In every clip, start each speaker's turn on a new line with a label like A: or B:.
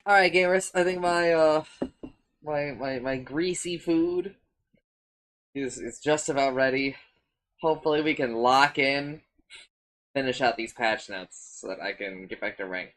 A: Alright, gamers, I think my greasy food is just about ready. Hopefully we can lock in, finish out these patch notes so that I can get back to rank.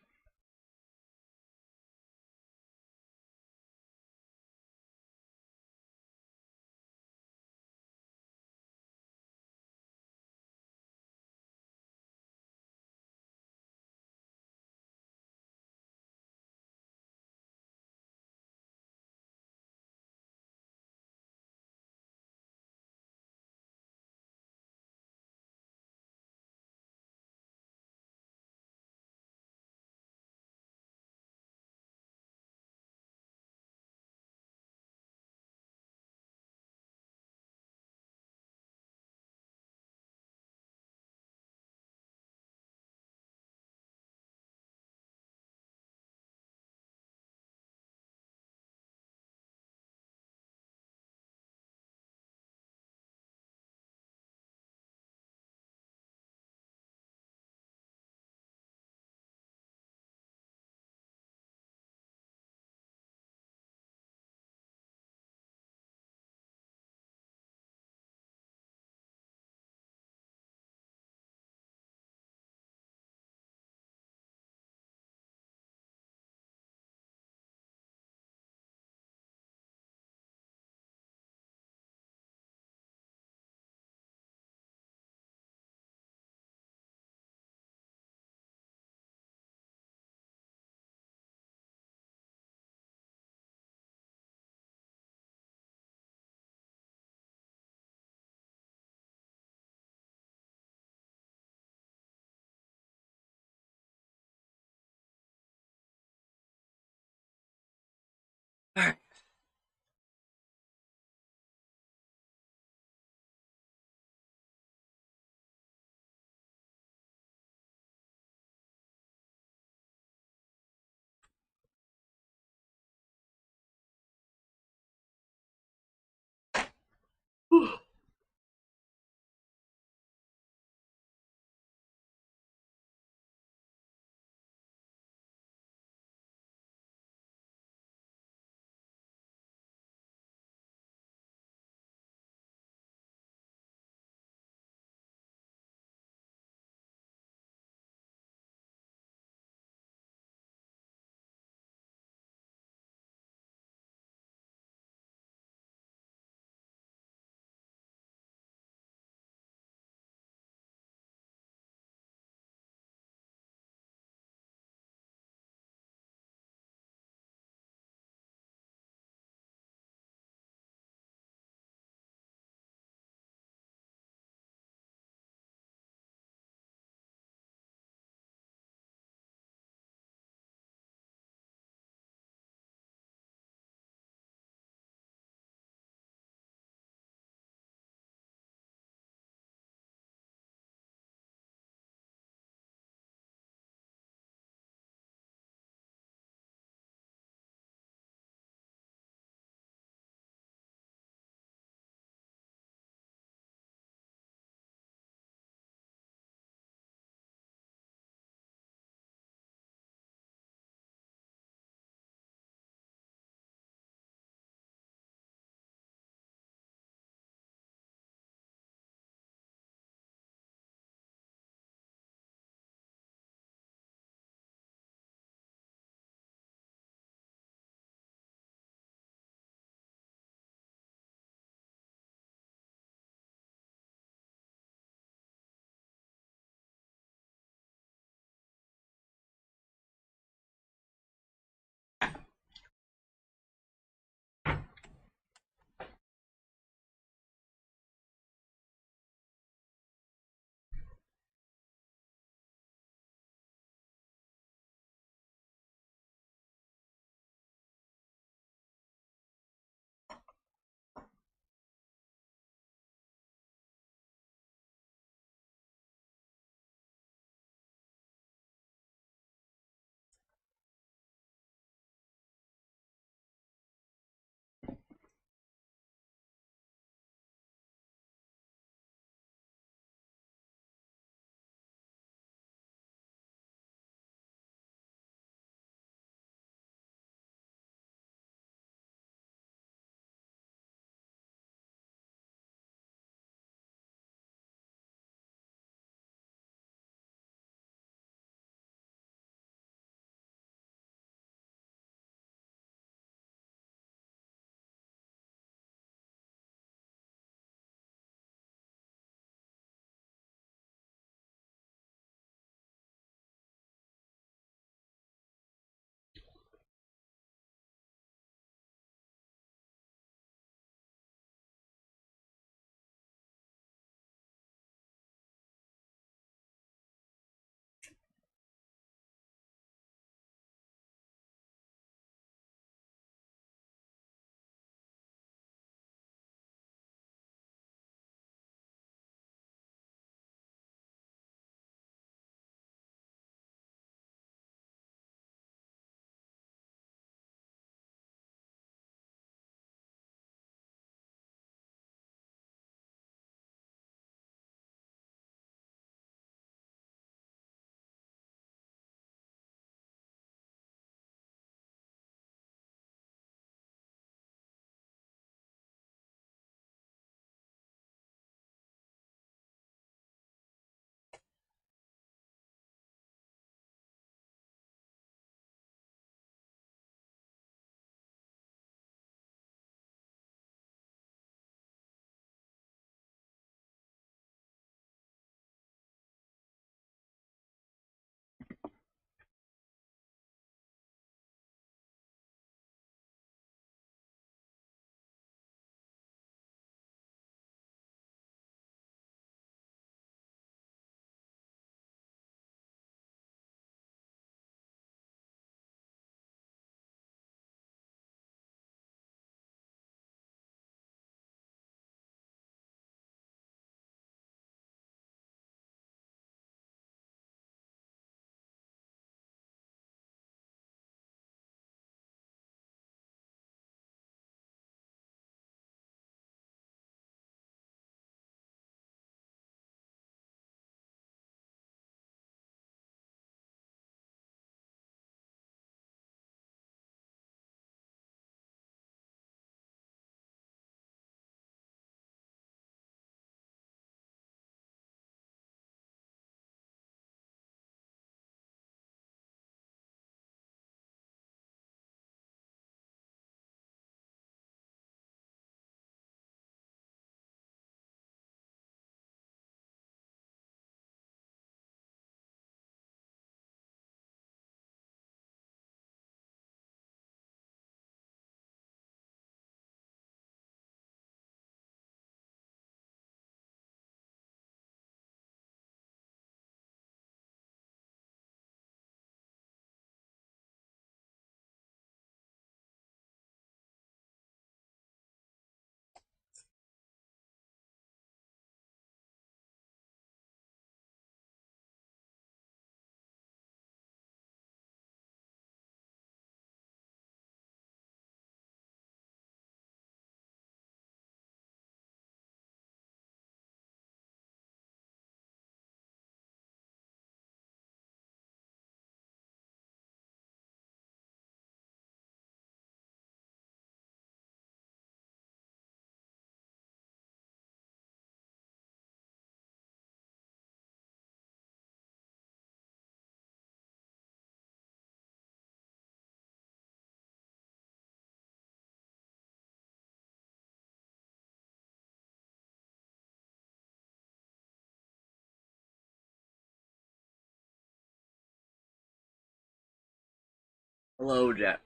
A: Hello, Jet.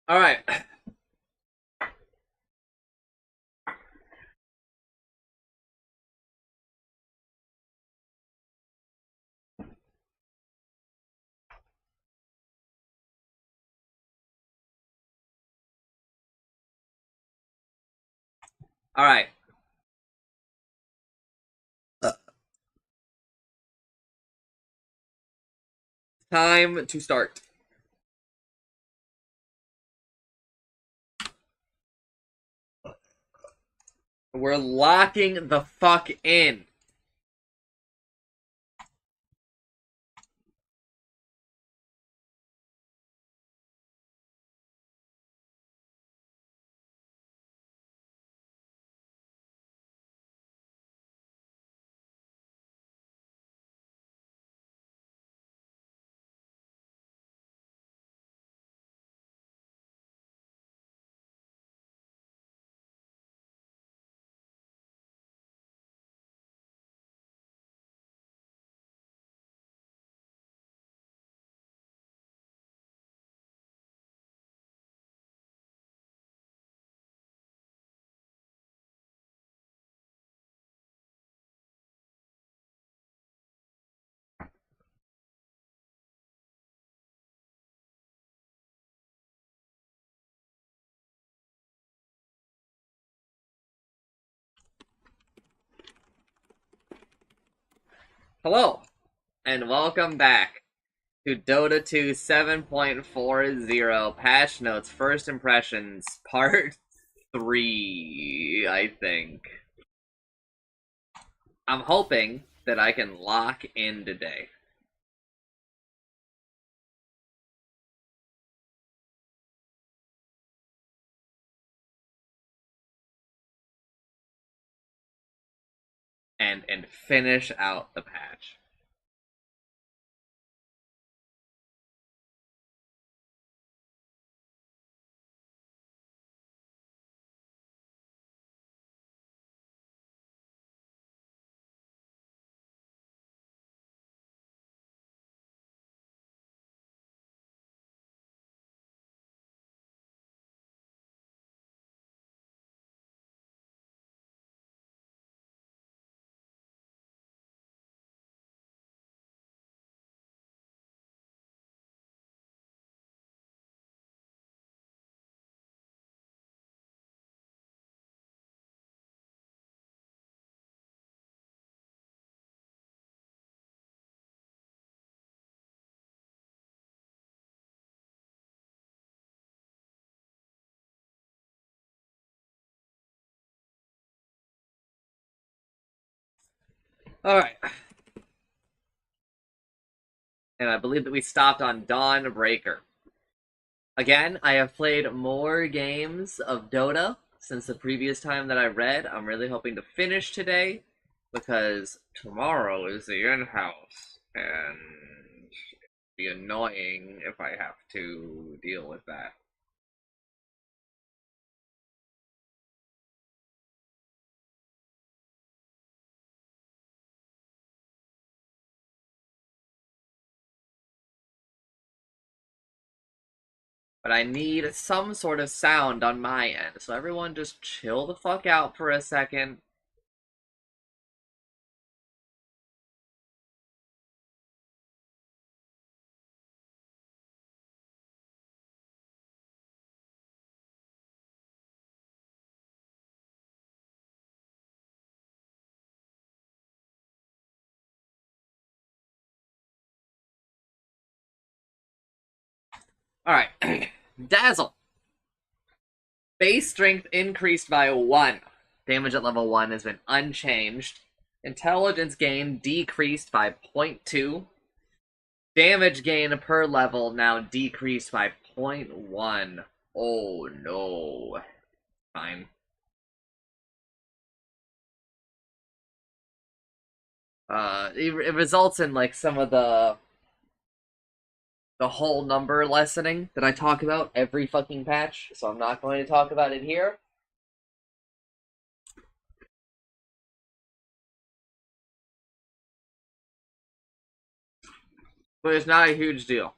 A: All right. All right. Time to start. We're locking the fuck in. Hello, and welcome back to Dota 2 7.40 Patch Notes First Impressions Part 3, I think. I'm hoping that I can lock in today. And finish out the patch. Alright. And I believe that we stopped on Dawnbreaker. Again, I have played more games of Dota since the previous time that I read. I'm really hoping to finish today because tomorrow is the in-house and it'd be annoying if I have to deal with that. But I need some sort of sound on my end, so everyone just chill the fuck out for a second. Alright. Dazzle. Base strength increased by 1. Damage at level 1 has been unchanged. Intelligence gain decreased by 0.2. Damage gain per level now decreased by 0.1. Oh no. Fine. It results in like some of the whole number lessening that I talk about every fucking patch, so I'm not going to talk about it here. But it's not a huge deal.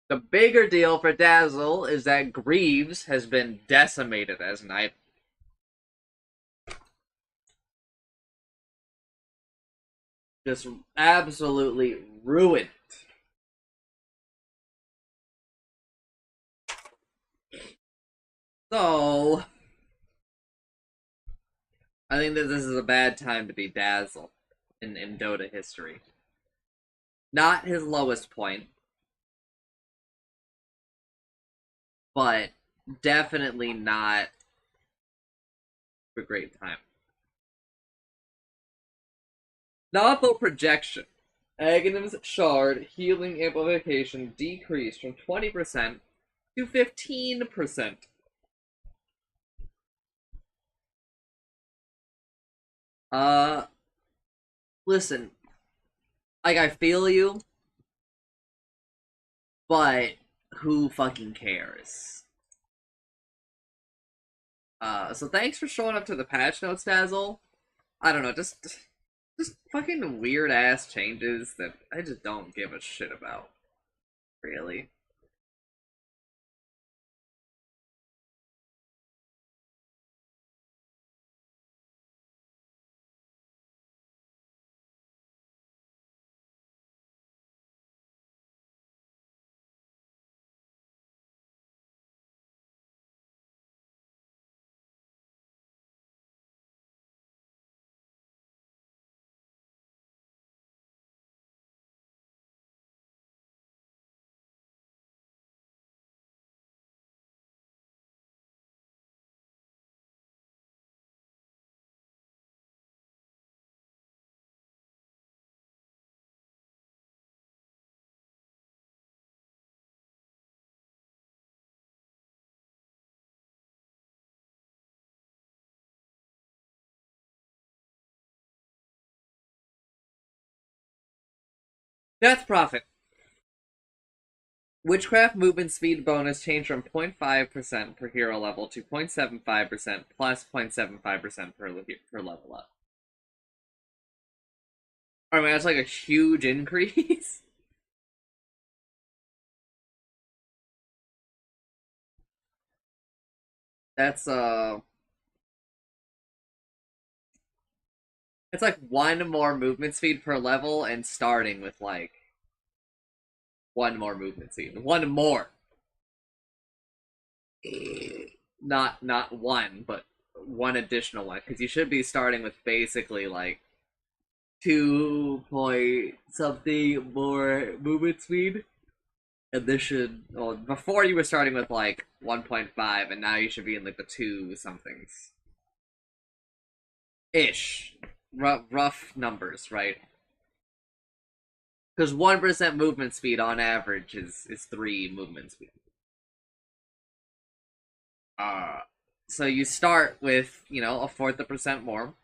A: The bigger deal for Dazzle is that Greaves has been decimated as an item. Just absolutely ruined. So, I think that this is a bad time to be Dazzle in Dota history. Not his lowest point, but definitely not a great time. Novel projection. Aghanim's shard healing amplification decreased from 20% to 15%. Uh, listen, like, I feel you, but who fucking cares? So thanks for showing up to the patch notes, Dazzle. I don't know, just fucking weird ass changes that I just don't give a shit about. Really. Death Prophet. Witchcraft movement speed bonus changed from 0.5% per hero level to 0.75% plus 0.75% per level up. I mean, that's like a huge increase. That's it's like one more movement speed per level and starting with like one more movement speed. One more. Not one, but one additional one. Because you should be starting with basically like 2 point something more movement speed. And this should, well, before you were starting with like 1.5, and now you should be in like the 2 somethings. Ish. Rough numbers, right? Because 1% movement speed on average is 3 movement speed. Uh, so you start with, a fourth of a percent more.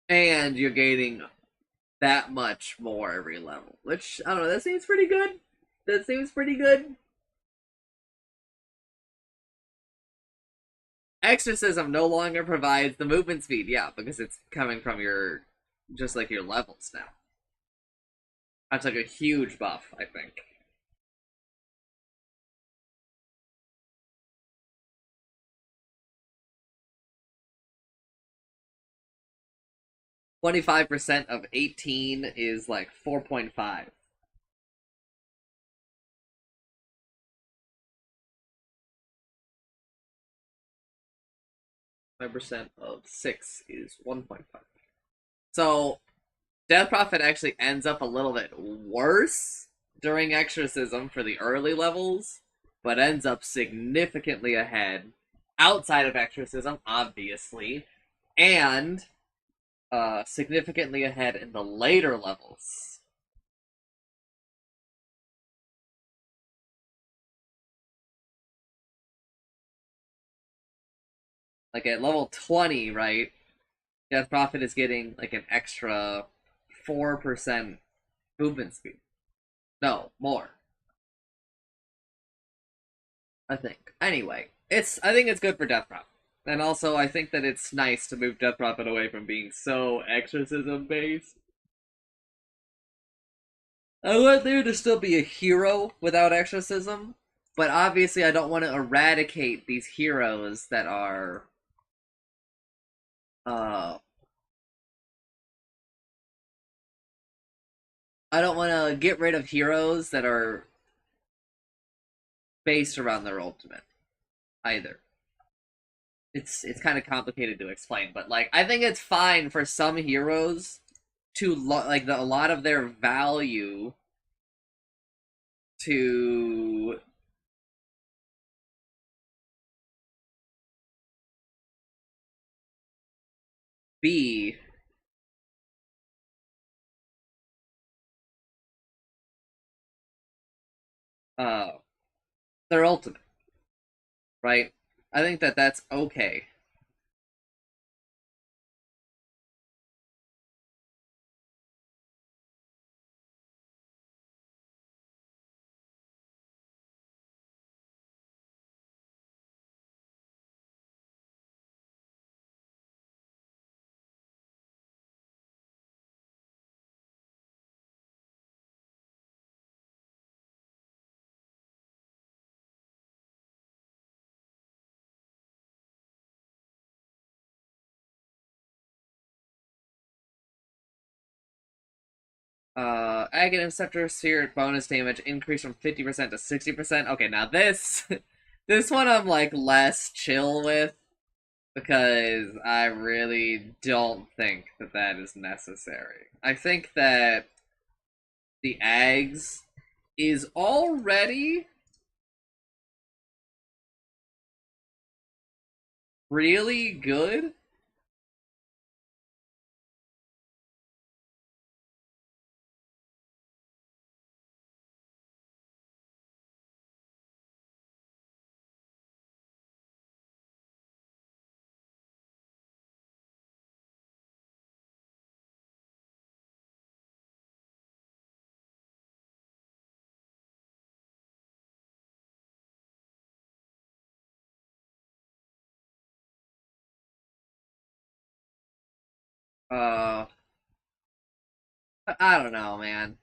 A: And you're gaining that much more every level. Which, I don't know, that seems pretty good. That seems pretty good. Exorcism no longer provides the movement speed, yeah, because it's coming from just like your levels now. That's like a huge buff, I think. 25% of 18 is like 4.5. 5% of 6 is 1.5. So Death Prophet actually ends up a little bit worse during Exorcism for the early levels, but ends up significantly ahead outside of Exorcism, obviously, and significantly ahead in the later levels. Like at level 20, right? Death Prophet is getting like an extra 4% movement speed. No, more. I think. Anyway, I think it's good for Death Prophet. And also, I think that it's nice to move Death Prophet away from being so exorcism based. I want there to still be a hero without exorcism, but obviously, I don't want to eradicate these heroes that are. Uh, I don't want to get rid of heroes that are based around their ultimate either. It's kind of complicated to explain, but like I think it's fine for some heroes to a lot of their value to be uh their ultimate, right? I think that that's okay. Aghanim Scepter Sphere bonus damage increased from 50% to 60%. Okay, now this this one I'm like less chill with because I really don't think that that is necessary. I think that the Ags is already really good. Uh, I don't know, man.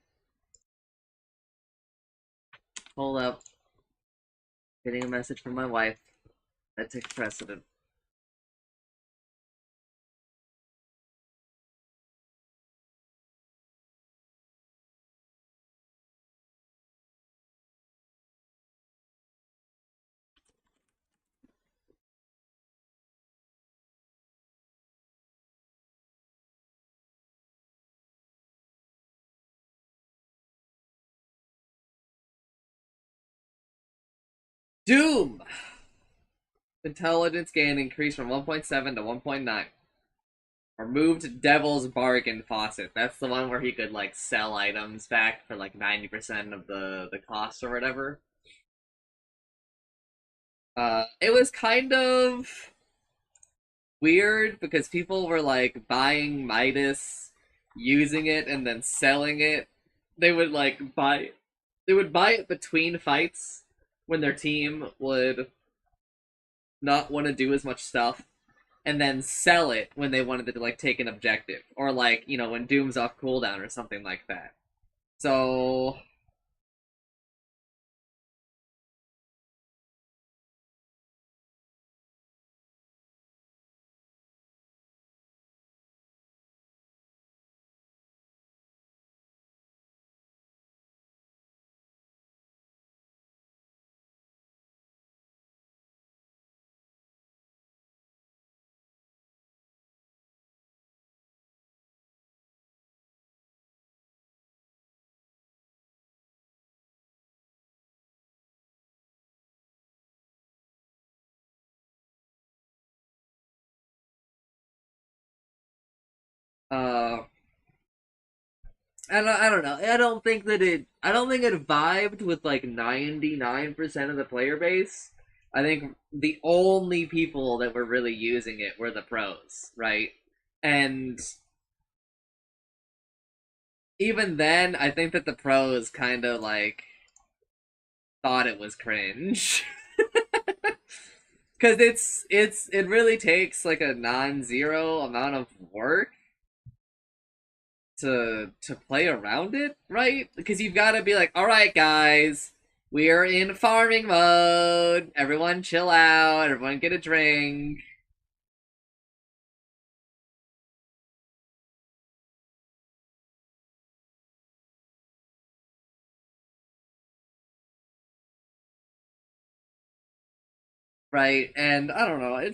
A: Hold up. Getting a message from my wife. That takes precedent. Doom! Intelligence gain increased from 1.7 to 1.9. Removed Devil's Bargain Faucet. That's the one where he could like sell items back for like 90% of the cost or whatever. It was kind of weird because people were like buying Midas, using it, and then selling it. They would like buy it between fights when their team would not want to do as much stuff, and then sell it when they wanted to like take an objective, or like when Doom's off cooldown or something like that. So uh I don't know. I don't think it vibed with like 99% of the player base. I think the only people that were really using it were the pros, right? And even then, I think that the pros kind of like thought it was cringe. Because it really takes like a non-zero amount of work to play around it, right? Because you've got to be like, all right, guys, we are in farming mode. Everyone, chill out. Everyone, get a drink. Right? And I don't know. I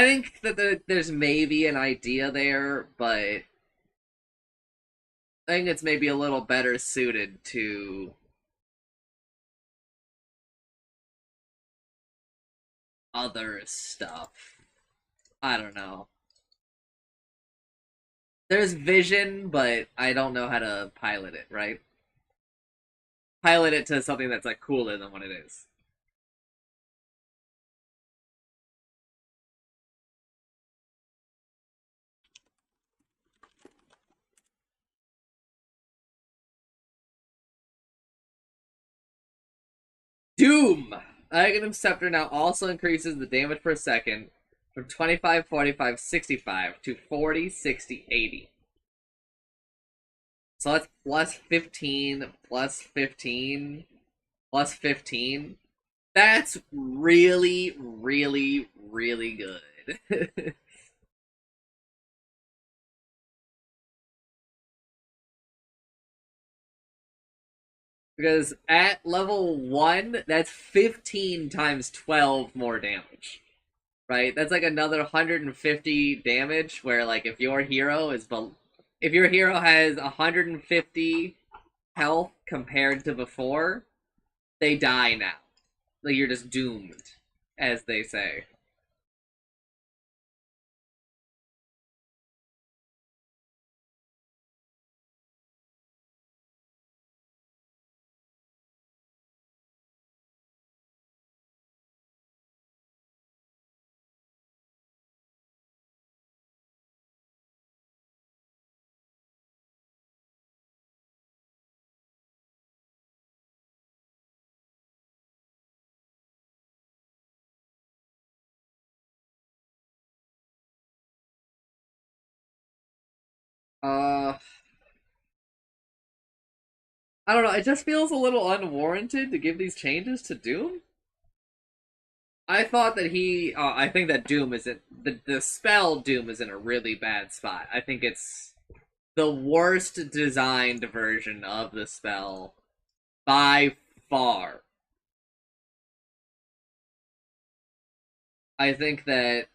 A: think that there's maybe an idea there, but I think it's maybe a little better suited to other stuff. I don't know. There's vision, but I don't know how to pilot it, right? Pilot it to something that's like cooler than what it is. Doom! Aghanim Scepter now also increases the damage per second from 25, 45, 65 to 40, 60, 80. So that's plus 15, plus 15, plus 15. That's really, really, really good. Because at level 1, that's 15 times 12 more damage. Right? That's like another 150 damage where like if your hero has 150 health compared to before, they die now. Like you're just doomed, as they say. Uh, I don't know. It just feels a little unwarranted to give these changes to Doom. I thought that I think that Doom isn't the spell. Doom is in a really bad spot. I think it's the worst designed version of the spell by far. I think that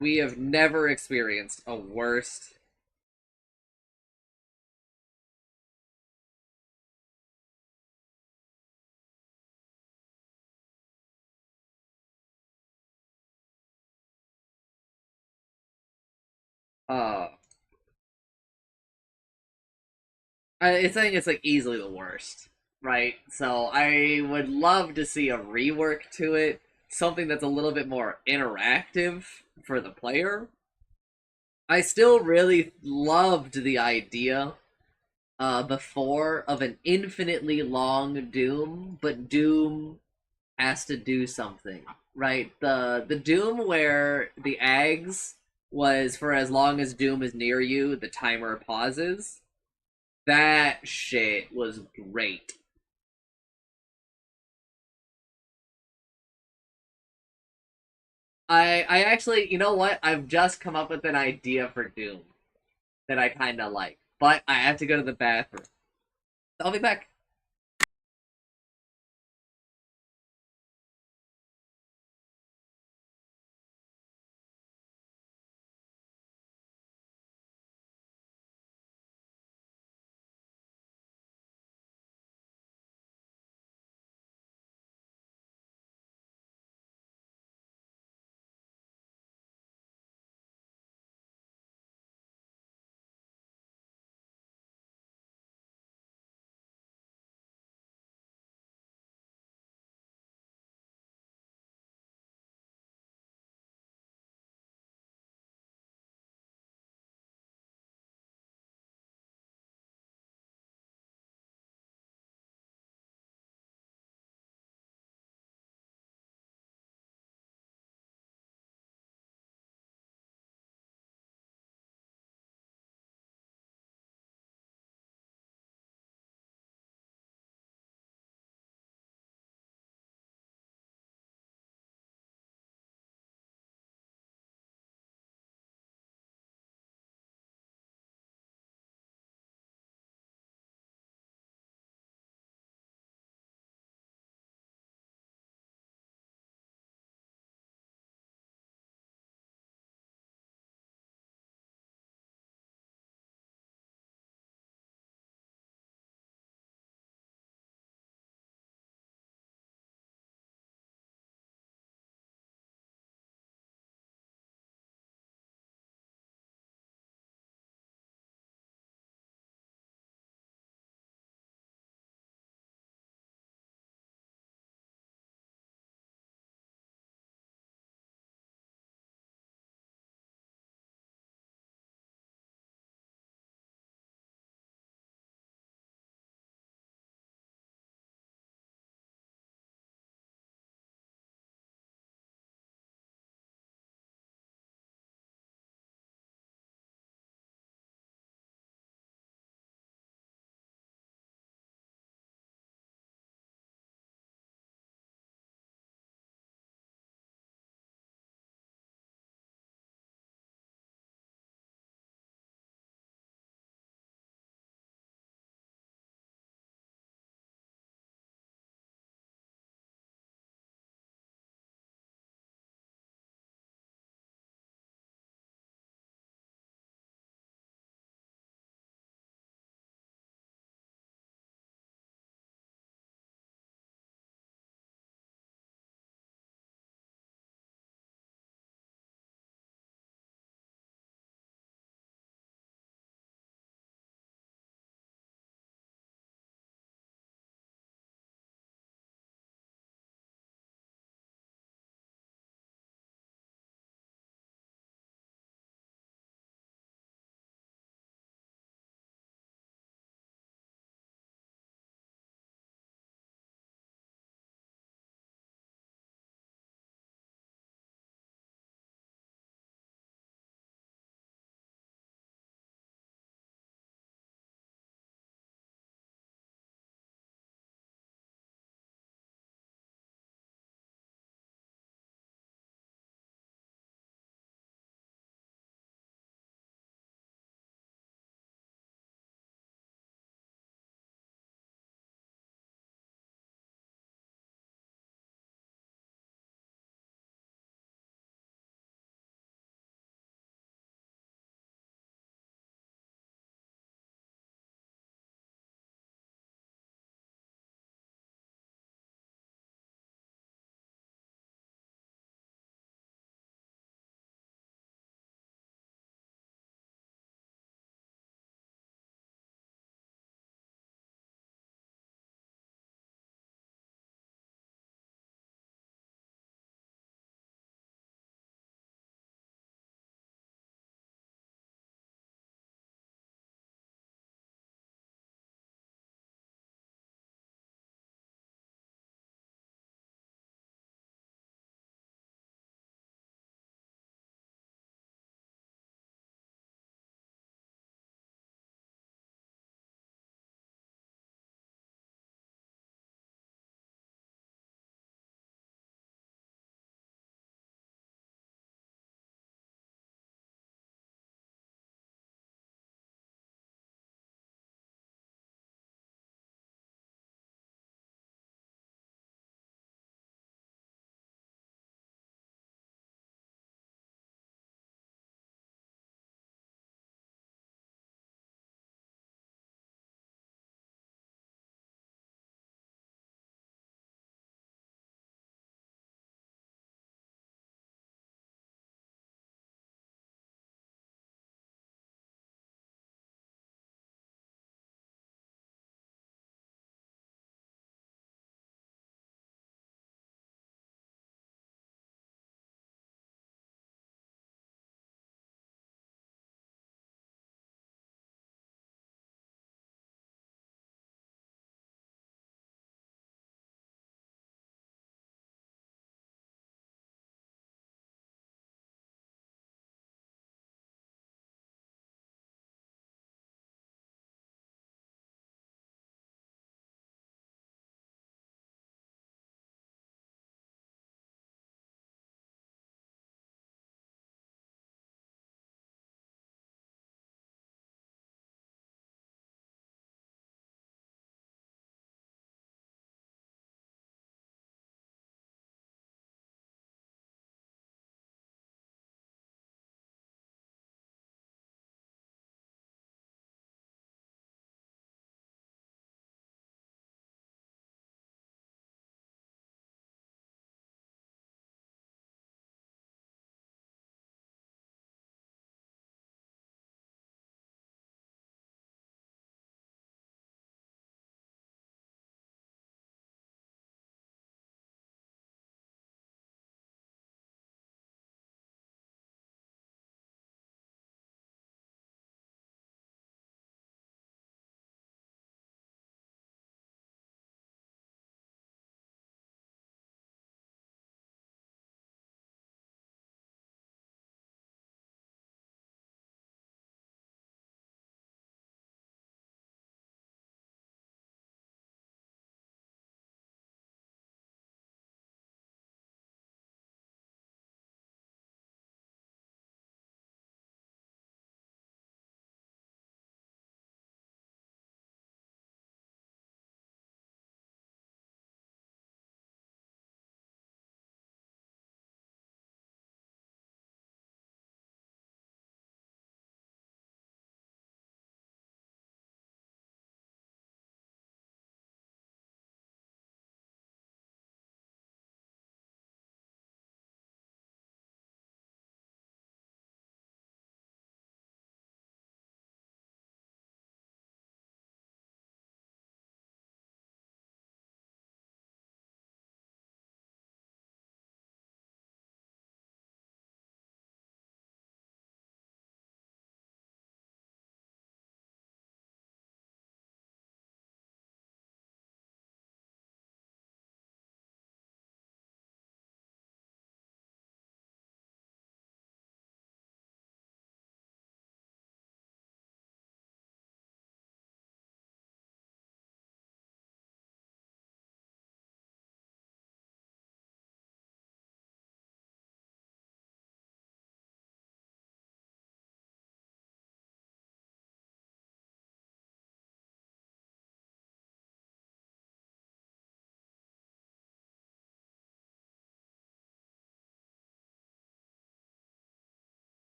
A: we have never experienced a worst. Uh, I think it's like easily the worst, right? So I would love to see a rework to it, something that's a little bit more interactive for the player. I still really loved the idea before of an infinitely long Doom, but Doom has to do something, right? The Doom where the Ags was for as long as Doom is near you, the timer pauses. That shit was great. I actually, you know what? I've just come up with an idea for Doom that I kind of like, but I have to go to the bathroom. I'll be back.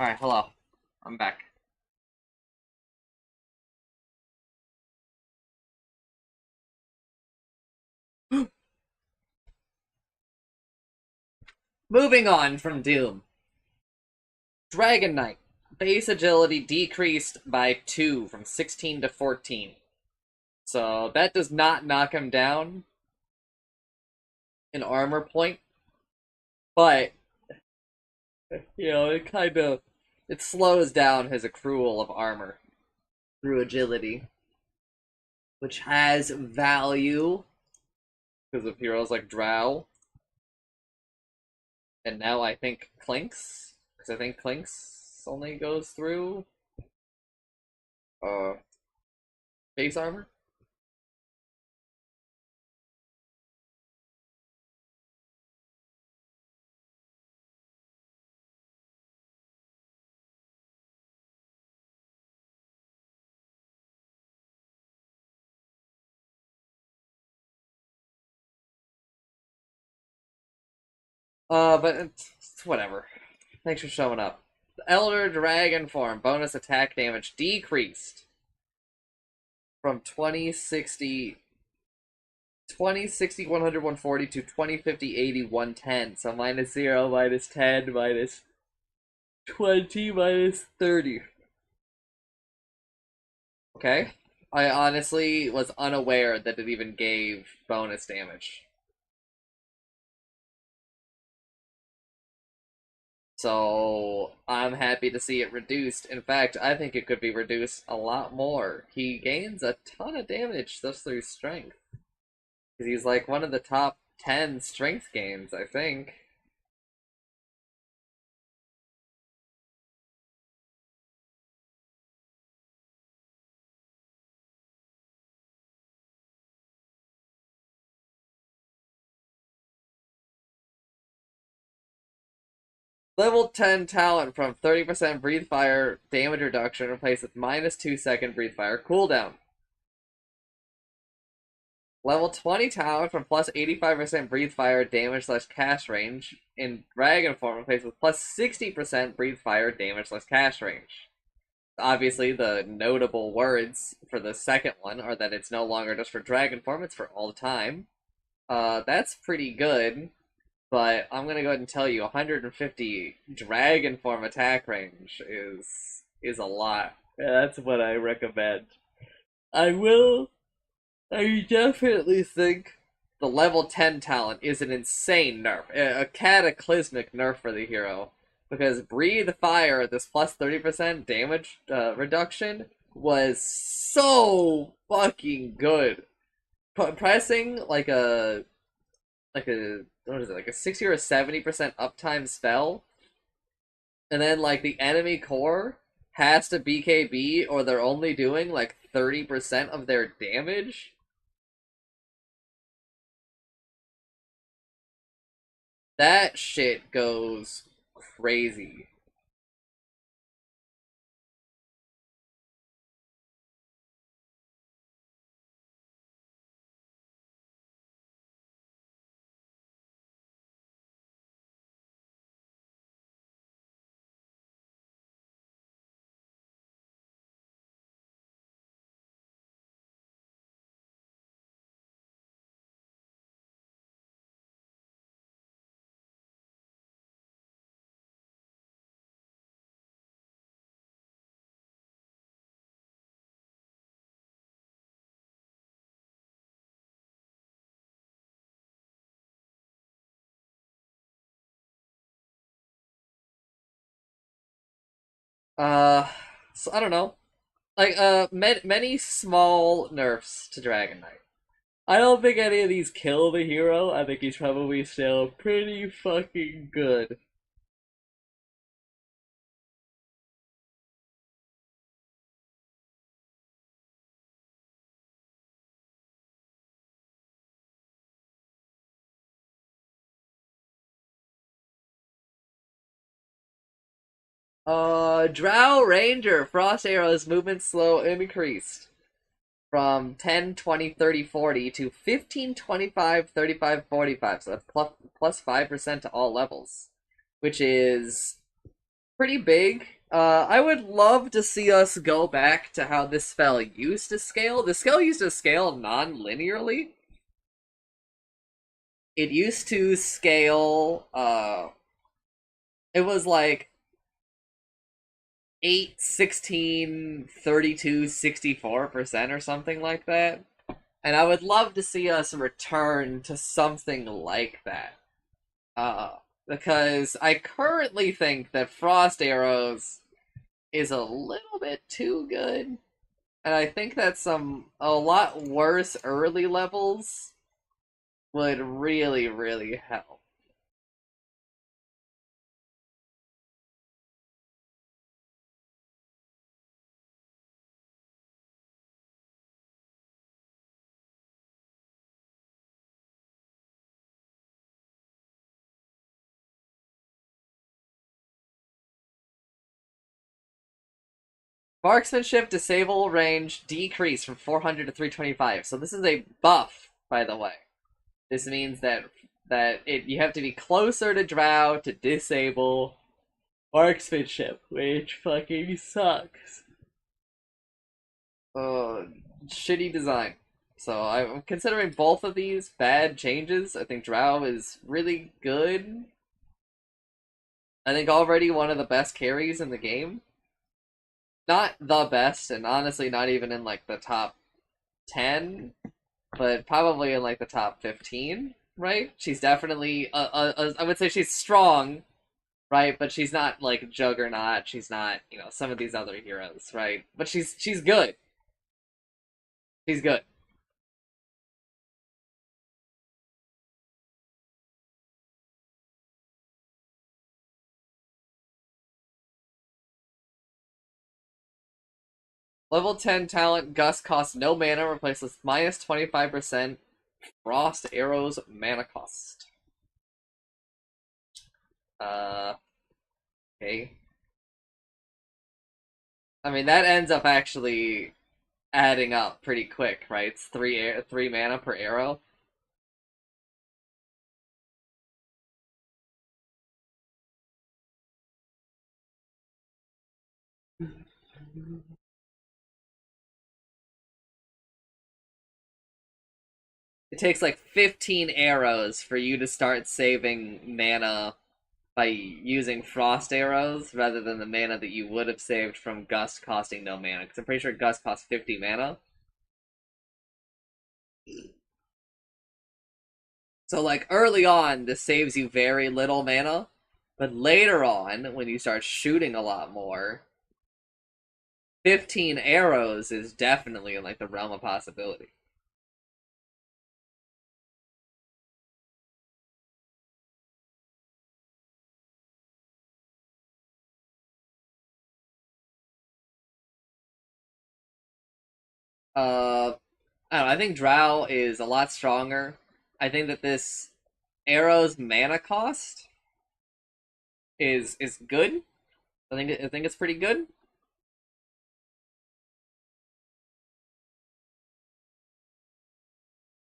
A: Alright, hello. I'm back. Moving on from Doom. Dragon Knight. Base agility decreased by 2 from 16 to 14. So that does not knock him down an armor point, but it slows down his accrual of armor through agility, which has value because of heroes like Drow. And now I think Clinks, because I think Clinks only goes through uh base armor. But it's whatever. Thanks for showing up. The Elder Dragon form bonus attack damage decreased from 2060 100 140 to 20 50 80 110. So minus 0, minus 10, minus 20, minus 30. Okay. I honestly was unaware that it even gave bonus damage. So I'm happy to see it reduced. In fact, I think it could be reduced a lot more. He gains a ton of damage just through strength. Because he's like one of the top 10 strength games, I think. Level 10 talent from 30% breathe fire damage reduction replaced with minus 2-second breathe fire cooldown. Level 20 talent from plus 85% breathe fire damage / cast range in dragon form replaced with plus 60% breathe fire damage / cast range. Obviously, the notable words for the second one are that it's no longer just for dragon form, it's for all time. That's pretty good. But I'm gonna go ahead and tell you, 150 dragon form attack range is a lot. Yeah, that's what I recommend. I definitely think the level 10 talent is an insane nerf, a cataclysmic nerf for the hero. Because Breathe Fire, this plus 30% damage reduction, was so fucking good. Pressing like a what is it, like a 60 or a 70% uptime spell, and then like the enemy core has to BKB or they're only doing like 30% of their damage. That shit goes crazy. Uh, so I don't know. Like, many small nerfs to Dragon Knight. I don't think any of these kill the hero. I think he's probably still pretty fucking good. Drow Ranger, Frost Arrow's movement slow increased from 10, 20, 30, 40 to 15, 25, 35, 45. So that's plus 5% to all levels, which is pretty big. I would love to see us go back to how this spell used to scale. The scale used to scale non-linearly. It used to scale, it was like 8, 16, 32, 64% or something like that. And I would love to see us return to something like that. Because I currently think that Frost Arrows is a little bit too good. And I think that some a lot worse early levels would really, really help. Marksmanship disable range decrease from 400 to 325. So this is a buff, by the way. This means that you have to be closer to Drow to disable marksmanship, which fucking sucks. Uh, Shitty design. So I'm considering both of these bad changes. I think Drow is really good. I think already one of the best carries in the game. Not the best, and honestly not even in like the top 10, but probably in like the top 15, right? She's definitely, I would say she's strong, right? But she's not like Juggernaut. She's not, some of these other heroes, right? But she's good. She's good. Level 10 talent Gust costs no mana, replaces minus 25% Frost Arrow's mana cost. Uh, okay. I mean, that ends up actually adding up pretty quick, right? It's three mana per arrow. It takes like 15 arrows for you to start saving mana by using frost arrows rather than the mana that you would have saved from Gust costing no mana. Because I'm pretty sure Gust costs 50 mana. So, like, early on, this saves you very little mana. But later on, when you start shooting a lot more, 15 arrows is definitely in, like, the realm of possibility. I don't know, I think Drow is a lot stronger. I think that this arrow's mana cost is good. I think it's pretty good.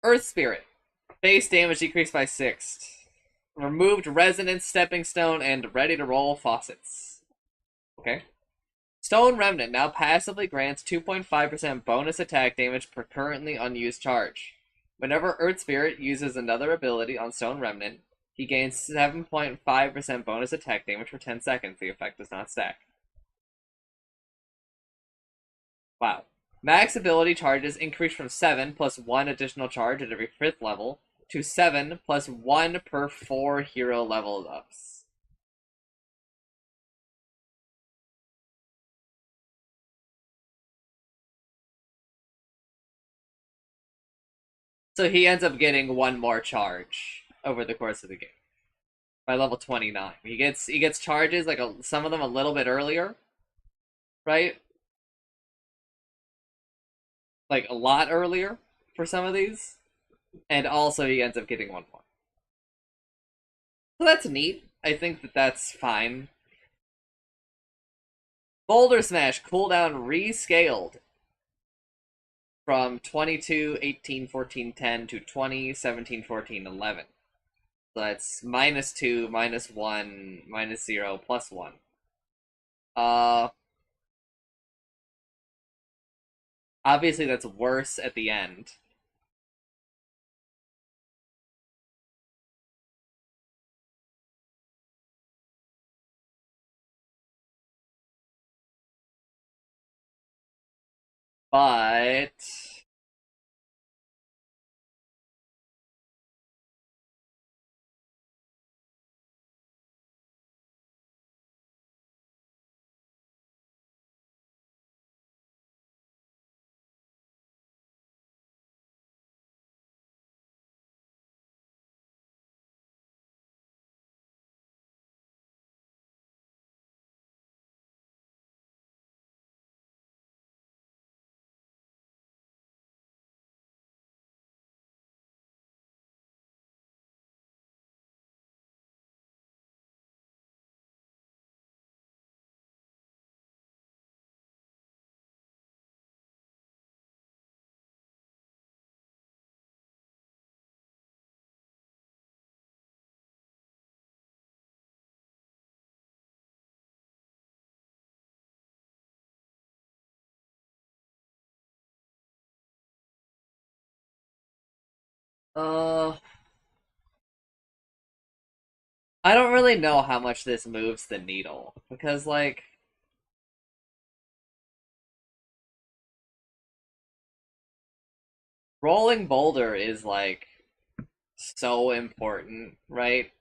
A: Earth Spirit. Base damage decreased by 6. Removed Resonance, Stepping Stone, and Ready to Roll faucets. Okay. Stone Remnant now passively grants 2.5% bonus attack damage per currently unused charge. Whenever Earth Spirit uses another ability on Stone Remnant, he gains 7.5% bonus attack damage for 10 seconds. The effect does not stack. Wow. Max ability charges increase from 7 plus 1 additional charge at every 5th level to 7 plus 1 per 4 hero level ups. So he ends up getting 1 more charge over the course of the game by level 29. He gets charges like some of them a little bit earlier, right? Like a lot earlier for some of these, and also he ends up getting 1 more. So that's neat. I think that that's fine. Boulder Smash cooldown rescaled from 22, 18, 14, 10 to 20, 17, 14, 11. So that's -2, -1, -0, +1. Uh, Obviously that's worse at the end. But uh I don't really know how much this moves the needle because like rolling boulder is like so important, right?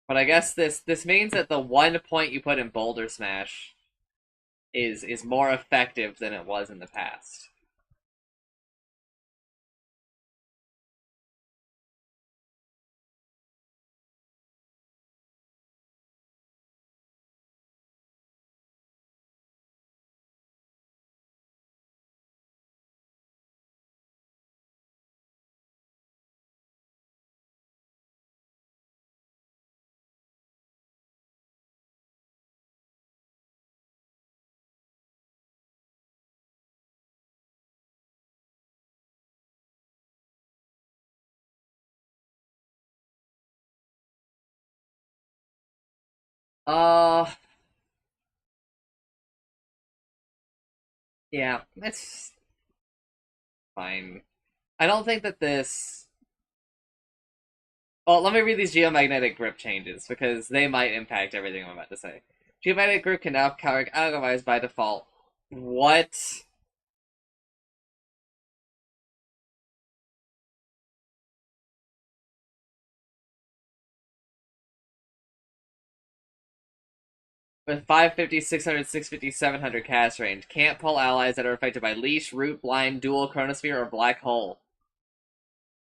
A: But I guess this means that the 1 point you put in boulder smash is more effective than it was in the past. Uh yeah, it's fine. I don't think that this. Well, let me read these geomagnetic grip changes because they might impact everything I'm about to say. Geomagnetic grip can now categorize by default. What? With 550, 600, 650, 700 cast range. Can't pull allies that are affected by Leash, Root, Blind, Dual, Chronosphere, or Black Hole.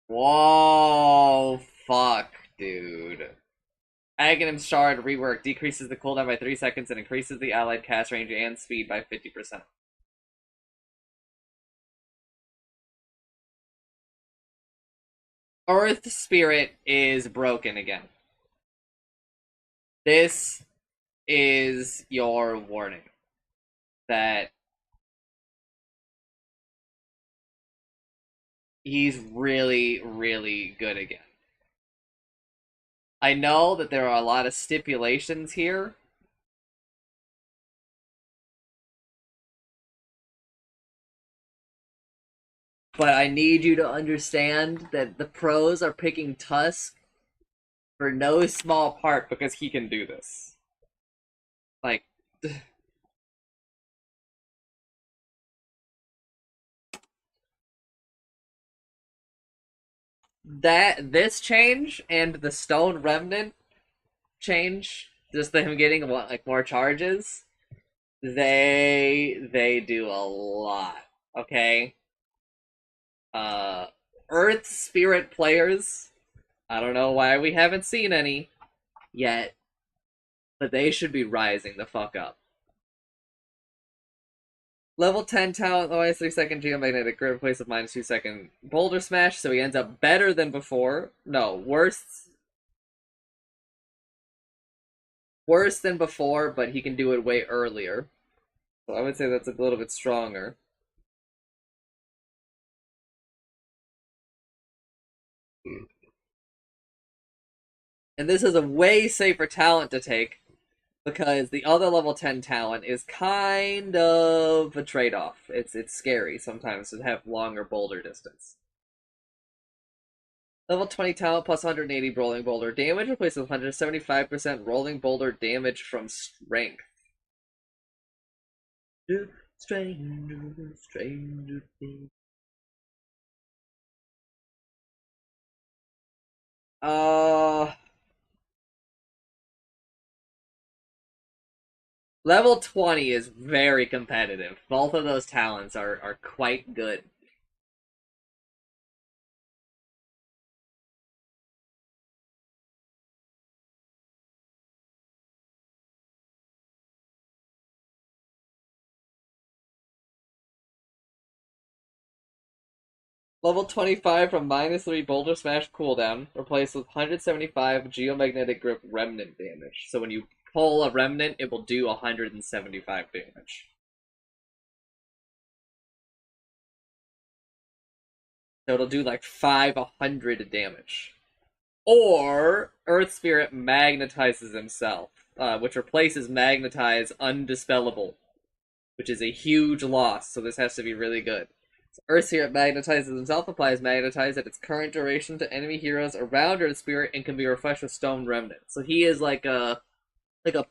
A: Whoa, fuck, dude. Aghanim Shard rework decreases the cooldown by 3 seconds and increases the allied cast range and speed by 50%. Earth Spirit is broken again. This is your warning that he's really, really good again. I know that there are a lot of stipulations here, but I need you to understand that the pros are picking Tusk for no small part because he can do this. Like, this change and the Stone Remnant change, just him getting like more charges, they do a lot. Okay, uh, Earth Spirit players. I don't know why we haven't seen any yet, but they should be rising the fuck up. Level 10 talent, minus 3-second geomagnetic grip, replace with minus 2-second boulder smash, so he ends up better than before. No, worse than before, but he can do it way earlier. So I would say that's a little bit stronger. And this is a way safer talent to take because the other level 10 talent is kind of a trade-off. It's scary sometimes to have longer boulder distance. Level 20 talent plus 180 rolling boulder damage replaces 175% rolling boulder damage from strength. Stranger, stranger things. Uh, Level 20 is very competitive. Both of those talents are quite good. Level 25 from -3 Boulder Smash cooldown, replaced with 175 Geomagnetic Grip Remnant damage. So when you pull a Remnant, it will do 175 damage. So it'll do like 500 damage. Or Earth Spirit magnetizes himself, which replaces Magnetize Undispellable, which is a huge loss, so this has to be really good. So Earth Spirit magnetizes himself, applies Magnetize at its current duration to enemy heroes around Earth Spirit, and can be refreshed with Stone Remnant. So he is like a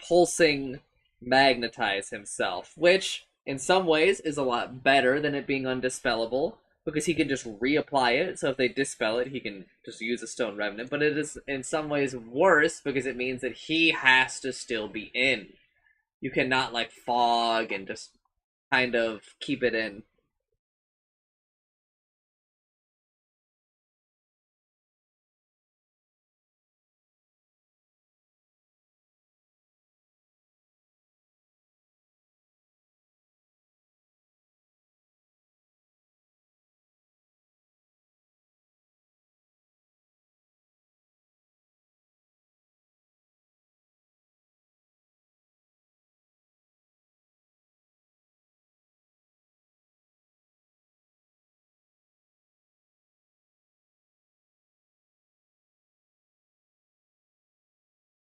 A: pulsing Magnetize himself, which in some ways is a lot better than it being undispellable, because he can just reapply it. So if they dispel it, he can just use a Stone Remnant. But it is in some ways worse because it means that he has to still be in. You cannot like fog and just kind of keep it in.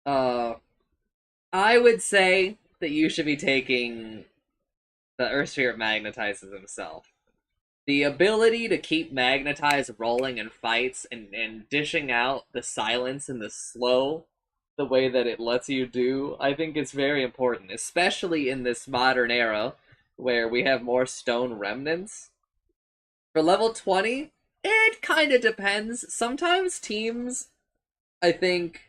A: Uh, I would say that you should be taking the Earth Spirit magnetizes himself. The ability to keep Magnetize rolling in fights and dishing out the silence and the slow the way that it lets you do, I think is very important, especially in this modern era where we have more stone remnants. For level 20, it kind of depends. Sometimes teams, I think,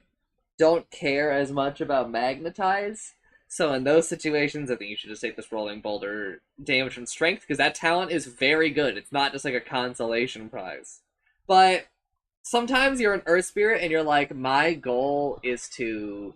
A: don't care as much about Magnetize. So in those situations, I think you should just take this Rolling Boulder damage from Strength, because that talent is very good. It's not just like a consolation prize. But sometimes you're an Earth Spirit and you're like, my goal is to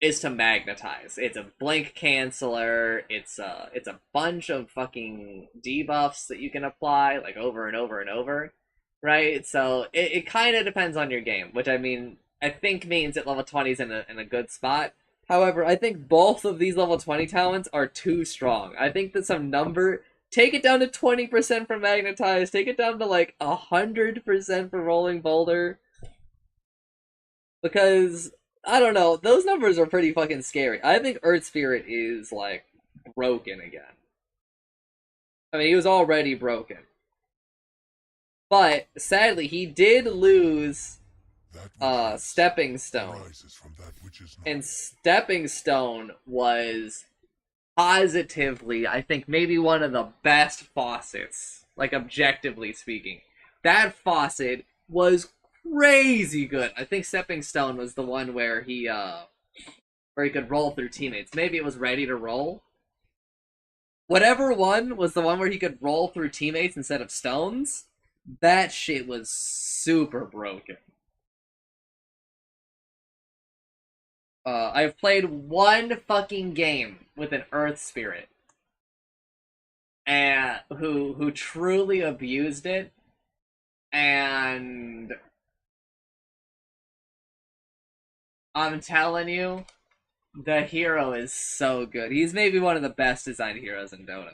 A: magnetize. It's a blink canceller. It's a bunch of fucking debuffs that you can apply like over and over and over, right? So it kind of depends on your game, which I mean I think means that level 20 is in a good spot. However, I think both of these level 20 talents are too strong. I think that some number take it down to 20% for magnetize, take it down to like 100% for rolling boulder, because I don't know, those numbers are pretty fucking scary. I think Earth Spirit is like broken again. I mean, he was already broken, but sadly, he did lose Stepping Stone, and Stepping Stone was positively, I think, maybe one of the best faucets, like objectively speaking. That faucet was crazy good. I think Stepping Stone was the one where he could roll through teammates. Maybe it was Ready to Roll. Whatever one was the one where he could roll through teammates instead of stones. That shit was super broken. I've played one fucking game with an Earth Spirit, and who truly abused it, and I'm telling you, the hero is so good. He's maybe one of the best designed heroes in Dota.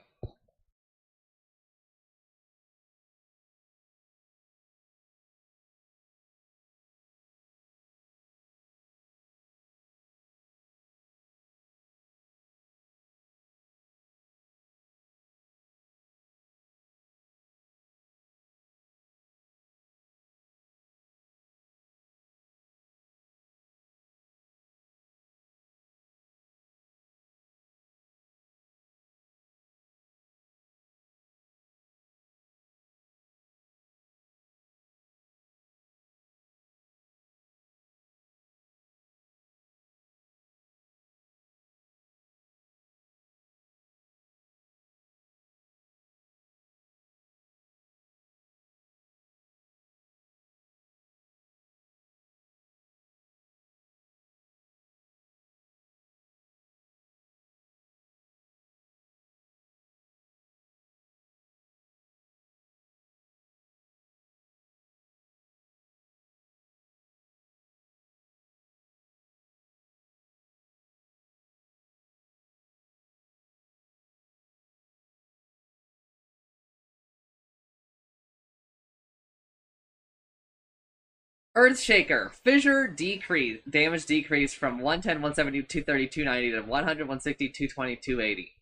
A: Earthshaker. Fissure decrease. Damage decrease from 110, 170, 230, 290 to 100, 160, 220, 280.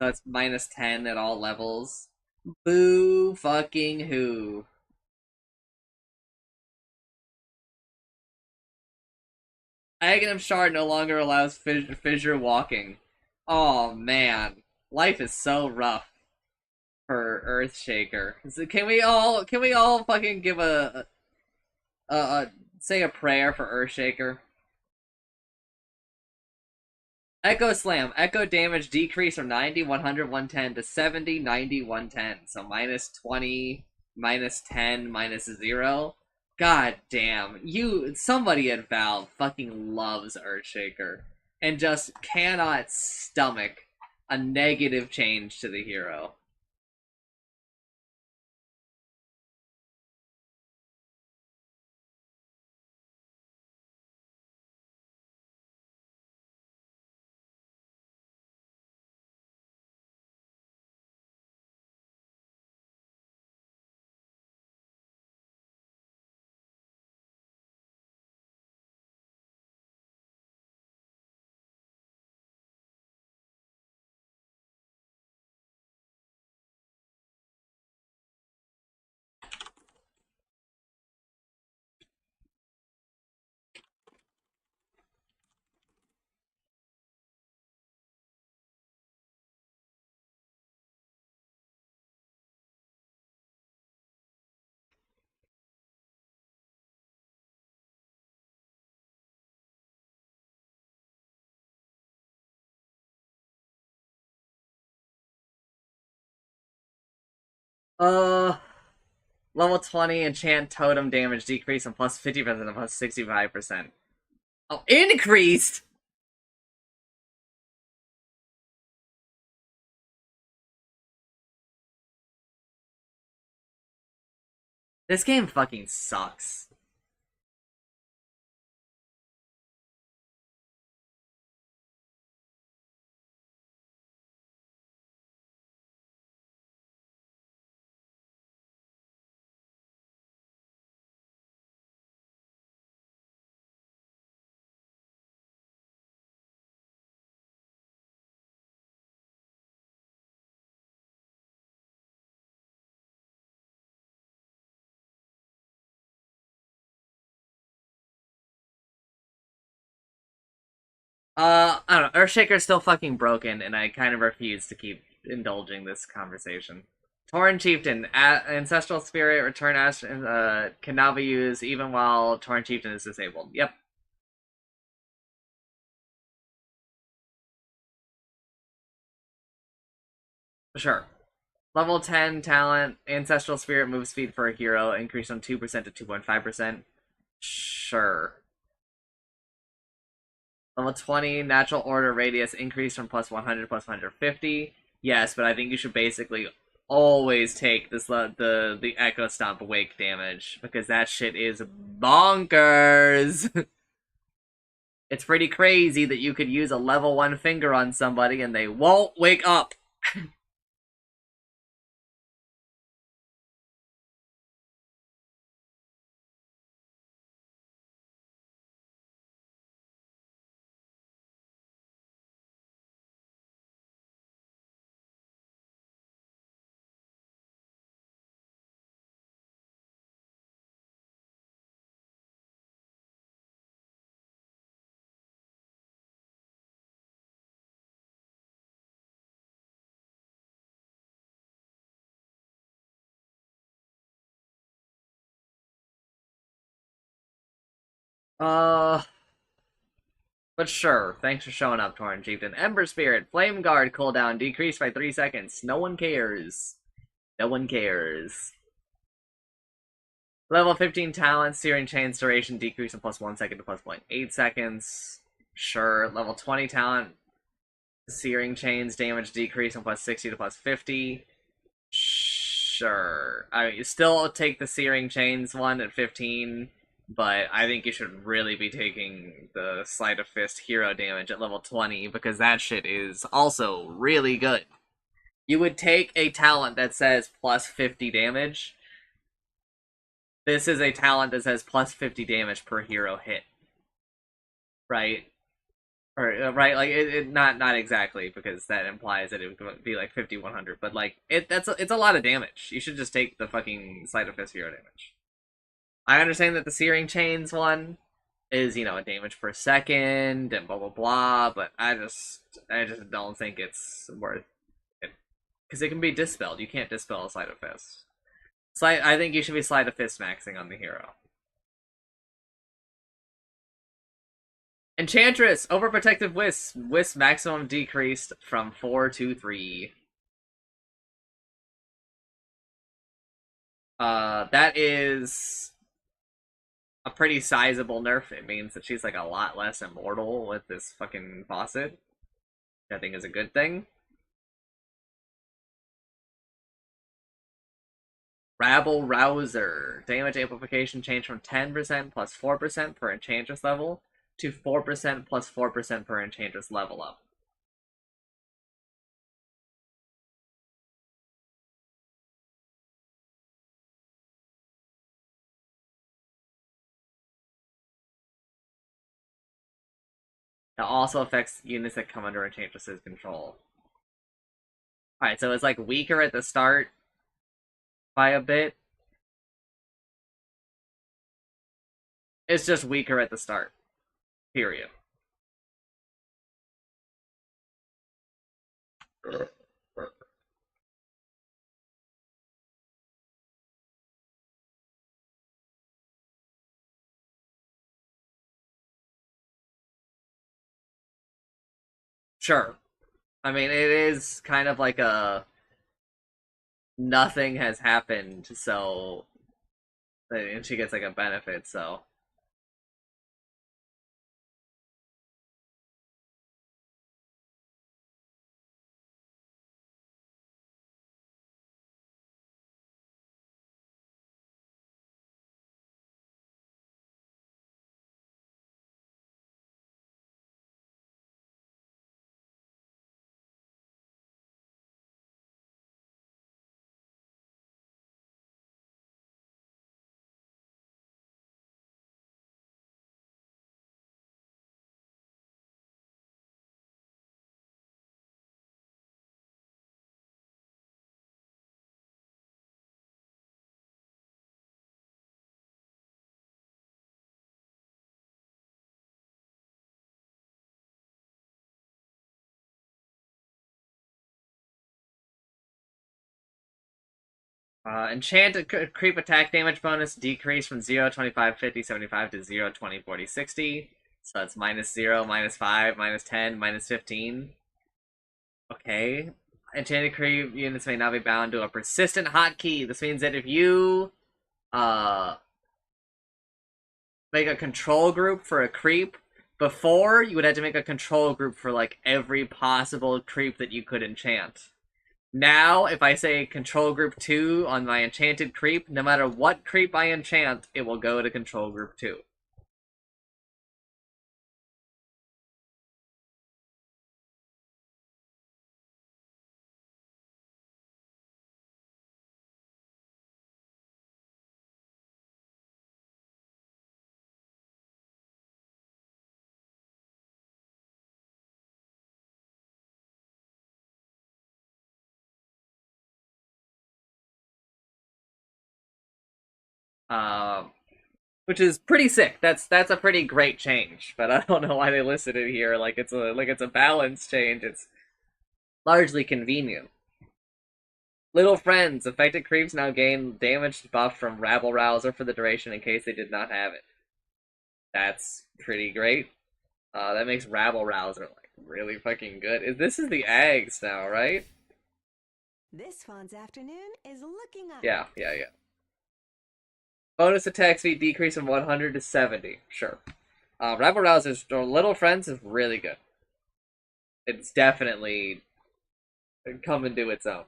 A: So it's minus 10 at all levels. Boo fucking who. Aghanim Shard no longer allows fissure walking. Oh man. Life is so rough for Earthshaker. So can we all fucking give say a prayer for Earthshaker? Echo Slam. Echo damage decrease from 90, 100, 110 to 70, 90, 110. So minus 20, minus 10, minus 0. God damn. Somebody at Valve fucking loves Earthshaker and just cannot stomach a negative change to the hero. Uh, Level 20 enchant totem damage decrease from plus 50% to plus 65%. Oh, increased? This game fucking sucks. I don't know. Earthshaker's still fucking broken, and I kind of refuse to keep indulging this conversation. Tauren Chieftain, Ancestral Spirit, Return Ash, can now be used even while Tauren Chieftain is disabled. Yep. Sure. Level 10 talent, Ancestral Spirit move speed for a hero, increased from 2% to 2.5%. Sure. Level 20, Natural Order Radius increased from plus 100 to plus 150. Yes, but I think you should basically always take the Echo Stomp Wake damage, because that shit is bonkers! It's pretty crazy that you could use a level 1 finger on somebody and they won't wake up! Uh, but sure, thanks for showing up, Tauren Chieftain. Ember Spirit, Flame Guard cooldown decreased by 3 seconds. No one cares. No one cares. Level 15 talent, Searing Chains duration decrease from plus 1 second to plus 0.8 seconds. Sure. Level 20 talent, Searing Chains damage decrease from plus 60 to plus 50. Sure. I mean, you still take the Searing Chains one at 15, but I think you should really be taking the Sleight of Fist hero damage at level 20, because that shit is also really good. You would take a talent that says plus 50 damage This is a talent that says plus 50 damage per hero hit, right? Or right, like not exactly, because that implies that it would be like 50-100, but like it's a lot of damage. You should just take the fucking sleight of fist hero damage. I understand that the Searing Chains one is, a damage per second and blah blah blah, but I just don't think it's worth it, because it can be dispelled. You can't dispel a sleight of fist. I think you should be sleight of fist maxing on the hero. Enchantress, Overprotective Wisp. Wisp maximum decreased from 4 to 3. That is a pretty sizable nerf. It means that she's like a lot less immortal with this fucking faucet. I think is a good thing. Rabble Rouser. Damage amplification changed from 10% plus 4% per Enchantress level to 4% plus 4% per Enchantress level up. That also affects units that come under Enchantress's control. Alright, so it's like weaker at the start by a bit. It's just weaker at the start. Period. Sure. I mean, it is kind of like a nothing has happened, so and she gets like a benefit, so enchanted creep attack damage bonus decreased from 0, 25, 50, 75 to 0, 20, 40, 60. So that's minus 0, minus 5, minus 10, minus 15. Okay. Enchanted creep units may not be bound to a persistent hotkey. This means that if you uh make a control group for a creep, before you would have to make a control group for like every possible creep that you could enchant. Now, if I say control group 2 on my enchanted creep, no matter what creep I enchant, it will go to control group 2. Um, which is pretty sick. That's a pretty great change, but I don't know why they listed it here like it's a balance change. It's largely convenient. Little friends, affected creeps now gain damage buff from Rabble Rouser for the duration in case they did not have it. That's pretty great. That makes Rabble Rouser like really fucking good. This is the Ags now, right?
B: This fawn's afternoon is looking up.
A: Yeah. Bonus attack speed decrease from 100 to 70. Sure. Rabble Rouser's Little Friends is really good. It's definitely come into its own.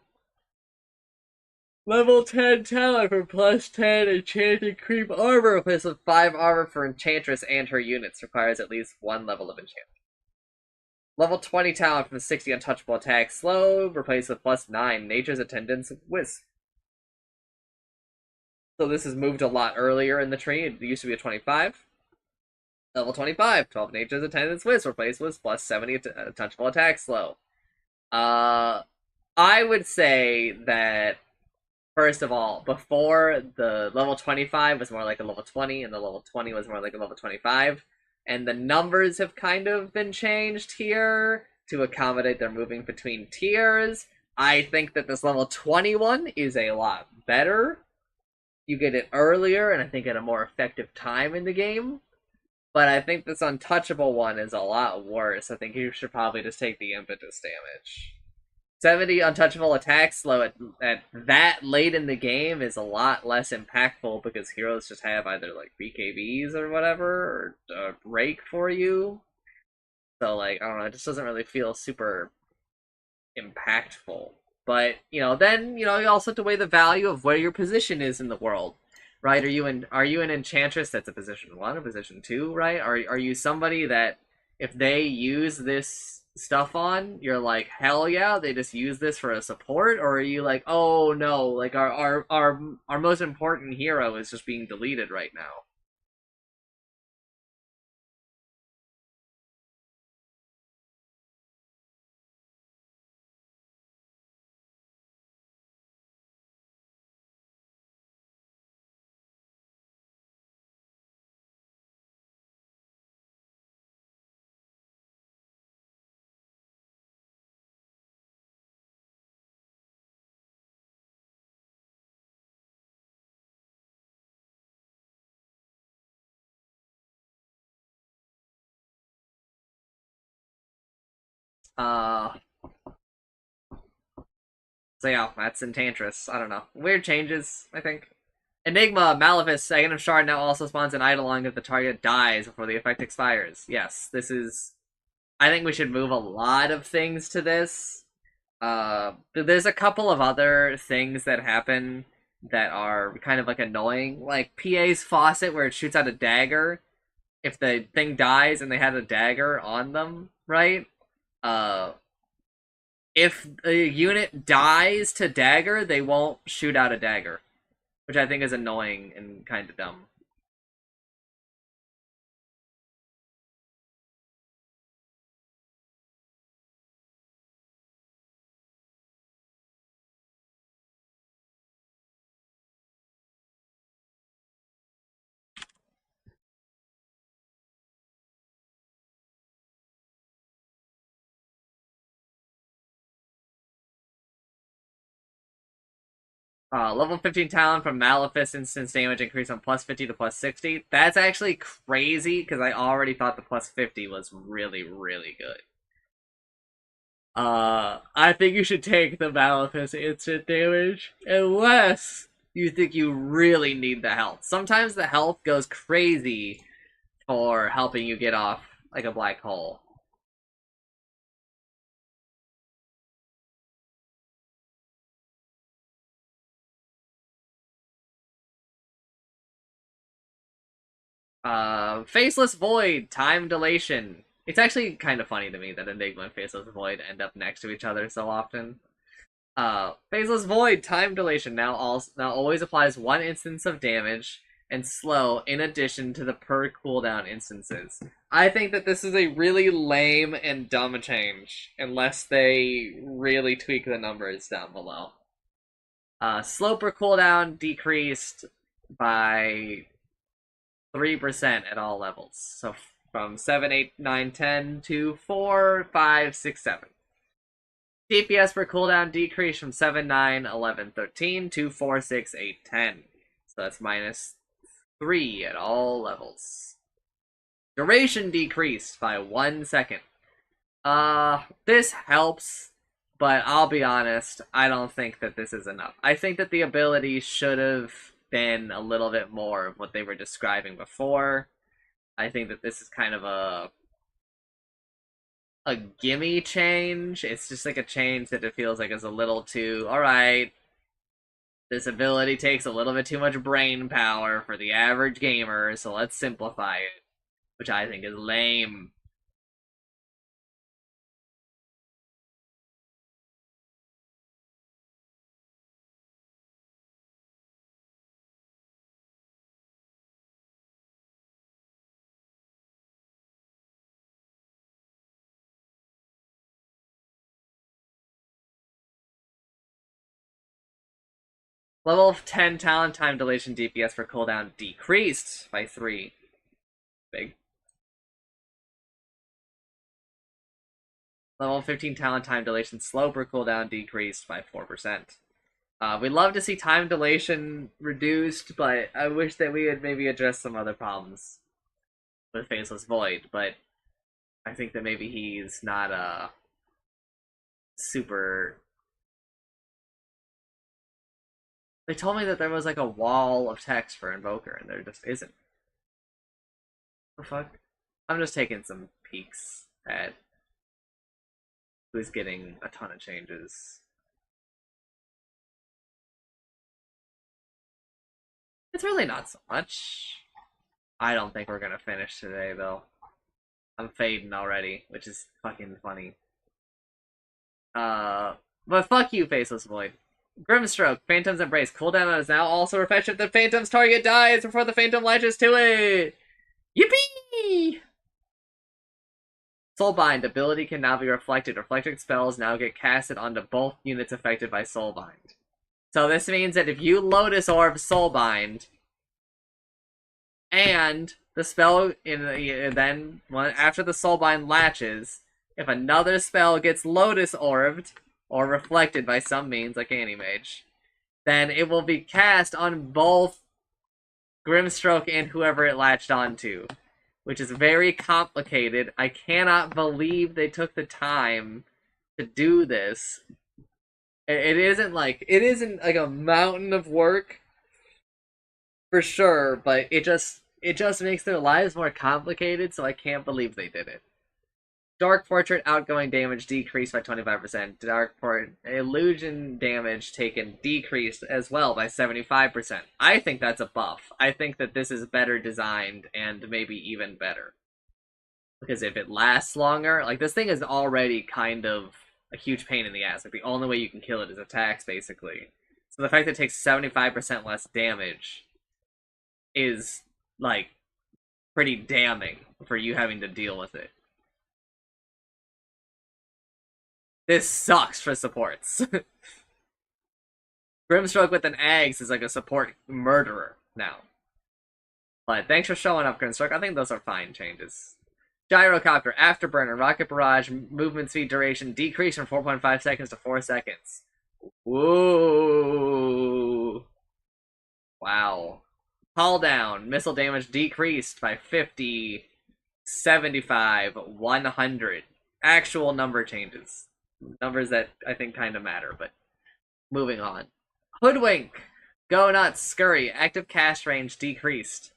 A: Level 10 talent for plus 10 enchanted creep armor replaced with 5 armor for Enchantress and her units. Requires at least 1 level of enchantment. Level 20 talent from 60 untouchable attack slow replaced with plus 9 nature's attendance wisp. So this has moved a lot earlier in the tree. It used to be a 25. Level 25, 12 nature's attendance whiz, replaced with plus 70 touchable attack slow. Uh, I would say that, first of all, before the level 25 was more like a level 20, and the level 20 was more like a level 25. And the numbers have kind of been changed here to accommodate their moving between tiers. I think that this level 21 is a lot better. You get it earlier, and I think at a more effective time in the game. But I think this untouchable one is a lot worse. I think you should probably just take the impetus damage. 70 untouchable attack slow at that late in the game is a lot less impactful because heroes just have either like BKBs or whatever, or a break for you. So, like, I don't know, it just doesn't really feel super impactful. But, then, you also have to weigh the value of where your position is in the world. Right? Are you an enchantress that's a position 1 or position 2, right? Are you somebody that if they use this stuff on, you're like, hell yeah, they just use this for a support? Or are you like, oh no, like our most important hero is just being deleted right now? Uh so yeah, that's Enchantress. I don't know. Weird changes, I think. Enigma, Malefice, Item Shard now also spawns an Eidolon if the target dies before the effect expires. Yes, this is. I think we should move a lot of things to this. There's a couple of other things that happen that are kind of like annoying, like PA's faucet where it shoots out a dagger if the thing dies and they had a dagger on them, right? Uh, if a unit dies to dagger, they won't shoot out a dagger, which I think is annoying and kind of dumb. Level 15 talent from Malefice instance damage increase on plus 50 to plus 60. That's actually crazy because I already thought the plus 50 was really, really good. I think you should take the Malefice instant damage unless you think you really need the health. Sometimes the health goes crazy for helping you get off like a black hole. Faceless Void, time dilation. It's actually kind of funny to me that Enigma and Faceless Void end up next to each other so often. Faceless Void, time dilation now always applies 1 instance of damage and slow in addition to the per cooldown instances. I think that this is a really lame and dumb change unless they really tweak the numbers down below. Slow per cooldown decreased by 3% at all levels. So from 7, 8, 9, 10 to 4, 5, 6, 7. DPS per cooldown decreased from 7, 9, 11, 13 to 4, 6, 8, 10. So that's minus 3 at all levels. Duration decreased by 1 second. This helps, but I'll be honest, I don't think that this is enough. I think that the ability should have been a little bit more of what they were describing before. I think that this is kind of a gimme change. It's just like a change that it feels like is a little too, all right, this ability takes a little bit too much brain power for the average gamer, so let's simplify it, which I think is lame. Level 10 talent time dilation DPS for cooldown decreased by 3. Big. Level 15 talent time dilation slow per cooldown decreased by 4%. We'd love to see time dilation reduced, but I wish that we had maybe addressed some other problems with Faceless Void, but I think that maybe he's not super. They told me that there was like a wall of text for Invoker, and there just isn't. What the fuck? I'm just taking some peeks at who's getting a ton of changes. It's really not so much. I don't think we're gonna finish today, though. I'm fading already, which is fucking funny. But fuck you, Faceless Void. Grimstroke, Phantom's Embrace. Cooldown is now also refreshed if the Phantom's target dies before the Phantom latches to it! Yippee! Soulbind, ability can now be reflected. Reflected spells now get casted onto both units affected by Soulbind. So this means that if you Lotus Orb Soulbind, and the spell then after the Soulbind latches, if another spell gets Lotus Orbed or reflected by some means like Animage, then it will be cast on both Grimstroke and whoever it latched onto, which is very complicated. I cannot believe they took the time to do this. It isn't like a mountain of work for sure, but it just makes their lives more complicated, so I can't believe they did it. Dark Portrait outgoing damage decreased by 25%. Dark Portrait illusion damage taken decreased as well by 75%. I think that's a buff. I think that this is better designed and maybe even better. Because if it lasts longer, like this thing is already kind of a huge pain in the ass. Like the only way you can kill it is attacks, basically. So the fact that it takes 75% less damage is like pretty damning for you having to deal with it. This sucks for supports. Grimstroke with an Axe is like a support murderer now. But thanks for showing up, Grimstroke. I think those are fine changes. Gyrocopter, Afterburner, Rocket Barrage, movement speed duration decreased from 4.5 seconds to 4 seconds. Whoa. Wow. Hull down, missile damage decreased by 50, 75, 100. Actual number changes. Numbers that I think kind of matter, but moving on. Hoodwink, Go Nuts, Scurry, active cast range decreased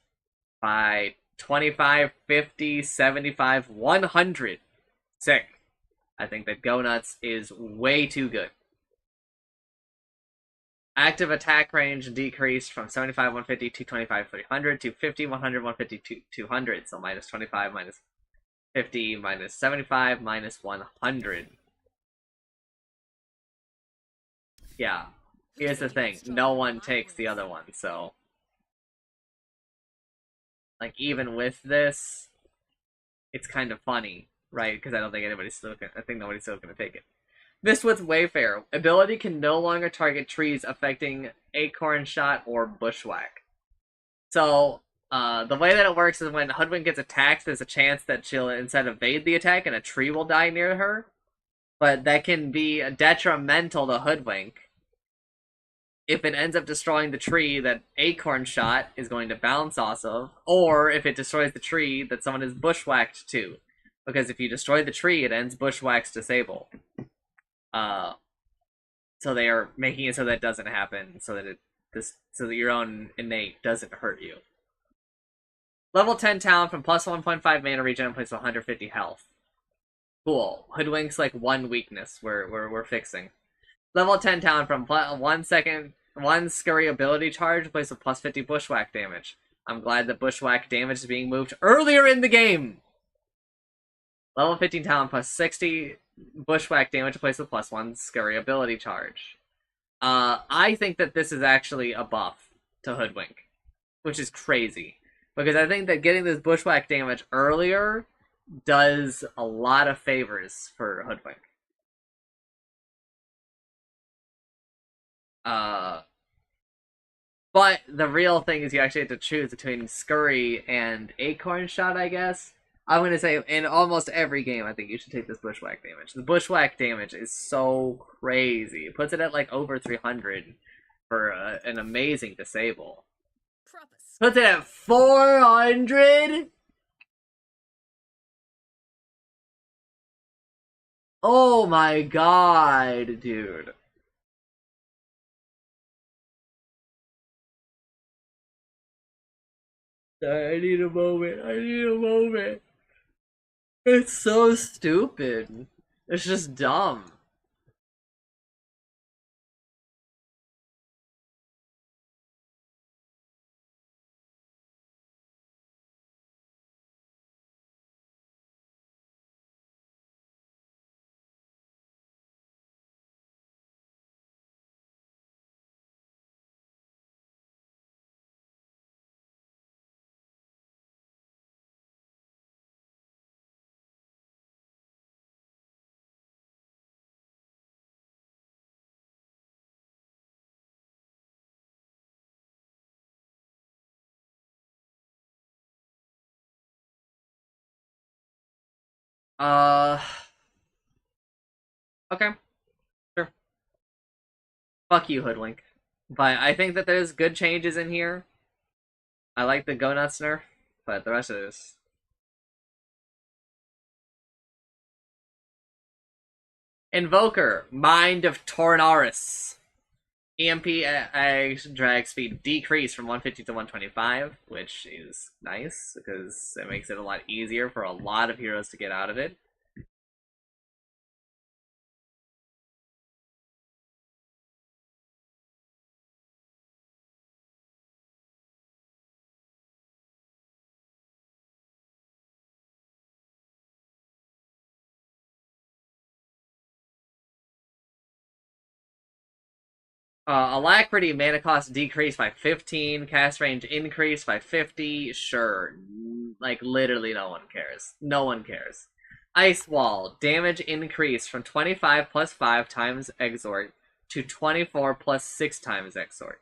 A: by 25, 50, 75, 100. Sick. I think that Go Nuts is way too good. Active attack range decreased from 75, 150, 225, 300 to 50, 100, 150, 200. So minus 25, minus 50, minus 75, minus 100. Yeah. Here's the thing. No one takes the other one, so... Like, even with this, it's kind of funny, right? Because I don't think anybody's still gonna... I think nobody's still gonna take it. This with Wayfarer. Ability can no longer target trees affecting Acorn Shot or Bushwhack. So, the way that it works is when Hoodwink gets attacked, there's a chance that she'll instead evade the attack and a tree will die near her. But that can be detrimental to Hoodwink if it ends up destroying the tree that Acorn Shot is going to bounce off of, or if it destroys the tree that someone is bushwhacked to. Because if you destroy the tree, it ends Bushwhack's disable. So they are making it so that doesn't happen, so that so that your own innate doesn't hurt you. Level 10 talent from plus 1.5 mana regen plays 150 health. Cool. Hoodwink's like one weakness we're fixing. Level 10 talent from 1 scurry ability charge plays with plus 50 bushwhack damage. I'm glad that bushwhack damage is being moved earlier in the game. Level 15 talent plus 60 bushwhack damage plays with plus 1 scurry ability charge. I think that this is actually a buff to Hoodwink, which is crazy. Because I think that getting this bushwhack damage earlier does a lot of favors for Hoodwink. But the real thing is you actually have to choose between Scurry and Acorn Shot, I guess. I'm going to say in almost every game, I think you should take this Bushwhack damage. The Bushwhack damage is so crazy. It puts it at like over 300 for an amazing disable. Puts it at 400? Oh my god, dude. I need a moment. I need a moment. It's so stupid. It's just dumb. Uh, okay, sure. Fuck you, Hoodwink. But I think that there's good changes in here. I like the Go Nuts nerf, but the rest of this. Invoker, Mind of Tornaris. EMP drag speed decrease from 150 to 125, which is nice because it makes it a lot easier for a lot of heroes to get out of it. Alacrity mana cost decreased by 15, cast range increased by 50. Sure, like literally no one cares. No one cares. Ice Wall, damage increased from 25 plus 5 times Exort to 24 plus 6 times Exort.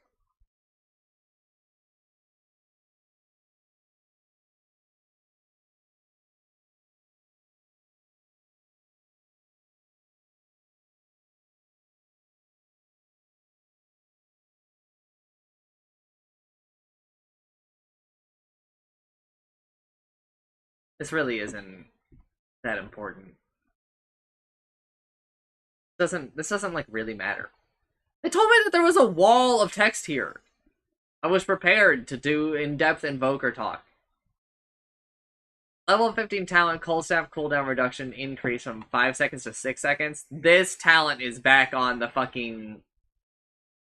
A: This really isn't that important. This doesn't like really matter. They told me that there was a wall of text here. I was prepared to do in-depth Invoker talk. Level 15 talent, Cold Staff cooldown reduction increase from 5 seconds to 6 seconds. This talent is back on the fucking...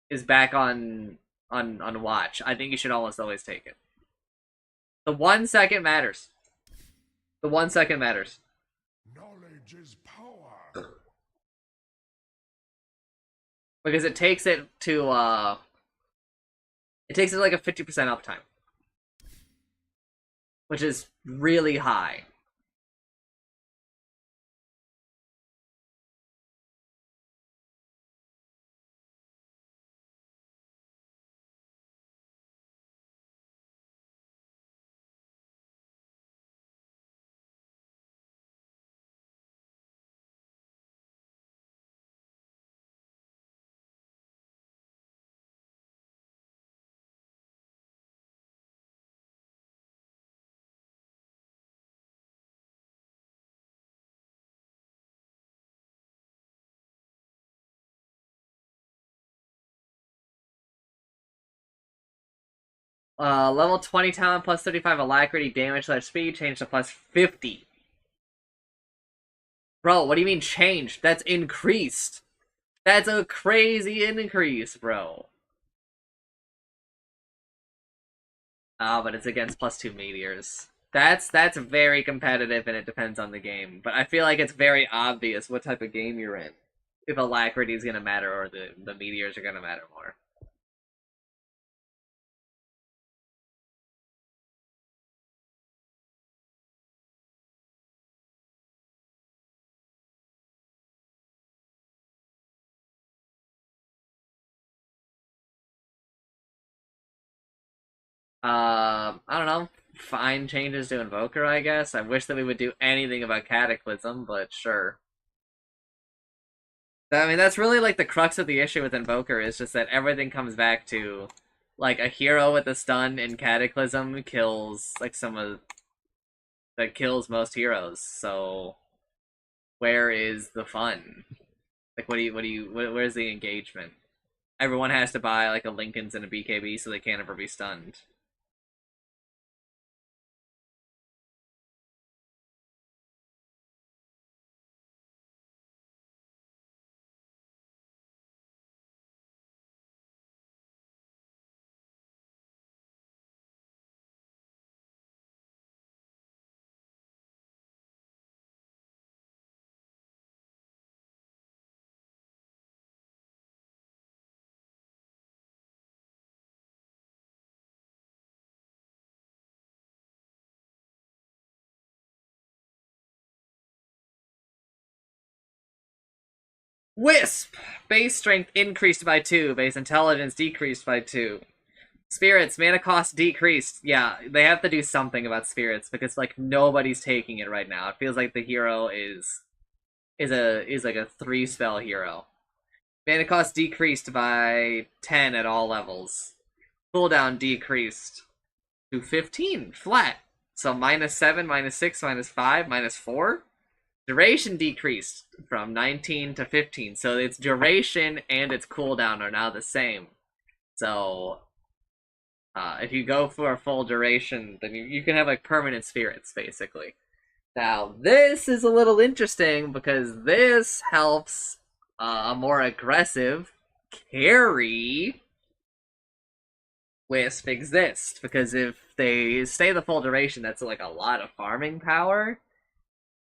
A: is back on watch. I think you should almost always take it. The 1 second matters. The 1 second matters.
C: Knowledge is power.
A: Because it takes it to, it takes it like a 50% uptime. Which is really high. Level 20 talent plus 35 alacrity damage slash speed changed to plus 50. Bro, what do you mean changed? That's increased. That's a crazy increase, bro. But it's against plus 2 meteors. That's very competitive and it depends on the game. But I feel like it's very obvious what type of game you're in. If alacrity is gonna matter or the meteors are gonna matter more. I don't know. Fine changes to Invoker, I guess. I wish that we would do anything about Cataclysm, but sure. I mean, that's really like the crux of the issue with Invoker is just that everything comes back to like a hero with a stun in Cataclysm kills like some of that kills most heroes. So where is the fun? Like, where's the engagement? Everyone has to buy like a Lincoln's and a BKB so they can't ever be stunned. Wisp! Base strength increased by 2, base intelligence decreased by 2. Spirits, mana cost decreased. Yeah, they have to do something about spirits because like nobody's taking it right now. It feels like the hero is like a 3-spell hero. Mana cost decreased by 10 at all levels. Cooldown decreased to 15 flat. So -7, -6, -5, -4. Duration decreased from 19 to 15. So its duration and its cooldown are now the same. So if you go for a full duration, then you can have like permanent spirits, basically. Now, this is a little interesting because this helps a more aggressive carry Wisp exist. Because if they stay the full duration, that's like a lot of farming power.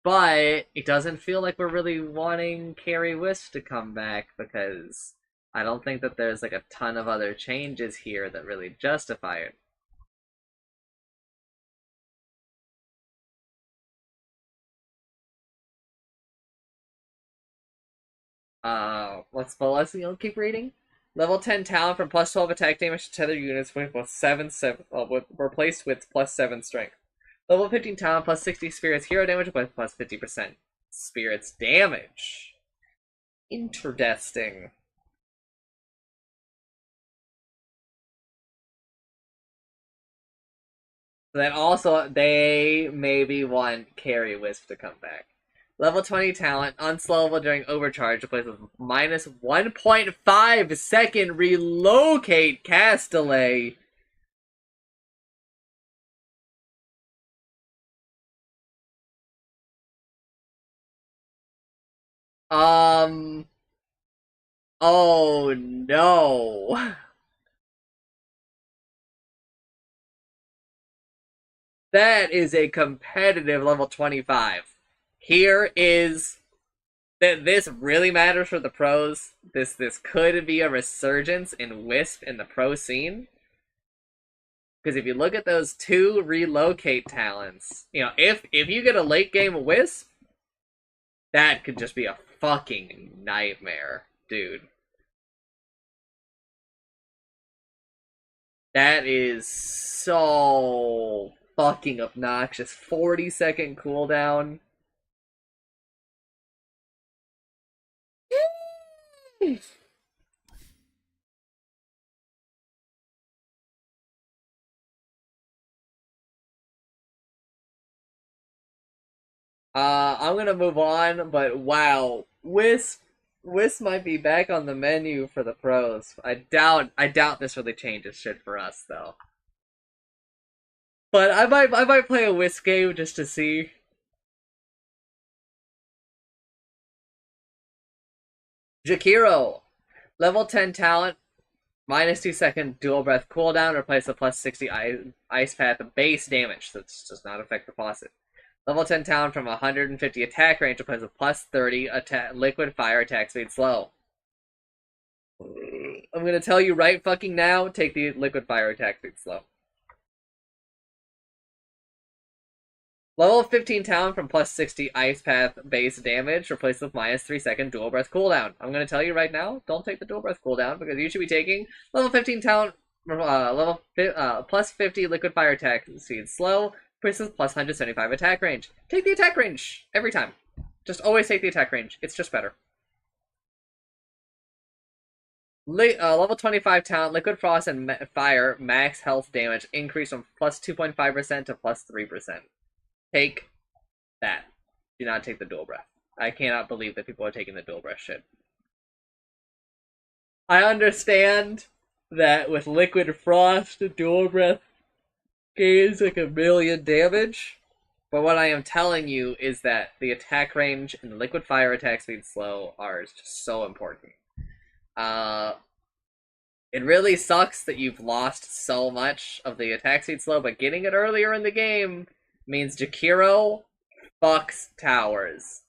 A: But it doesn't feel like we're really wanting carry Wisp to come back because I don't think that there's like a ton of other changes here that really justify it. Let's keep reading. Level 10 talent from plus 12 attack damage to tether units with replaced with plus 7 strength. Level 15 talent plus 60 spirits hero damage with plus 50% spirits damage. Interesting. Then also, they maybe want Carry Wisp to come back. Level 20 talent, unslowable during overcharge, replaced with minus 1.5 second relocate cast delay. Oh no. That is a competitive level 25. Here is that this really matters for the pros. This could be a resurgence in Wisp in the pro scene. Because if you look at those 2 relocate talents, you know, if you get a late game Wisp, that could just be a fucking nightmare, dude. That is so fucking obnoxious. 40-second cooldown. I'm gonna move on, but wow, Wisp might be back on the menu for the pros. I doubt this really changes shit for us though. But I might play a Wisp game just to see. Jakiro, level 10 talent, minus 2-second dual breath cooldown, replace the plus 60 ice path base damage. That does not affect the faucet. Level 10 talent from 150 attack range applies a plus 30 liquid fire attack speed slow. I'm gonna tell you right fucking now, take the liquid fire attack speed slow. Level 15 talent from plus 60 ice path base damage replaced with minus 3-second dual breath cooldown. I'm gonna tell you right now, don't take the dual breath cooldown because you should be taking level 15 talent plus 50 liquid fire attack speed. Slow versus plus 175 attack range. Take the attack range every time. Just always take the attack range. It's just better. Level 25 talent, Liquid Frost and Fire, max health damage increase from plus 2.5% to plus 3%. Take that. Do not take the dual breath. I cannot believe that people are taking the dual breath shit. I understand that with Liquid Frost, dual breath gains like 1,000,000 damage. But what I am telling you is that the attack range and the Liquid Fire attack speed slow are just so important. It really sucks that you've lost so much of the attack speed slow, but getting it earlier in the game means Jakiro fucks towers.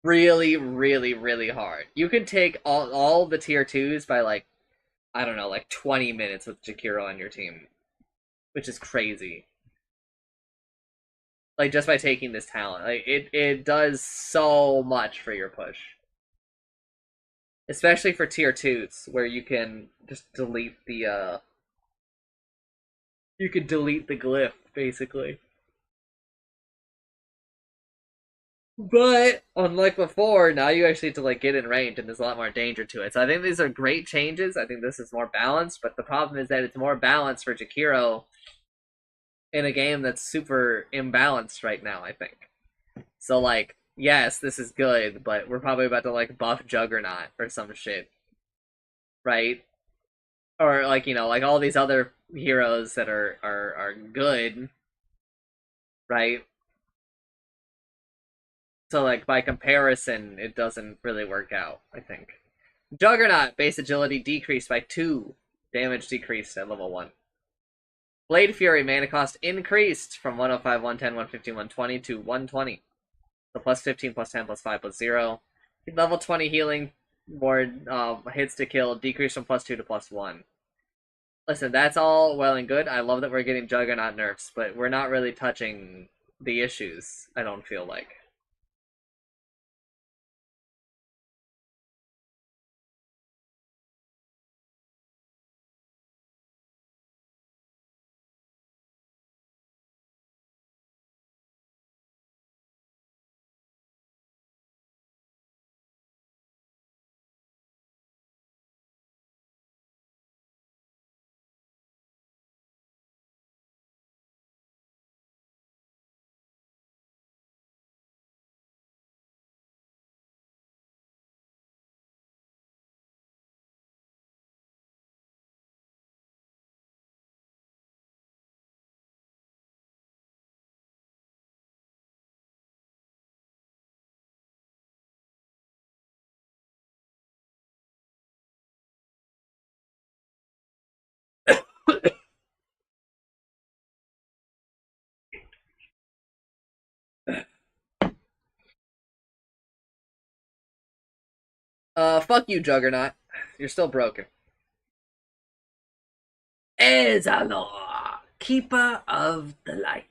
A: Really, really, really hard. You can take all the tier 2s by like, I don't know, like 20 minutes with Jakiro on your team. Which is crazy. Like, just by taking this talent. Like, it does so much for your push. Especially for tier 2s, where you can just delete the, you can delete the glyph, basically. But, unlike before, now you actually have to, like, get in range, and there's a lot more danger to it. So I think these are great changes. I think this is more balanced, but the problem is that it's more balanced for Jakiro in a game that's super imbalanced right now, I think. So, like, yes, this is good, but we're probably about to, like, buff Juggernaut or some shit. Right? Or, like, you know, like all these other heroes that are good. Right? So, like, by comparison, it doesn't really work out, I think. Juggernaut, base agility decreased by 2. Damage decreased at level 1. Blade Fury, mana cost increased from 105, 110, 115, 120 to 120. So plus 15, plus 10, plus 5, plus 0. Level 20 healing, more hits to kill, decreased from plus 2 to plus 1. Listen, that's all well and good. I love that we're getting Juggernaut nerfs, but we're not really touching the issues, I don't feel like. Fuck you, Juggernaut. You're still broken. Ezalor, Keeper of the Light.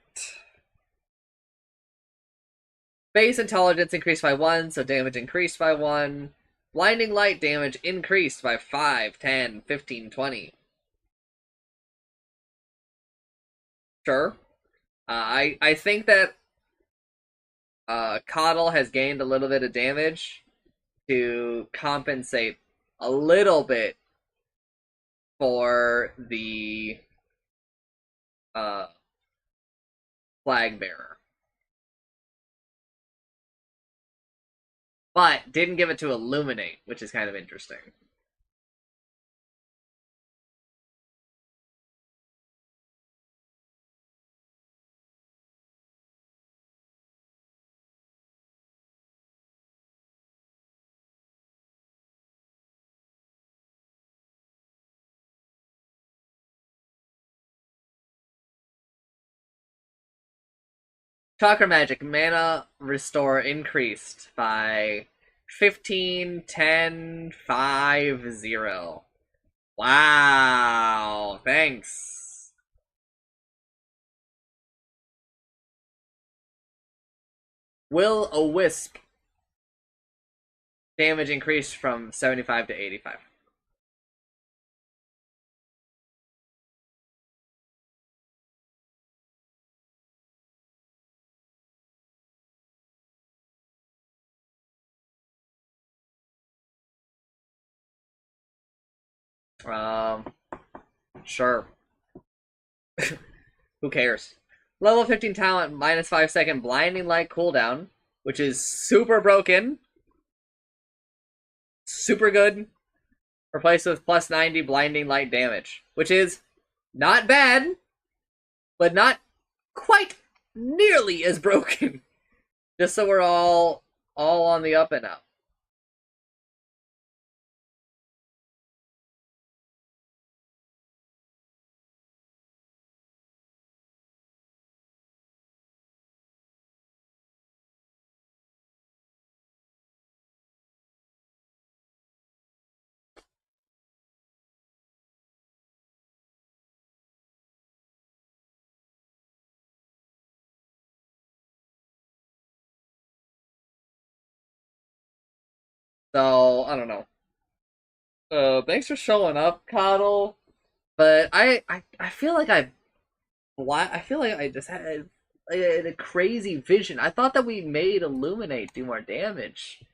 A: Base intelligence increased by 1, so damage increased by 1. Blinding light damage increased by 5, 10, 15, 20. Sure. I think that Coddle has gained a little bit of damage to compensate a little bit for the flag bearer. But didn't give it to Illuminate, which is kind of interesting. Chakra Magic, mana restore increased by 15, 10, 5, 0. Wow, thanks. Will-O-Wisp, damage increased from 75 to 85. Sure. Who cares? Level 15 talent, minus 5-second blinding light cooldown, which is super broken. Super good. Replaced with plus 90 blinding light damage, which is not bad, but not quite nearly as broken. Just so we're all on the up and up. So I don't know. Thanks for showing up, Coddle. But I feel like I feel like I just had a crazy vision. I thought that we made Illuminate do more damage.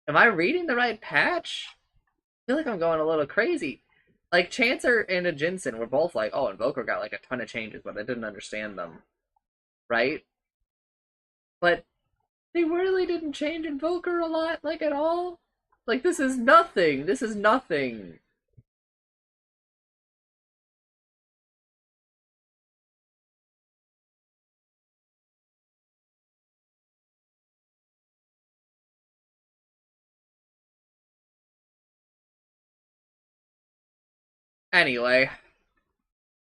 A: Am I reading the right patch? I feel like I'm going a little crazy. Like Chancer and a Jinsen were both like, oh, Invoker got like a ton of changes, but I didn't understand them, right? But they really didn't change Invoker a lot, like at all. Like this is nothing. This is nothing. Anyway,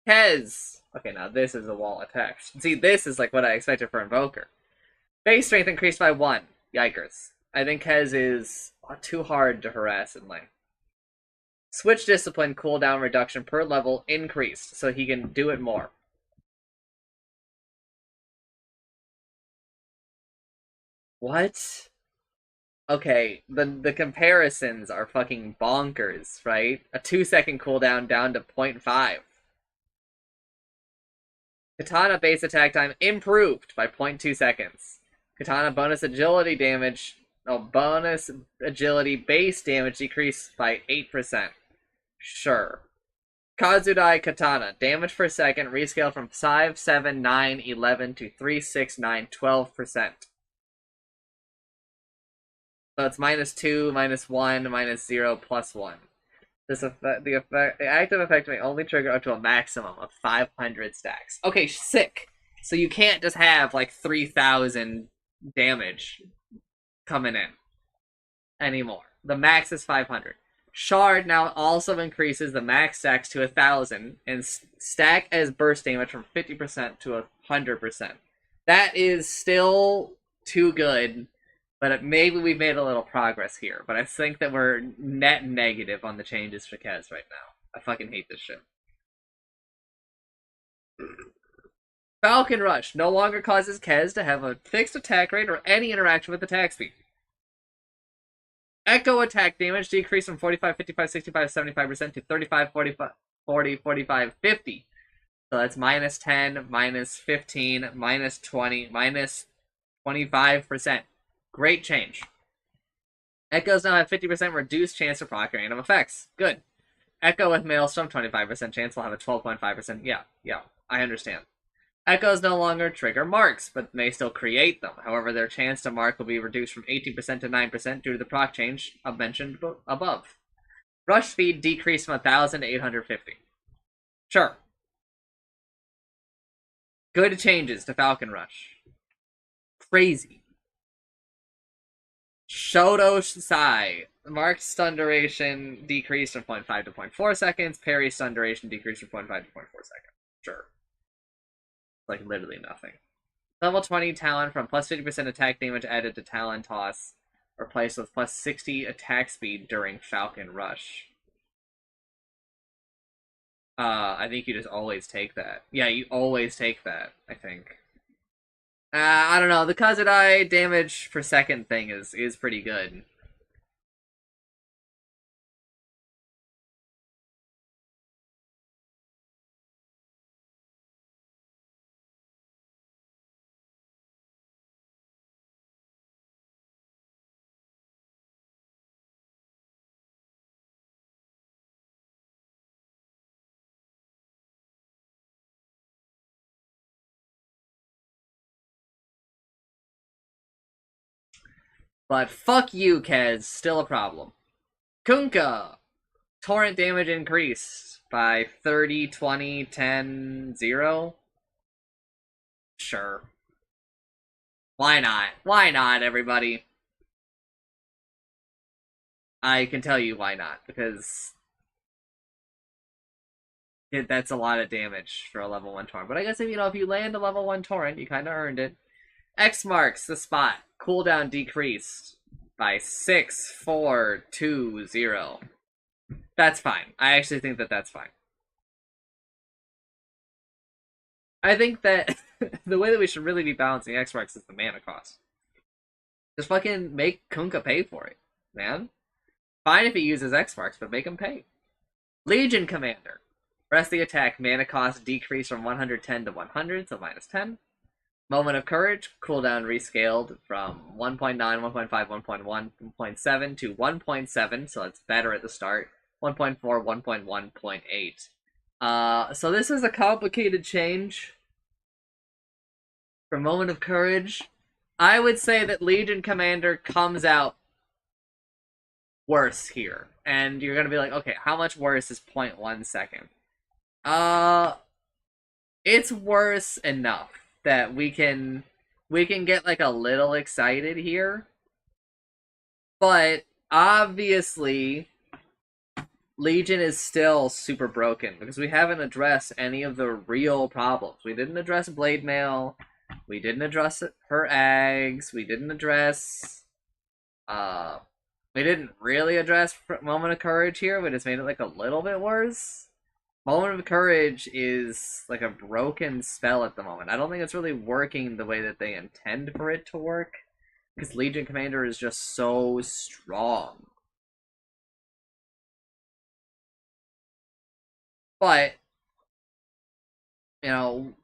A: Kez. Okay, now this is a wall of text. See, this is like what I expected for Invoker. Base strength increased by 1. Yikers. I think Kez is too hard to harass in lane. Switch discipline cooldown reduction per level increased, so he can do it more. What? Okay, the comparisons are fucking bonkers, right? A 2-second cooldown down to 0.5. Katana base attack time improved by 0.2 seconds. Katana bonus agility damage, bonus agility base damage decreased by 8%. Sure. Kazudai Katana, damage per second, rescale from 5, 7, 9, 11 to 3, 6, 9, 12%. So it's -2, -1, -0, +1. The active effect may only trigger up to a maximum of 500 stacks. Okay, sick. So you can't just have like 3,000 damage coming in anymore. The max is 500. Shard now also increases the max stacks to 1,000 and stack as burst damage from 50% to 100%. That is still too good, but maybe we've made a little progress here. But I think that we're net negative on the changes for Kez right now. I fucking hate this shit. Falcon Rush no longer causes Kez to have a fixed attack rate or any interaction with attack speed. Echo attack damage decreased from 45, 55, 65, 75% to 35, 45, 40, 45, 50. So that's -10, -15, -20, -25%. Great change. Echoes now have 50% reduced chance of proc random effects. Good. Echo with Maelstrom, 25% chance, will have a 12.5%. Yeah, I understand. Echoes no longer trigger marks, but may still create them. However, their chance to mark will be reduced from 18% to 9% due to the proc change mentioned above. Rush speed decreased from 1,000 to 850. Sure. Good changes to Falcon Rush. Crazy. Shoto Sai. Marked stun duration decreased from 0.5 to 0.4 seconds. Parry stun duration decreased from 0.5 to 0.4 seconds. Sure. Like literally nothing. Level 20 Talon from plus 50% attack damage added to Talon Toss, replaced with plus 60 attack speed during Falcon Rush. I think you just always take that. Yeah, you always take that, I think. I don't know. The Kazudai damage per second thing is pretty good. But fuck you, Kez, still a problem. Kunkka! Torrent damage increased by 30, 20, 10, 0. Sure. Why not? Why not, everybody? I can tell you why not, because that's a lot of damage for a level 1 torrent. But I guess if you land a level 1 torrent, you kind of earned it. X marks the spot. Cooldown decreased by 6, 4, 2, 0. That's fine. I actually think that that's fine. I think that the way that we should really be balancing X marks is the mana cost. Just fucking make Kunkka pay for it, man. Fine if he uses X marks, but make him pay. Legion Commander. Rest the attack mana cost decreased from 110 to 100, so minus 10. Moment of Courage, cooldown rescaled from 1.9, 1.5, 1.1, 1.7 to 1.7, so it's better at the start. 1.4, 1.1.8. So this is a complicated change. For Moment of Courage, I would say that Legion Commander comes out worse here. And you're gonna be like, okay, how much worse is 0.1 second? It's worse enough that we can get like a little excited here. But obviously Legion is still super broken because we haven't addressed any of the real problems. We didn't address Blade Mail. We didn't address her eggs. We didn't address we didn't really address Moment of Courage here. We just made it like a little bit worse. Moment of Courage is like a broken spell at the moment. I don't think it's really working the way that they intend for it to work, because Legion Commander is just so strong. But,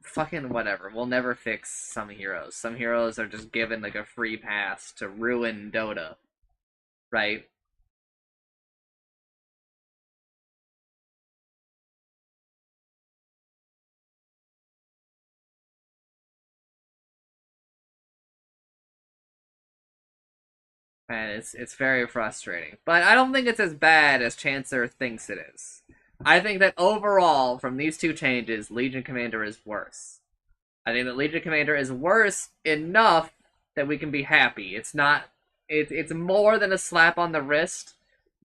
A: fucking whatever. We'll never fix some heroes. Some heroes are just given like a free pass to ruin Dota. Right? And it's very frustrating. But I don't think it's as bad as Chancellor thinks it is. I think that overall, from these two changes, Legion Commander is worse. I think that Legion Commander is worse enough that we can be happy. It's not... It's more than a slap on the wrist,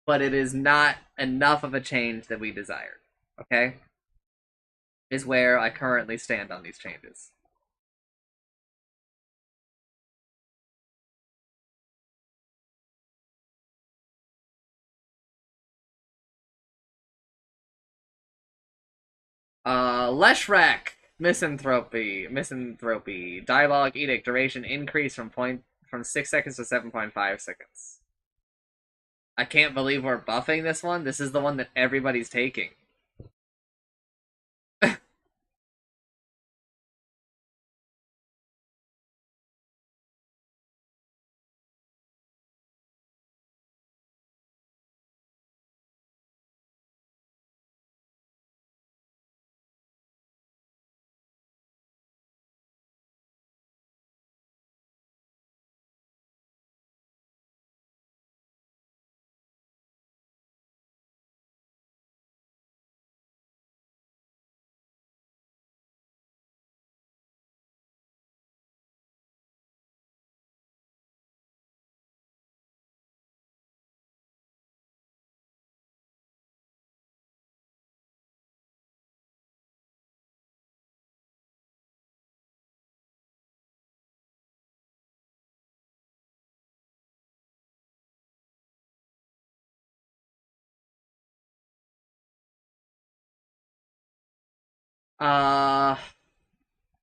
A: but it is not enough of a change that we desired. Okay? Is where I currently stand on these changes. Leshrac, Misanthropy. Dialogue Edict, duration increase from 6 seconds to 7.5 seconds. I can't believe we're buffing this one. This is the one that everybody's taking.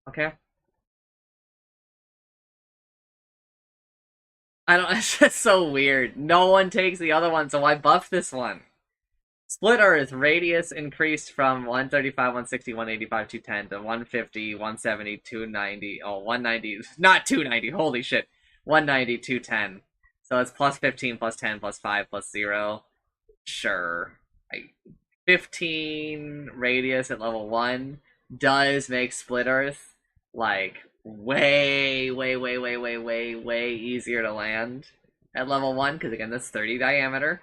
A: Okay. I don't. It's just so weird. No one takes the other one, so why buff this one? Split Earth radius increased from 135, 160, 185, 210 to 150, 170, 290. Oh, 190. Not 290. Holy shit. 190, 210. So it's plus 15, plus 10, plus 5, plus 0. Sure. 15 radius at level 1 does make Split Earth like way easier to land at level 1, because again, that's 30 diameter.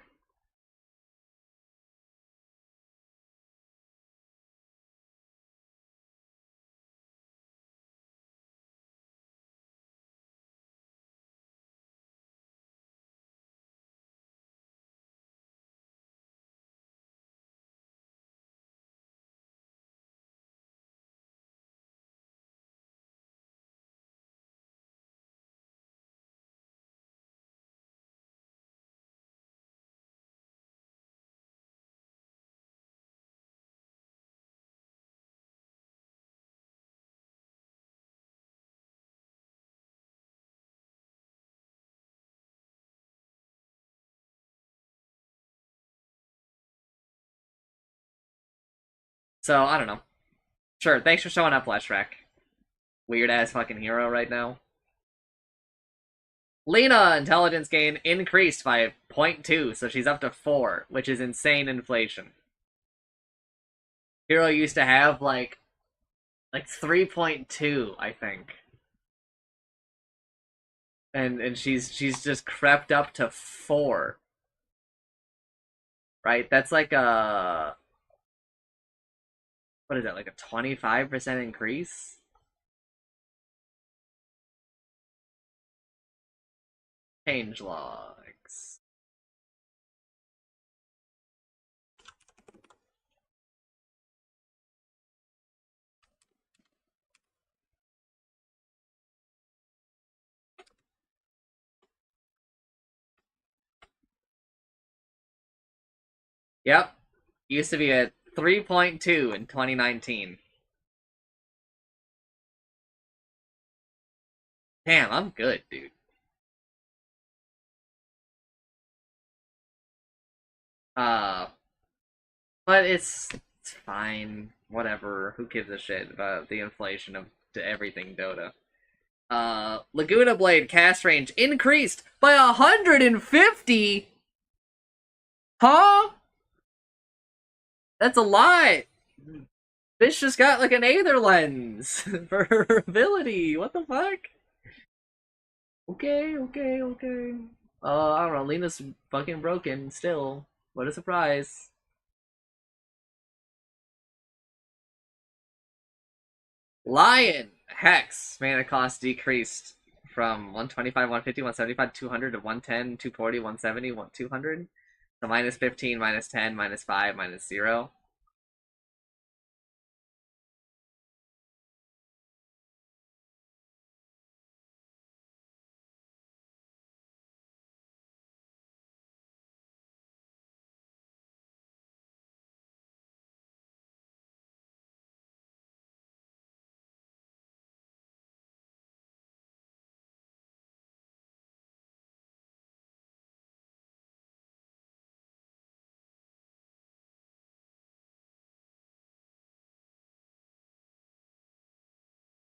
A: So, I don't know. Sure, thanks for showing up, Flashback. Weird ass fucking hero right now. Lena intelligence gain increased by 0.2, so she's up to 4, which is insane inflation. Hero used to have like 3.2, I think. And she's just crept up to 4. Right? That's like a, what is that, like a 25% increase? Change logs. Yep. Used to be at 3.2 in 2019. Damn, I'm good, dude. Uh, but it's fine. Whatever. Who gives a shit about the inflation of to everything Dota? Laguna Blade cast range increased by 150? Huh? That's a lot. Bitch just got like an Aether lens for her ability. What the fuck? Okay. I don't know. Lena's fucking broken still. What a surprise. Lion Hex mana cost decreased from 125, 150, 175, 200 to 110, 240, 170, 200. So minus 15, minus 10, minus 5, minus 0.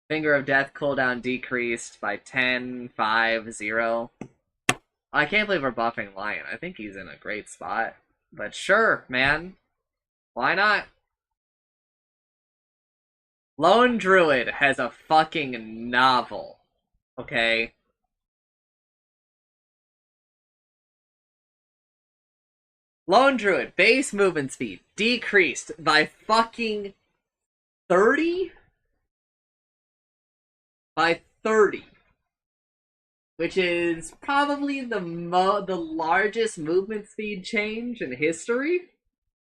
A: Finger of Death cooldown decreased by 10, 5, 0. I can't believe we're buffing Lion. I think he's in a great spot. But sure, man. Why not? Lone Druid has a fucking novel. Okay? Lone Druid, base movement speed decreased by fucking 30? By 30. Which is probably the largest movement speed change in history?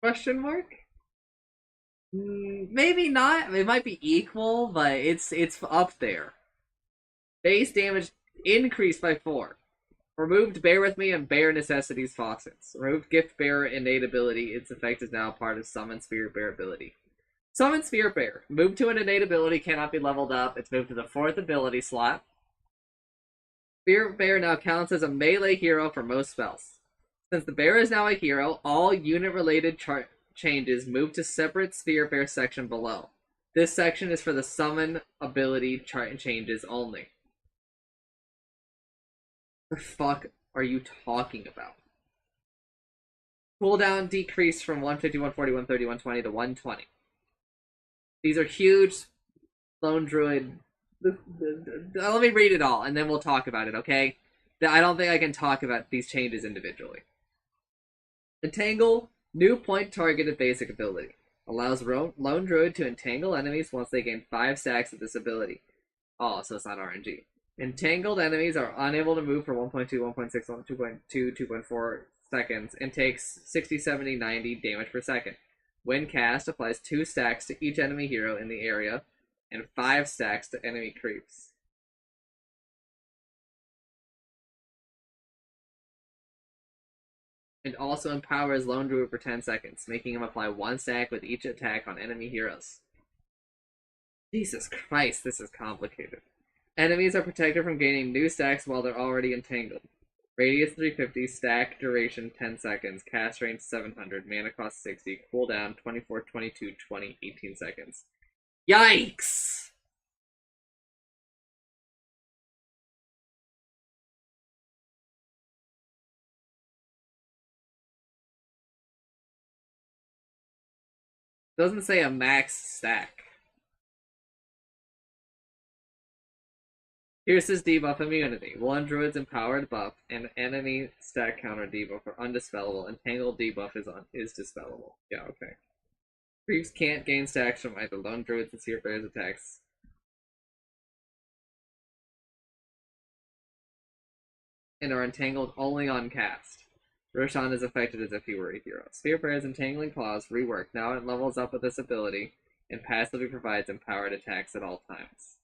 A: Question mark? Maybe not. It might be equal, but it's up there. Base damage increased by 4. Removed Bear With Me and Bear Necessities faucets. Removed Gift Bearer innate ability. Its effect is now part of Summon Spirit Bear ability. Summon Spirit Bear. Moved to an innate ability, cannot be leveled up. It's moved to the 4th ability slot. Spirit Bear now counts as a melee hero for most spells. Since the bear is now a hero, all unit-related changes move to separate Spirit Bear section below. This section is for the summon ability changes only. The fuck are you talking about? Cooldown decreased from 150, 140, 130, 120 to 120. These are huge. Lone Druid. Let me read it all, and then we'll talk about it, okay? I don't think I can talk about these changes individually. Entangle, new point targeted basic ability. Allows Lone Druid to entangle enemies once they gain 5 stacks of this ability. Oh, so it's not RNG. Entangled enemies are unable to move for 1.2, 1.6, 2.2, 2.4 seconds and takes 60, 70, 90 damage per second. When cast, applies 2 stacks to each enemy hero in the area and 5 stacks to enemy creeps. It also empowers Lone Druid for 10 seconds, making him apply 1 stack with each attack on enemy heroes. Jesus Christ, this is complicated. Enemies are protected from gaining new stacks while they're already entangled. Radius 350, stack duration 10 seconds, cast range 700, mana cost 60, cooldown 24, 22, 20, 18 seconds. Yikes! Doesn't say a max stack. Here's his debuff immunity. 1 Druid's empowered buff and enemy stack counter debuff are undispellable. Entangled debuff is dispellable. Yeah, okay. Creeps can't gain stacks from either Lone Druids and Seer Bear's attacks. And are entangled only on cast. Roshan is affected as if he were a hero. Sphere Bear's Entangling Claws rework. Now it levels up with this ability and passively provides empowered attacks at all times.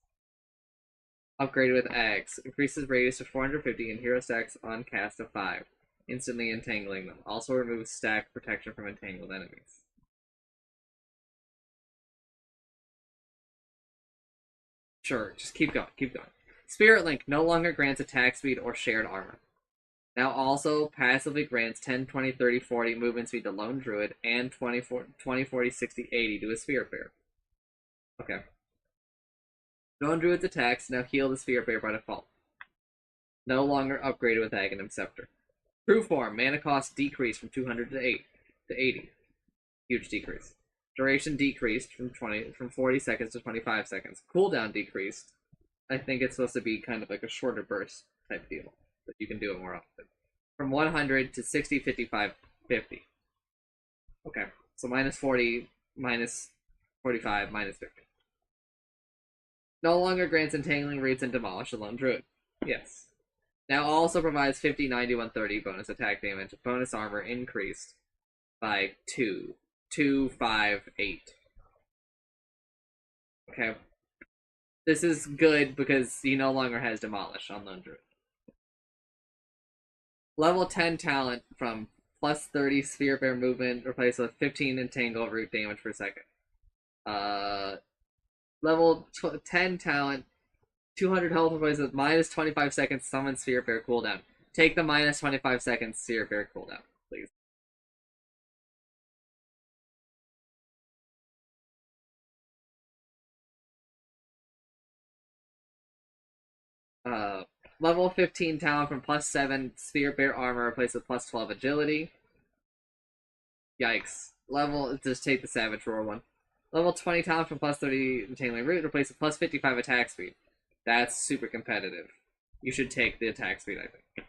A: Upgraded with Eggs. Increases radius to 450 and hero stacks on cast of 5, instantly entangling them. Also removes stack protection from entangled enemies. Sure, just keep going, keep going. Spirit Link no longer grants attack speed or shared armor. Now also passively grants 10, 20, 30, 40 movement speed to Lone Druid and 20, 40, 60, 80 to a Sphere Bear. Okay. Lone Druid's attacks now heal the Sphere Bear by default. No longer upgraded with Aghanim Scepter. True Form, mana cost decreased from 200 to 80. Huge decrease. Duration decreased from 40 seconds to 25 seconds. Cooldown decreased. I think it's supposed to be kind of like a shorter burst type deal, but you can do it more often. From 100 to 60, 55, 50. Okay, so minus 40, minus 45, minus 50. No longer grants entangling roots and demolish a Lone Druid. Yes. Now also provides 50, 90, 130 bonus attack damage. Bonus armor increased by 2, 5, 8. Okay. This is good because he no longer has demolish on Lone Druid. Level 10 talent from plus 30 Sphere Bear movement replaced with 15 entangle root damage per second. Level 10 talent, 200 health replaced with minus 25 seconds summon Sphere Bear cooldown. Take the minus 25 seconds Sphere Bear cooldown, please. Level 15 talent from plus 7 Sphere Bear armor replaced with plus 12 agility. Yikes. Just take the Savage Roar one. Level 20 talent from plus 30 Entangling Root replaced with plus 55 attack speed. That's super competitive. You should take the attack speed, I think.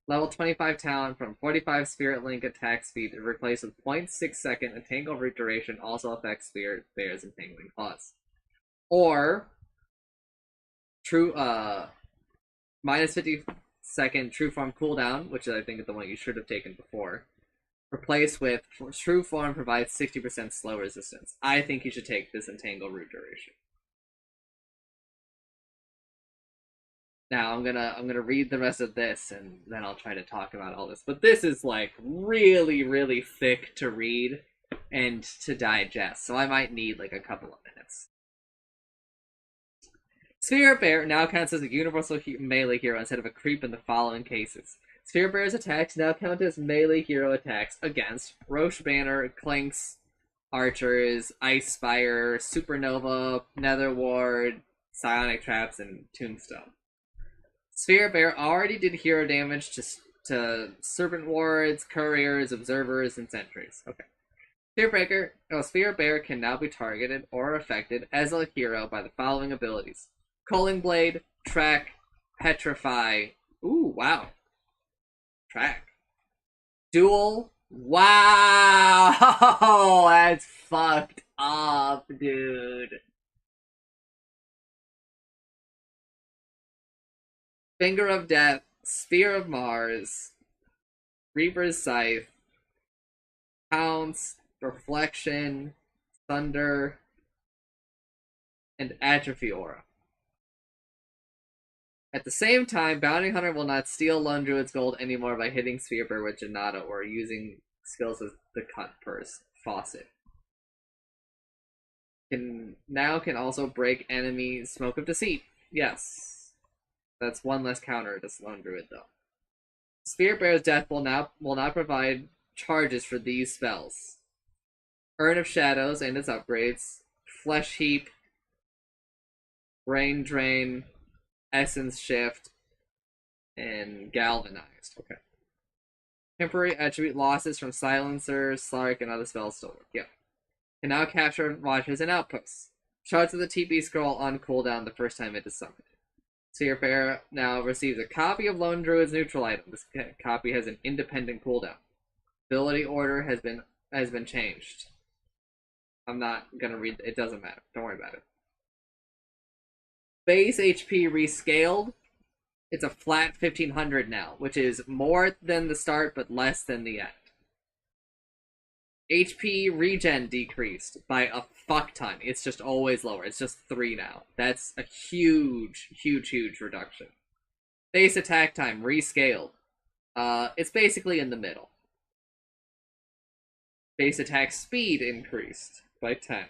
A: Level 25 talent from 45 Spirit Link attack speed replaced with 0.6 second Entangle Root duration also affects Spirit Bear's Entangling Claws. Or true minus 50 second True Form cooldown, which I think is the one you should have taken before. Replaced with True Form provides 60% slow resistance. I think you should take this Entangle Root duration. Now I'm gonna read the rest of this and then I'll try to talk about all this. But this is like really, really thick to read and to digest, so I might need like a couple of minutes. Sphere Bear now counts as a universal melee hero instead of a creep in the following cases. Sphere Bear's attacks now count as melee hero attacks against Roche Banner, Clinks, Archers, Ice Spire, Supernova, Nether Ward, Psionic Traps, and Tombstone. Sphere Bear already did hero damage to Serpent Wards, Couriers, Observers, and Sentries. Okay. Sphere Bear can now be targeted or affected as a hero by the following abilities: Culling Blade, Track, Petrify, Ooh, wow. Track. Duel. Wow! That's fucked up, dude. Finger of Death, Spear of Mars, Reaper's Scythe, Pounce, Reflection, Thunder, and Atrophy Aura. At the same time, Bounty Hunter will not steal Lone Druid's gold anymore by hitting Spearbear with Janata or using skills as the Cut Purse Faucet. Can also break enemy Smoke of Deceit. Yes. That's one less counter to Lone Druid though. Spearbear's Death will not provide charges for these spells. Urn of Shadows and its upgrades, Flesh Heap, Brain Drain, Essence Shift, and Galvanized. Okay. Temporary attribute losses from Silencer, Slark, and other spells still work. Yeah. Can now capture watches and outposts. Shards of the TP scroll on cooldown the first time it is summoned. Spearbear now receives a copy of Lone Druid's neutral item. This copy has an independent cooldown. Ability order has been changed. I'm not gonna read it. Doesn't matter. Don't worry about it. Base HP rescaled. It's a flat 1500 now, which is more than the start but less than the end. HP regen decreased by a fuck ton. It's just always lower. It's just 3 now. That's a huge reduction. Base attack time rescaled. It's basically in the middle. Base attack speed increased by 10,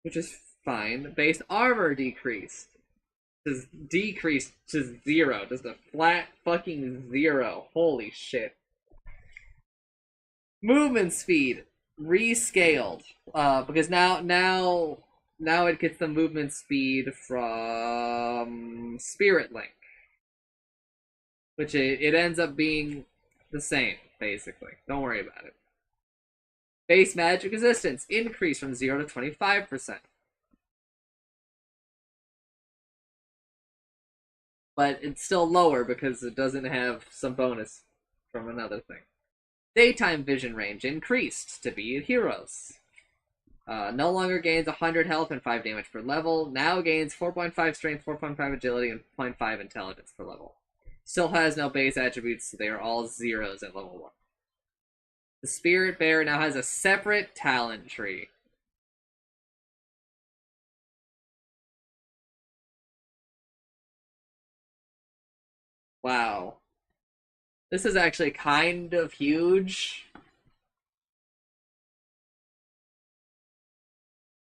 A: which is fine. Base armor decreased. Just decreased to 0. Just a flat fucking 0. Holy shit. Movement speed rescaled. Because now it gets the movement speed from Spirit Link. Which it ends up being the same, basically. Don't worry about it. Base magic resistance increased from 0 to 25%. But it's still lower because it doesn't have some bonus from another thing. Daytime vision range increased to be heroes. No longer gains 100 health and 5 damage per level. Now gains 4.5 strength, 4.5 agility, and 0.5 intelligence per level. Still has no base attributes, so they are all zeros at level 1. The Spirit Bear now has a separate talent tree. Wow. This is actually kind of huge.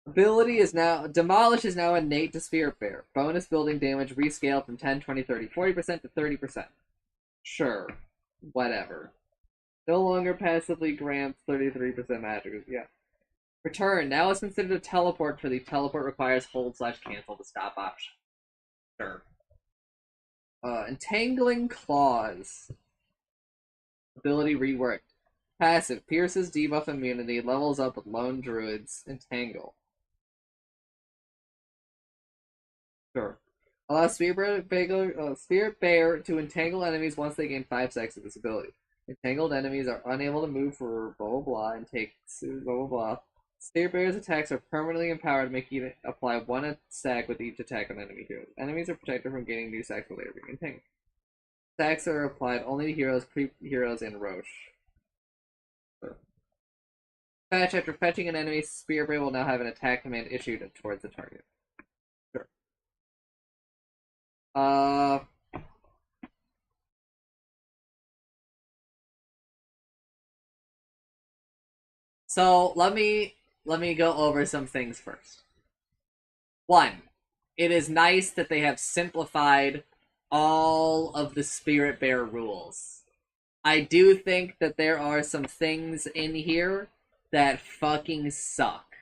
A: Ability is now... Demolish is now innate to Spirit Bear. Bonus building damage rescaled from 10, 20, 30, 40% to 30%. Sure. Whatever. No longer passively grants 33% magic. Yeah. Return. Now is considered a teleport for the teleport requires hold/cancel the stop option. Sure. Entangling Claws. Ability reworked. Passive. Pierces debuff immunity. Levels up with Lone Druid's Entangle. Sure. Allow Spirit Bear to entangle enemies once they gain 5 seconds of this ability. Entangled enemies are unable to move for blah blah blah and take blah blah blah. Spirit Bear's attacks are permanently empowered, making it apply 1 stack with each attack on enemy heroes. Enemies are protected from gaining new stacks while they are being entangled. Stacks are applied only to heroes, creep heroes, and Roche. Sure. Fetch. After fetching an enemy, Spirit Bear will now have an attack command issued towards the target. Sure. So let me go over some things first. 1, it is nice that they have simplified all of the Spirit Bear rules. I do think that there are some things in here that fucking suck,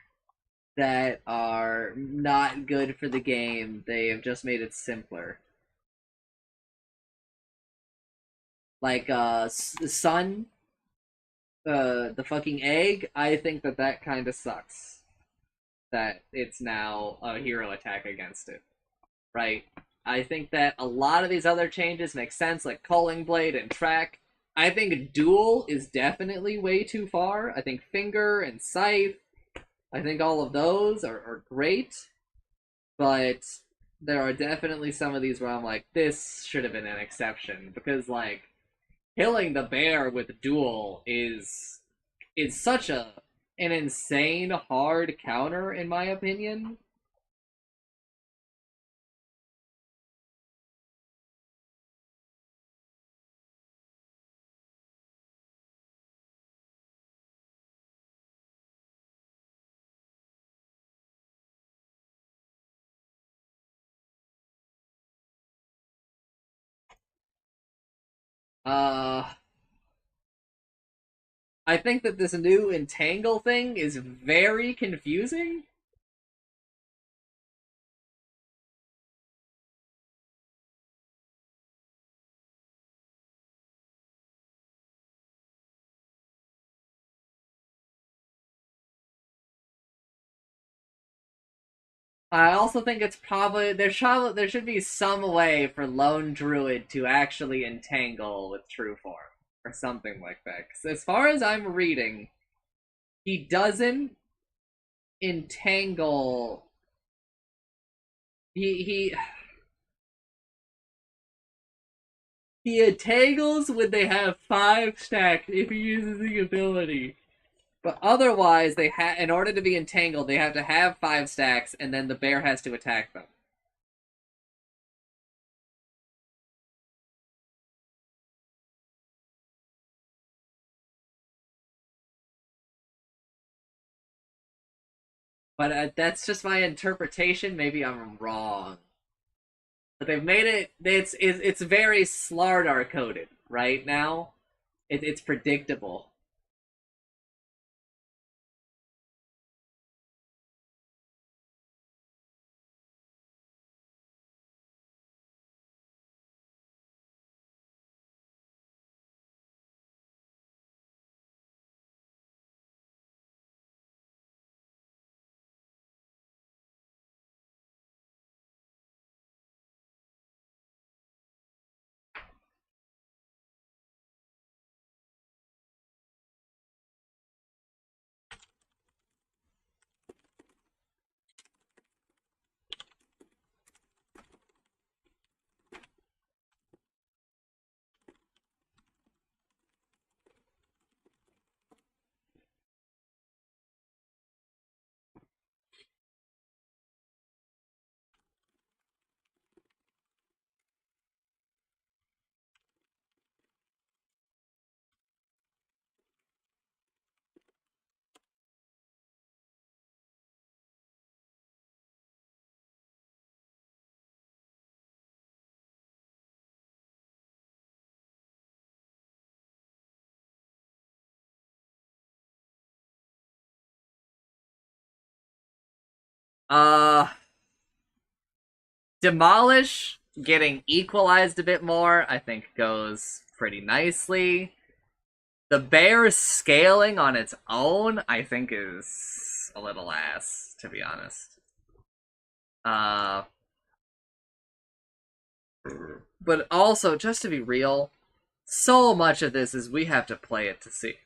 A: that are not good for the game. They have just made it simpler. Like, the sun, the fucking egg, I think that kind of sucks. That it's now a hero attack against it. Right? I think that a lot of these other changes make sense, like Culling Blade and Track. I think Duel is definitely way too far. I think Finger and Scythe, I think all of those are great, but there are definitely some of these where I'm like, this should have been an exception, because, like, killing the bear with Duel is such an insane hard counter, in my opinion. Uh, I think that this new entangle thing is very confusing. I also think it's probably there should be some way for Lone Druid to actually entangle with True Form or something like that. 'Cause as far as I'm reading, he doesn't entangle. He he entangles when they have 5 stacks if he uses the ability. But otherwise, in order to be entangled, they have to have 5 stacks, and then the bear has to attack them. But that's just my interpretation. Maybe I'm wrong. But they've made it. It's very Slardar coded right now. It's predictable. Uh, Demolish getting equalized a bit more, I think, goes pretty nicely. The bear scaling on its own, I think, is a little ass, to be honest. Uh, but also, just to be real, so much of this is we have to play it to see.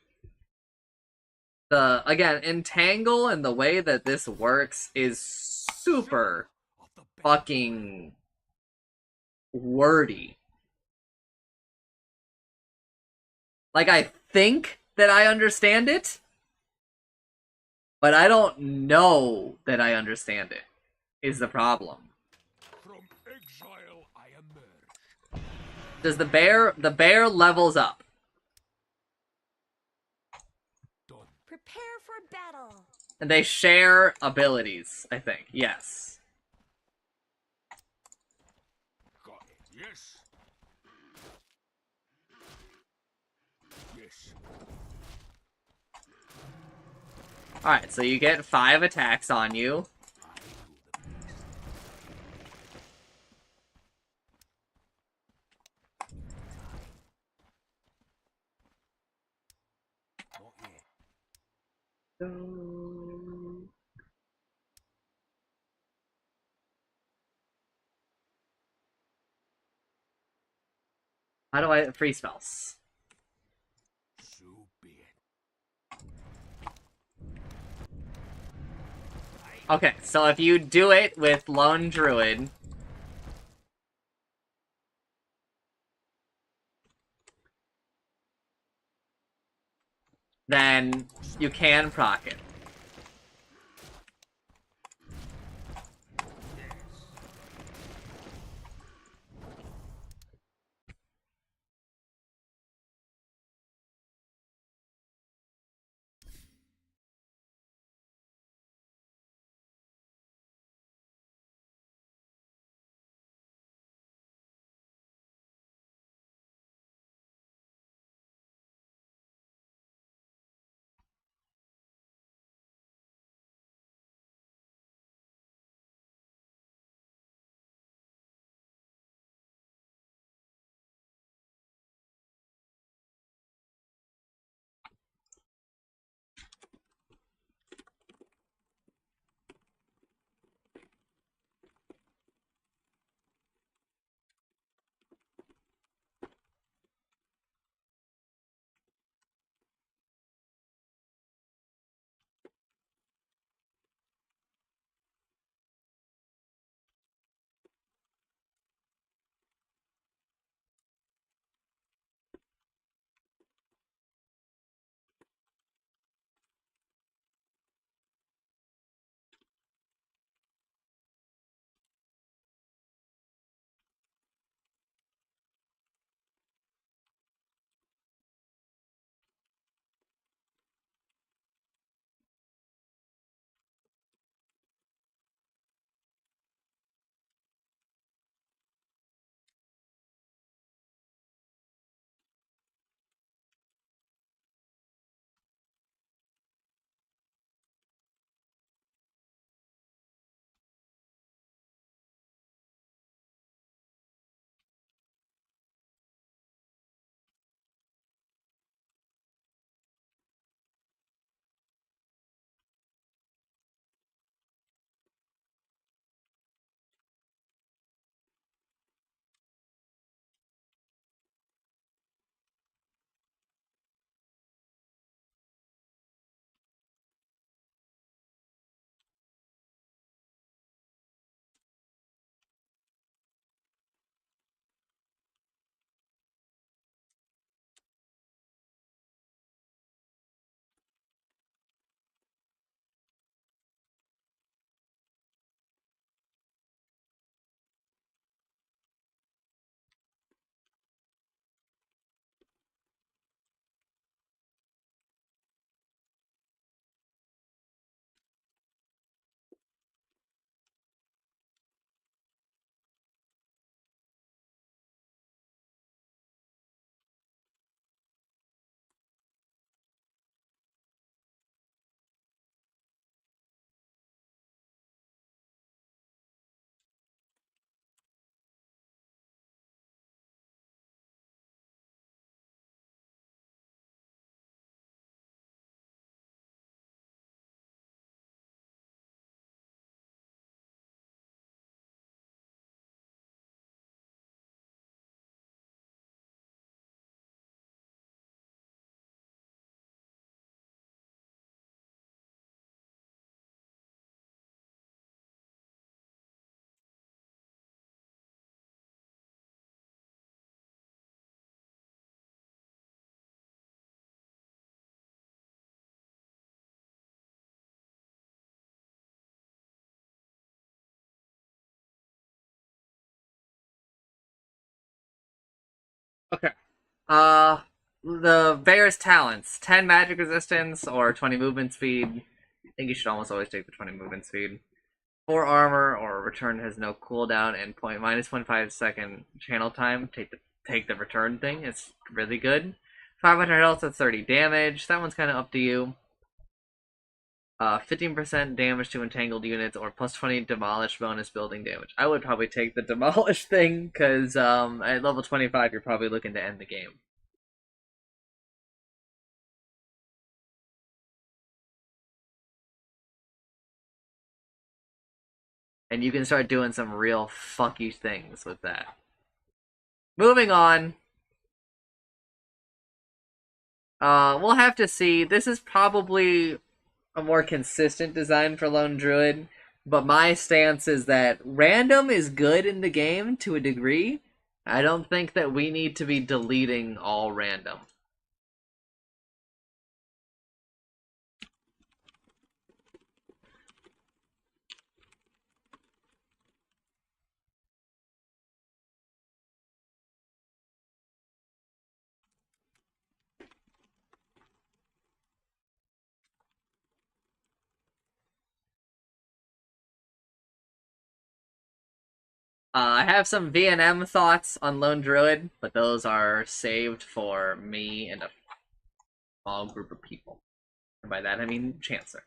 A: Again, Entangle and the way that this works is super fucking wordy. Like, I think that I understand it, but I don't know that I understand it, is the problem.
C: From exile I emerge.
A: Does the bear levels up?
B: Prepare for battle.
A: And they share abilities, I think. Yes.
C: Got it. Yes. Yes.
A: Alright, so you get 5 attacks on you. How do I free spells?
C: So be it.
A: Okay, so if you do it with Lone Druid, then you can proc it. Okay. Uh, the Bear's talents: 10 magic resistance or 20 movement speed. I think you should almost always take the 20 movement speed. 4 armor or return has no cooldown and minus 0.5 second channel time. Take the return thing. It's really good. 500 health at 30 damage. That one's kind of up to you. 15% damage to entangled units or plus 20 demolish bonus building damage. I would probably take the demolish thing because at level 25 you're probably looking to end the game. And you can start doing some real fucky things with that. Moving on. We'll have to see. This is probably a more consistent design for Lone Druid, but my stance is that random is good in the game to a degree. I don't think that we need to be deleting all random. I have some V&M thoughts on Lone Druid, but those are saved for me and a small group of people. And by that I mean Chancer.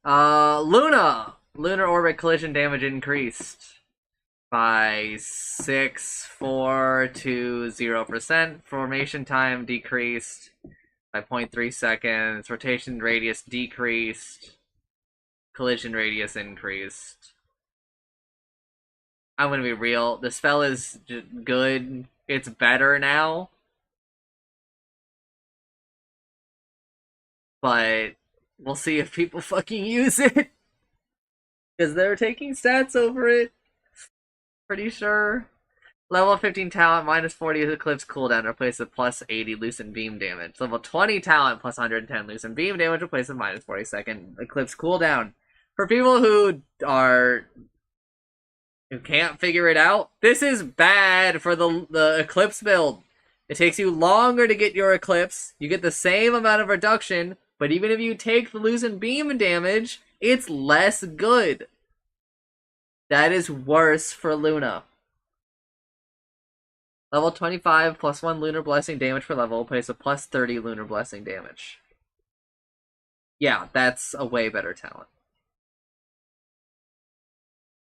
A: Luna! Lunar orbit collision damage increased by 6,420%. Formation time decreased by 0.3 seconds. Rotation radius decreased. Collision radius increased. I'm gonna be real. The spell is good. It's better now. But we'll see if people fucking use it. Because they're taking stats over it. Pretty sure. Level 15 talent, minus 40 Eclipse cooldown, replaced with plus 80 Lucent Beam damage. Level 20 talent, plus 110 Lucent Beam damage, replaced with minus 40 second Eclipse cooldown. For people who can't figure it out, this is bad for the Eclipse build. It takes you longer to get your Eclipse. You get the same amount of reduction, but even if you take the Lucent Beam damage, it's less good. That is worse for Luna. Level 25, plus 1 Lunar Blessing damage per level, plays a plus 30 Lunar Blessing damage. Yeah, that's a way better talent.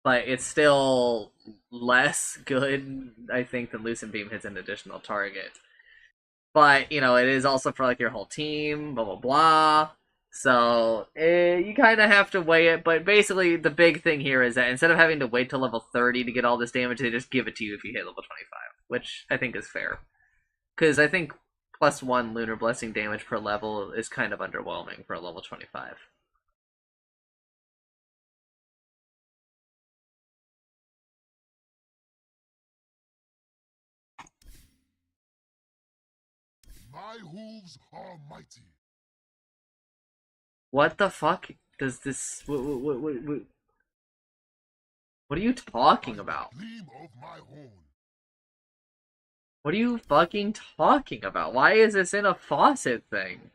A: But it's still less good, I think, than Lucent Beam hits an additional target. But, you know, it is also for, like, your whole team, blah, blah, blah. So, you kind of have to weigh it, but basically the big thing here is that instead of having to wait till level 30 to get all this damage, they just give it to you if you hit level 25, which I think is fair. Because I think plus 1 Lunar Blessing damage per level is kind of underwhelming for a level 25.
C: My hooves are mighty.
A: What the fuck does this... What are you talking about?
C: Gleam of my horn.
A: What are you fucking talking about? Why is this in a faucet thing?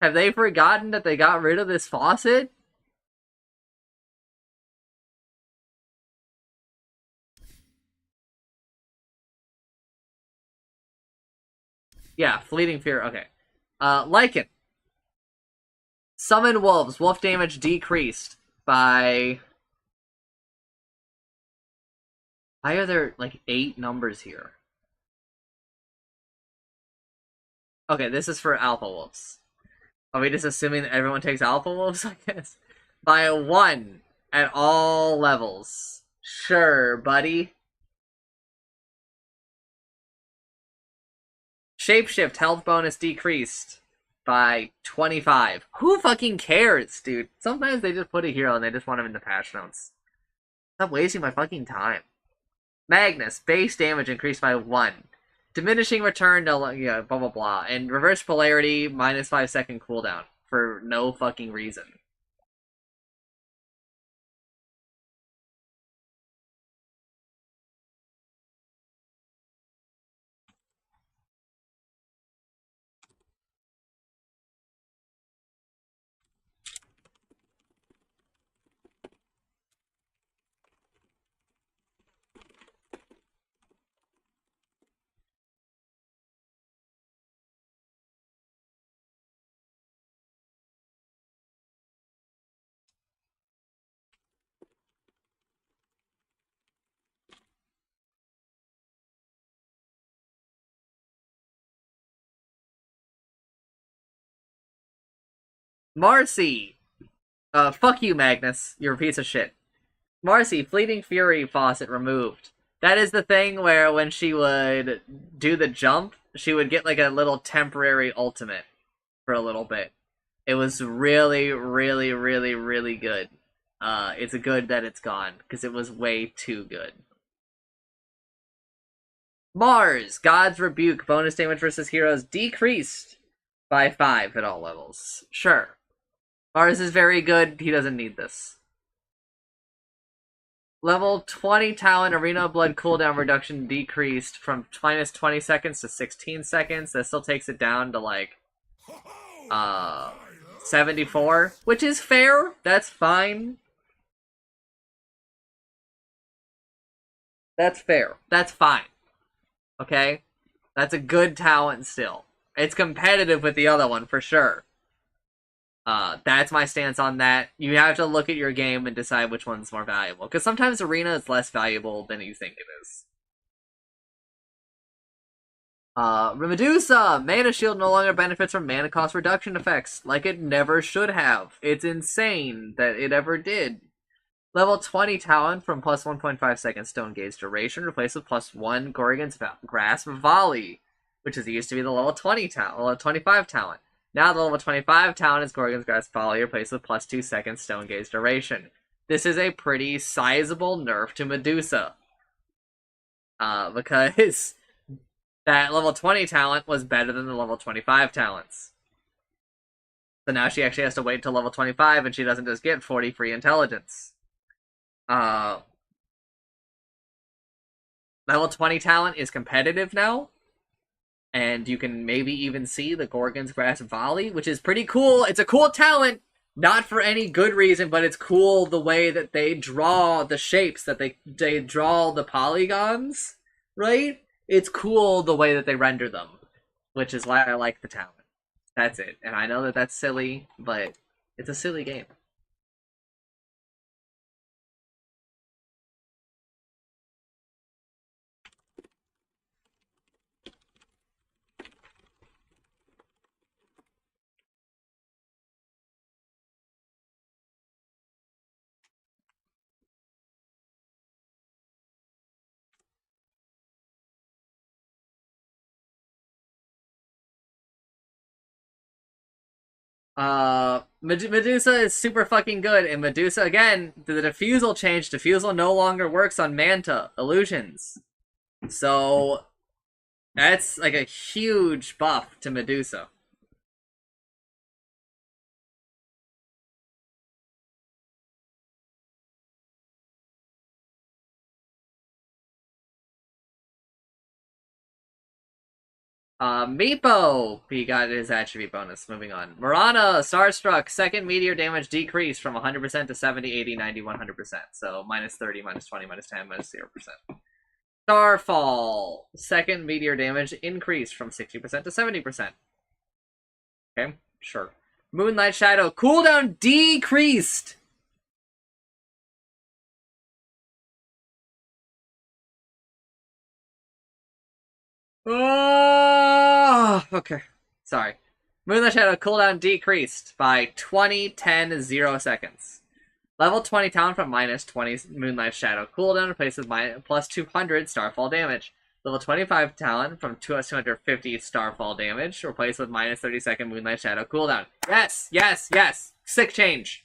A: Have they forgotten that they got rid of this faucet? Yeah, Fleeting Fear, okay. Lycan. Summon wolves. Wolf damage decreased by... Why are there, like, 8 numbers here? Okay, this is for Alpha Wolves. Are we just assuming that everyone takes Alpha Wolves, I guess? By 1 at all levels. Sure, buddy. Shapeshift health bonus decreased by 25. Who fucking cares, dude? Sometimes they just put a hero and they just want him in the patch notes. Stop wasting my fucking time. Magnus, base damage increased by 1. Diminishing return to, yeah, blah blah blah. And reverse polarity, minus 5-second cooldown. For no fucking reason. Marcy! Fuck you, Magnus. You're a piece of shit. Marcy, Fleeting Fury faucet removed. That is the thing where when she would do the jump, she would get like a little temporary ultimate for a little bit. It was really, really, really, really good. It's good that it's gone, because it was way too good. Mars, God's Rebuke, bonus damage versus heroes decreased by 5 at all levels. Sure. Mars is very good, he doesn't need this. Level 20 talent Arena of Blood cooldown reduction decreased from minus 20 seconds to 16 seconds. That still takes it down to like 74, which is fair. That's fine. That's fair. That's fine. Okay? That's a good talent still. It's competitive with the other one for sure. That's my stance on that. You have to look at your game and decide which one's more valuable. Because sometimes Arena is less valuable than you think it is. Medusa! Mana Shield no longer benefits from mana cost reduction effects, like it never should have. It's insane that it ever did. Level 20 talent from plus 1.5 second Stone Gaze duration replaced with plus 1 Gorgon's Grasp Volley, which used to be the level 20 talent, level 25 talent. Now the level 25 talent is Gorgon's Grasp Volley replaced with plus 2 second Stone Gaze duration. This is a pretty sizable nerf to Medusa. Because that level 20 talent was better than the level 25 talents. So now she actually has to wait till level 25 and she doesn't just get 40 free intelligence. Level 20 talent is competitive now. And you can maybe even see the Gorgon's Grasp Volley, which is pretty cool. It's a cool talent, not for any good reason, but it's cool the way that they draw the shapes, that they draw the polygons, right? It's cool the way that they render them, which is why I like the talent. That's it. And I know that that's silly, but it's a silly game. Medusa is super fucking good, and Medusa, again, the Diffusal changed. Diffusal no longer works on Manta illusions. So, that's like a huge buff to Medusa. Meepo! He got his attribute bonus. Moving on. Mirana, Starstruck, second meteor damage decreased from 100% to 70, 80, 90, 100%. So minus 30, minus 20, minus 10, minus 0%. Starfall, second meteor damage increased from 60% to 70%. Okay, sure. Moonlight Shadow, cooldown decreased! Oh, okay. Sorry. Moonlight Shadow cooldown decreased by 20, 10, 0 seconds. Level 20 talent from minus 20 Moonlight Shadow cooldown replaced with plus 200 Starfall damage. Level 25 talent from 250 starfall damage, replaced with minus 30-second Moonlight Shadow cooldown. Yes, yes, yes! Sick change!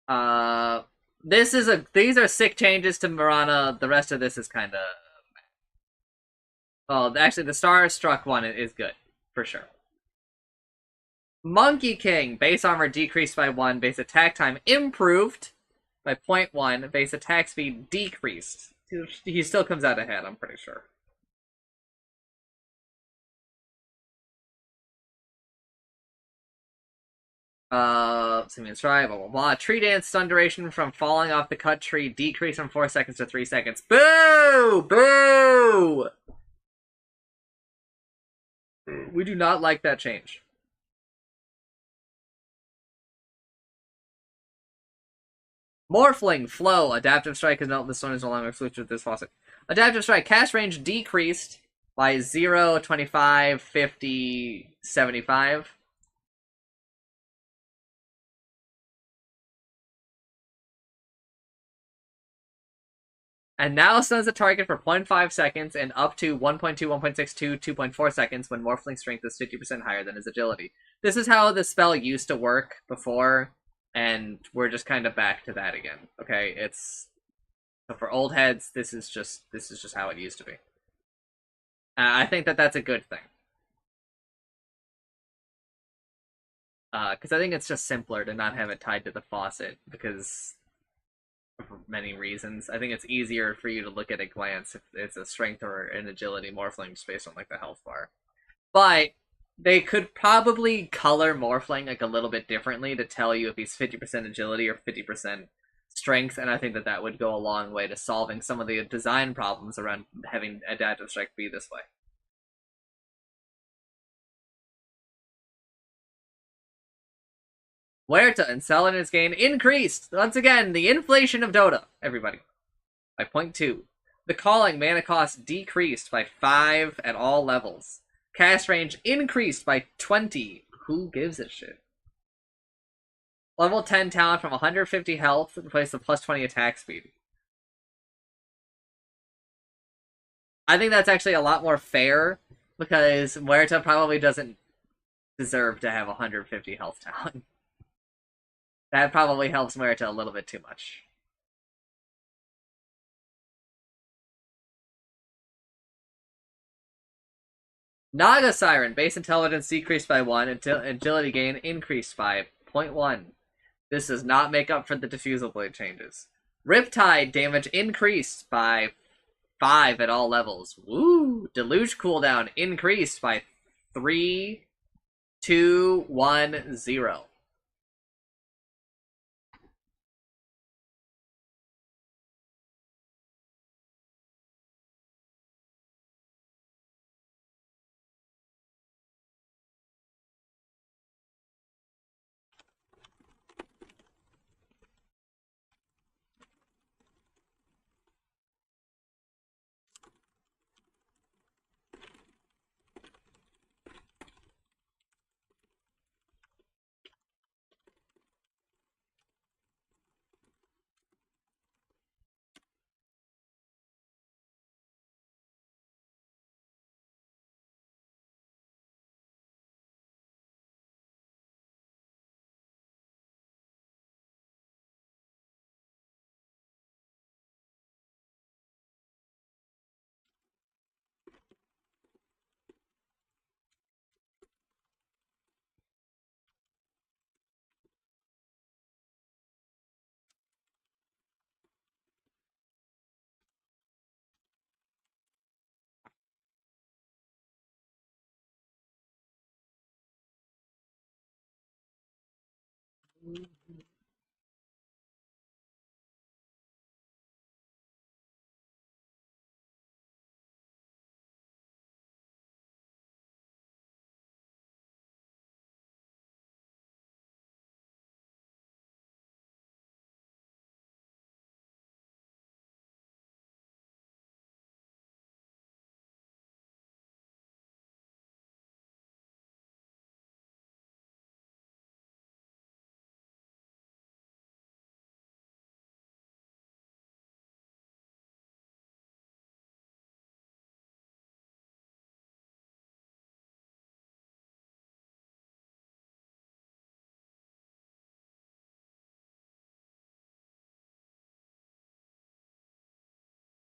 A: Uh, these are sick changes to Mirana. The rest of this is kind of. Oh, actually, the Star Struck one is good for sure. Monkey King, base armor decreased by 1, base attack time improved by 0.1, base attack speed decreased. He still comes out ahead, I'm pretty sure. Simeon's try, blah, blah, blah. Tree dance stun duration from falling off the cut tree decreased from 4 seconds to 3 seconds. Boo! Boo! We do not like that change. Morphling, Flow, Adaptive Strike is this one is no longer exclusive with this faucet. Adaptive Strike, cast range decreased by 0, 25, 50, 75. And now stuns the target for 0.5 seconds and up to 1.2, 1.62, 2.4 seconds when Morphling strength is 50% higher than his agility. This is how the spell used to work before, and we're just kind of back to that again. Okay, it's so for old heads, this is just how it used to be. I think that's a good thing. Because I think it's just simpler to not have it tied to the faucet, because for many reasons. I think it's easier for you to look at a glance if it's a strength or an agility Morphling just based on like the health bar. But they could probably color Morphling like a little bit differently to tell you if he's 50% agility or 50% strength, and I think that would go a long way to solving some of the design problems around having Adaptive Strike be this way. Huerta and Saladin's gain increased! Once again, the inflation of Dota, everybody. By 0.2. The calling mana cost decreased by 5 at all levels. Cast range increased by 20. Who gives a shit? Level 10 talent from 150 health replaced with plus 20 attack speed. I think that's actually a lot more fair, because Huerta probably doesn't deserve to have 150 health talent. That probably helps Huerta a little bit too much. Naga Siren, base intelligence decreased by 1, until agility gain increased by 0.1. This does not make up for the diffusal blade changes. Riptide damage increased by 5 at all levels. Woo! Deluge cooldown increased by 3, 2, 1, 0.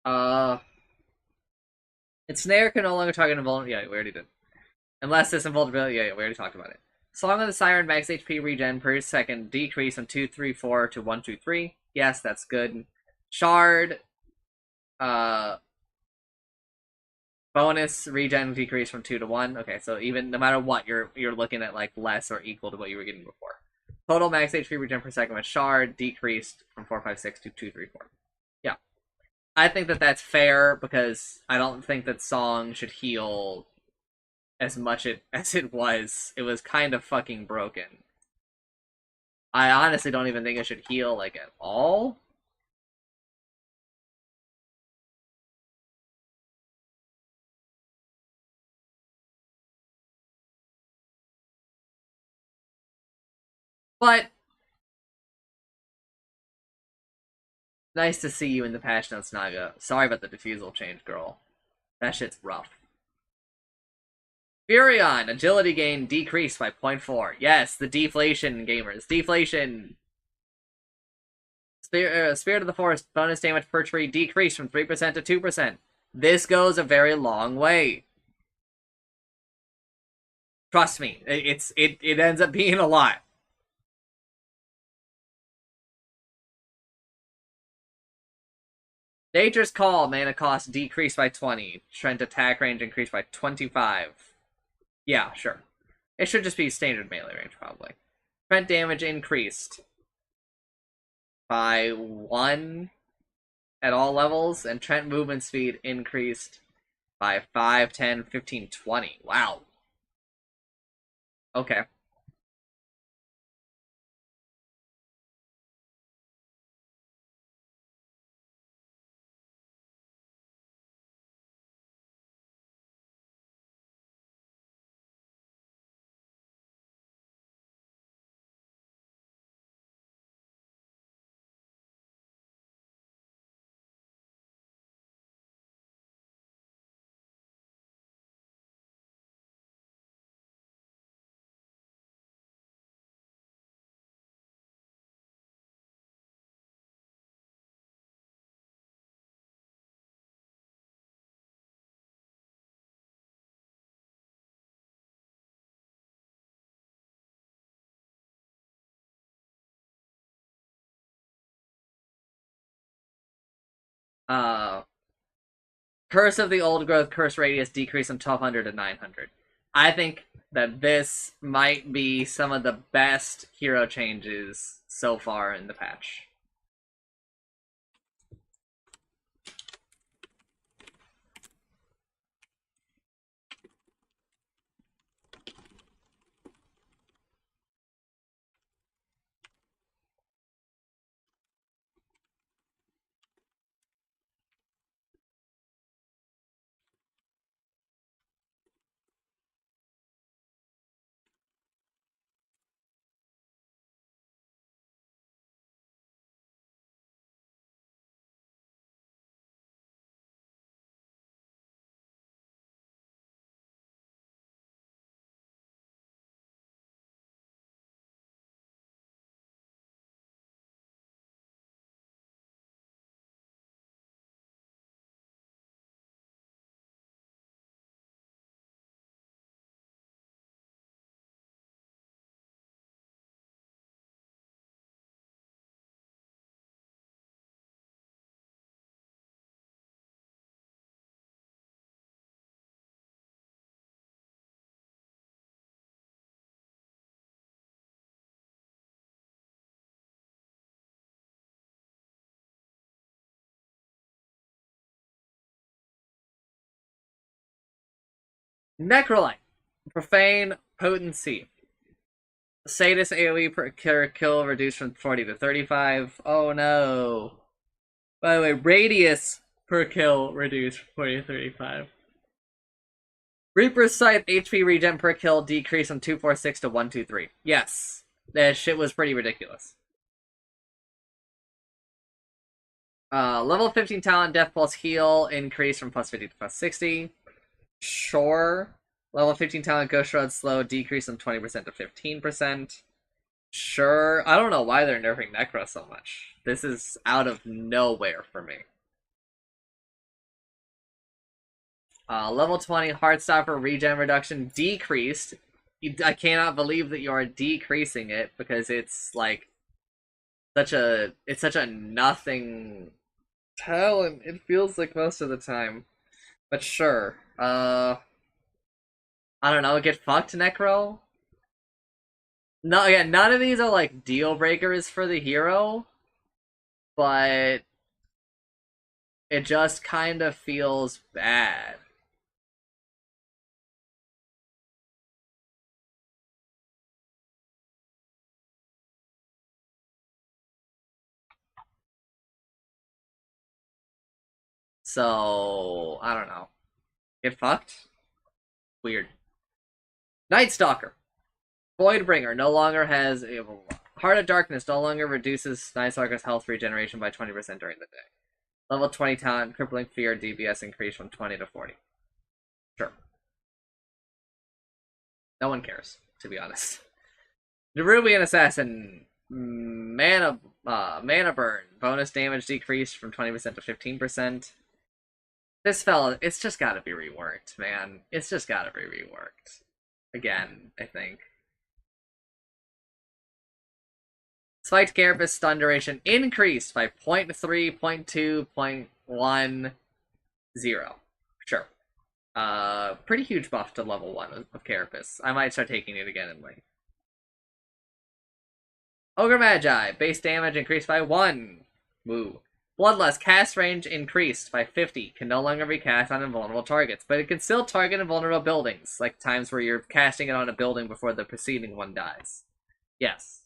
A: Uh, its snare can no longer target invulnerability. Yeah, we already did. Unless this invulnerability. Yeah, we already talked about it. Song of the Siren max HP regen per second decrease from 234 to 123. Yes, that's good. Shard, uh, bonus regen decrease from 2 to 1. Okay, so even no matter what, you're looking at like less or equal to what you were getting before. Total max HP regen per second with Shard decreased from 456 to 234. Yeah. I think that that's fair because I don't think that Song should heal as much as it was. It was kind of fucking broken. I honestly don't even think it should heal like at all. But nice to see you in the patch notes, Naga. Sorry about the defusal change, girl. That shit's rough. Furion, agility gain decreased by 0.4. Yes, the deflation gamers. Deflation. Spirit of the Forest, bonus damage per tree decreased from 3% to 2%. This goes a very long way. Trust me, it ends up being a lot. Nature's Call, mana cost decreased by 20. Trent attack range increased by 25. Yeah, sure. It should just be standard melee range, probably. Trent damage increased by 1 at all levels, and Trent movement speed increased by 5, 10, 15, 20. Wow. Okay. Uh, Curse of the Old Growth curse radius decreased from 1200 to 900. I think that this might be some of the best hero changes so far in the patch. Necrolite. Profane Potency. Sadist AoE per kill reduced from 40 to 35. Oh no. By the way, radius per kill reduced from 40 to 35. Reaper's Scythe HP regen per kill decreased from 246 to 123. Yes. That shit was pretty ridiculous. Level 15 talent, Death Pulse heal increased from plus 50 to plus 60. Sure. Level 15 talent, Ghost Shroud slow decreased from 20% to 15%. Sure. I don't know why they're nerfing Necro so much. This is out of nowhere for me. Level 20 Heartstopper regen reduction decreased. I cannot believe that you are decreasing it because it's like such a nothing talent. It feels like most of the time, but sure. I don't know. Get fucked, Necro. No, again, none of these are like deal breakers for the hero, but it just kind of feels bad. So, I don't know. Get fucked? Weird. Night Stalker. Voidbringer no longer has a Heart of Darkness no longer reduces Night Stalker's health regeneration by 20% during the day. Level 20 talent, Crippling Fear DPS increased from 20 to 40. Sure. No one cares, to be honest. Nerubian Assassin. Mana Burn. Bonus damage decreased from 20% to 15%. This fella, it's just gotta be reworked, man. It's just gotta be reworked. Again, I think. Spiked Carapace stun duration increased by 0.3, 0.2, 0.10. Sure. Pretty huge buff to level 1 of Carapace. I might start taking it again in lane. Ogre Magi. Base damage increased by 1. Woo. Bloodlust cast range increased by 50. Can no longer be cast on invulnerable targets, but it can still target invulnerable buildings, like times where you're casting it on a building before the preceding one dies. Yes.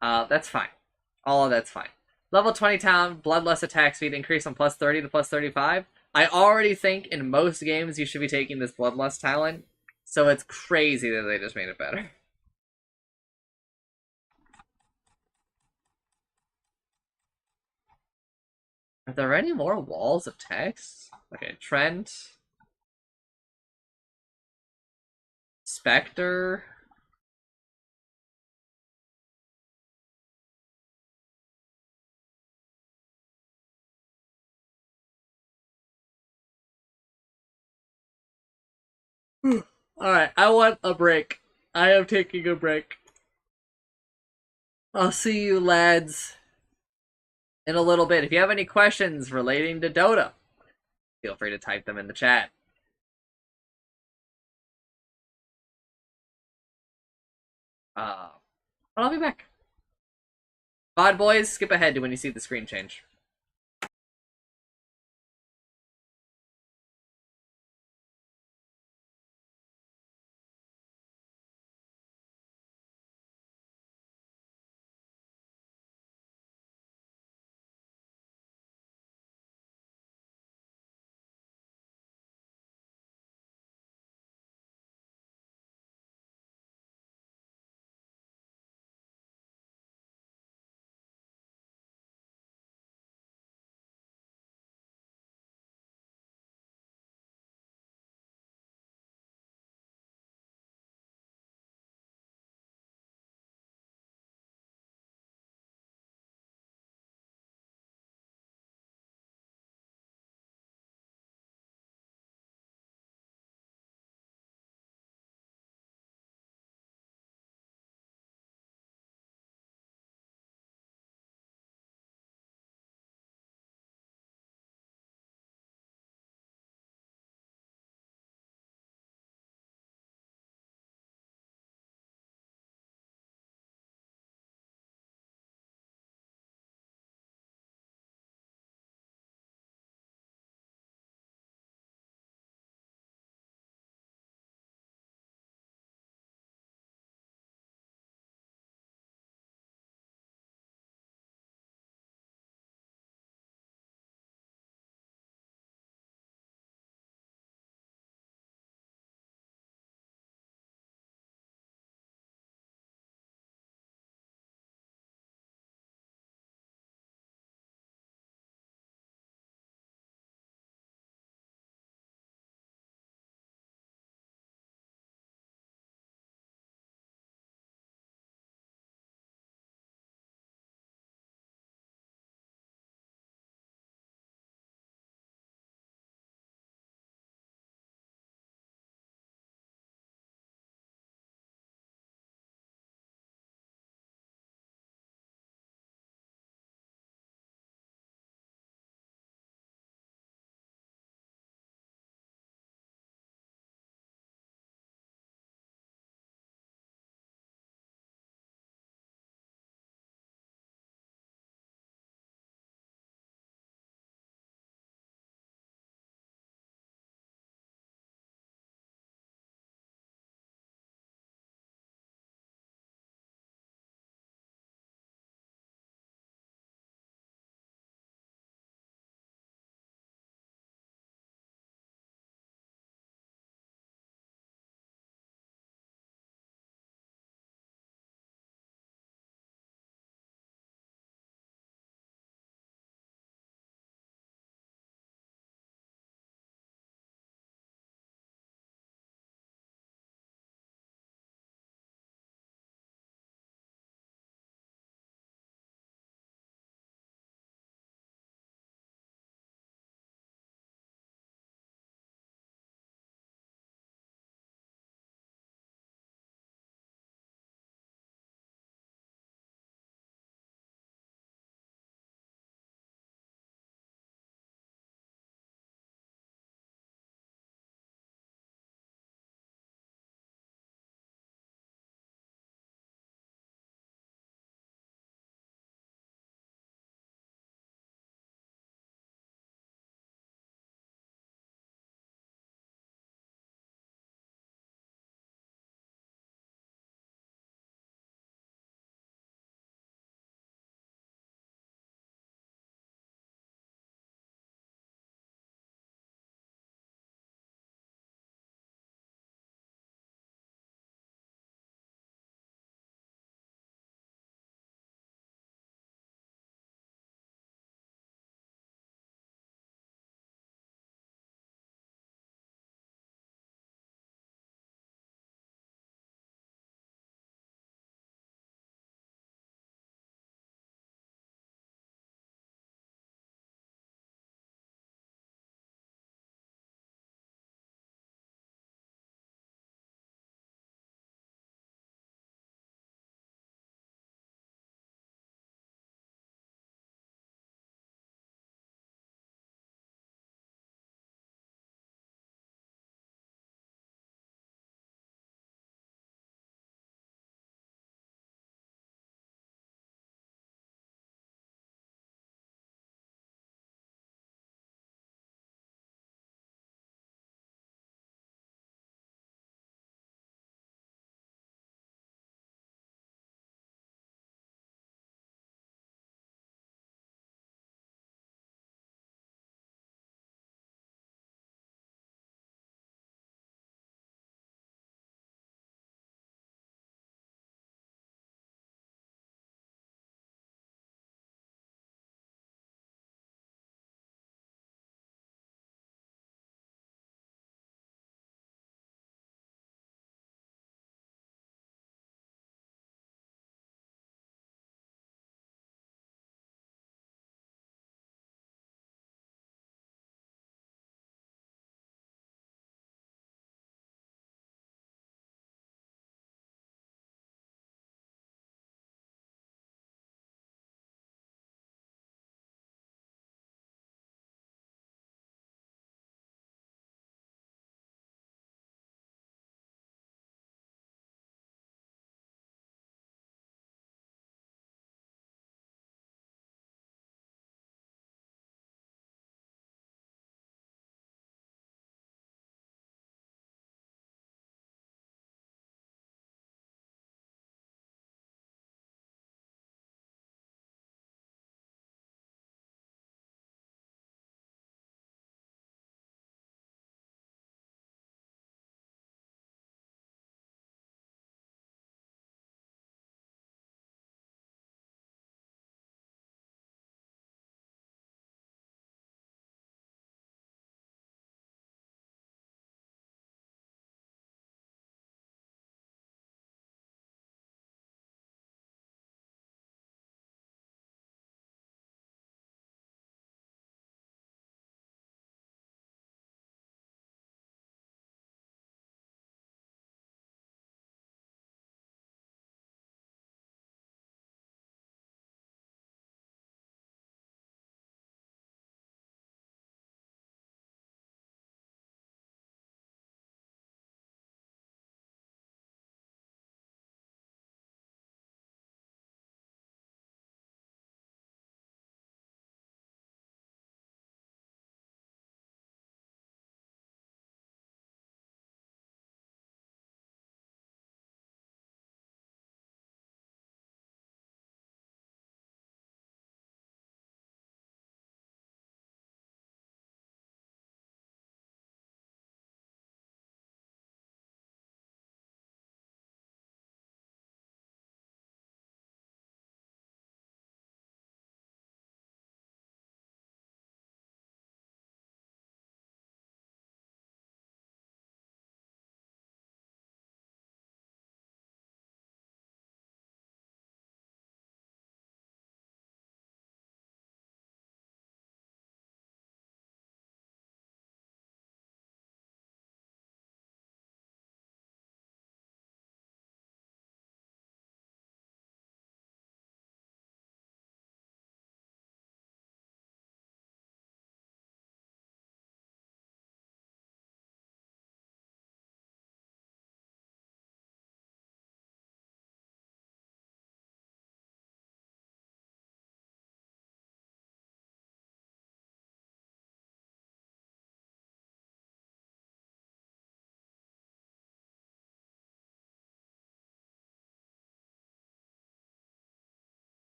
A: That's fine. All of that's fine. Level 20 talent, Bloodlust attack speed increased from plus 30 to plus 35. I already think in most games you should be taking this Bloodlust talent, so it's crazy that they just made it better. Are there any more walls of text? Okay, Trent. Spectre. Alright, I want a break. I am taking a break. I'll see you lads in a little bit. If you have any questions relating to Dota, feel free to type them in the chat. But I'll be back. VOD boys, skip ahead to when you see the screen change.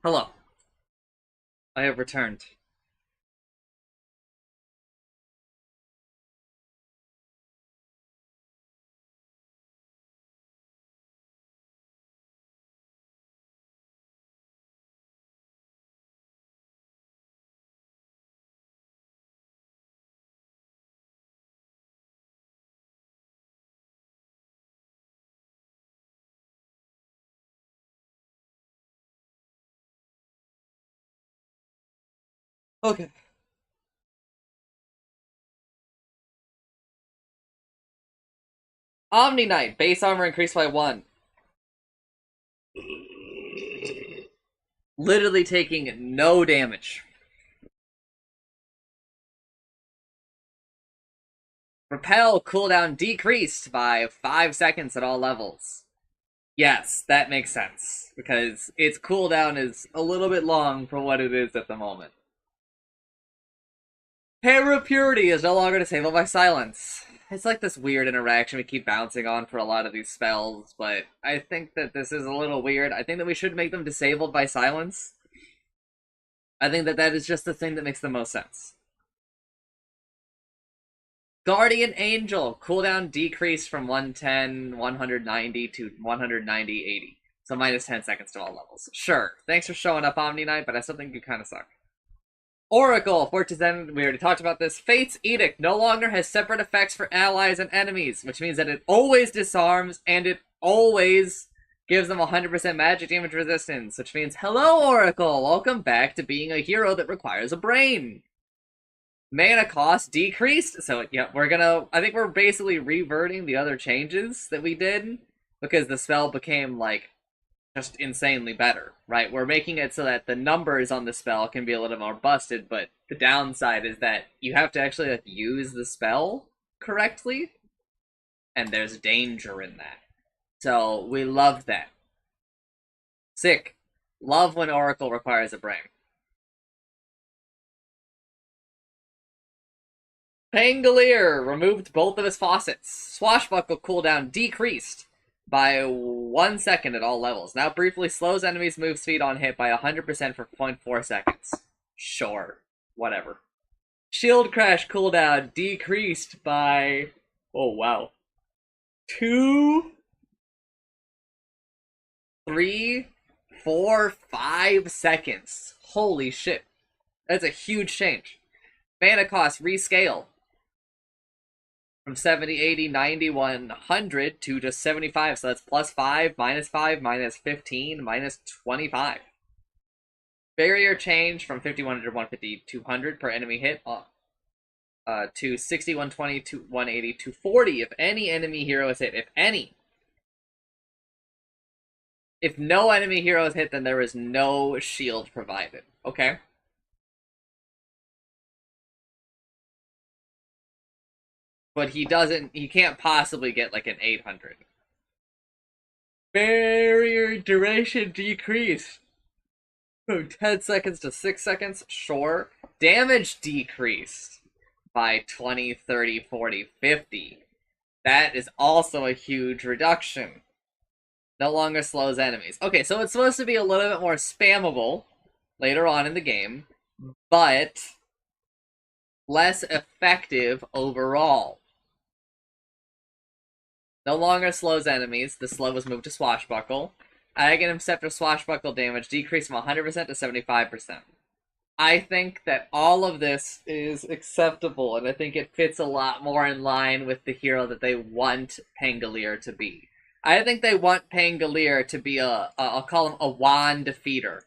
A: Hello. I have returned. Okay. Omni Knight, base armor increased by 1. Literally taking no damage. Repel cooldown decreased by 5 seconds at all levels. Yes, that makes sense, because its cooldown is a little bit long for what it is at the moment. Hair of Purity is no longer disabled by silence. It's like this weird interaction we keep bouncing on for a lot of these spells, but I think that this is a little weird. I think that we should make them disabled by silence. I think that that is just the thing that makes the most sense. Guardian Angel, cooldown decreased from 110, 190 to 190, 80. So minus 10 seconds to all levels. Sure, thanks for showing up, Omni Knight, but I still think you kind of suck. Oracle, Fortune's End, we already talked about this. Fate's Edict no longer has separate effects for allies and enemies, which means that it always disarms and it always gives them 100% magic damage resistance, which means, hello, Oracle! Welcome back to being a hero that requires a brain! Mana cost decreased, so yeah, I think we're basically reverting the other changes that we did, because the spell became, like, just insanely better, right? We're making it so that the numbers on the spell can be a little more busted, but the downside is that you have to actually like use the spell correctly, and there's danger in that. So we love that. Sick. Love when Oracle requires a brain. Pangolier removed both of his faucets. Swashbuckle cooldown decreased by 1 second at all levels. Now briefly slows enemies' move speed on hit by 100% for 0.4 seconds. Sure. Whatever. Shield Crash cooldown decreased by... oh, wow. 2, 3, 4, 5 seconds. Holy shit. That's a huge change. Mana cost rescale from 70, 80, 90, 100 to just 75. So that's plus 5, minus 15, minus 25. Barrier change from 5100 to 150, 200 per enemy hit to 60, 120, to 180, to 40 if any enemy hero is hit. If any. If no enemy hero is hit, then there is no shield provided. Okay? But he can't possibly get like an 800. Barrier duration decreased from 10 seconds to 6 seconds, sure. Damage decreased by 20, 30, 40, 50. That is also a huge reduction. No longer slows enemies. Okay, so it's supposed to be a little bit more spammable later on in the game, but less effective overall. No longer slows enemies. The slow was moved to Swashbuckle. Aghanim Scepter Swashbuckle damage decreased from 100% to 75%. I think that all of this is acceptable, and I think it fits a lot more in line with the hero that they want Pangolier to be. I think they want Pangolier to be I'll call him a wand defeater.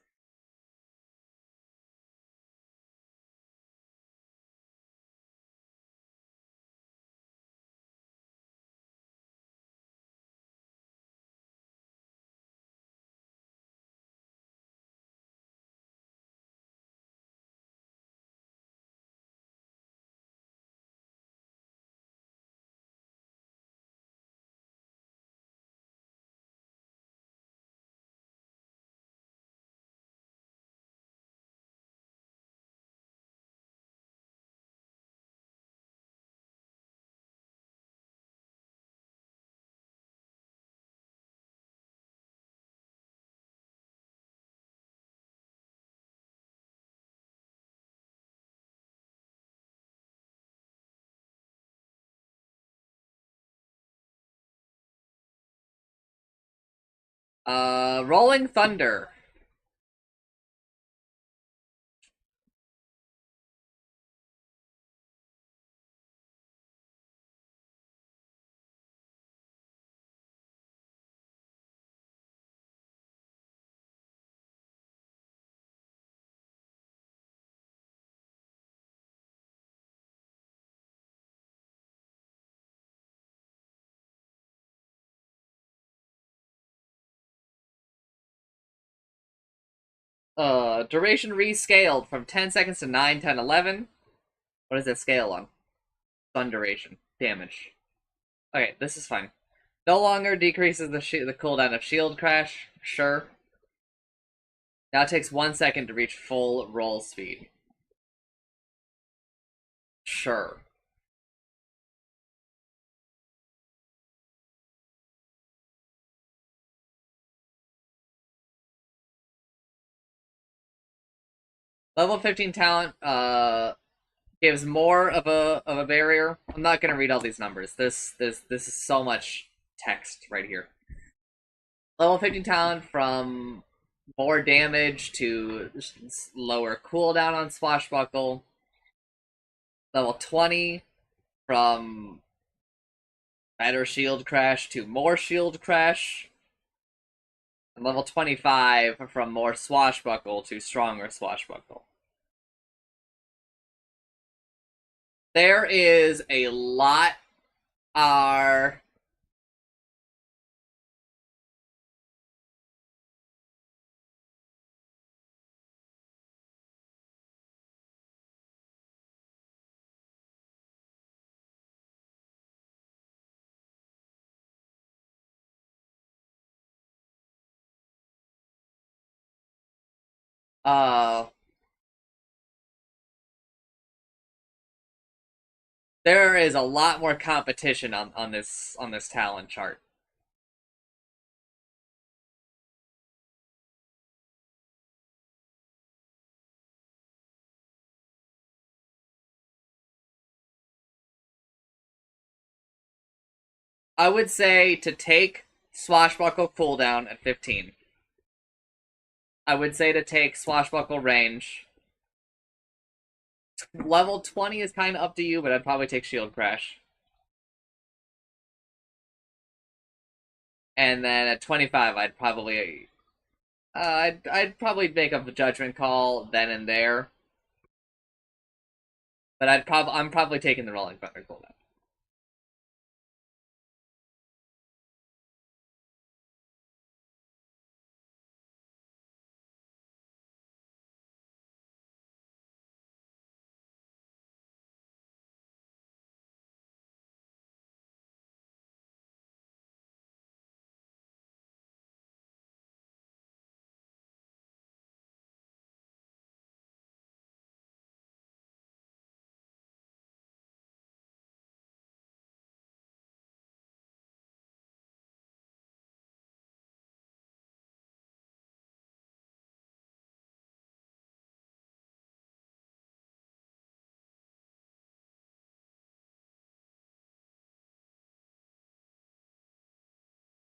A: Rolling Thunder. Duration rescaled from 10 seconds to 9, 10, 11. What is that scale on? Stun duration. Damage. Okay, this is fine. No longer decreases the cooldown of shield crash. Sure. Now it takes 1 second to reach full roll speed. Sure. Level 15 talent gives more of a barrier. I'm not gonna read all these numbers. This is so much text right here. Level 15 talent from more damage to lower cooldown on Swashbuckle. Level 20 from better shield crash to more shield crash. And level 25 from more Swashbuckle to stronger Swashbuckle. There is a lot are uh there is a lot more competition on this talent chart. I would say to take Swashbuckle cooldown at 15. I would say to take Swashbuckle range. Level 20 is kind of up to you, but I'd probably take Shield Crash. And then at 25, I'd probably make up the judgment call then and there. But I'm probably taking the Rolling Thunder cooldown.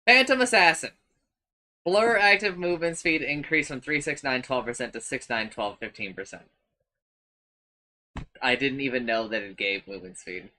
A: Phantom Assassin. Blur active movement speed increased from 369 12% to 69 12 15%. I didn't even know that it gave movement speed.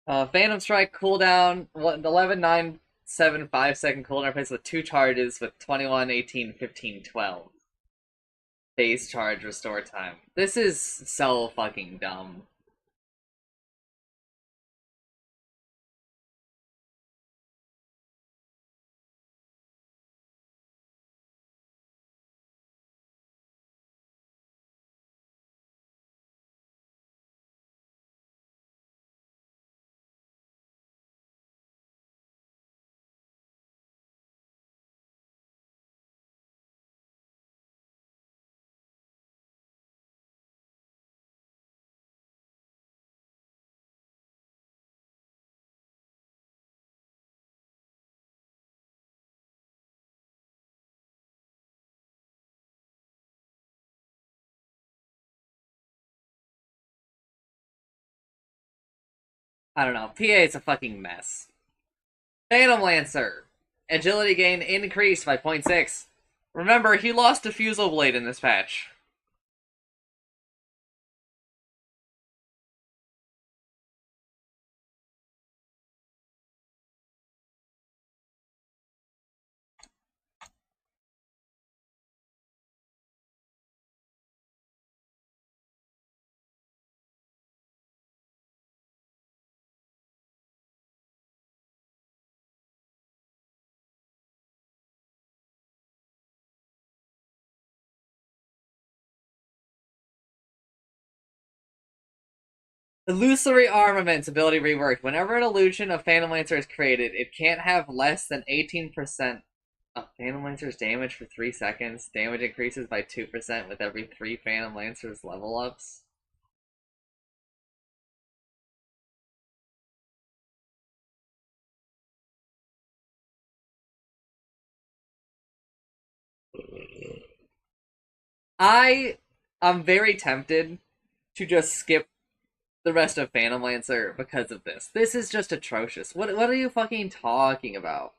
A: Phantom Strike cooldown, 11, 9, 7, 5 second cooldown replaced with 2 charges with 21, 18, 15, 12. Base charge restore time. This is so fucking dumb. I don't know. PA is a fucking mess. Phantom Lancer. Agility gain increased by 0.6. Remember, he lost Diffusal Blade in this patch. Illusory Armaments ability reworked. Whenever an illusion of Phantom Lancer is created, it can't have less than 18% of Phantom Lancer's damage for 3 seconds. Damage increases by 2% with every 3 Phantom Lancer's level ups. I'm very tempted to just skip the rest of Phantom Lancer because of this. This is just atrocious. What are you fucking talking about?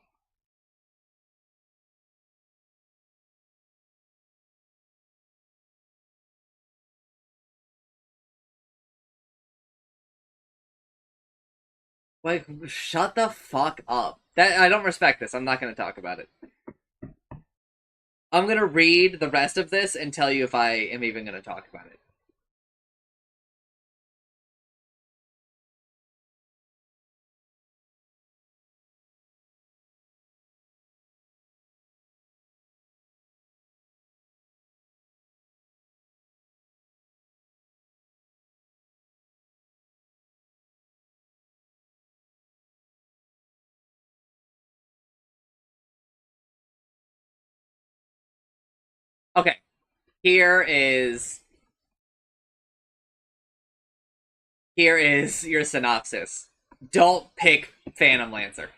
A: Like, shut the fuck up. That I don't respect this. I'm not gonna talk about it. I'm gonna read the rest of this and tell you if I am even gonna talk about it. Okay, here is here is your synopsis. Don't pick Phantom Lancer.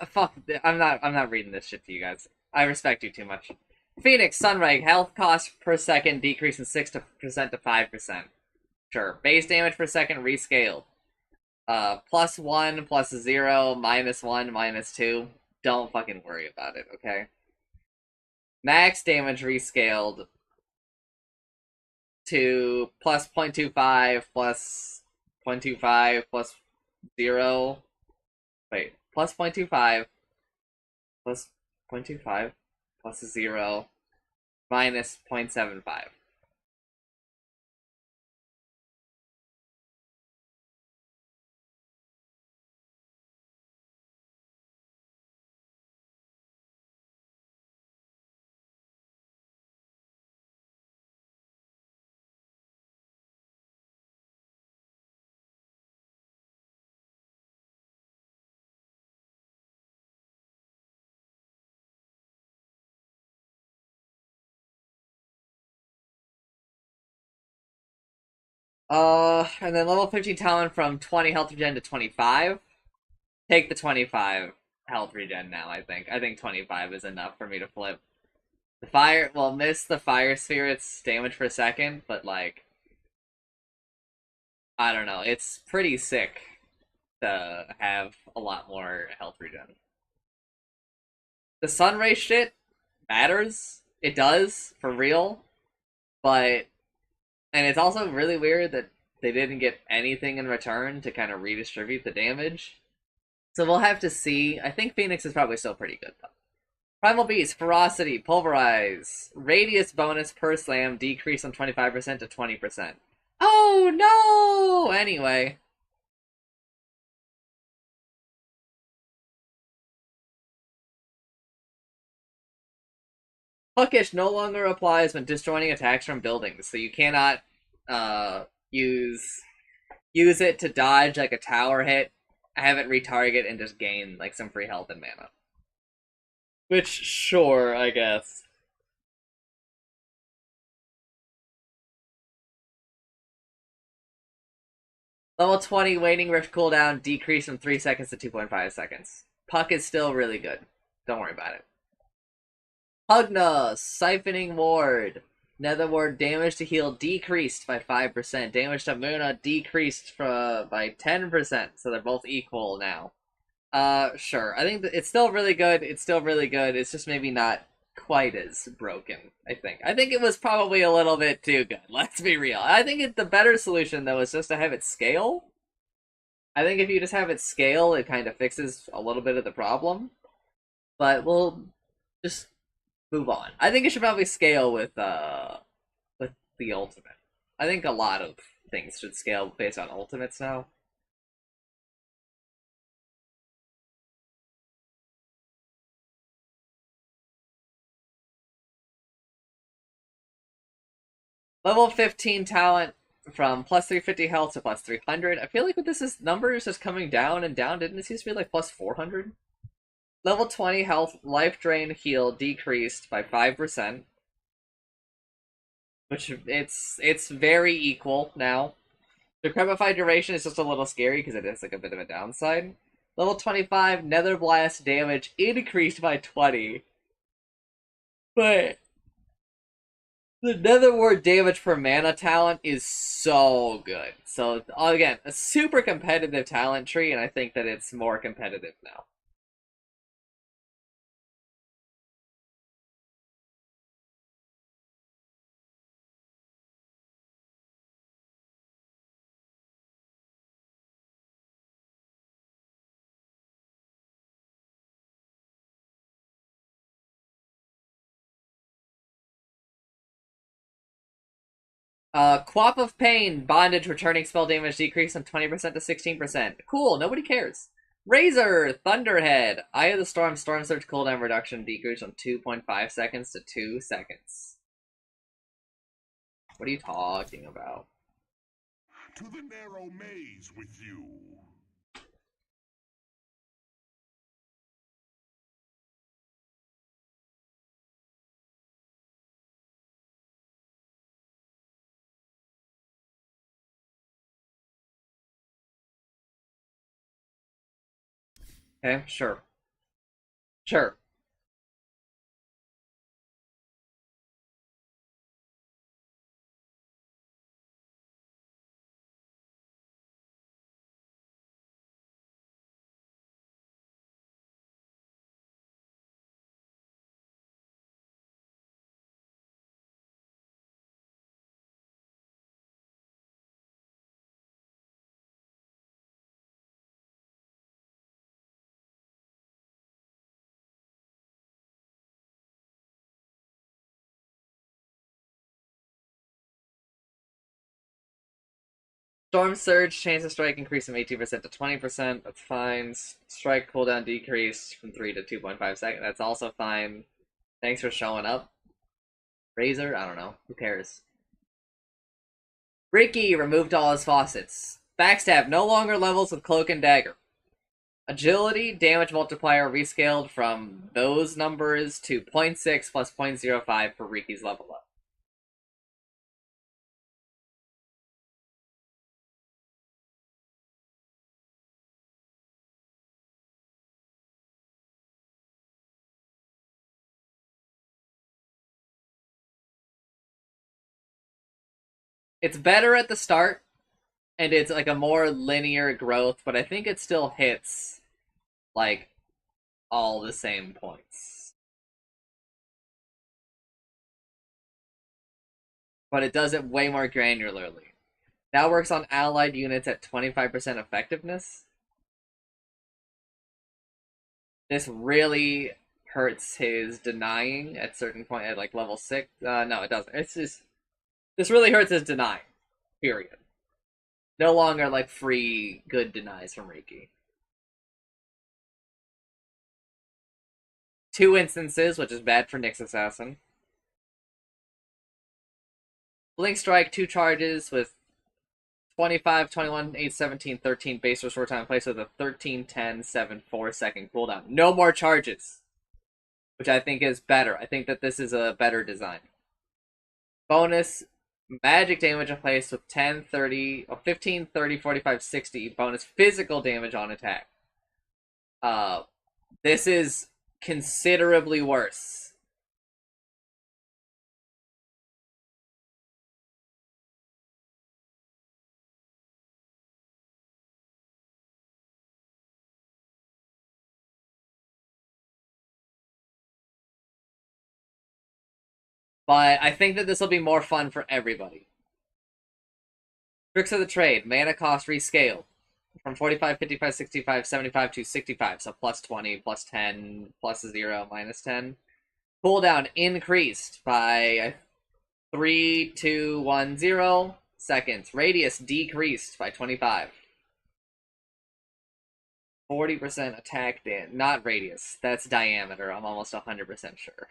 A: Fuck. I'm not reading this shit to you guys. I respect you too much. Phoenix Sunray health cost per second decreasing 6% to 5%. Sure. Base damage per second rescaled. +1, +0, -1, -2. Don't fucking worry about it, okay? Max damage rescaled to plus 0.25 plus 0.25 plus 0. Wait, plus 0.25 plus 0.25 plus 0 minus 0.75. And then level 15 talent from 20 health regen to 25. Take the 25 health regen now, I think. I think 25 is enough for me to flip. The fire, well, miss the fire spirit's damage per second, but like, I don't know. It's pretty sick to have a lot more health regen. The sunray shit matters. It does, for real. But, and it's also really weird that they didn't get anything in return to kind of redistribute the damage. So we'll have to see. I think Phoenix is probably still pretty good, though. Primal Beast, Ferocity, Pulverize, Radius bonus per slam decrease from 25% to 20%. Oh no! Anyway. Puckish no longer applies when disjoining attacks from buildings, so you cannot use it to dodge like a tower hit, have it retarget, and just gain like some free health and mana. Which, sure, I guess. Level 20 Waning Rift cooldown decreased from 3 seconds to 2.5 seconds. Puck is still really good. Don't worry about it. Hugna, Siphoning Ward. Nether Ward damage to heal decreased by 5%. Damage to Muna decreased by 10%. So they're both equal now. Sure. I think it's still really good. It's still really good. It's just maybe not quite as broken, I think. I think it was probably a little bit too good. Let's be real. I think the better solution, though, is just to have it scale. I think if you just have it scale, it kind of fixes a little bit of the problem. But we'll just move on. I think it should probably scale with the ultimate. I think a lot of things should scale based on ultimates now. Level 15 talent from plus 350 health to plus 300. I feel like with this number is just coming down and down. Didn't it used to be like plus 400? Level 20 health, life drain, heal decreased by 5%. Which it's very equal now. The Cremify duration is just a little scary because it is like a bit of a downside. Level 25 Nether Blast damage increased by 20. But the Nether Ward damage per mana talent is so good. So again, a super competitive talent tree, and I think that it's more competitive now. Quap of Pain, bondage, returning spell damage decrease from 20% to 16%. Cool, nobody cares. Razor, Thunderhead, Eye of the Storm, Storm Surge cooldown reduction decrease from 2.5 seconds to 2 seconds. What are you talking about?
C: To the narrow maze with you.
A: Okay, sure. Sure. Storm Surge, chance of strike increased from 18% to 20%. That's fine. Strike cooldown decreased from 3 to 2.5 seconds. That's also fine. Thanks for showing up. Razor? I don't know. Who cares? Ricky removed all his faucets. Backstab no longer levels with Cloak and Dagger. Agility, damage multiplier rescaled from those numbers to 0.6 plus 0.05 for Ricky's level up. It's better at the start, and it's like a more linear growth, but I think it still hits like all the same points. But it does it way more granularly. Now works on allied units at 25% effectiveness. This really hurts his denying at certain point at like level 6. No, it doesn't. It's just this really hurts his denying. Period. No longer like free good denies from Riki. 2 instances, which is bad for Nyx Assassin. Blink Strike, 2 charges with 25, 21, 8, 17, 13 base restore time placed with a 13, 10, 7, 4 second cooldown. No more charges, which I think is better. I think that this is a better design. Bonus magic damage in place with 10, 30, 15, 30, 45, 60 bonus physical damage on attack. This is considerably worse. But I think that this will be more fun for everybody. Tricks of the Trade. Mana cost rescale. From 45, 55, 65, 75 to 65. So plus 20, plus 10, plus 0, minus 10. Cooldown increased by 3, 2, 1, 0 seconds. Radius decreased by 25. 40% attack damage. Not radius. That's diameter. I'm almost 100% sure.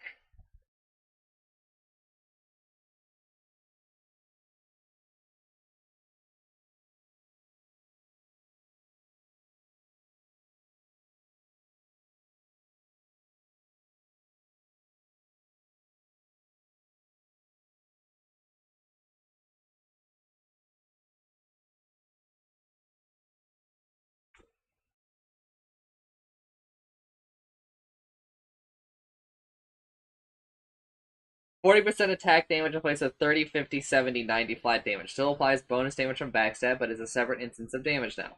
A: 40% attack damage in place of 30, 50, 70, 90 flat damage. Still applies bonus damage from backstab, but is a separate instance of damage now.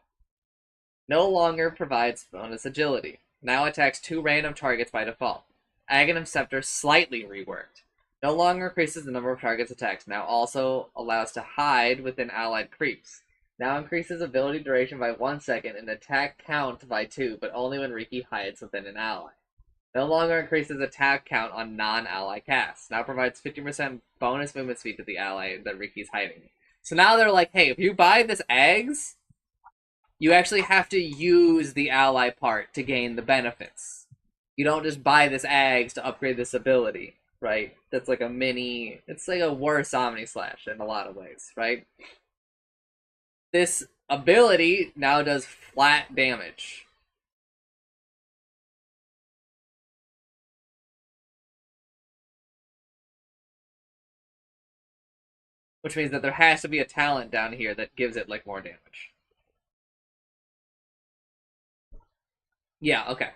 A: No longer provides bonus agility. Now attacks 2 random targets by default. Aghanim Scepter slightly reworked. No longer increases the number of targets attacked. Now also allows to hide within allied creeps. Now increases ability duration by 1 second and attack count by 2, but only when Riki hides within an ally. No longer increases attack count on non-ally casts. Now provides 50% bonus movement speed to the ally that Riki's hiding. So now they're like, hey, if you buy this eggs, you actually have to use the ally part to gain the benefits. You don't just buy this eggs to upgrade this ability, right? That's like a mini... It's like a worse Omni Slash in a lot of ways, right? This ability now does flat damage. Which means that there has to be a talent down here that gives it, like, more damage. Yeah, okay.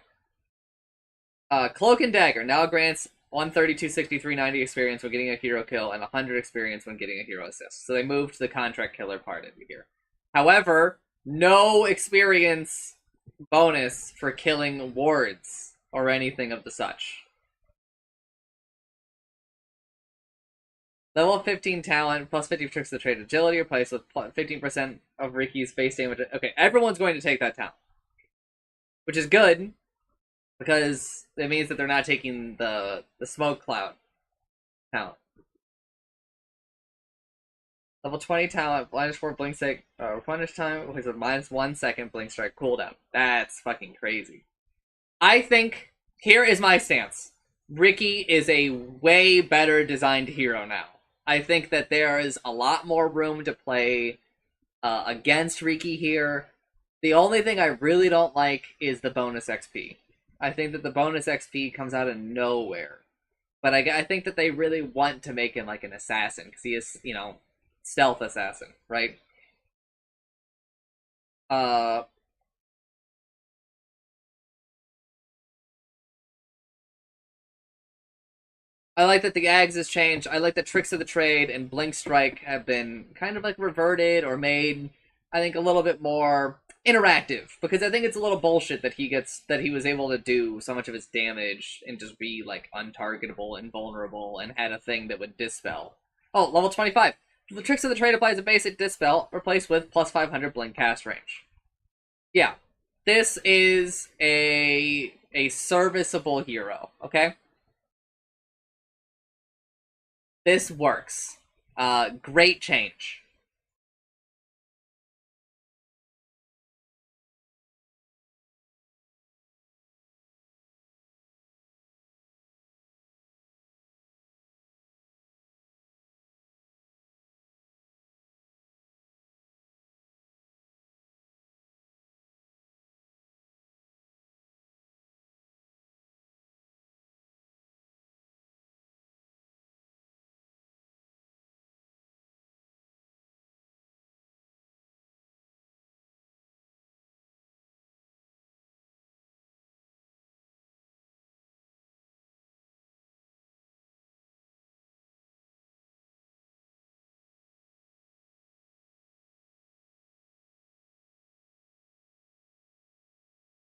A: Cloak and Dagger now grants 132, 63, 90 experience when getting a hero kill and 100 experience when getting a hero assist. So they moved the contract killer part into here. However, no experience bonus for killing wards or anything of the such. Level 15 talent plus 50 tricks of the trade agility replaced with 15% of Riki's base damage. Okay, everyone's going to take that talent. Which is good, because it means that they're not taking the smoke cloud talent. Level 20 talent, blindness 4 blink strike, punish time with a -1 second blink strike cooldown. That's fucking crazy. I think here is my stance. Ricky is a way better designed hero now. I think that there is a lot more room to play against Ricky here. The only thing I really don't like is the bonus XP. I think that the bonus XP comes out of nowhere. But I think that they really want to make him like an assassin, because he is, stealth assassin, right? Uh, I like that the Ags has changed. I like that Tricks of the Trade and Blink Strike have been kind of like reverted or made, I think, a little bit more interactive, because I think it's a little bullshit that he was able to do so much of his damage and just be like untargetable and vulnerable and had a thing that would dispel. Oh, level 25. The Tricks of the Trade applies a basic dispel, replaced with plus 500 blink cast range. Yeah, this is a serviceable hero. Okay, this works. Great change.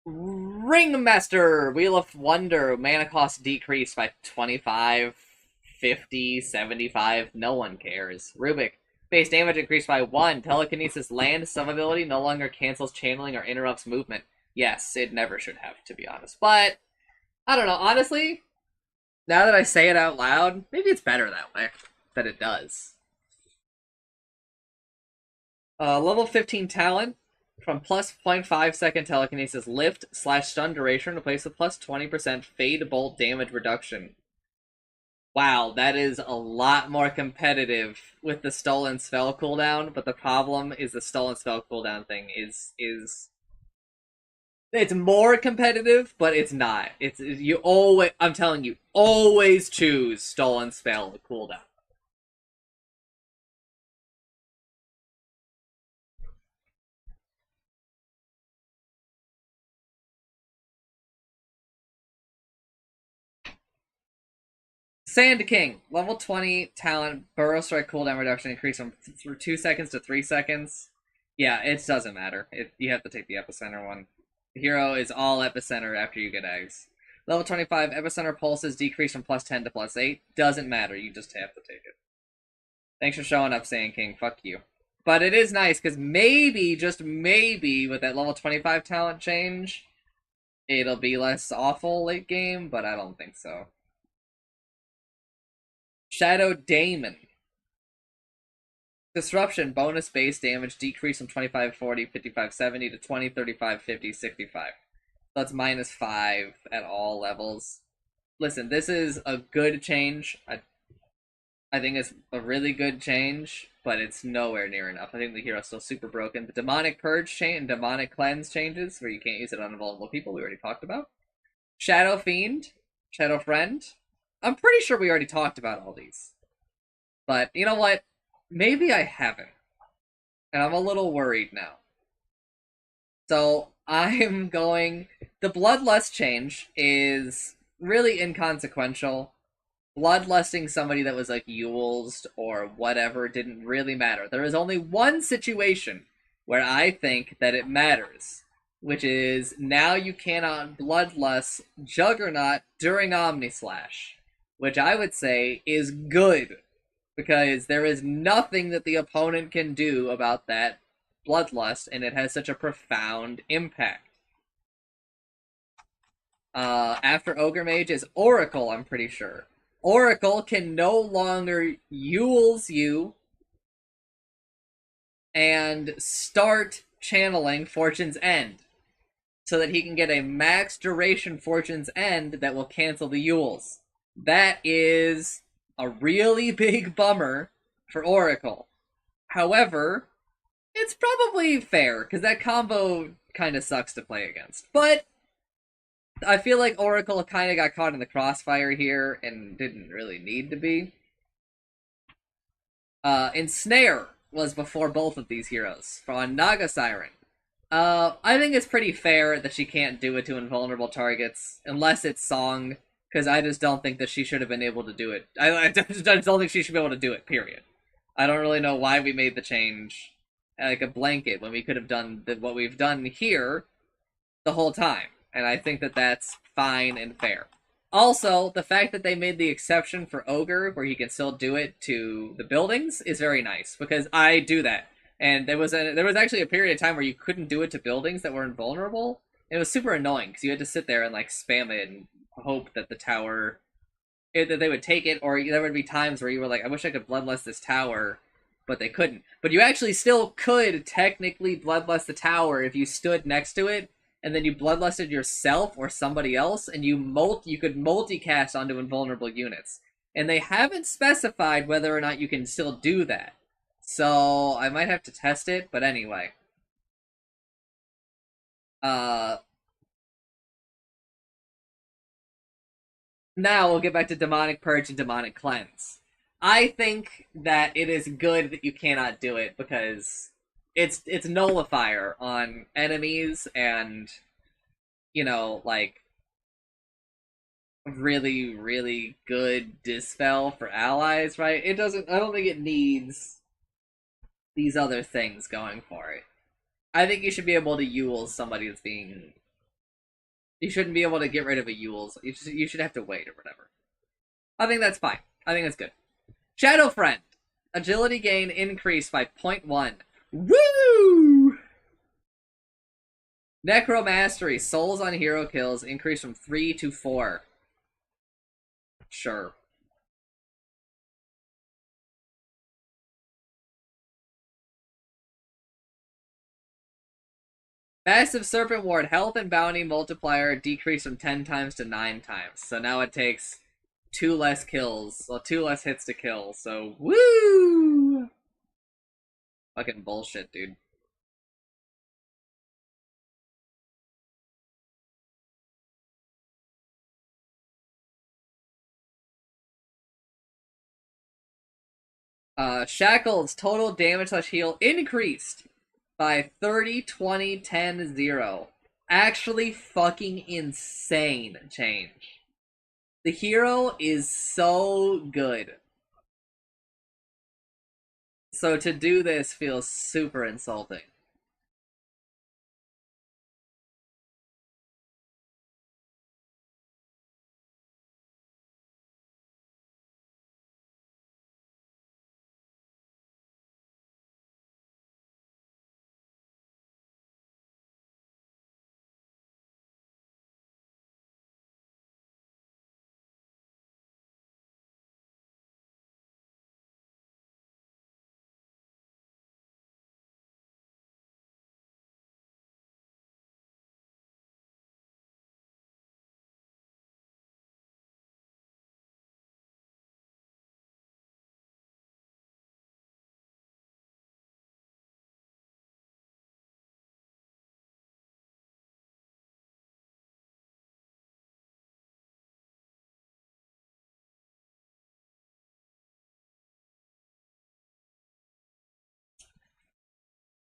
A: Ringmaster, Wheel of Wonder, mana cost decreased by 25, 50, 75. No one cares. Rubik, base damage increased by 1. Telekinesis land sub ability no longer cancels channeling or interrupts movement. Yes, it never should have, to be honest. But, I don't know, honestly, now that I say it out loud, maybe it's better that way, that it does. Level 15 talent, from plus 0.5 second telekinesis lift / stun duration replaced with plus 20% fade bolt damage reduction. Wow, that is a lot more competitive with the stolen spell cooldown, but the problem is the stolen spell cooldown thing is it's more competitive, but it's not. It's you always, I'm telling you, always choose stolen spell cooldown. Sand King, level 20 talent, Burrow Strike cooldown reduction increase from 2 seconds to 3 seconds. Yeah, it doesn't matter. You have to take the Epicenter one. The hero is all Epicenter after you get eggs. Level 25, Epicenter pulses decrease from plus 10 to plus 8. Doesn't matter, you just have to take it. Thanks for showing up, Sand King. Fuck you. But it is nice, because maybe, just maybe, with that level 25 talent change, it'll be less awful late game, but I don't think so. Shadow Daemon. Disruption, bonus base damage decrease from 25, 40, 55, 70 to 20, 35, 50, 65. That's -5 at all levels. Listen, this is a good change. I think it's a really good change, but it's nowhere near enough. I think the hero's still super broken. The Demonic Purge change and Demonic Cleanse changes, where you can't use it on vulnerable people, we already talked about. Shadow Fiend, Shadow Friend. I'm pretty sure we already talked about all these. But you know what? Maybe I haven't. And I'm a little worried now. So I'm going. The Bloodlust change is really inconsequential. Bloodlusting somebody that was like Yule's or whatever didn't really matter. There is only one situation where I think that it matters, which is now you cannot Bloodlust Juggernaut during Omnislash, which I would say is good, because there is nothing that the opponent can do about that Bloodlust, and it has such a profound impact. After Ogre Mage is Oracle, I'm pretty sure. Oracle can no longer Yule's you and start channeling Fortune's End so that he can get a max duration Fortune's End that will cancel the Yules. That is a really big bummer for Oracle. However, it's probably fair, because that combo kind of sucks to play against. But I feel like Oracle kind of got caught in the crossfire here and didn't really need to be. Ensnare was before both of these heroes, on Naga Siren. I think it's pretty fair that she can't do it to invulnerable targets, unless it's Song, because I just don't think that she should have been able to do it. I just don't think she should be able to do it, period. I don't really know why we made the change like a blanket when we could have done what we've done here the whole time. And I think that that's fine and fair. Also, the fact that they made the exception for Ogre, where he can still do it to the buildings, is very nice, because I do that. And there was actually a period of time where you couldn't do it to buildings that were invulnerable. It was super annoying, because you had to sit there and like spam it and hope that the tower, that they would take it, or there would be times where you were like, I wish I could bloodlust this tower, but they couldn't. But you actually still could technically bloodlust the tower if you stood next to it, and then you bloodlusted yourself or somebody else, and you could multicast onto invulnerable units. And they haven't specified whether or not you can still do that. So I might have to test it, but anyway. Now we'll get back to Demonic Purge and Demonic Cleanse. I think that it is good that you cannot do it, because it's nullifier on enemies and, you know, like, really, really good dispel for allies, right? I don't think it needs these other things going for it. I think you should be able to Yule somebody that's being... You shouldn't be able to get rid of a Yule's. You should have to wait or whatever. I think that's fine. I think that's good. Shadow Friend. Agility gain increased by 0.1. Woo! Necromastery. Souls on hero kills increased from 3 to 4. Sure. Massive Serpent Ward. Health and bounty multiplier decreased from 10 times to 9 times. So now it takes 2 less kills. Well, 2 less hits to kill. So, woo! Fucking bullshit, dude. Shackle's total damage / heal increased by 30, 20, 10, 0. Actually fucking insane change. The hero is so good. So to do this feels super insulting.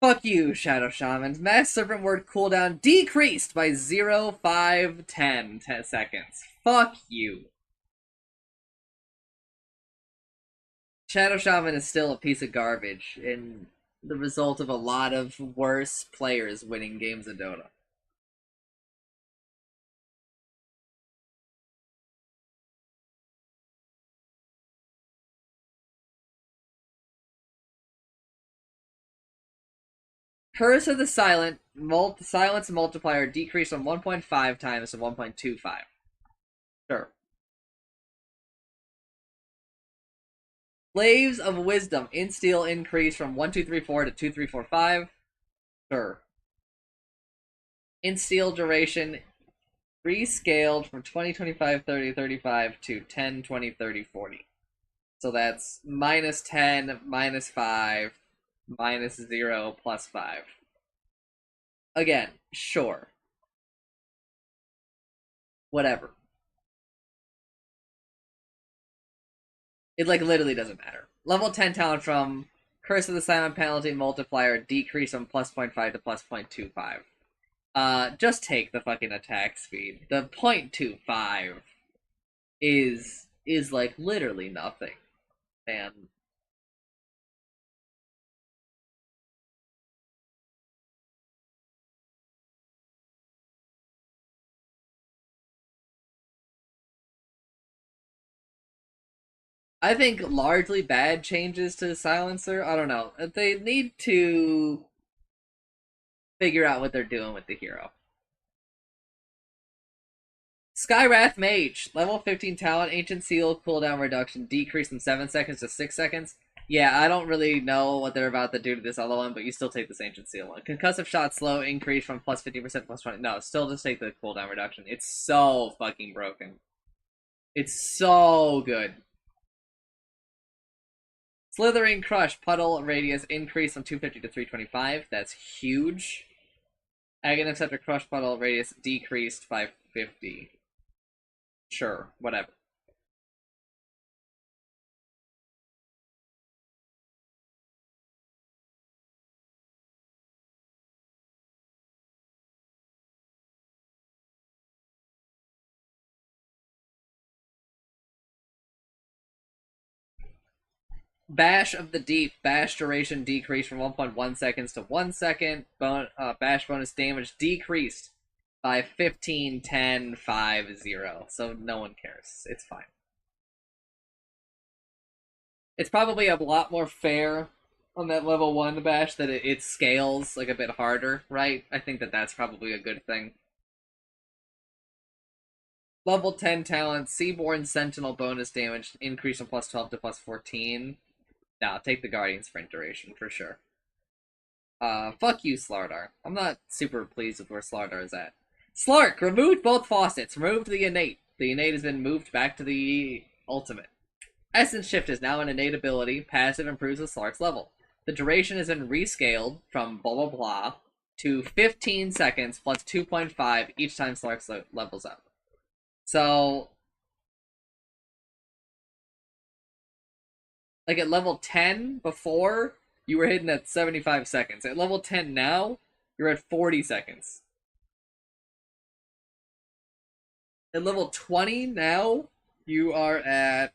A: Fuck you, Shadow Shamans. Mass Serpent Word cooldown decreased by 0, 5, 10 seconds. Fuck you. Shadow Shaman is still a piece of garbage, and the result of a lot of worse players winning games of Dota. Curse of the Silent silence multiplier decreased from 1.5 times to 1.25. Sure. Slaves of Wisdom. Insteel increase from 1-2-3-4 to 2-3-4-5. Sure. Insteel duration rescaled from 20-25-30-35 to 10-20-30-40. So that's -10, -5, -0, +5. Again, sure. Whatever. It like literally doesn't matter. Level 10 talent from Curse of the Silent Penalty multiplier decrease from +0.5 to +0.25. Just take the fucking attack speed. The 0.25 is like literally nothing. And I think largely bad changes to the silencer. I don't know. They need to figure out what they're doing with the hero. Skywrath Mage, level 15 talent, Ancient Seal cooldown reduction decrease from 7 seconds to 6 seconds. Yeah, I don't really know what they're about to do to this other one, but you still take this Ancient Seal one. Concussive Shot slow increase from plus 50% to plus 20. No, still just take the cooldown reduction. It's so fucking broken. It's so good. Slithering Crush, Puddle Radius increase from 250 to 325. That's huge. Aghanim Scepter Crush Puddle Radius decreased by 50. Sure, whatever. Bash of the Deep, Bash duration decreased from 1.1 seconds to 1 second. Bash bonus damage decreased by 15, 10, 5, 0. So no one cares. It's fine. It's probably a lot more fair on that level 1 Bash that it scales like a bit harder, right? I think that that's probably a good thing. Level 10 talent, Seaborn Sentinel bonus damage increase from plus 12 to plus 14. Nah, take the Guardian sprint duration for sure. Fuck you, Slardar. I'm not super pleased with where Slardar is at. Slark, removed both faucets. Removed the innate. The innate has been moved back to the ultimate. Essence Shift is now an innate ability. Passive improves with Slark's level. The duration has been rescaled from blah blah blah to 15 seconds plus 2.5 each time Slark levels up. So, like at level 10 before, you were hitting at 75 seconds. At level 10 now, you're at 40 seconds. At level 20 now, you are at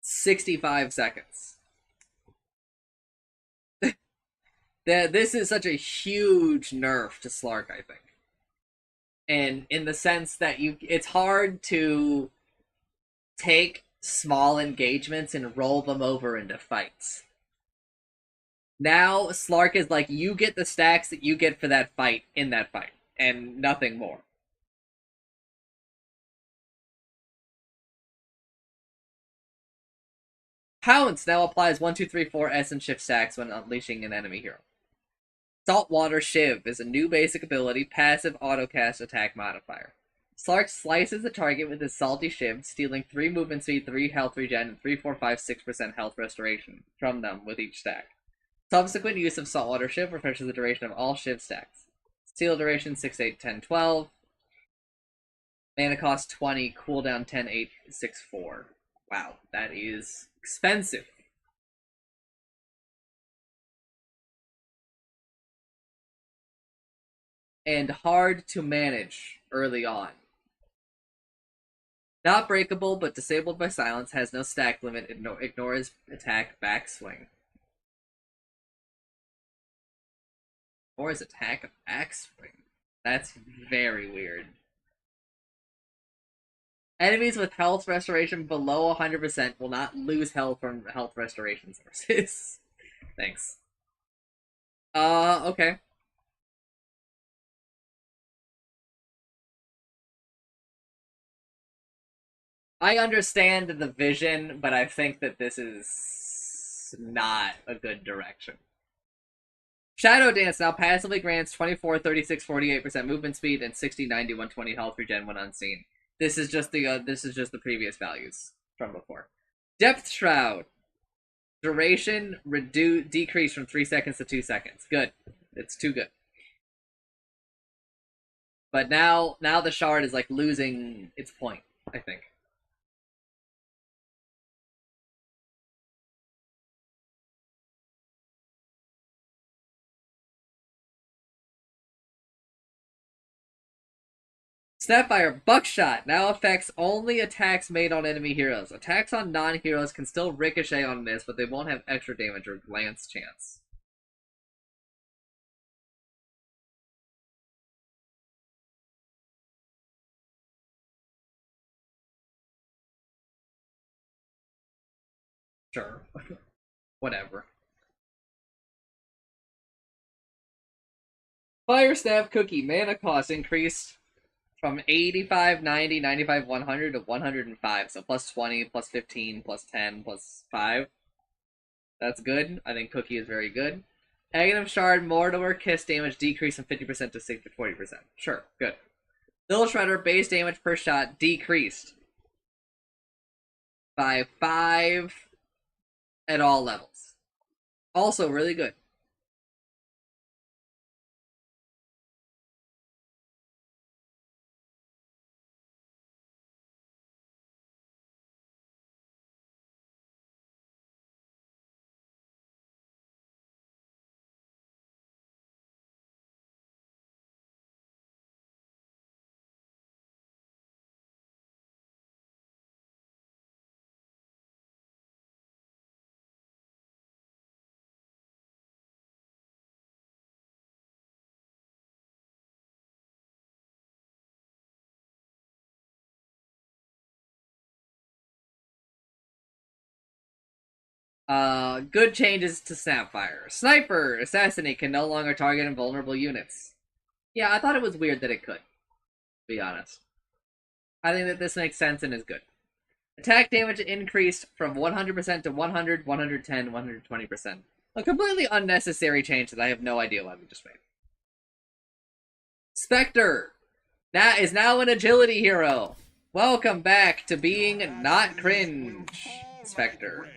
A: 65 seconds. This is such a huge nerf to Slark, I think. And in the sense that it's hard to take small engagements and roll them over into fights. Now Slark is like, you get the stacks that you get for that fight in that fight, and nothing more. Pounce now applies 1, 2, 3, 4 Essence Shift stacks when unleashing an enemy hero. Saltwater Shiv is a new basic ability, passive autocast attack modifier. Slark slices the target with his Salty Shiv, stealing 3 movement speed, 3 health regen, and 3, 4, 5, 6% health restoration from them with each stack. Subsequent use of Saltwater Shiv refreshes the duration of all Shiv stacks. Steal duration 6, 8, 10, 12. Mana cost 20, cooldown 10, 8, 6, 4. Wow, that is expensive. And hard to manage early on. Not breakable, but disabled by silence, has no stack limit, ignores attack backswing. Or his attack backswing. That's very weird. Enemies with health restoration below 100% will not lose health from health restoration sources. Thanks. Okay. I understand the vision, but I think that this is not a good direction. Shadow Dance now passively grants 24, 36, 48% movement speed and 60, 90, 120 health regen when unseen. This is just the previous values from before. Depth Shroud. Duration decrease from 3 seconds to 2 seconds. Good. It's too good. But now the shard is like losing its point, I think. Snapfire Buckshot now affects only attacks made on enemy heroes. Attacks on non-heroes can still ricochet on miss, but they won't have extra damage or glance chance. Sure. Whatever. Fire Snap Cookie mana cost increased from 85, 90, 95, 100 to 105. So plus 20, plus 15, plus 10, plus 5. That's good. I think Cookie is very good. Aghanim Shard, Mordor Kiss damage decreased from 50% to 40%. Sure, good. Little Shredder base damage per shot decreased by 5 at all levels. Also really good. Good changes to Snapfire. Sniper Assassinate can no longer target invulnerable units. Yeah, I thought it was weird that it could, to be honest. I think that this makes sense and is good. Attack damage increased from 100% to 100, 110, 120%. A completely unnecessary change that I have no idea why we just made. Spectre is now an agility hero. Welcome back to being not cringe, Spectre.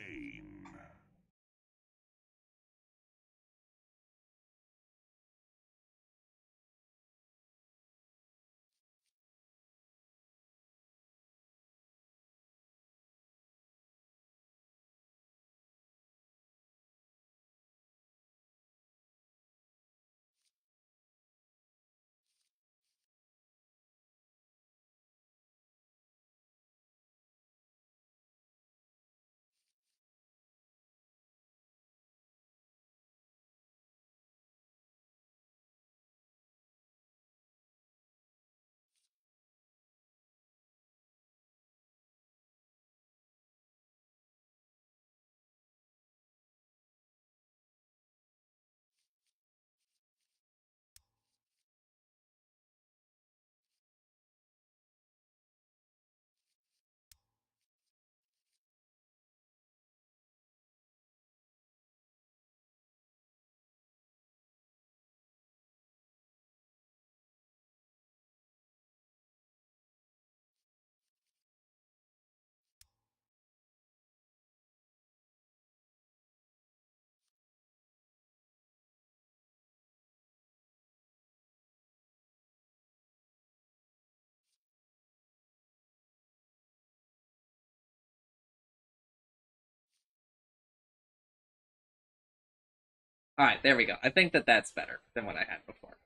A: Alright, there we go. I think that that's better than what I had before.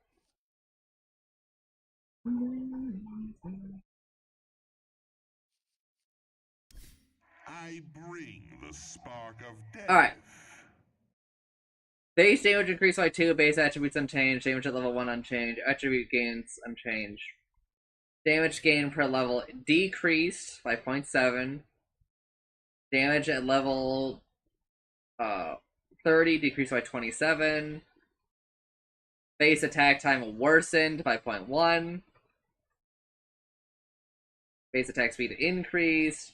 C: I bring the spark of death.
A: Alright. Base damage increased by 2, base attributes unchanged, damage at level 1 unchanged, attribute gains unchanged. Damage gain per level decreased by 0.7. Damage at level 30 decreased by 27. Base attack time worsened by 0.1. Base attack speed increased.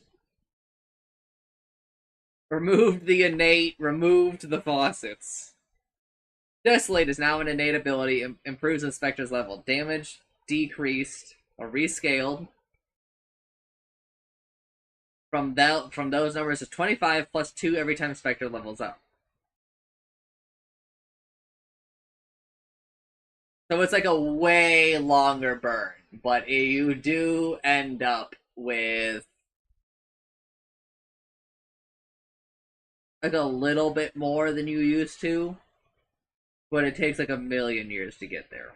A: Removed the innate, removed the faucets. Desolate is now an innate ability, improves the Spectre's level. Damage decreased or rescaled from those numbers is 25 plus 2 every time Spectre levels up. So it's like a way longer burn, but you do end up with like a little bit more than you used to, but it takes like a million years to get there.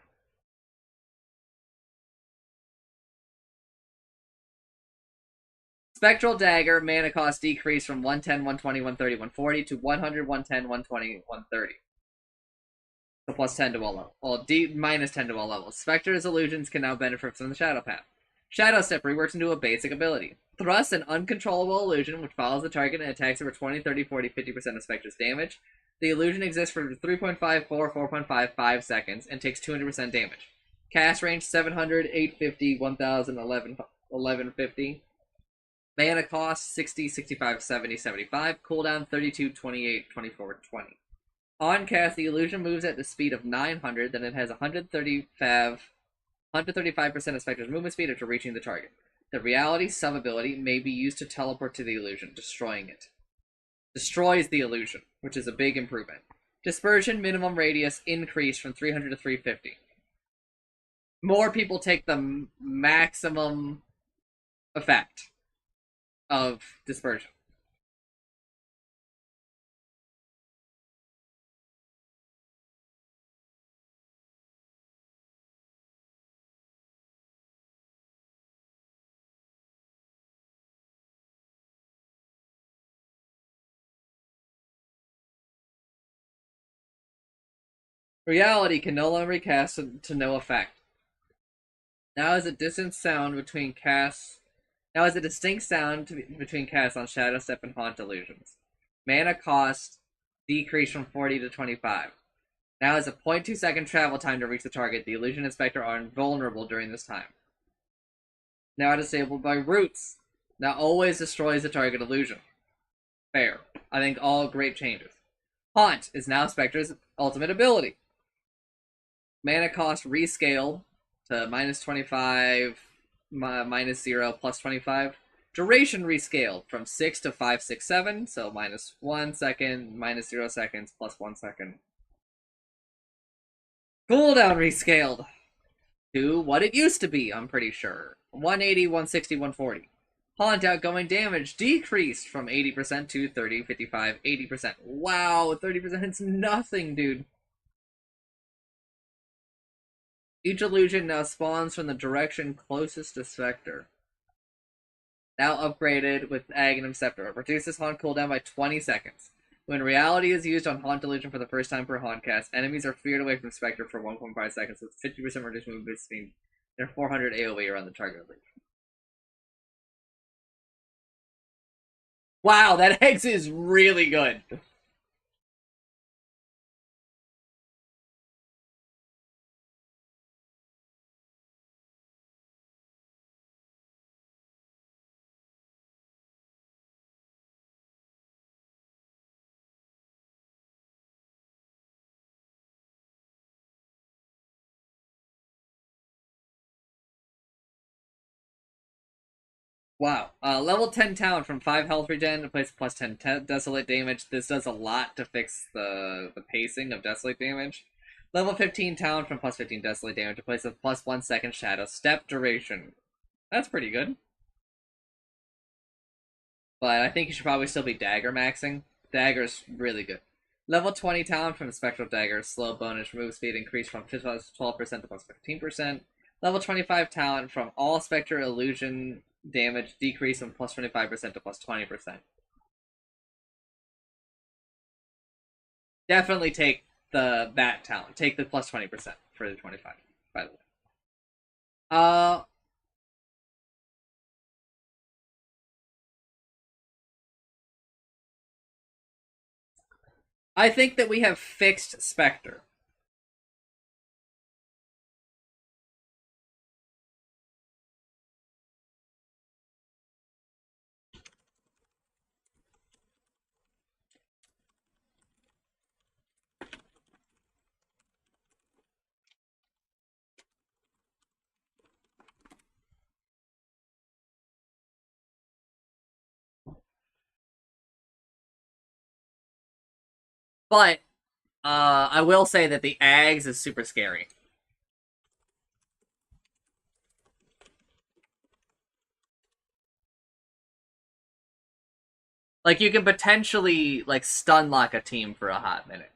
A: Spectral Dagger mana cost decreased from 110, 120, 130, 140 to 100, 110, 120, 130. So plus 10 to all levels. Well, minus 10 to all levels. Spectre's illusions can now benefit from the Shadow Path. Shadow Step reworks into a basic ability. Thrust, an uncontrollable illusion which follows the target and attacks over 20, 30, 40, 50% of Spectre's damage. The illusion exists for 3.54, 4.55 seconds and takes 200% damage. Cast range 700, 850, 1000, 1150. Mana cost 60, 65, 70, 75. Cooldown 32, 28, 24, 20. On cast, the illusion moves at the speed of 900, then it has 135% of Spectre's movement speed after reaching the target. The reality sub-ability may be used to teleport to the illusion, destroying it. Destroys the illusion, which is a big improvement. Dispersion minimum radius increased from 300 to 350. More people take the maximum effect of dispersion. Reality can no longer be cast to no effect. Now is a distant sound between casts. Now is a distinct sound between casts on Shadow Step and Haunt illusions. Mana cost decreased from 40 to 25. Now is a 0.2 second travel time to reach the target. The illusion and Spectre are invulnerable during this time. Now disabled by roots. Now always destroys the target illusion. Fair. I think all great changes. Haunt is now Spectre's ultimate ability. Mana cost rescaled to minus 25, minus 0, plus 25. Duration rescaled from 6 to 5, 6, 7, so minus 1 second, minus 0 seconds, plus 1 second. Cooldown rescaled to what it used to be, I'm pretty sure. 180, 160, 140. Haunt outgoing damage decreased from 80% to 30, 55, 80%. Wow, 30% hits nothing, dude. Each illusion now spawns from the direction closest to Spectre. Now upgraded with Aghanim Scepter. It reduces Haunt cooldown by 20 seconds. When reality is used on Haunt illusion for the first time per Haunt cast, enemies are feared away from Spectre for 1.5 seconds with 50% reduced movement speed and 400 AoE around the target illusion. Wow, that Hex is really good. Wow. Level 10 Town from 5 health regen to place plus 10 Desolate damage. This does a lot to fix the pacing of Desolate damage. Level 15 Town from plus 15 Desolate damage to place a plus 1 second Shadow Step duration. That's pretty good. But I think you should probably still be Dagger maxing. Dagger's really good. Level 20 Talent from Spectral Dagger. Slow bonus move speed increased from plus 12% to plus 15%. Level 25 Talent from all Spectre illusion damage decrease from plus 25% to plus 20%. Definitely take that talent. Take the plus 20% for the 25, by the way. I think that we have fixed Spectre. But I will say that the Ags is super scary. Like, you can potentially, like, stun lock a team for a hot minute.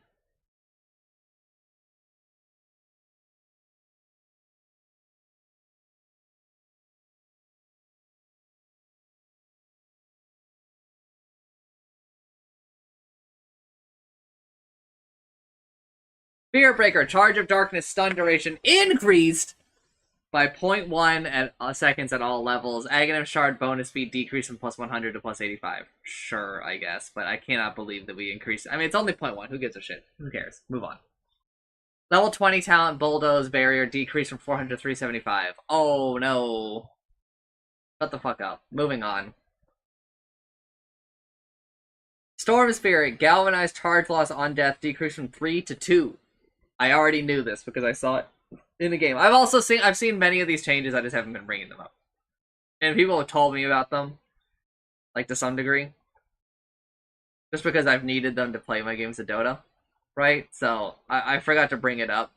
A: Fear Breaker, Charge of Darkness, stun duration increased by 0.1 seconds at all levels. Aghanim Shard bonus speed decreased from plus 100 to plus 85. Sure, I guess, but I cannot believe that we increased. I mean, it's only 0.1. Who gives a shit? Who cares? Move on. Level 20 talent Bulldoze barrier decreased from 400 to 375. Oh no. Shut the fuck up. Moving on. Storm Spirit, galvanized charge loss on death decreased from 3 to 2. I already knew this because I saw it in the game. I've seen many of these changes, I just haven't been bringing them up. And people have told me about them, like to some degree. Just because I've needed them to play my games of Dota, right? So I forgot to bring it up.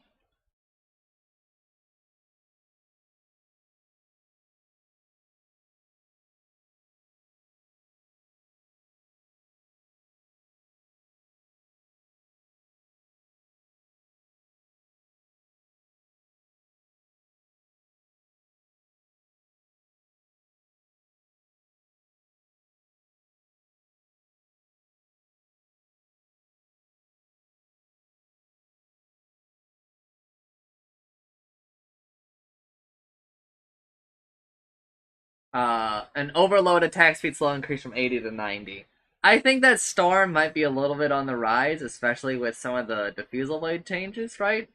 A: An overload attack speed slow increase from 80 to 90. I think that Storm might be a little bit on the rise, especially with some of the diffusal blade changes, right?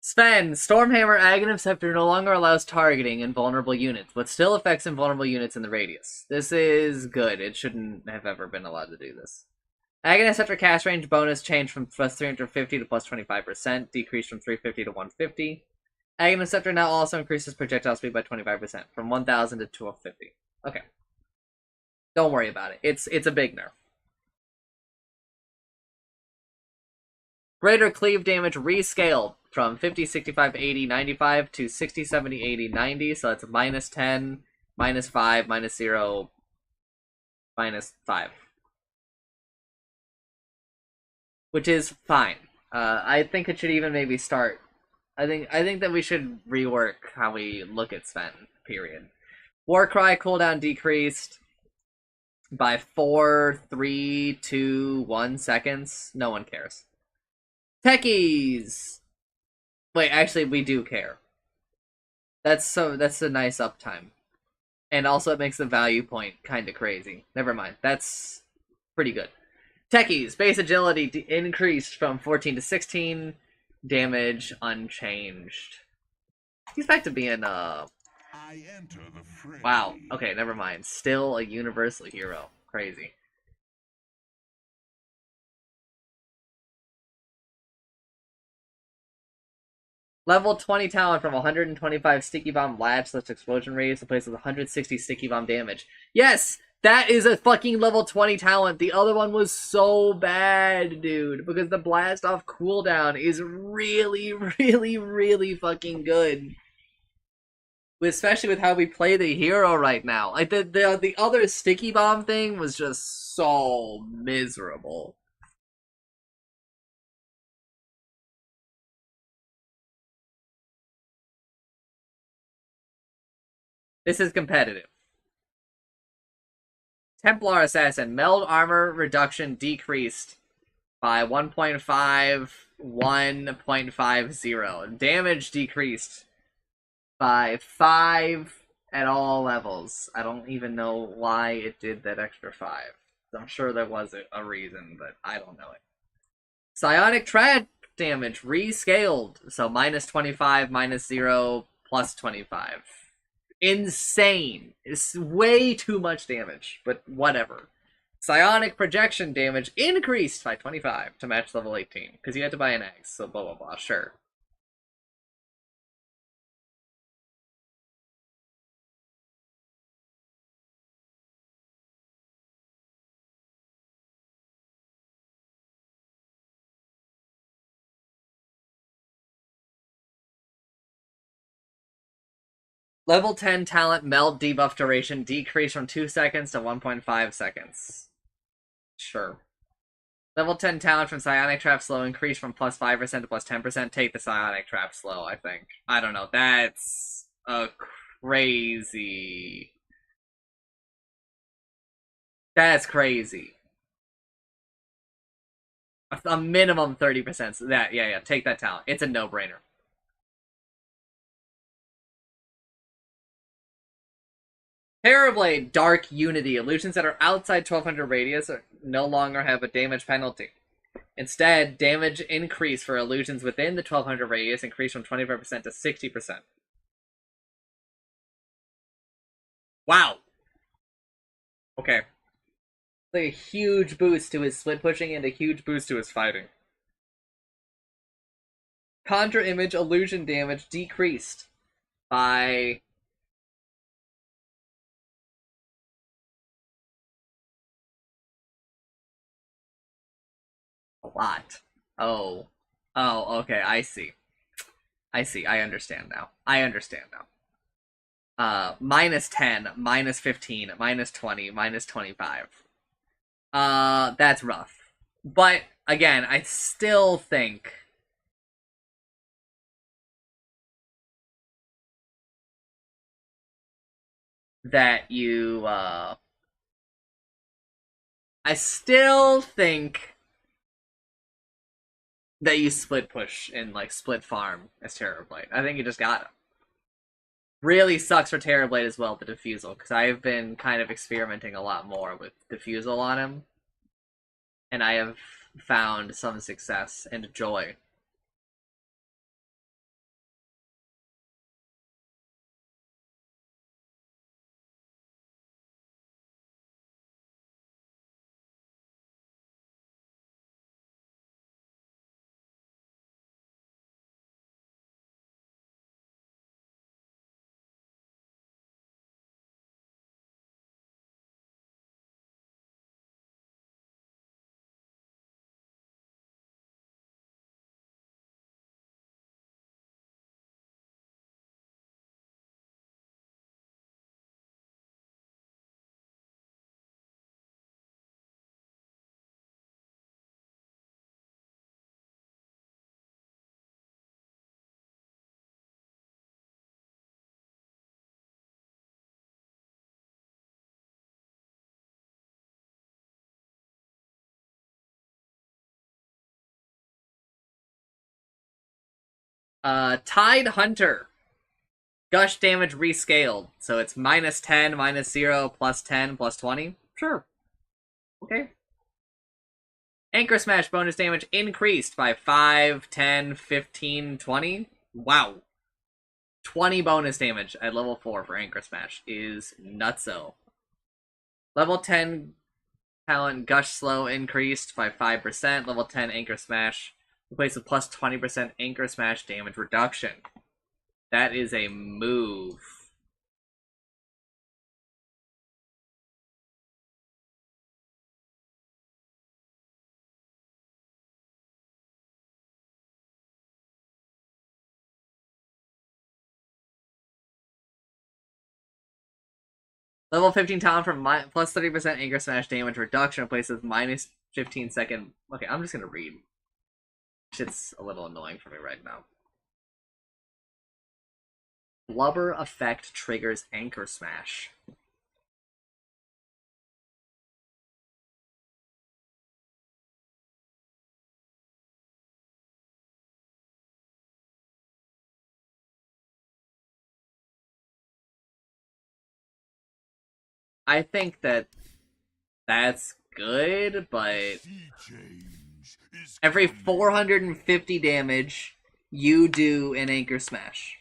A: Sven, Stormhammer Aghanim Scepter no longer allows targeting invulnerable units, but still affects invulnerable units in the radius. This is good. It shouldn't have ever been allowed to do this. Aghanim Scepter cast range bonus changed from plus 350 to plus 25%, decreased from 350 to 150. Aghanim Scepter now also increases projectile speed by 25%, from 1000 to 1250. Okay. Don't worry about it. It's a big nerf. Greater cleave damage rescaled from 50, 65, 80, 95 to 60, 70, 80, 90. So that's minus 10, minus 5, minus 0, minus 5. Which is fine. I think it should even maybe start. I think that we should rework how we look at Sven, period. Warcry cooldown decreased by 4, 3, 2, 1 seconds. No one cares. Techies! Wait, actually, we do care. That's a nice uptime. And also it makes the value point kind of crazy. Never mind. That's pretty good. Techies, base agility increased from 14 to 16. Damage unchanged. He's back to being,
C: I enter the fray.
A: Wow. Okay, never mind. Still a universal hero. Crazy. Level 20 talent from 125 Sticky Bomb latch / explosion radius replaces 160 Sticky Bomb damage. Yes! That is a fucking level 20 talent. The other one was so bad, dude. Because the blast off cooldown is really, really, really fucking good. Especially with how we play the hero right now. Like, the other Sticky Bomb thing was just so miserable. This is competitive. Templar Assassin. Meld armor reduction decreased by 1.5, 1.50. Damage decreased by 5, at all levels. I don't even know why it did that extra 5. I'm sure there was a reason, but I don't know it. Psionic Trap damage rescaled. So minus 25, minus 0, plus 25. Insane. It's way too much damage, but whatever. Psionic projection damage increased by 25 to match level 18, because you had to buy an egg, so blah blah blah, sure. Level 10 talent meld debuff duration decreased from 2 seconds to 1.5 seconds. Sure. Level 10 talent from Psionic Trap Slow increased from plus 5% to plus 10%. Take the Psionic Trap Slow, I think. I don't know. That's a crazy... That's crazy. A minimum 30%. So that, yeah, take that talent. It's a no-brainer. Terrorblade Dark Unity. Illusions that are outside 1200 radius no longer have a damage penalty. Instead, damage increase for illusions within the 1200 radius increased from 25% to 60%. Wow. Okay. Like a huge boost to his split pushing and a huge boost to his fighting. Conjure image illusion damage decreased by a lot. Oh. Oh, okay, I see. I understand now. Minus 10, minus 15, minus 20, minus 25. That's rough. But, again, I still think that you, I still think that you split push and, like, split farm as Terrorblade. I think you just got him. Really sucks for Terrorblade as well, the Diffusal, because I've been kind of experimenting a lot more with Diffusal on him. And I have found some success and joy. Tide Hunter. Gush damage rescaled. So it's minus 10, minus 0, plus 10, plus 20. Sure. Okay. Anchor Smash bonus damage increased by 5, 10, 15, 20. Wow. 20 bonus damage at level 4 for Anchor Smash is nutso. Level 10 talent Gush Slow increased by 5%. Level 10 Anchor Smash replaced with plus 20% Anchor Smash damage reduction. That is a move. Level 15 talent from plus 30% Anchor Smash damage reduction replaces minus 15 second. Okay, I'm just gonna read. Shit's a little annoying for me right now. Blubber effect triggers Anchor Smash. I think that that's good, but
C: Sea change is
A: every
C: coming.
A: 450 damage, you do an Anchor Smash.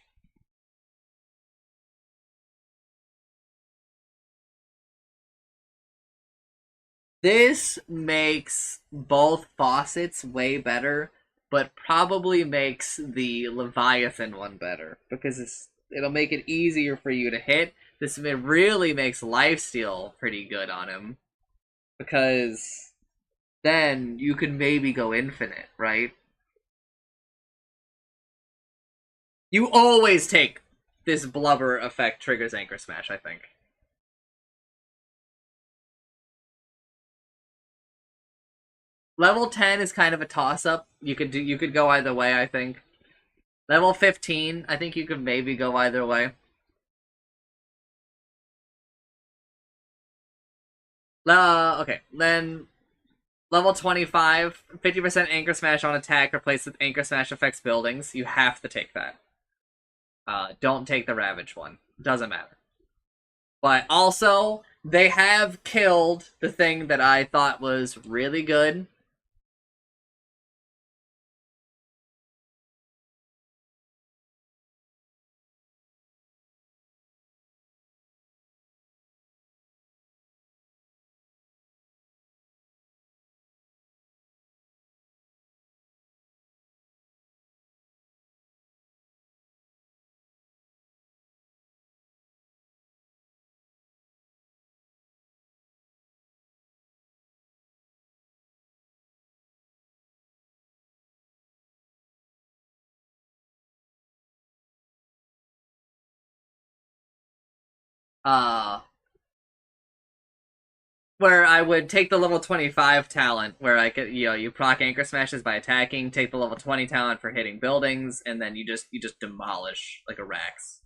A: This makes both faucets way better, but probably makes the Leviathan one better because it'll make it easier for you to hit. This really makes lifesteal pretty good on him because then you could maybe go infinite, right? You always take this blubber effect triggers Anchor Smash, I think. Level 10 is kind of a toss up. You could go either way, I think. Level 15, I think you could maybe go either way. Okay, then level 25, 50% Anchor Smash on attack replaced with Anchor Smash affects buildings. You have to take that. Don't take the Ravage one. Doesn't matter. But also, they have killed the thing that I thought was really good. Uh, where I would take the level 25 talent, where I could, you proc Anchor Smashes by attacking, take the level 20 talent for hitting buildings, and then you just demolish like a Rax.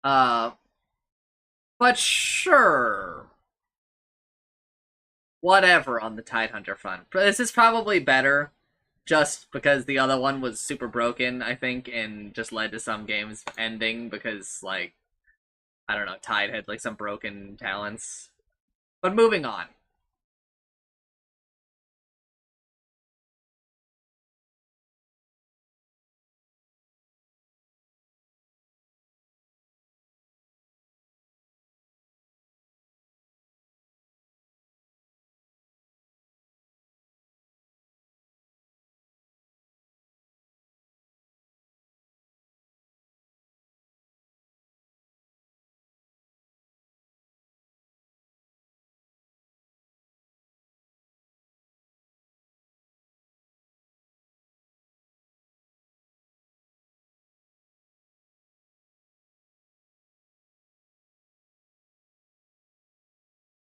A: Uh, but sure, whatever on the Tidehunter front. This is probably better, just because the other one was super broken, I think, and just led to some games ending because, like, I don't know, Tide had like some broken talents. But moving on.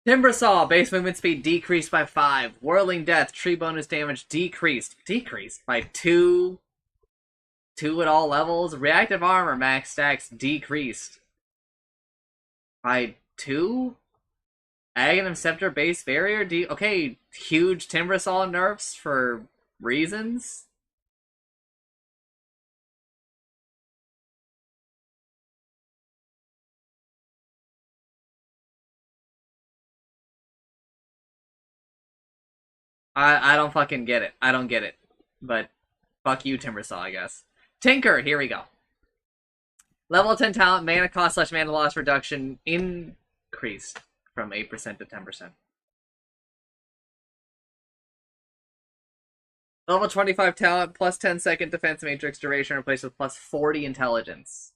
A: Timbersaw, base movement speed decreased by 5. Whirling Death, tree bonus damage decreased. Decreased by 2. 2 at all levels. Reactive armor max stacks decreased by 2. Aghanim Scepter base barrier. Okay, huge Timbersaw nerfs for reasons. I don't fucking get it. I don't get it. But fuck you, Timbersaw, I guess. Tinker, here we go. Level 10 talent, mana cost slash mana loss reduction increased from 8% to 10%. Level 25 talent, plus 10-second defense matrix duration replaced with plus 40 intelligence.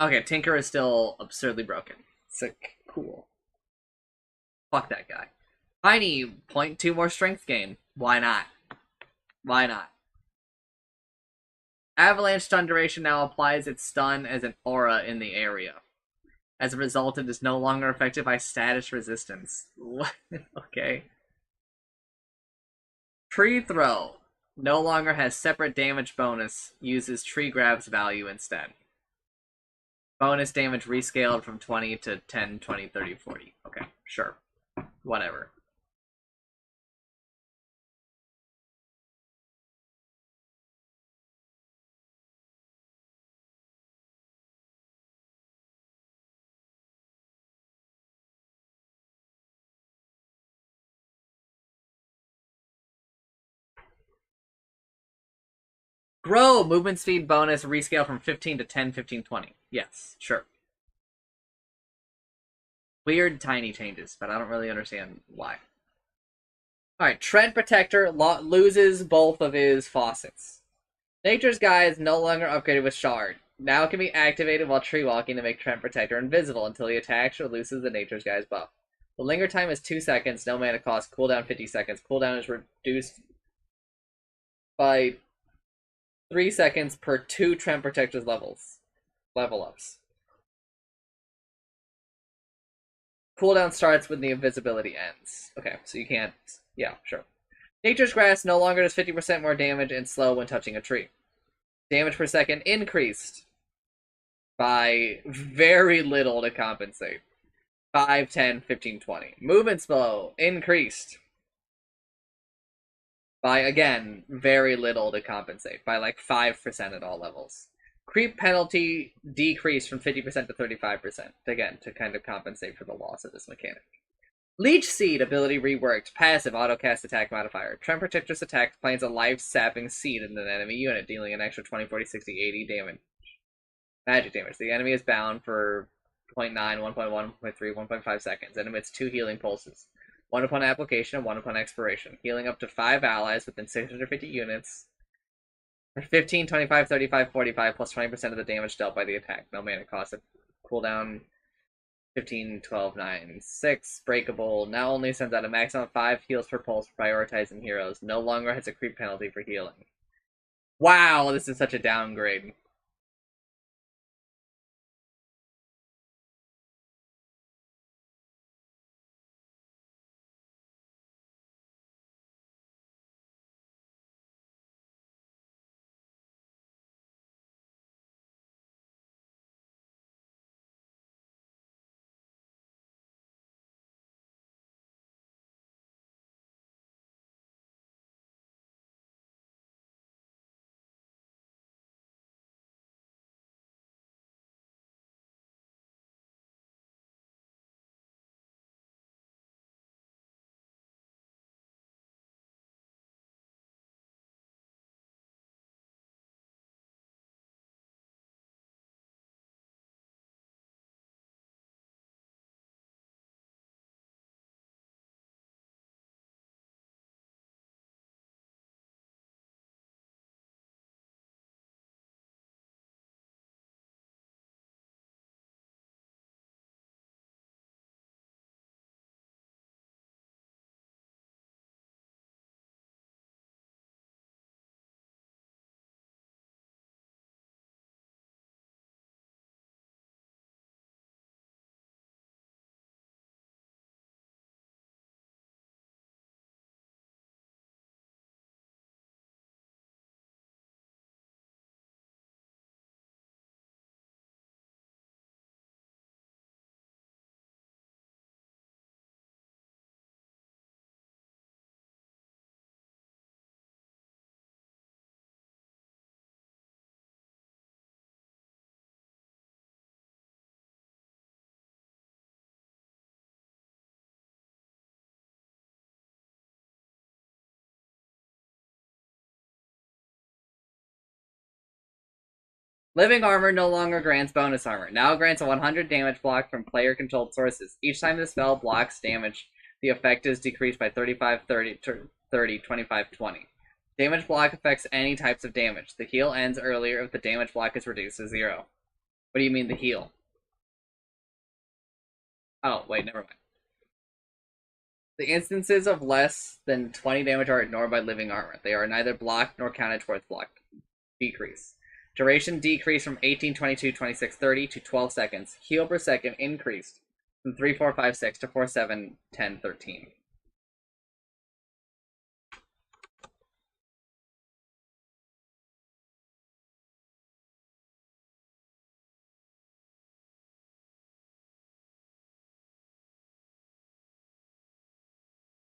A: Okay, Tinker is still absurdly broken. Sick. Cool. Fuck that guy. Tiny, 0.2 more strength gain. Why not? Why not? Avalanche stun duration now applies its stun as an aura in the area. As a result, it is no longer affected by status resistance. What? Okay. Tree Throw no longer has separate damage bonus, uses tree grab's value instead. Bonus damage rescaled from 20 to 10, 20, 30, 40. Okay, sure. Whatever. Grow movement speed bonus rescale from 15 to 10, 15, 20. Yes, sure. Weird tiny changes, but I don't really understand why. Alright, Tread Protector loses both of his faucets. Nature's Guy is no longer upgraded with Shard. Now it can be activated while tree walking to make Tread Protector invisible until he attacks or loses the Nature's Guy's buff. The linger time is 2 seconds, no mana cost, cooldown 50 seconds. Cooldown is reduced by 3 seconds per 2 Tread Protector's level ups. Cooldown starts when the invisibility ends. Okay, so you can't... Yeah, sure. Nature's Grass no longer does 50% more damage and slow when touching a tree. Damage per second increased by very little to compensate. 5, 10, 15, 20. Movement slow increased by, again, very little to compensate. By like 5% at all levels. Creep penalty decreased from 50% to 35%. Again, to kind of compensate for the loss of this mechanic. Leech Seed ability reworked. Passive autocast attack modifier. Tread Protector's attack plants a life-sapping seed in an enemy unit, dealing an extra 20, 40, 60, 80 damage. Magic damage. The enemy is bound for 0.9, 1.1, 1.3, 1.5 seconds and emits 2 healing pulses. 1 upon application and 1 upon expiration. Healing up to 5 allies within 650 units. 15, 25, 35, 45, plus 20% of the damage dealt by the attack. No mana cost. Cooldown 15, 12, 9, 6. Breakable. Now only sends out a maximum of 5 heals per pulse for prioritizing heroes. No longer has a creep penalty for healing. Wow, this is such a downgrade. Living Armor no longer grants bonus armor. Now grants a 100 damage block from player-controlled sources. Each time the spell blocks damage, the effect is decreased by 35, 30, 30, 25, 20. Damage block affects any types of damage. The heal ends earlier if the damage block is reduced to 0. What do you mean the heal? Oh, wait, never mind. The instances of less than 20 damage are ignored by Living Armor. They are neither blocked nor counted towards block decrease. Duration decreased from 18, 22, 26, 30 to 12 seconds. Heal per second increased from 3, 4, 5, 6 to 4, 7, 10, 13.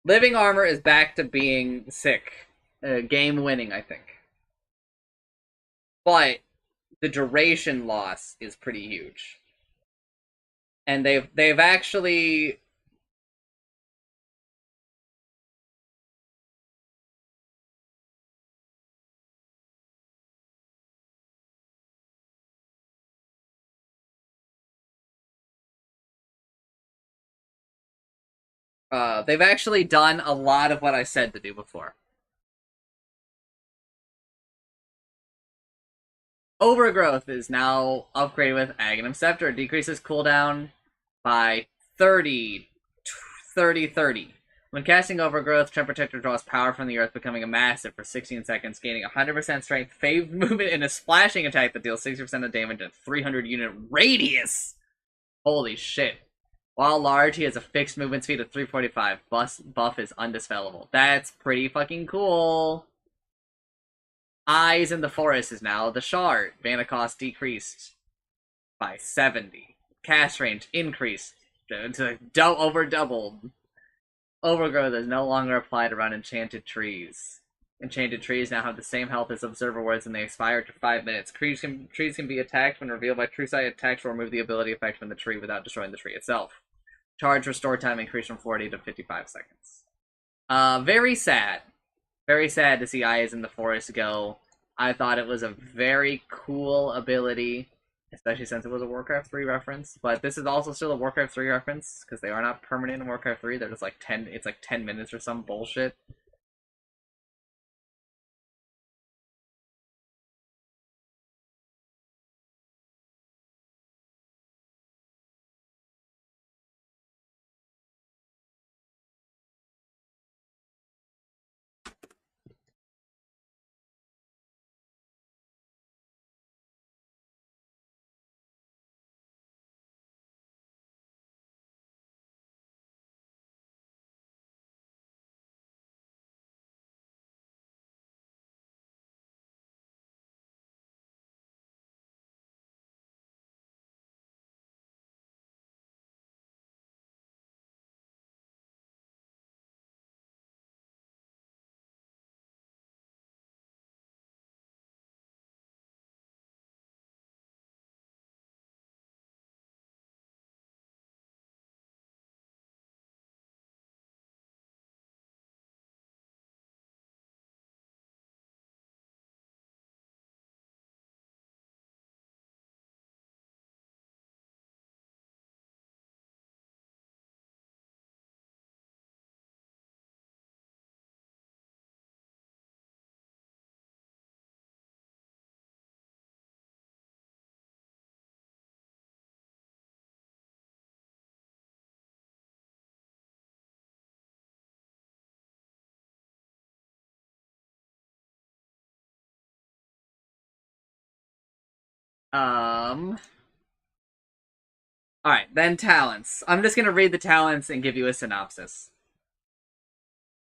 A: Living armor is back to being sick. Game winning, I think. But the duration loss is pretty huge. And they've actually they've actually done a lot of what I said to do before. Overgrowth is now upgraded with Aghanim Scepter. It decreases cooldown by 30, 30, 30. When casting Overgrowth, Trend Protector draws power from the earth, becoming a massive for 16 seconds, gaining 100% strength, phased movement, and a splashing attack that deals 60% of damage and 300 unit radius. Holy shit. While large, he has a fixed movement speed of 345. Buff is undispellable. That's pretty fucking cool. Eyes in the Forest is now the Shard. Mana cost decreased by 70. Cast range increased to over doubled. Overgrowth is no longer applied around enchanted trees. Enchanted trees now have the same health as Observer Words and they expire after 5 minutes. Trees can be attacked when revealed by True Sight. Attacks will remove the ability effect from the tree without destroying the tree itself. Charge restore time increased from 40 to 55 seconds. Very sad. Very sad to see Eyes in the Forest go. I thought it was a very cool ability, especially since it was a Warcraft 3 reference. But this is also still a Warcraft 3 reference, because they are not permanent in Warcraft 3. They're just like 10, it's like 10 minutes or some bullshit. Alright, then talents. I'm just gonna read the talents and give you a synopsis.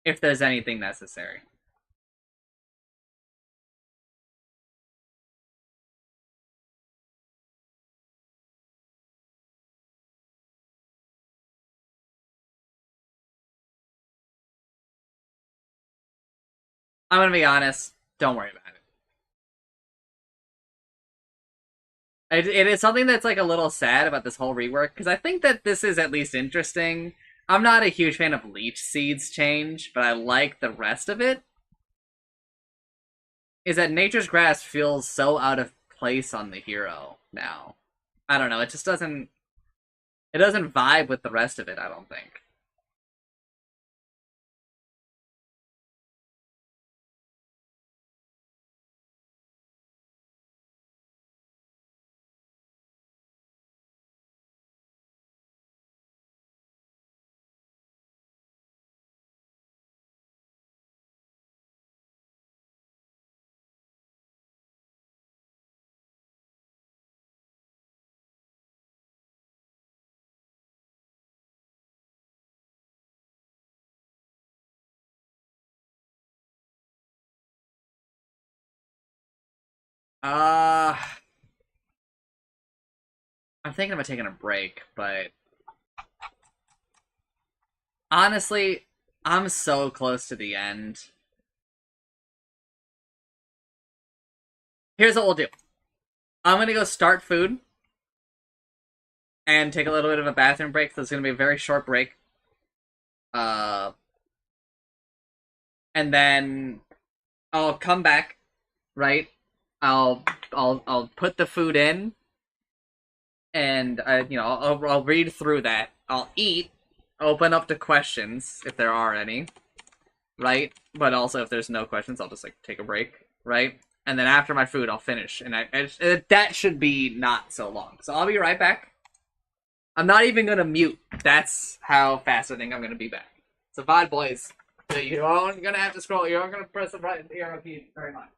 A: If there's anything necessary. I'm gonna be honest, don't worry about it. It is something that's like a little sad about this whole rework, because I think that this is at least interesting. I'm not a huge fan of Leech Seed's change, but I like the rest of it. Is that Nature's Grass feels so out of place on the hero now. I don't know, it just doesn't... It doesn't vibe with the rest of it, I don't think. Uh... I'm thinking about taking a break, but... Honestly, I'm so close to the end. Here's what we'll do. I'm gonna go start food and take a little bit of a bathroom break. So it's gonna be a very short break. Uh, and then I'll come back, right? I'll put the food in, and I'll read through that. I'll eat, open up to questions if there are any, right? But also if there's no questions, I'll just like take a break, right? And then after my food, I'll finish, and that should be not so long. So I'll be right back. I'm not even gonna mute. That's how fast I think I'm gonna be back. So bye, boys. So you're only gonna have to scroll. You're gonna press the right arrow key very much.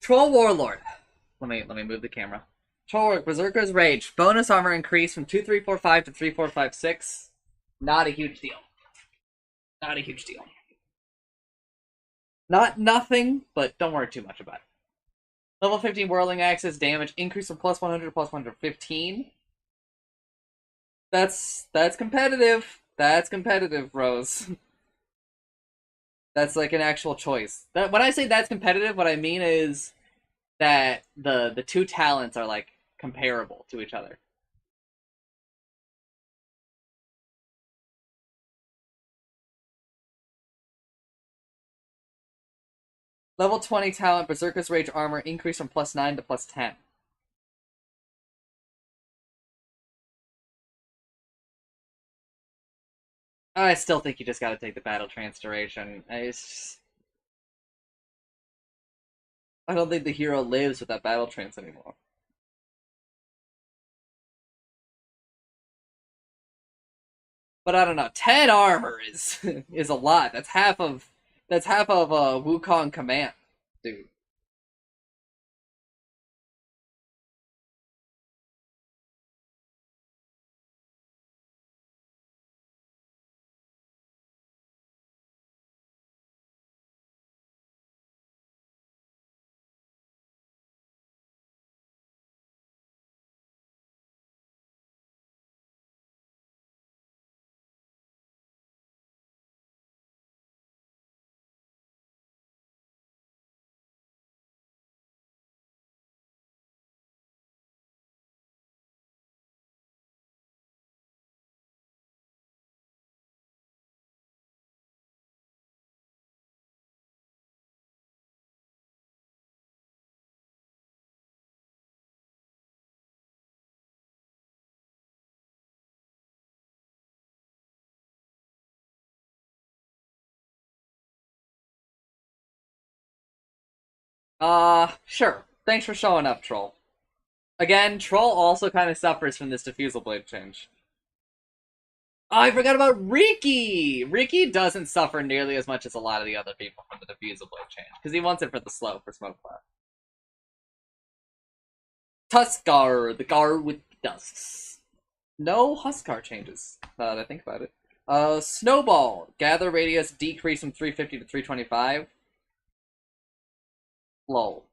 A: Troll Warlord. Let me move the camera. Troll Warlord, Berserker's Rage. Bonus armor increase from 2345 to 3456. Not a huge deal. Not a huge deal. Not nothing, but don't worry too much about it. Level 15 Whirling Axis damage increase from plus 100 to plus 115. That's competitive. That's competitive, Rose. That's like an actual choice. That when I say that's competitive, what I mean is that the two talents are like comparable to each other. Level 20 talent Berserker's Rage armor increase from plus 9 to plus 10. I still think you just gotta take the battle transformation. I don't think the hero lives with that battle trance anymore. But I don't know. 10 armor is is a lot. That's half of Wukong command, dude. Sure. Thanks for showing up, Troll. Again, Troll also kind of suffers from this diffusal blade change. Oh, I forgot about Riki! Riki doesn't suffer nearly as much as a lot of the other people from the diffusal blade change, because he wants it for the slow for Smoke Cloud. Tuskar, the Gar with dusks. No Huskar changes, now that I think about it. Snowball. Gather radius decrease from 350 to 325. Lol.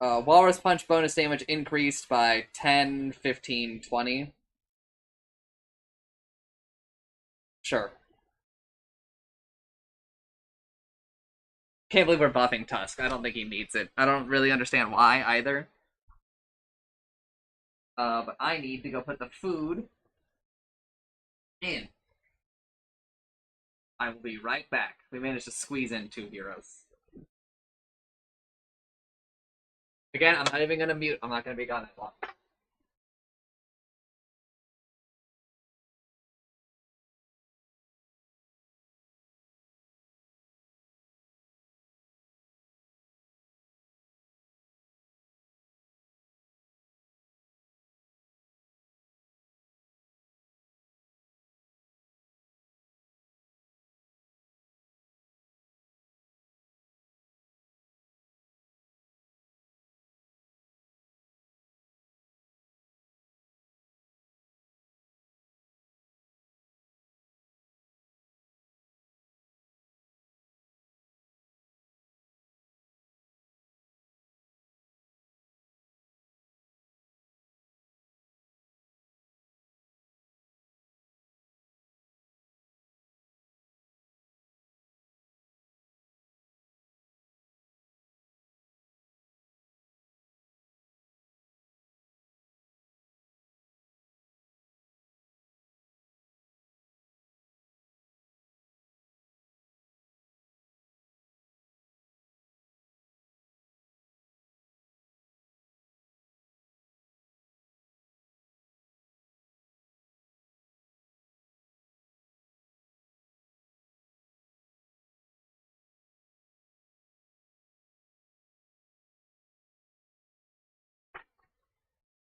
A: Walrus Punch bonus damage increased by 10, 15, 20. Sure. Can't believe we're buffing Tusk. I don't think he needs it. I don't really understand why either. But I need to go put the food in. I will be right back. We managed to squeeze in 2 heroes. Again, I'm not even gonna mute. I'm not gonna be gone that long.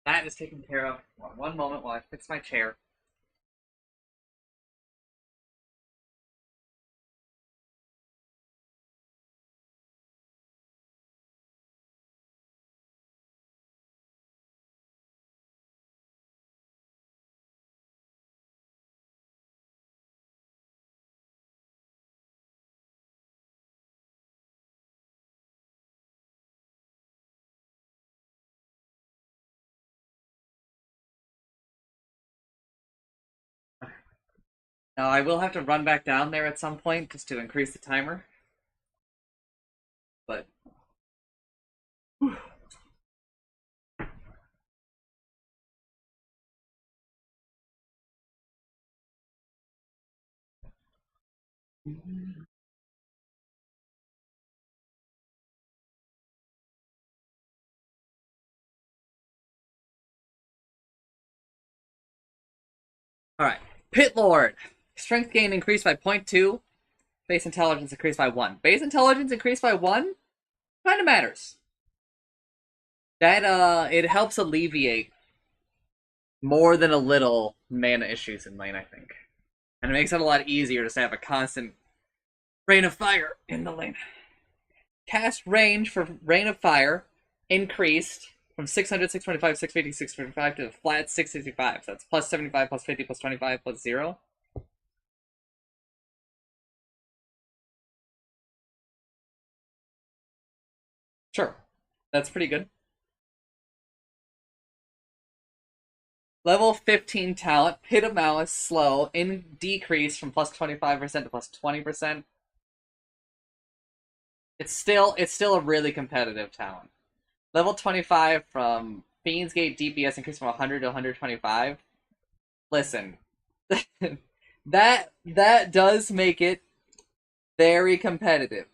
A: That is taken care of. One moment while I fix my chair. Now I will have to run back down there at some point just to increase the timer. But alright. Pit Lord. Strength gain increased by 0.2. Base intelligence increased by 1. Base intelligence increased by 1? Kinda matters. That it helps alleviate more than a little mana issues in lane, I think. And it makes it a lot easier to have a constant rain of fire in the lane. Cast range for Rain of Fire increased from 600, 625, 650, 655 to a flat 665. So that's plus 75, plus 50, plus 25, plus 0. Sure. That's pretty good. Level 15 talent, Pit of Malice, slow, in decrease from plus 25% to plus 20%. It's still a really competitive talent. Level 25 from Fiend's Gate DPS increased from 100 to 125. Listen, that does make it very competitive.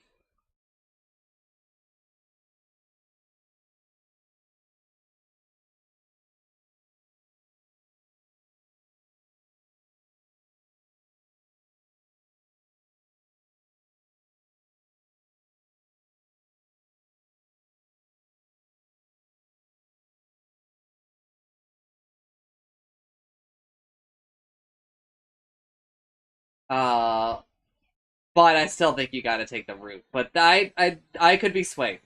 A: Uh, but I still think you gotta take the root. But I could be swayed.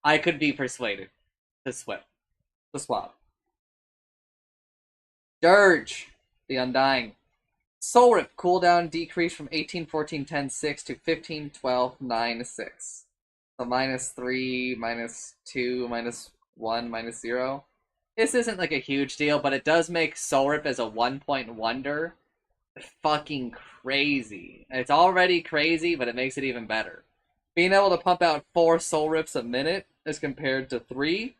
A: I could be persuaded to swap. Dirge, the Undying. Soul Rip, cooldown decrease from 18, 14, 10, 6 to 15, 12, 9, 6. So -3, -2, -1, -0. This isn't like a huge deal, but it does make Soul Rip as a 1-point wonder fucking crazy. It's already crazy, but it makes it even better. Being able to pump out 4 Soul Rips a minute as compared to 3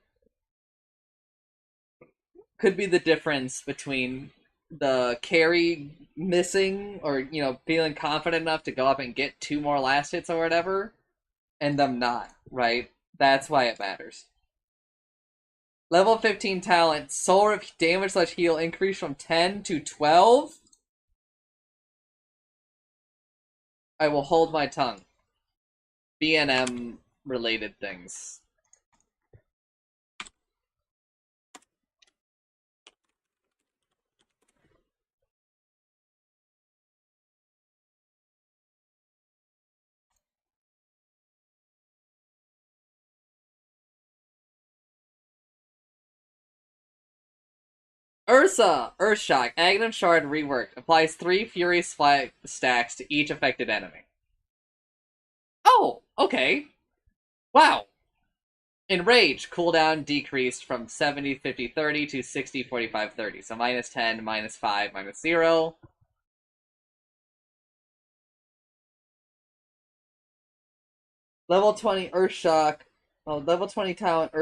A: could be the difference between the carry missing or, feeling confident enough to go up and get 2 more last hits or whatever, and them not, right? That's why it matters. Level 15 talent, Soul Rip damage / heal increase from 10 to 12. I will hold my tongue. BNM related things. Ursa! Earthshock. Aghanim Shard reworked. Applies 3 Fury stacks to each affected enemy. Oh, okay. Wow. Enrage. Cooldown decreased from 70, 50, 30 to 60, 45, 30. So -10, -5, -0. Level 20 Earthshock. Oh, level 20 talent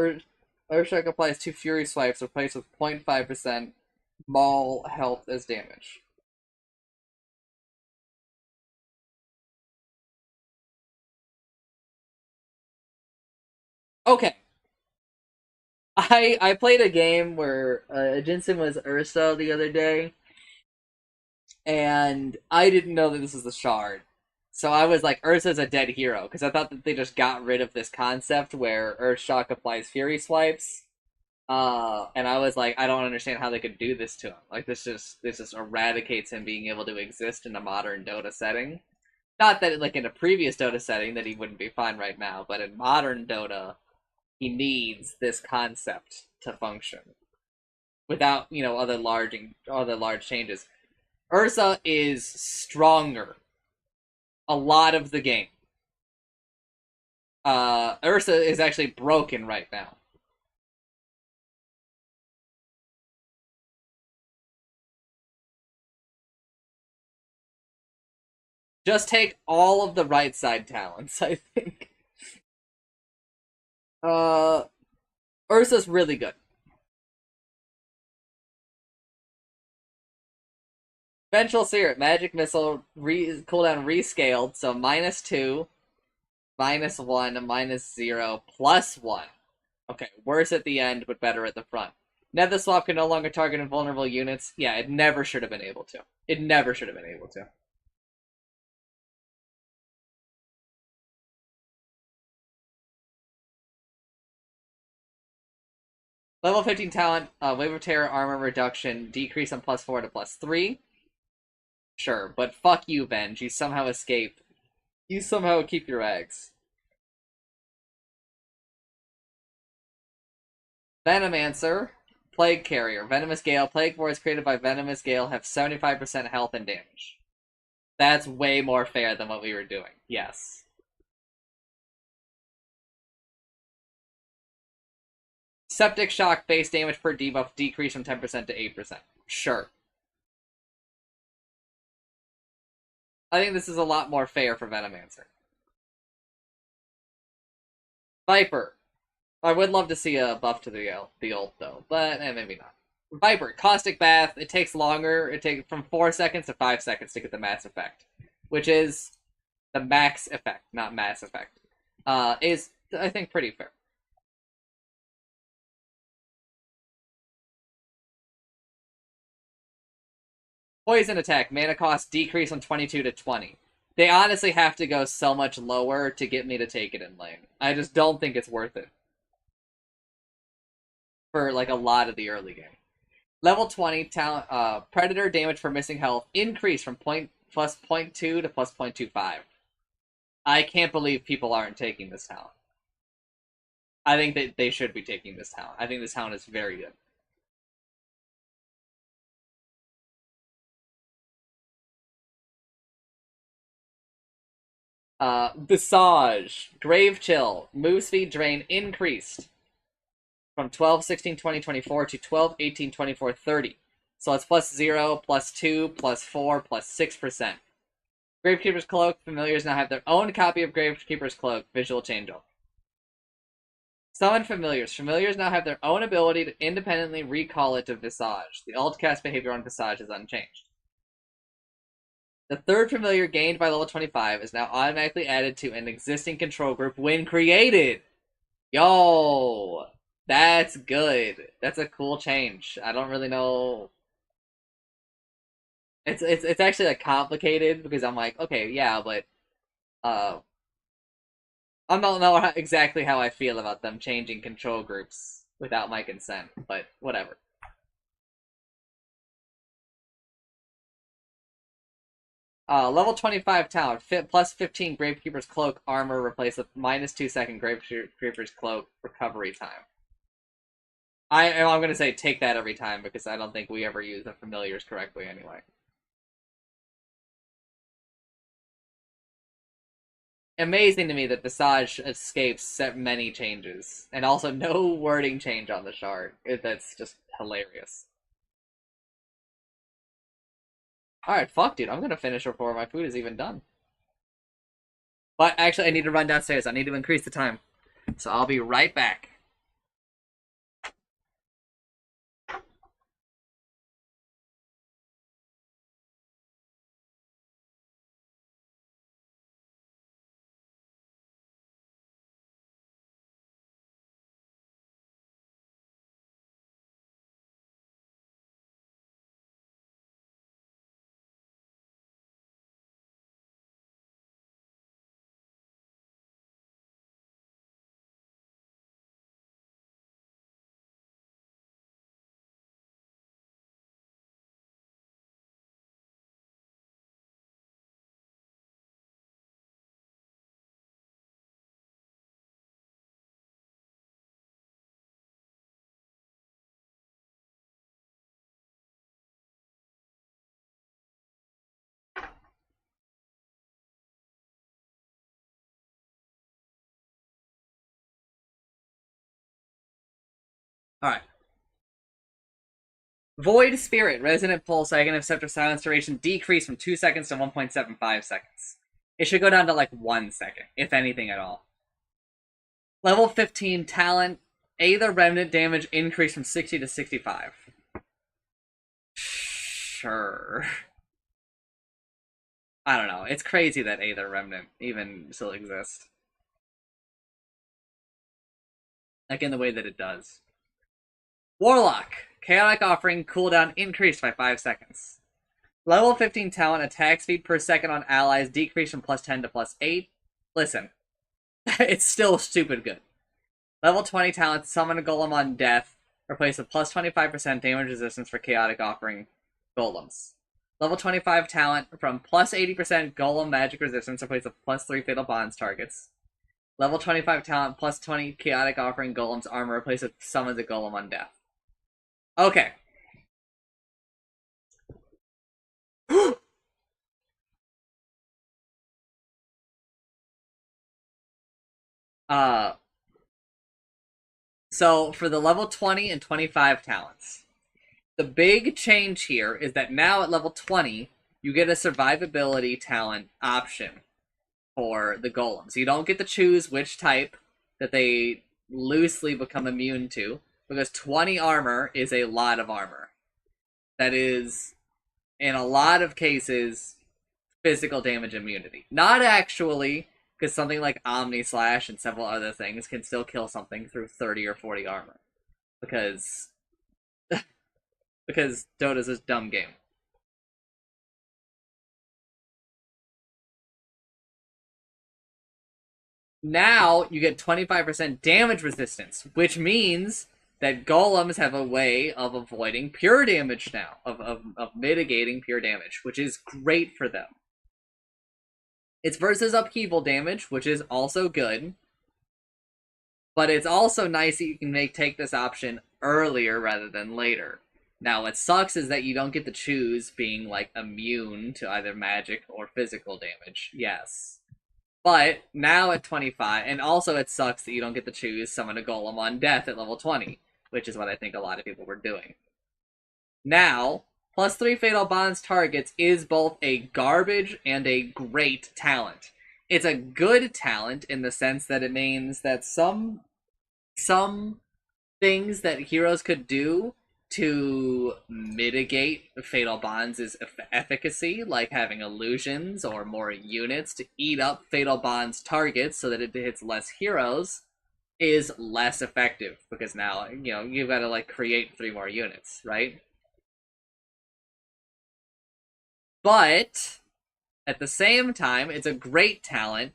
A: Earthshock applies 2 Fury swipes replaced with 0.5% Maul health as damage. Okay. I played a game where Jinsen was Ursa the other day, and I didn't know that this was the shard. So I was like, Ursa's a dead hero, because I thought that they just got rid of this concept where Earthshock applies Fury swipes. And I was like, I don't understand how they could do this to him. Like this just eradicates him being able to exist in a modern Dota setting. Not that like in a previous Dota setting that he wouldn't be fine right now, but in modern Dota, he needs this concept to function without other large changes. Ursa is stronger a lot of the game. Ursa is actually broken right now. Just take all of the right side talents, I think. Uh, Ursa's really good. Vengeful Spirit, Magic Missile, cooldown rescaled, so -2, -1, -0, +1. Okay, worse at the end, but better at the front. Nether Swap can no longer target invulnerable units. Yeah, it never should have been able to. It never should have been able to. Level 15 talent, Wave of Terror armor reduction, decrease on +4 to +3. Sure, but fuck you, Venge. You somehow escape. You somehow keep your eggs. Venomancer, Plague Carrier, Venomous Gale. Plague Boars created by Venomous Gale have 75% health and damage. That's way more fair than what we were doing. Yes. Septic Shock, base damage per debuff decrease from 10% to 8%. Sure. I think this is a lot more fair for Venomancer. Viper. I would love to see a buff to the ult though, but maybe not. Viper, Caustic Bath. It takes longer. It takes from 4 seconds to 5 seconds to get the mass effect, which is the max effect, not mass effect. Is I think pretty fair. Poison attack, mana cost decrease on 22 to 20. They honestly have to go so much lower to get me to take it in lane. I just don't think it's worth it for like a lot of the early game. Level 20 talent, Predator damage for missing health increase from plus 0.2 to plus 0.25. I can't believe people aren't taking this talent. I think that they should be taking this talent. I think this talent is very good. Visage, Grave Chill, move speed drain increased from 12, 16, 20, 24 to 12, 18, 24, 30. So it's plus 0, plus 2, plus 4, plus 6%. Gravekeeper's Cloak, familiars now have their own copy of Gravekeeper's Cloak, visual change-up. Summon familiars. Familiars now have their own ability to independently recall it to Visage. The alt cast behavior on Visage is unchanged. The third familiar gained by level 25 is now automatically added to an existing control group when created. Yo, that's good. That's a cool change. I don't really know. It's actually like complicated because I'm like, okay, yeah, but I don't know exactly how I feel about them changing control groups without my consent, but whatever. Level 25 talent, plus 15 Gravekeeper's Cloak armor replaced with minus 2 second Gravekeeper's Cloak recovery time. I'm gonna say take that every time because I don't think we ever use the familiars correctly anyway. Amazing to me that Visage escapes many changes, and also no wording change on the shard. That's just hilarious. Alright, fuck, dude. I'm gonna finish before my food is even done. But actually, I need to run downstairs. I need to increase the time. So I'll be right back. Alright. Void Spirit, Resonant Pulse, Agony of Scepter, Silence duration decreased from 2 seconds to 1.75 seconds. It should go down to like 1 second, if anything at all. Level 15 talent, Aether Remnant damage increased from 60 to 65. Sure. I don't know. It's crazy that Aether Remnant even still exists. Like in the way that it does. Warlock, Chaotic Offering cooldown increased by 5 seconds. Level 15 talent, attack speed per second on allies decreased from plus 10 to plus 8. Listen, it's still stupid good. Level 20 talent, summon a golem on death, replaced with plus 25% damage resistance for Chaotic Offering golems. Level 25 talent, from plus 80% golem magic resistance, replaced with plus 3 fatal bonds targets. Level 25 talent, plus 20 Chaotic Offering golems armor, replaced with summons a golem on death. Okay. So for the level 20 and 25 talents, the big change here is that now at level 20, you get a survivability talent option for the golems. You don't get to choose which type that they loosely become immune to, because 20 armor is a lot of armor. That is, in a lot of cases, physical damage immunity. Not actually, because something like Omni Slash and several other things can still kill something through 30 or 40 armor. Because Dota's a dumb game. Now you get 25% damage resistance, which means that golems have a way of avoiding pure damage now, of mitigating pure damage, which is great for them. It's versus upheaval damage, which is also good. But it's also nice that you can take this option earlier rather than later. Now, what sucks is that you don't get to choose being, like, immune to either magic or physical damage. Yes. But now at 25, and also it sucks that you don't get to choose summon a golem on death at level 20, which is what I think a lot of people were doing. Now, +3 Fatal Bonds targets is both a garbage and a great talent. It's a good talent in the sense that it means that some things that heroes could do to mitigate Fatal Bonds' efficacy, like having illusions or more units to eat up Fatal Bonds targets so that it hits less heroes, is less effective, because now, you've got to, like, create 3 more units, right? But at the same time, it's a great talent,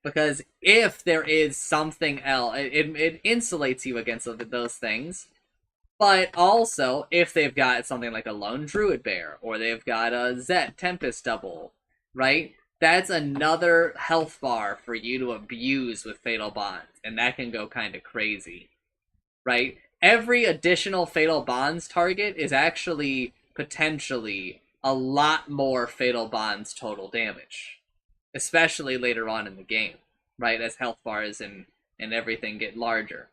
A: because if there is something else, it insulates you against those things. But also, if they've got something like a Lone Druid Bear, or they've got a Zet Tempest Double, right? That's another health bar for you to abuse with Fatal Bonds, and that can go kind of crazy, right? Every additional Fatal Bonds target is actually potentially a lot more Fatal Bonds total damage, especially later on in the game, right? As health bars and everything get larger.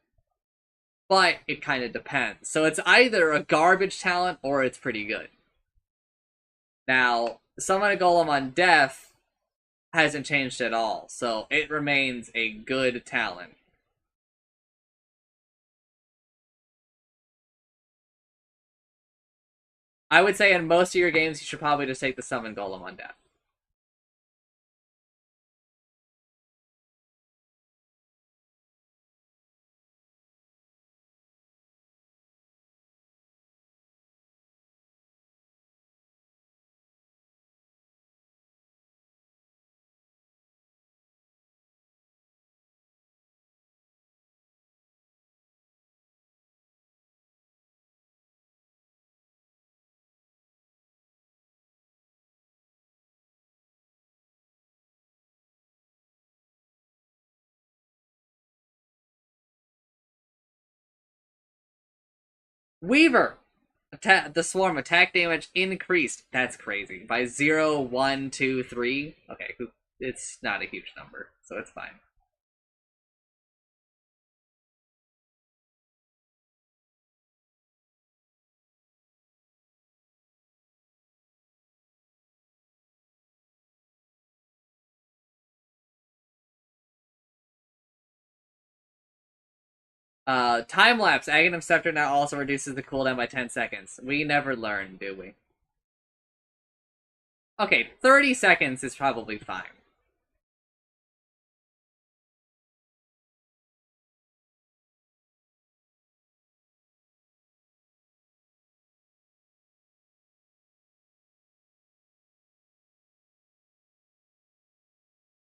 A: But it kind of depends. So it's either a garbage talent or it's pretty good. Now, Summon a Golem on Death hasn't changed at all, so it remains a good talent. I would say in most of your games, you should probably just take the Summon Golem on Death. Weaver! The Swarm attack damage increased. That's crazy. By 0, 1, 2, 3. Okay, it's not a huge number, so it's fine. Time-lapse. Aghanim Scepter now also reduces the cooldown by 10 seconds. We never learn, do we? Okay, 30 seconds is probably fine.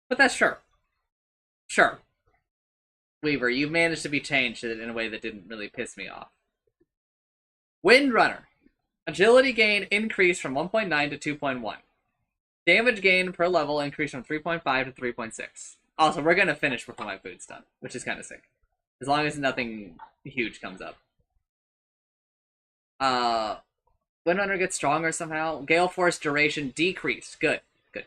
A: But that's sure. Sure. Weaver, you managed to be changed in a way that didn't really piss me off. Windrunner. Agility gain increased from 1.9 to 2.1. Damage gain per level increased from 3.5 to 3.6. Also, we're gonna finish before my food's done, which is kind of sick. As long as nothing huge comes up. Windrunner gets stronger somehow. Gale Force duration decreased. Good. Good.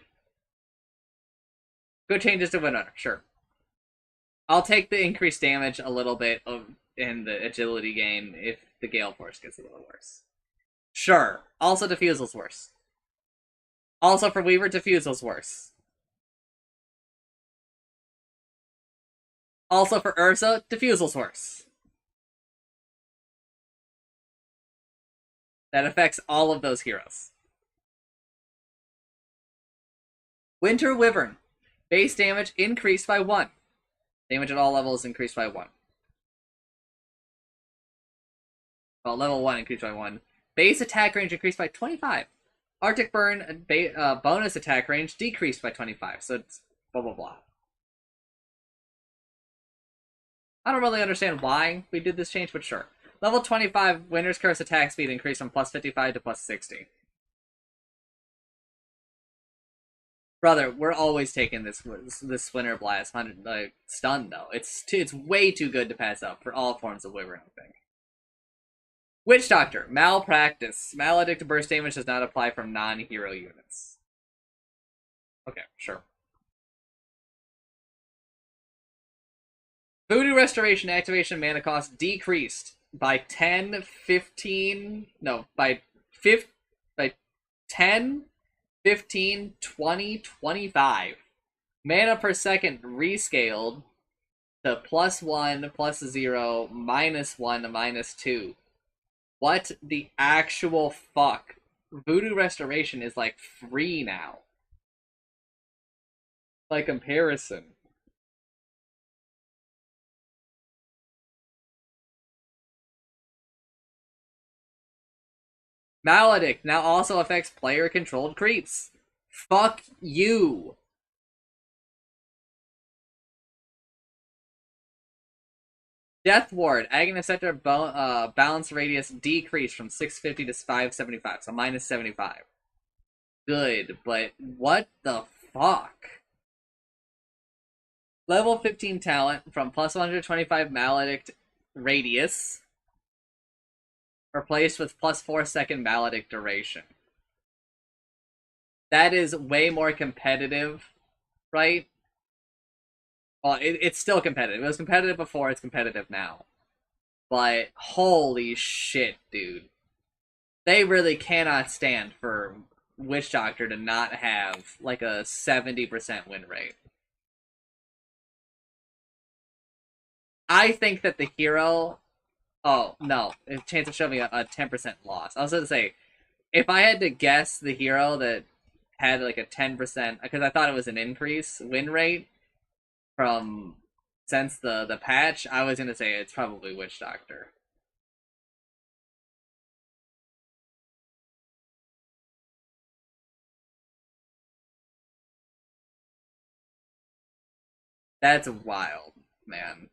A: Good changes to Windrunner, sure. I'll take the increased damage a little bit in the agility gain if the Gale Force gets a little worse. Sure. Also, Diffusal's worse. Also, for Weaver, Diffusal's worse. Also, for Ursa, Diffusal's worse. That affects all of those heroes. Winter Wyvern. Base damage increased by 1. Damage at all levels increased by 1. Well, level 1 increased by 1. Base attack range increased by 25. Arctic Burn bonus attack range decreased by 25. So it's blah blah blah. I don't really understand why we did this change, but sure. Level 25 Winter's Curse attack speed increased from +55 to +60. Brother, we're always taking this Splinter Blast 100 stun though. It's way too good to pass up for all forms of Wyvern, I think. Witch Doctor, Malpractice. Maledict burst damage does not apply from non-hero units. Okay, sure. Voodoo Restoration activation mana cost decreased by 10, 15, no, by 10, 15, 20, 25. Mana per second rescaled to +1, +0, -1, -2. What the actual fuck? Voodoo Restoration is like free now. By comparison. Maledict now also affects player-controlled creeps. Fuck you. Death Ward, Aghanim Scepter balance radius decreased from 650 to 575, so -75. Good, but what the fuck? Level 15 talent from +125 Maledict radius, replaced with +4 second Maledict duration. That is way more competitive, right? Well, it's still competitive. It was competitive before, it's competitive now. But holy shit, dude. They really cannot stand for Witch Doctor to not have like a 70% win rate. I think that the hero. Oh, no. Chance of showing me a 10% loss. I was going to say, if I had to guess the hero that had like a 10%, because I thought it was an increase win rate from since the patch, I was going to say it's probably Witch Doctor. That's wild, man.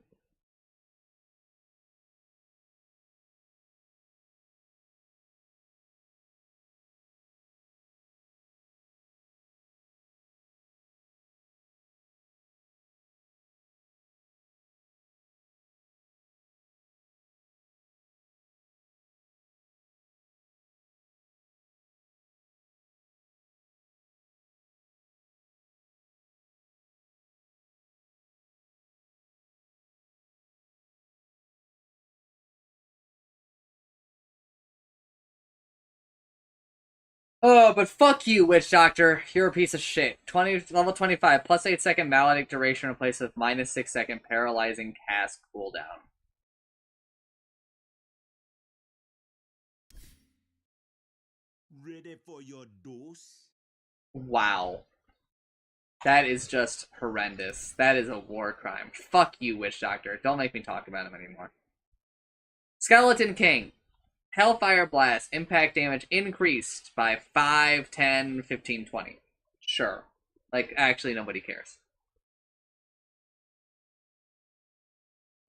A: Oh, but fuck you, Witch Doctor. You're a piece of shit. Level 25, +8 second Maledict duration replaced with -6 second paralyzing cast cooldown.
D: Ready for your dose?
A: Wow. That is just horrendous. That is a war crime. Fuck you, Witch Doctor. Don't make me talk about him anymore. Skeleton King. Hellfire Blast. Impact damage increased by 5, 10, 15, 20. Sure. Like, actually, nobody cares.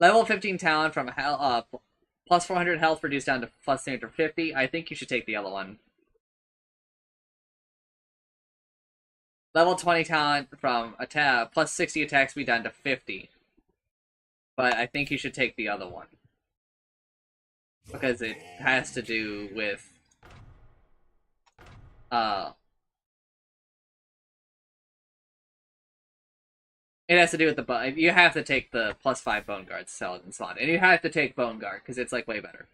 A: Level 15 talent from hell, plus 400 health reduced down to plus 350. I think you should take the yellow one. Level 20 talent from attack, plus 60 attack speed down to 50. But I think you should take the other one. Because it has to do with... It has to do with the... You have to take the +5 Bone Guard to sell it and spawn. And you have to take Bone Guard, because it's, like, way better.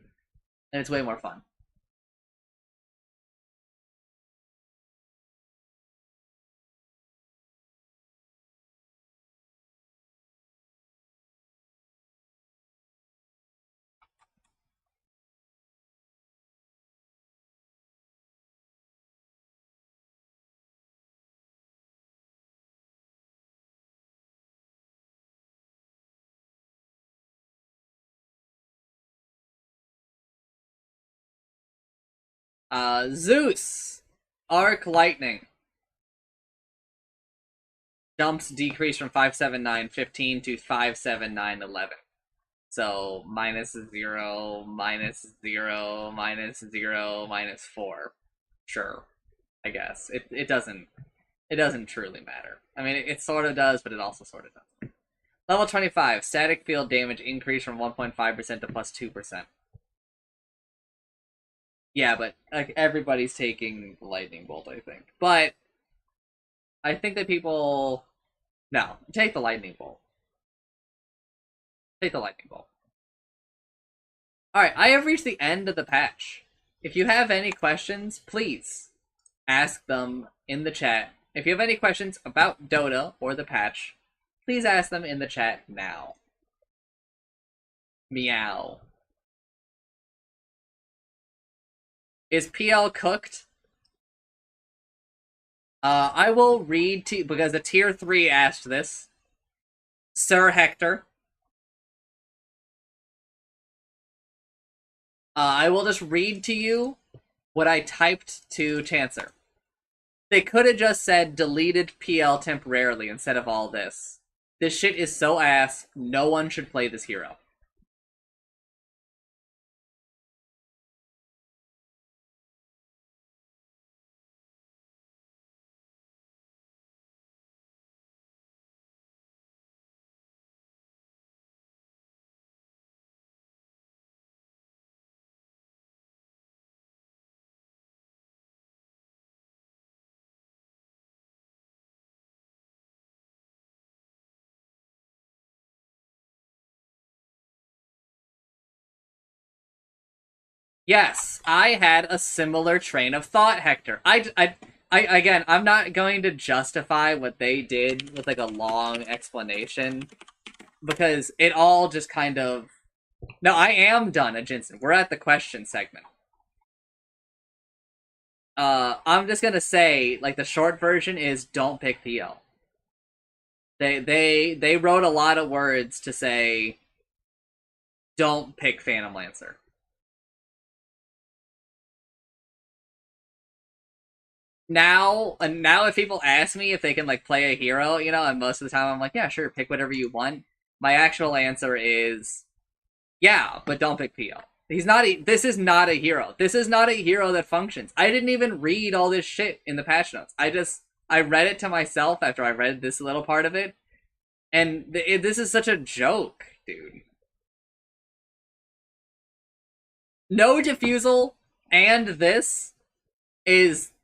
A: And it's way more fun. Zeus! Arc Lightning. Jumps decrease from 579.15 to 579.11. So, -0, -0, -0, -4. Sure. I guess. It doesn't... It doesn't truly matter. I mean, it sort of does, but it also sort of doesn't. Level 25, static field damage increased from 1.5% to plus 2%. Yeah, but like, everybody's taking lightning bolt, I think. But I think that people... No, take the lightning bolt. Take the lightning bolt. Alright, I have reached the end of the patch. If you have any questions, please ask them in the chat. If you have any questions about Dota or the patch, please ask them in the chat now. Meow. Is PL cooked? I will read to you, because the tier 3 asked this. Sir Hector. I will just read to you what I typed to Chancer. They could have just said deleted PL temporarily instead of all this. This shit is so ass, no one should play this hero. Yes, I had a similar train of thought, Hector. Again, I'm not going to justify what they did with like a long explanation because it all just kind of. No, I am done at Jensen. We're at the question segment. I'm just gonna say, like, the short version is don't pick PL. They wrote a lot of words to say don't pick Phantom Lancer. Now if people ask me if they can like play a hero, you know, and most of the time I'm like, yeah, sure, pick whatever you want. My actual answer is yeah, but don't pick PL. This is not a hero. This is not a hero that functions. I didn't even read all this shit in the patch notes. I read it to myself after I read this little part of it, and this is such a joke, dude. No diffusal, and this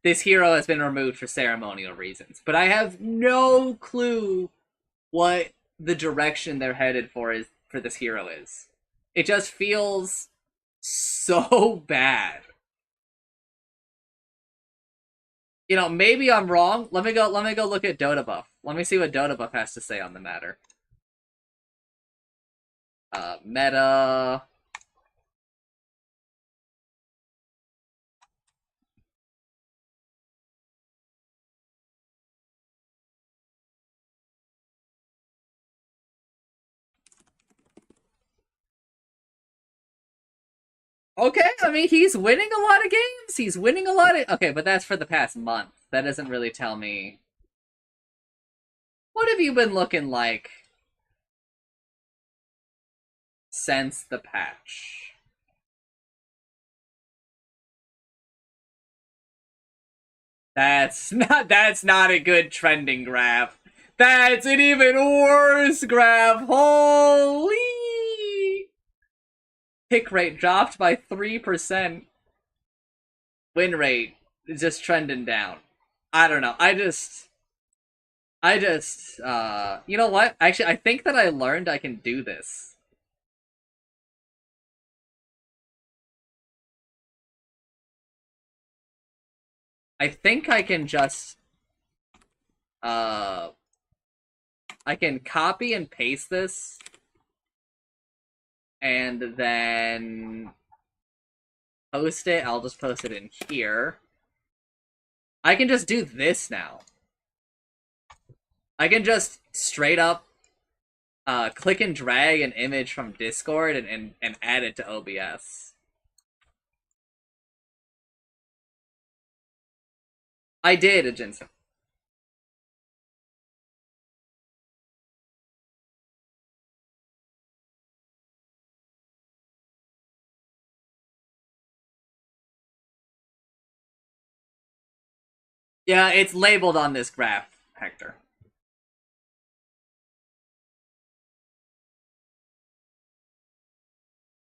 A: hero has been removed for ceremonial reasons. But I have no clue what the direction they're headed for this hero is. It just feels so bad. You know, maybe I'm wrong. Let me go look at Dota Buff. Let me see what Dota Buff has to say on the matter. Meta. Okay, I mean, he's winning a lot of games. He's winning a lot of... Okay, but that's for the past month. That doesn't really tell me... What have you been looking like since the patch? That's not a good trending graph. That's an even worse graph. Holy! Pick rate dropped by 3%. Win rate is just trending down. I don't know. You know what? Actually, I think that I learned I can do this. I think I can just, I can copy and paste this, and then post it. I'll just post it in here. I can just do this now. I can just straight up click and drag an image from Discord and add it to OBS. I did, Jensen. Yeah, it's labeled on this graph, Hector.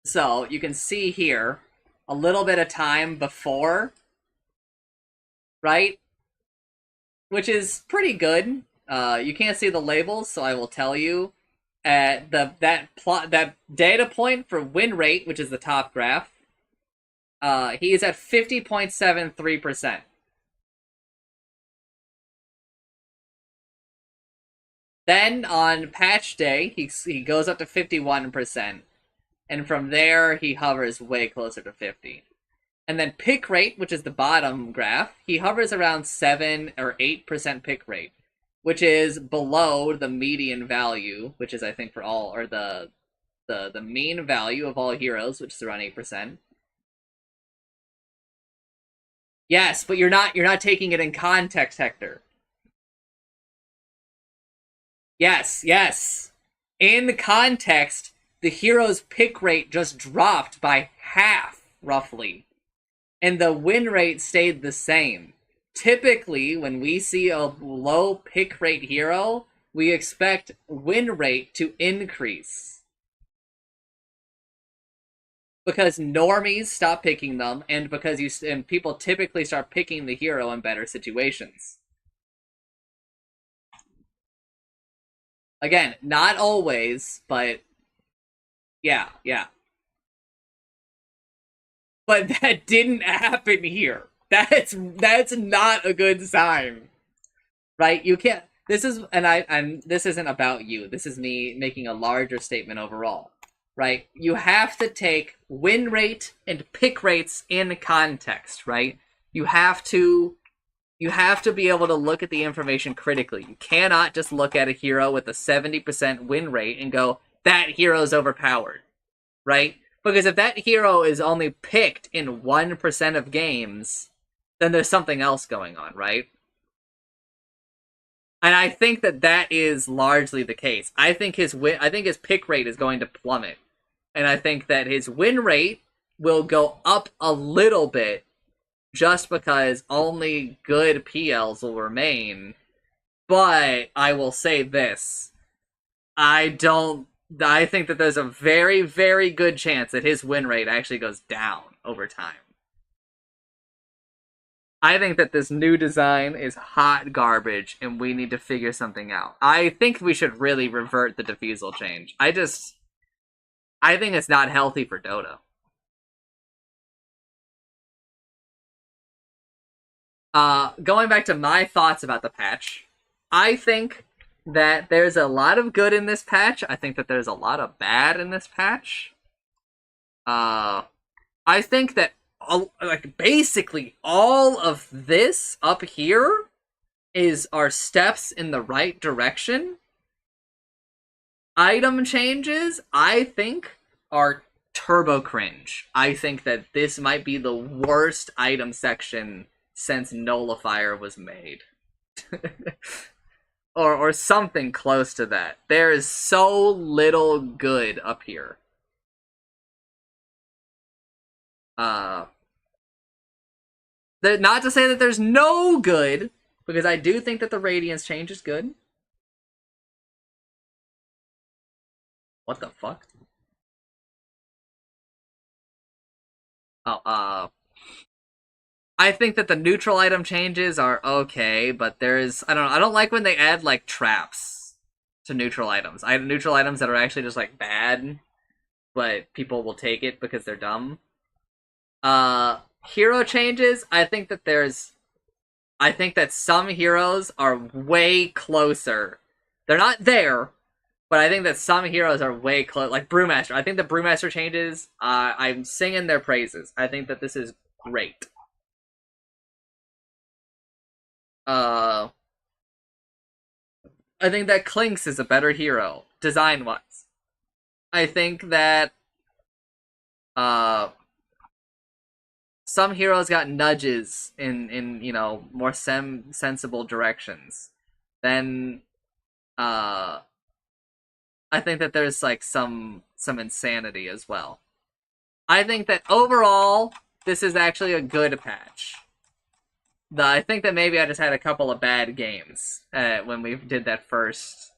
A: So, you can see here a little bit of time before, right? Which is pretty good. You can't see the labels, so I will tell you. That data point for win rate, which is the top graph, he is at 50.73%. Then on patch day, he goes up to 51%. And from there, he hovers way closer to 50. And then pick rate, which is the bottom graph, he hovers around 7 or 8% pick rate, which is below the median value, which is I think for all, or the mean value of all heroes, which is around 8%. Yes, but you're not taking it in context, Hector. Yes. In context, the hero's pick rate just dropped by half, roughly. And the win rate stayed the same. Typically, when we see a low pick rate hero, we expect win rate to increase. Because normies stop picking them, and because people typically start picking the hero in better situations. Again, not always, but yeah. But that didn't happen here. That's not a good sign. Right? You can't this is this isn't about you. This is me making a larger statement overall. Right? You have to take win rate and pick rates in context, right? You have to be able to look at the information critically. You cannot just look at a hero with a 70% win rate and go, that hero's overpowered, right? Because if that hero is only picked in 1% of games, then there's something else going on, right? And I think that is largely the case. I think his pick rate is going to plummet. And I think that his win rate will go up a little bit just because only good PLs will remain. But I will say this. I think that there's a very, very good chance that his win rate actually goes down over time. I think that this new design is hot garbage and we need to figure something out. I think we should really revert the defusal change. I think it's not healthy for Dota. Going back to my thoughts about the patch, I think that there's a lot of good in this patch. I think that there's a lot of bad in this patch. I think that basically all of this up here are steps in the right direction. Item changes, I think, are turbo cringe. I think that this might be the worst item section since Nullifier was made. or something close to that. There is so little good up here. Not to say that there's no good, because I do think that the Radiance change is good. What the fuck? Oh, I think that the neutral item changes are okay, but I don't like when they add, like, traps to neutral items. I have neutral items that are actually just, like, bad, but people will take it because they're dumb. Hero changes, I think that some heroes are way closer. They're not there, but I think that some heroes are way close. Like Brewmaster. I think the Brewmaster changes, I'm singing their praises. I think that this is great. I think that Clinks is a better hero, design-wise. I think that, some heroes got nudges in more sensible directions. Then, I think that there's, like, some insanity as well. I think that overall, this is actually a good patch. I think that maybe I just had a couple of bad games when we did that first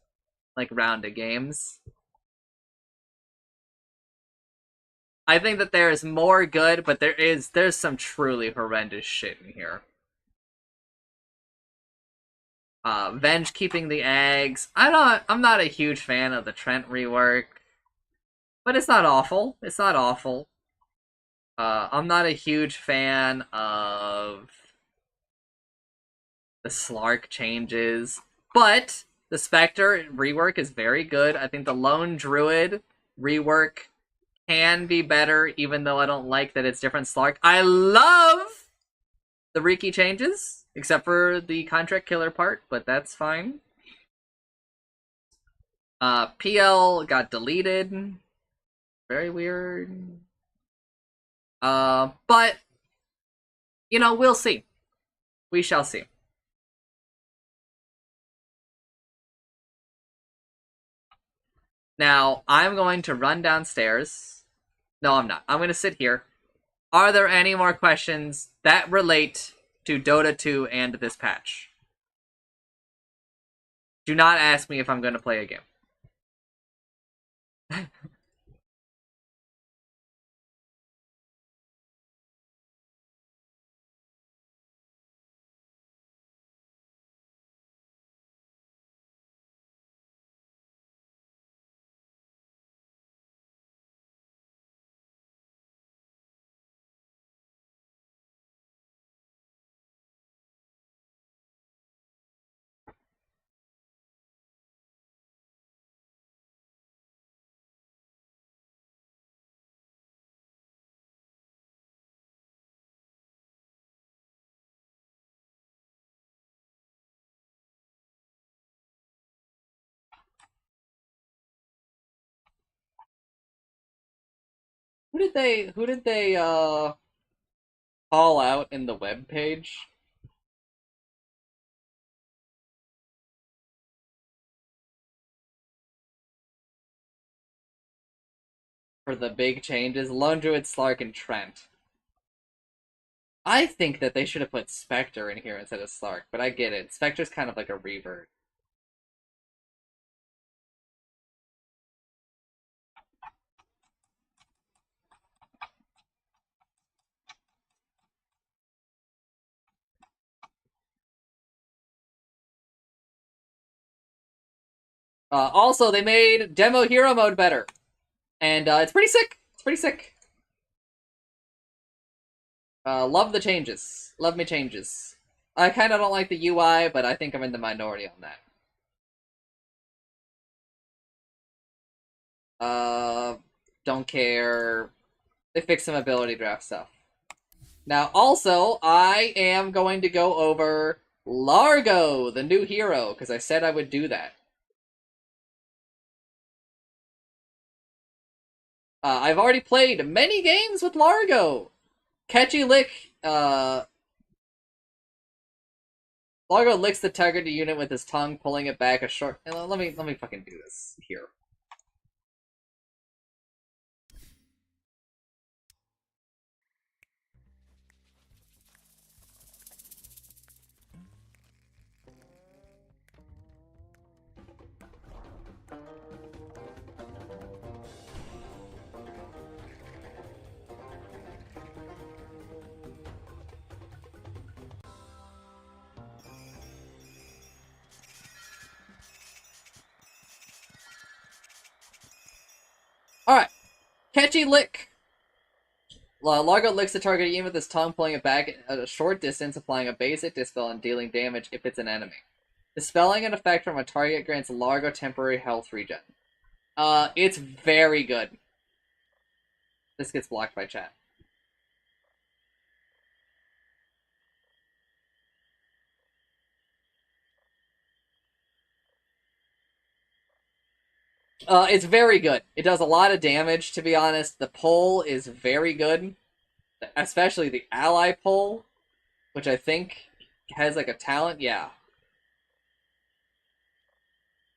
A: round of games. I think that there is more good, but there's some truly horrendous shit in here. Venge keeping the eggs. I'm not a huge fan of the Trent rework, but it's not awful. It's not awful. I'm not a huge fan of the Slark changes, but the Spectre rework is very good. I think the Lone Druid rework can be better, even though I don't like that it's different Slark. I love the Riki changes, except for the Contract Killer part, but that's fine. PL got deleted. Very weird. But, we'll see. We shall see. Now, I'm going to run downstairs. No, I'm not. I'm going to sit here. Are there any more questions that relate to Dota 2 and this patch? Do not ask me if I'm going to play a game. Who did they call out in the web page? For the big changes? Lone Druid, Slark, and Trent. I think that they should have put Spectre in here instead of Slark, but I get it. Spectre's kind of like a revert. Also, they made Demo Hero mode better. And it's pretty sick. It's pretty sick. Love the changes. Love me changes. I kind of don't like the UI, but I think I'm in the minority on that. Don't care. They fixed some ability draft stuff. Now, also, I am going to go over Largo, the new hero, because I said I would do that. I've already played many games with Largo. Catchy Lick, Largo licks the target unit with his tongue, pulling it back a short. Let me fucking do this here. Alright. Catchy Lick. Largo licks the target unit with his tongue, pulling it back at a short distance, applying a basic dispel and dealing damage if it's an enemy. Dispelling an effect from a target grants Largo temporary health regen. It's very good. This gets blocked by chat. It's very good. It does a lot of damage, to be honest. The pull is very good. Especially the ally pull, which I think has like a talent, yeah.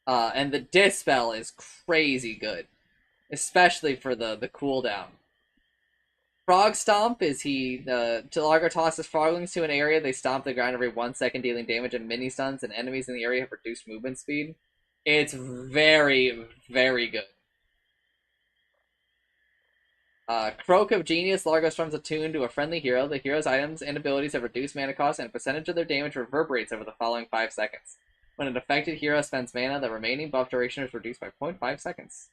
A: And the dispel is crazy good. Especially for the cooldown. Frog Stomp is Largo tosses froglings to an area, they stomp the ground every 1 second, dealing damage and mini stuns, and enemies in the area have reduced movement speed. It's very, very good. Croak of Genius, Largo strums a tune to a friendly hero. The hero's items and abilities have reduced mana cost, and a percentage of their damage reverberates over the following 5 seconds. When an affected hero spends mana, the remaining buff duration is reduced by 0.5 seconds.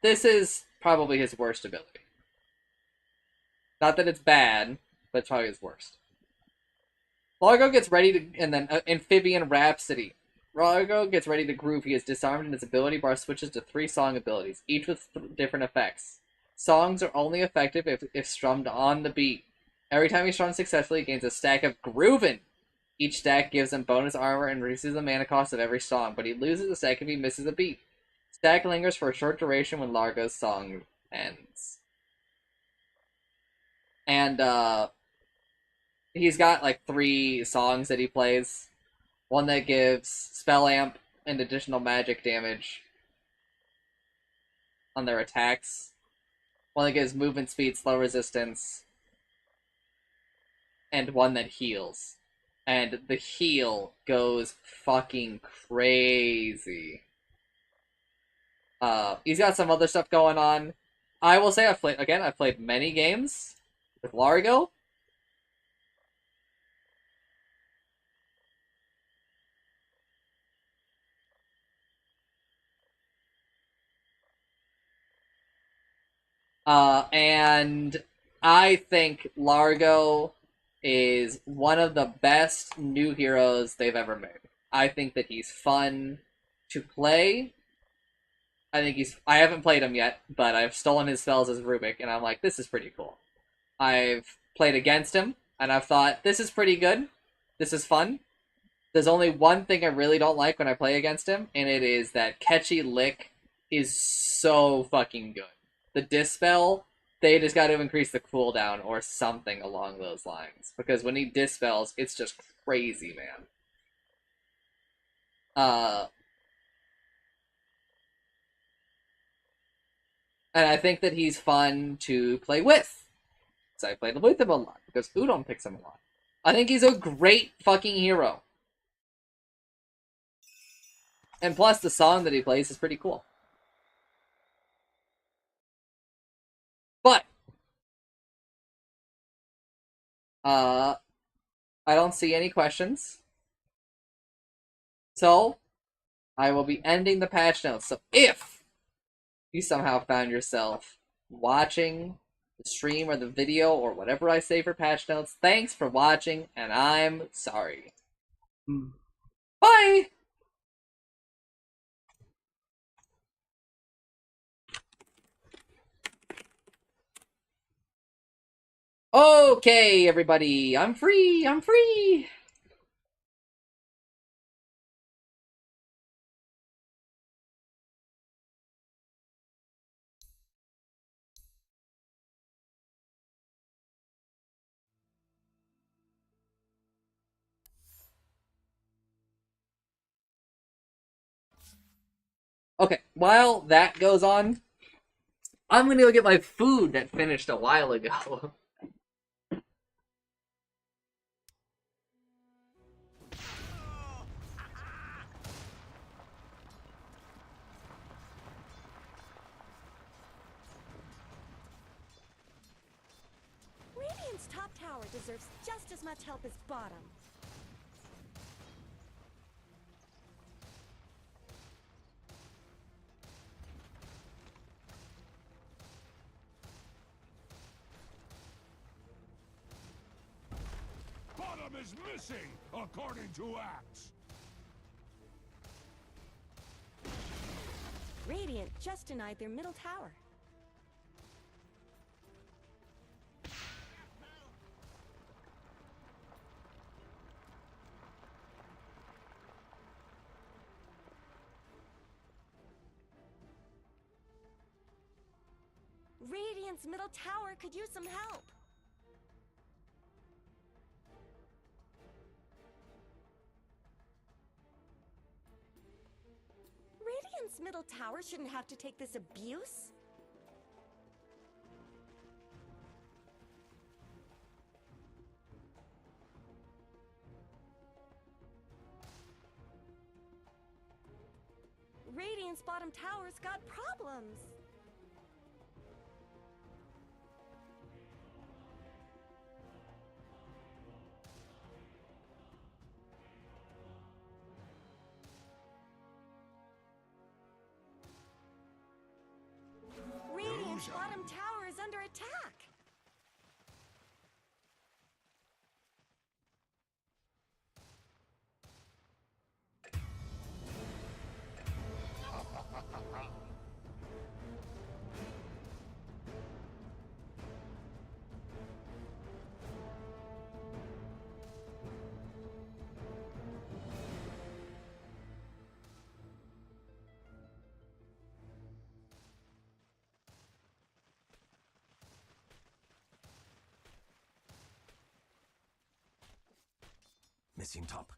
A: This is probably his worst ability. Not that it's bad, but it's probably his worst. Largo gets ready to, and then Amphibian Rhapsody. Largo gets ready to groove. He is disarmed, and his ability bar switches to 3 song abilities, each with different effects. Songs are only effective if strummed on the beat. Every time he strums successfully, he gains a stack of Groovin'. Each stack gives him bonus armor and reduces the mana cost of every song, but he loses a stack if he misses a beat. Stack lingers for a short duration when Largo's song ends. And, he's got, like, 3 songs that he plays. One that gives Spell Amp and additional magic damage on their attacks. One that gives movement speed, slow resistance. And one that heals. And the heal goes fucking crazy. He's got some other stuff going on. I will say I've played many games with Largo. And I think Largo is one of the best new heroes they've ever made. I think that he's fun to play. I haven't played him yet, but I've stolen his spells as Rubik, and I'm like, this is pretty cool. I've played against him, and I've thought, this is pretty good. This is fun. There's only one thing I really don't like when I play against him, and it is that Catchy Lick is so fucking good. The Dispel, they just got to increase the cooldown or something along those lines. Because when he Dispels, it's just crazy, man. And I think that he's fun to play with. So I played with him a lot, because Udon picks him a lot. I think he's a great fucking hero. And plus, the song that he plays is pretty cool. But I don't see any questions. So I will be ending the patch notes. So if you somehow found yourself watching the stream or the video or whatever I say for patch notes, thanks for watching, and I'm sorry. Bye! Okay, everybody, I'm free! I'm free! Okay, while that goes on, I'm gonna go get my food that finished a while ago.
B: Radiant's top tower deserves just as much help as bottom.
C: Bottom is missing, according to Axe.
B: Radiant just denied their middle tower. Radiant's middle tower could use some help. Radiant's middle tower shouldn't have to take this abuse. Radiant's bottom tower's got problems. Radiant's bottom tower is under attack.
D: Missing top.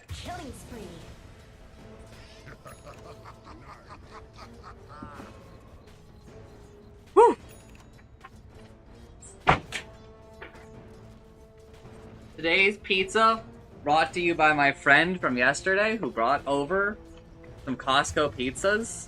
B: Killing spree.
A: Woo! Today's pizza brought to you by my friend from yesterday who brought over some Costco pizzas.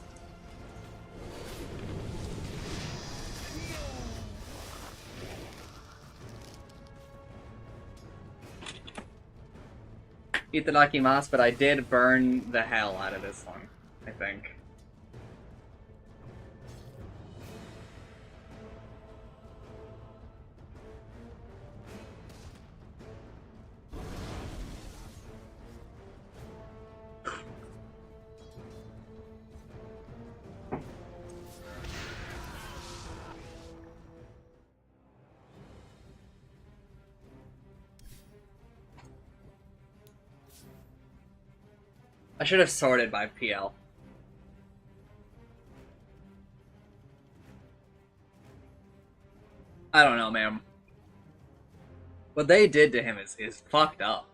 A: Itadakimasu, but I did burn the hell out of this one, I think. I should have sorted by PL. I don't know, man. What they did to him is fucked up.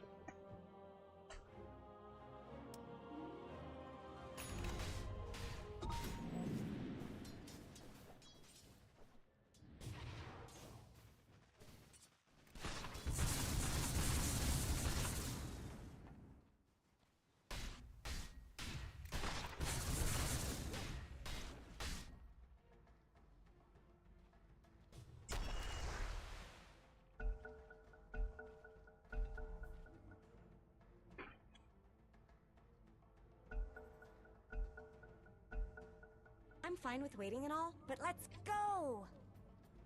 B: I'm fine with waiting and all, but let's go!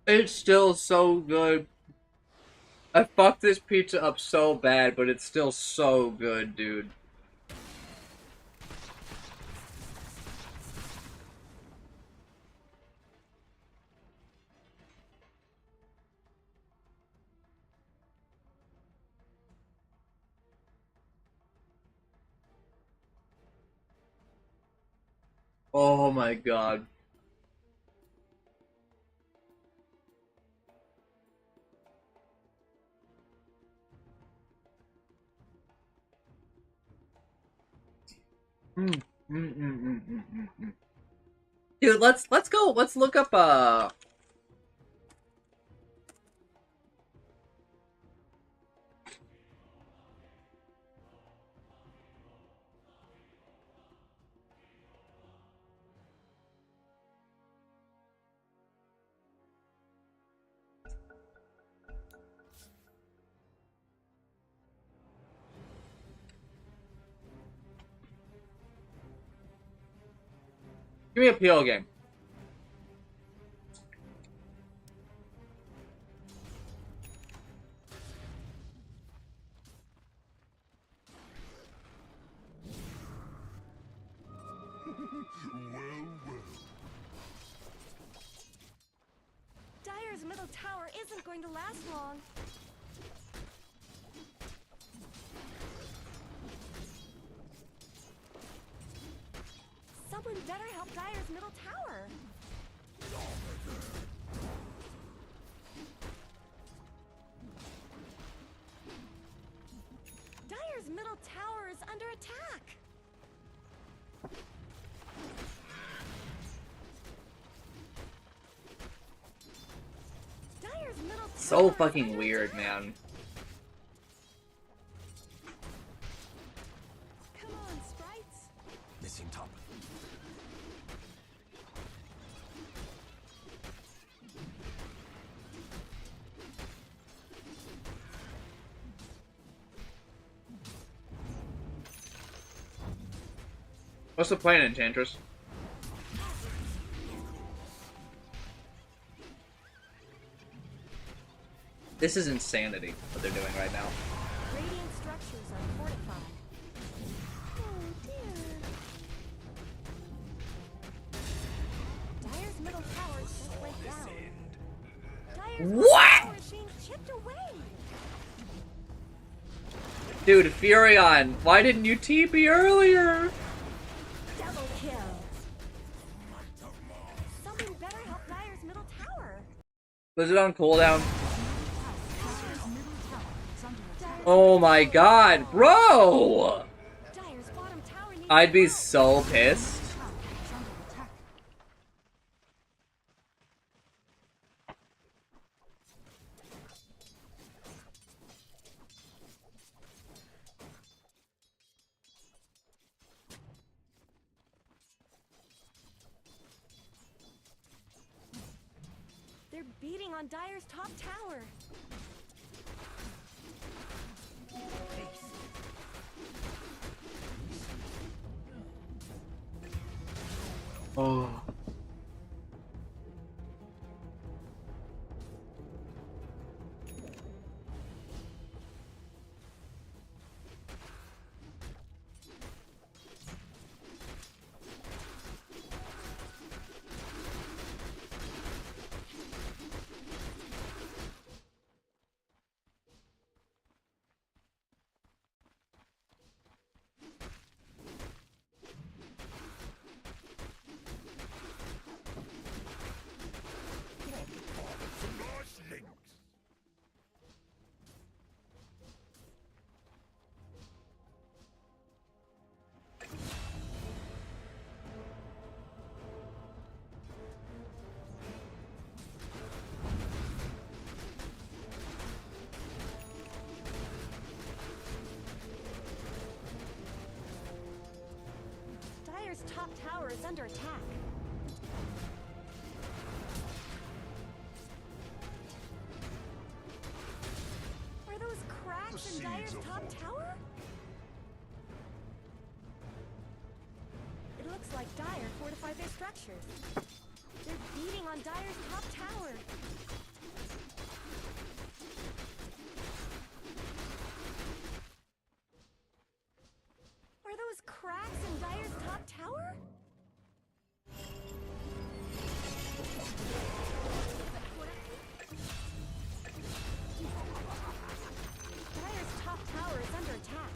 A: It's still so good. I fucked this pizza up so bad, but it's still so good, dude. Oh my god. Dude, let's go. Let's look up give me a PL game.
B: Dire's middle tower isn't going to last long. Someone better help Dire's middle tower. Dire's middle tower is under attack. Dire's middle tower
A: So
B: is
A: fucking
B: under
A: weird,
B: attack.
A: man.
E: What's the plan, Enchantress? This is insanity, what they're doing right now.
B: Radiant structures are fortified. Oh dear. Dyer's middle tower just went down. Dyer's middle tower is being chipped away.
E: Dude, Furion, why didn't you TP earlier?
B: Double kill. Someone better help Dyer's middle tower.
E: Was it on cooldown? Oh my god, bro!
B: Dyer's bottom tower needs
E: I'd be
B: help.
E: so pissed.
B: They're beating on Dyer's top tower.
E: Oh.
B: Dyer's top tower is under attack. Are those cracks in Dyer's top tower? It looks like Dyer fortified their structures. They're beating on Dyer's top tower. Are those cracks in Dyer's top tower? Dyer's top tower is under attack.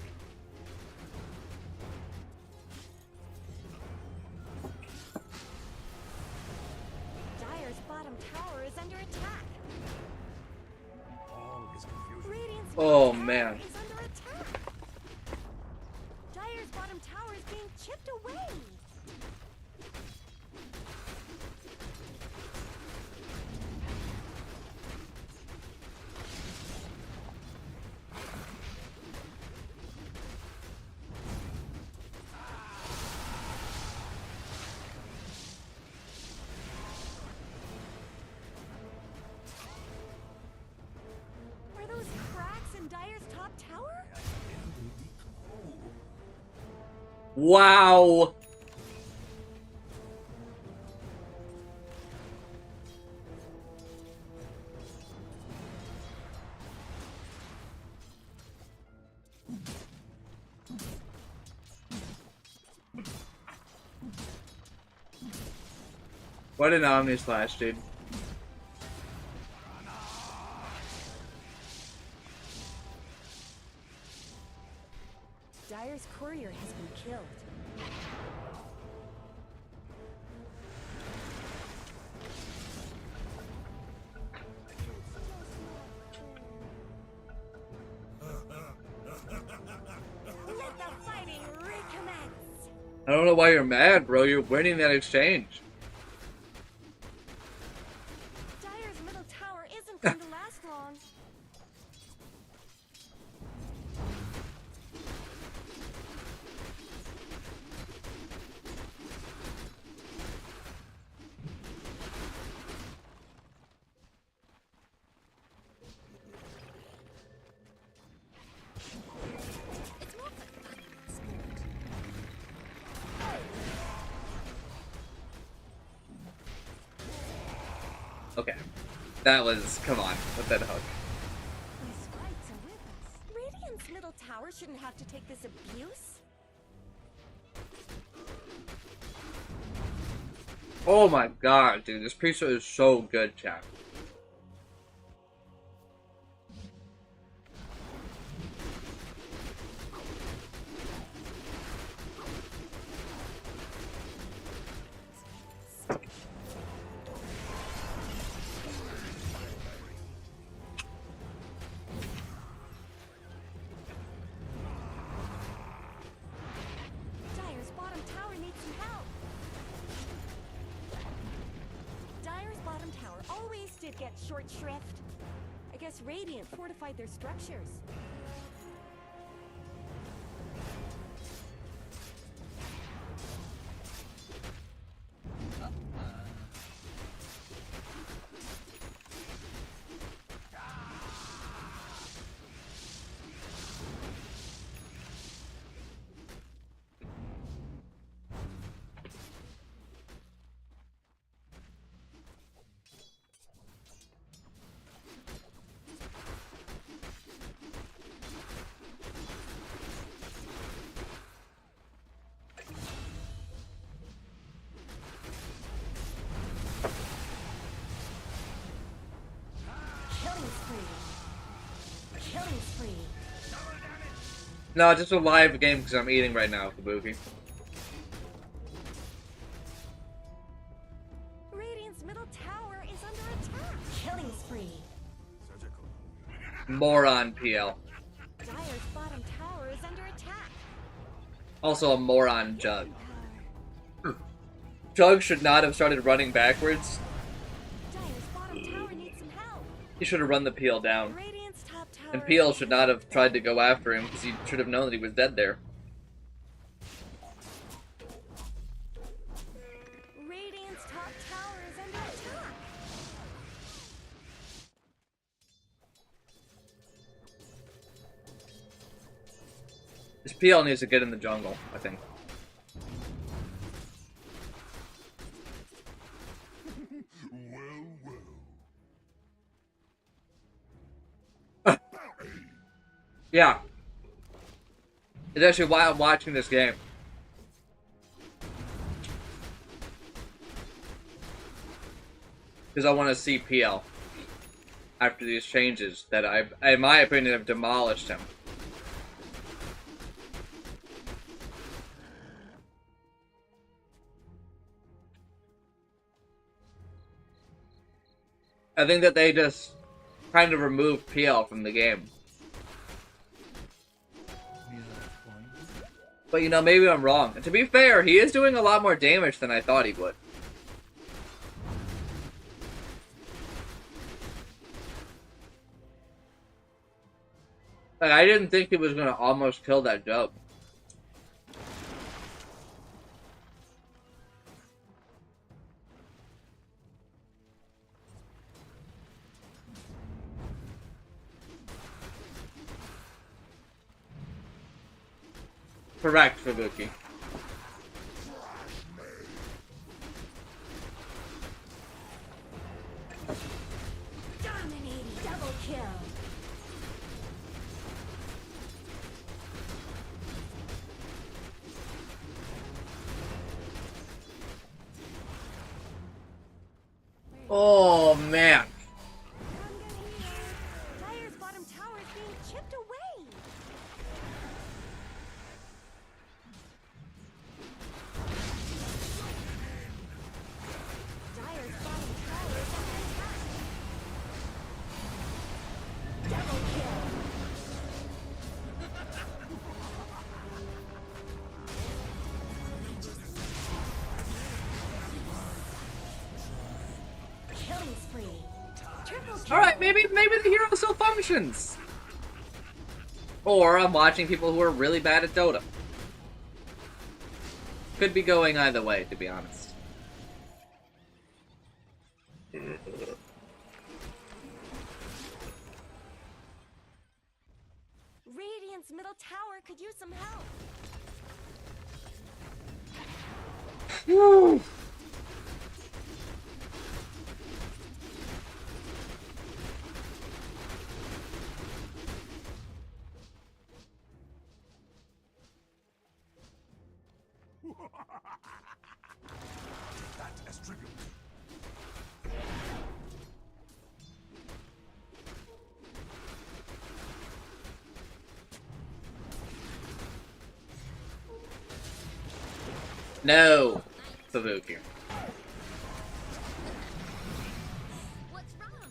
B: Dyer's bottom tower is under attack.
D: All is confusion.
B: Radiant's
E: Oh,
B: bottom
E: man.
B: tower is under attack. Dyer's bottom tower is being chipped away. Are those cracks in Dyer's top tower?
E: Wow! What an Omni Slash, dude.
B: Dyer's courier has been killed. Let the fighting recommence.
E: I don't know why you're mad, bro. You're winning that exchange.
B: Dyer's middle tower isn't going to last long. It's more like sport.
E: Okay. That was... Come on. With that hook.
B: My sprites are with us. Radiant's middle tower shouldn't have to take this abuse.
E: Oh my god, dude. This pizza is so good, chat.
B: Dire's bottom tower needs some help. Dire's bottom tower always did get short shrift. I guess Radiant fortified their structures. Killing spree.
E: No, just a live game because I'm eating right now, Kabuki.
B: Radiant's middle tower is under attack. Killing spree.
E: Moron PL.
B: Dire's bottom tower is under attack.
E: Also a moron Jug. Jug should not have started running backwards.
B: Dire's bottom tower needs some help.
E: He should have run the PL down.
B: Radiant's top tower.
E: And PL should not have tried to go after him because he should have known that he was dead there.
B: Radiant's top tower is under attack.
E: This PL needs to get in the jungle, I think. Yeah. It's actually why I'm watching this game. Because I want to see PL. After these changes that in my opinion, have demolished him. I think that they just kind of removed PL from the game. But, you know, maybe I'm wrong. And to be fair, he is doing a lot more damage than I thought he would. Like, I didn't think he was going to almost kill that Jug. Correct, Fubuki.
B: Dominating. Double kill.
E: Oh, man.
B: Dire's bottom tower is being chipped away. Dire's bottom tower is under attack. Double kill. Killing spree. Triple kill.
E: Alright, maybe the hero still functions. Or I'm watching people who are really bad at Dota. Could be going either way, to be honest.
B: Radiant's middle tower could use some help.
E: Woo.
D: That as tribute.
E: No! Savuk here.
B: What's wrong?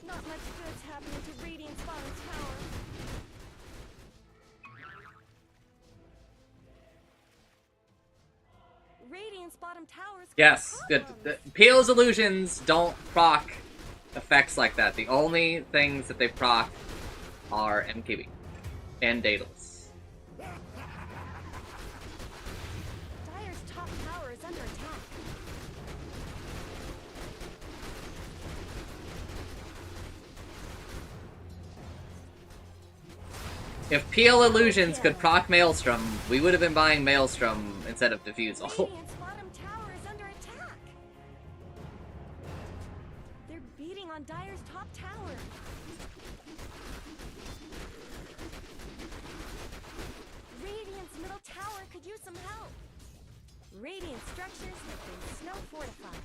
B: Not much good's happening to Radiant's bottom tower. Radiant's bottom tower's got
E: Yes, good.
B: problems.
E: Peel's illusions don't proc effects like that. The only things that they proc are MKB and Daedalus.
B: Dire's top tower is under attack.
E: If Peel illusions could proc Maelstrom, we would have been buying Maelstrom instead of Diffusal.
B: Radiant's bottom tower is under attack. They're beating on Dire's top tower. Radiant's middle tower could use some help. Radiant structures have been snow fortified.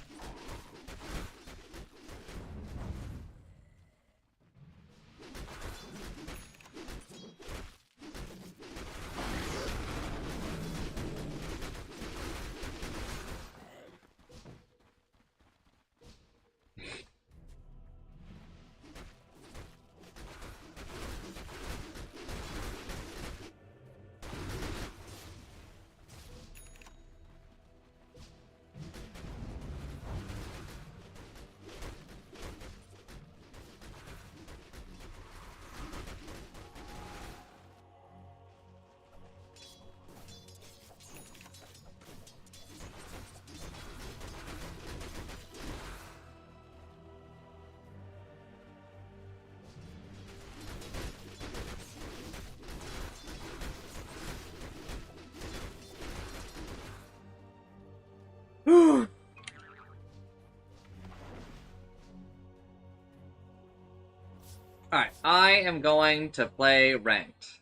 E: Alright, I am going to play ranked.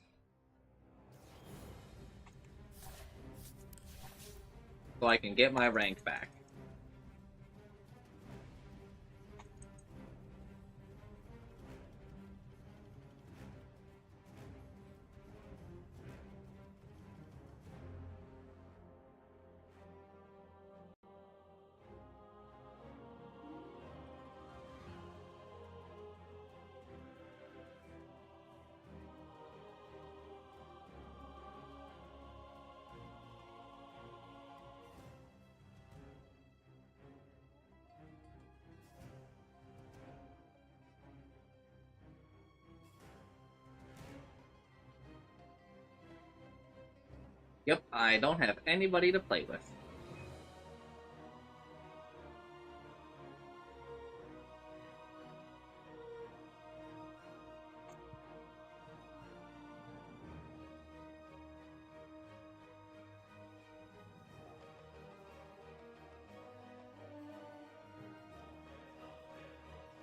E: So I can get my rank back. Yep, I don't have anybody to play with.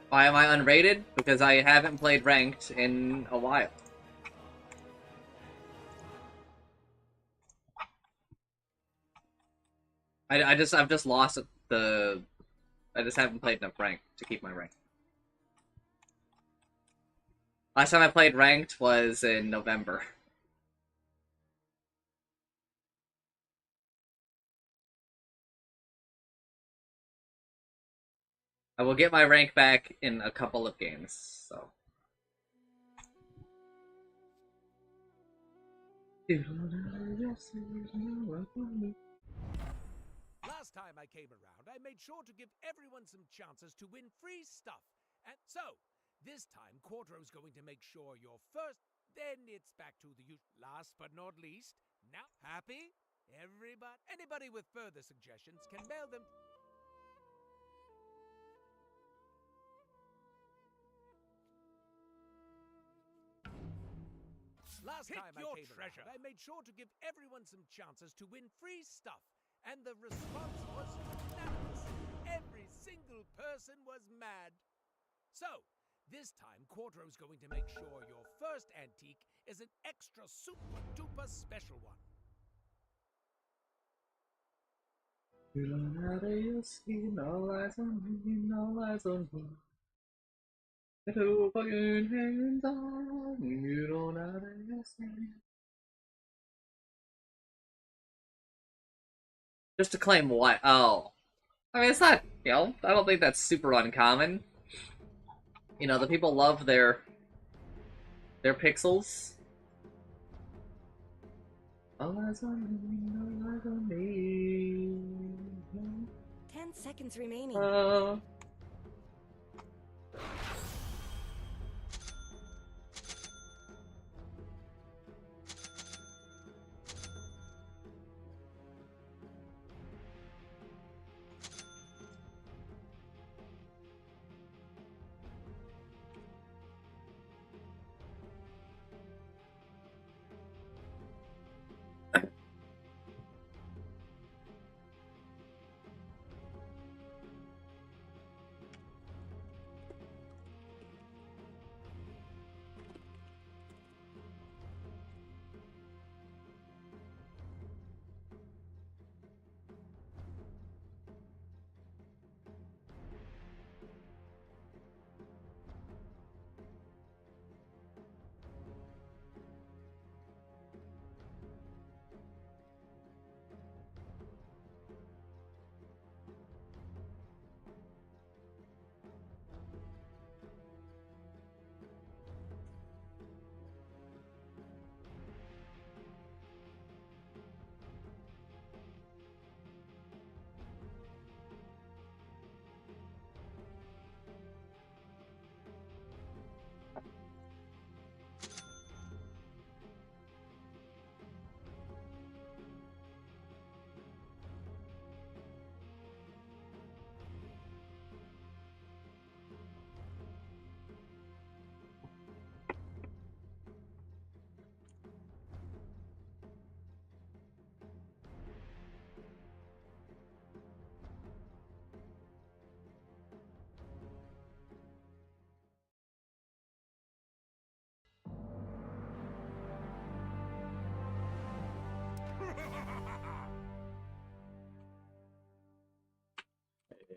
E: Why am I unrated? Because I haven't played ranked in a while. I've just lost the. I just haven't played enough ranked to keep my rank. Last time I played ranked was in November. I will get my rank back in a couple of games, so.
F: Last time I came around, I made sure to give everyone some chances to win free stuff. And so, this time, Quadro's going to make sure you're first, then it's back to the usual. Last but not least, now, happy? Anybody with further suggestions can mail them. Last time I came around, I made sure to give everyone some chances to win free stuff. and the response was unanimous. Every single person was mad. So, this time, Quattro's going to make sure your first antique is an extra super duper special one.
E: You don't have to see, no eyes on me, no eyes on me. Two fucking hands on me, you don't have to see. Just to claim what? Oh. I mean, it's not, you know, I don't think that's super uncommon. You know, the people love their pixels. All eyes on me, all eyes on me.
B: 10 seconds remaining.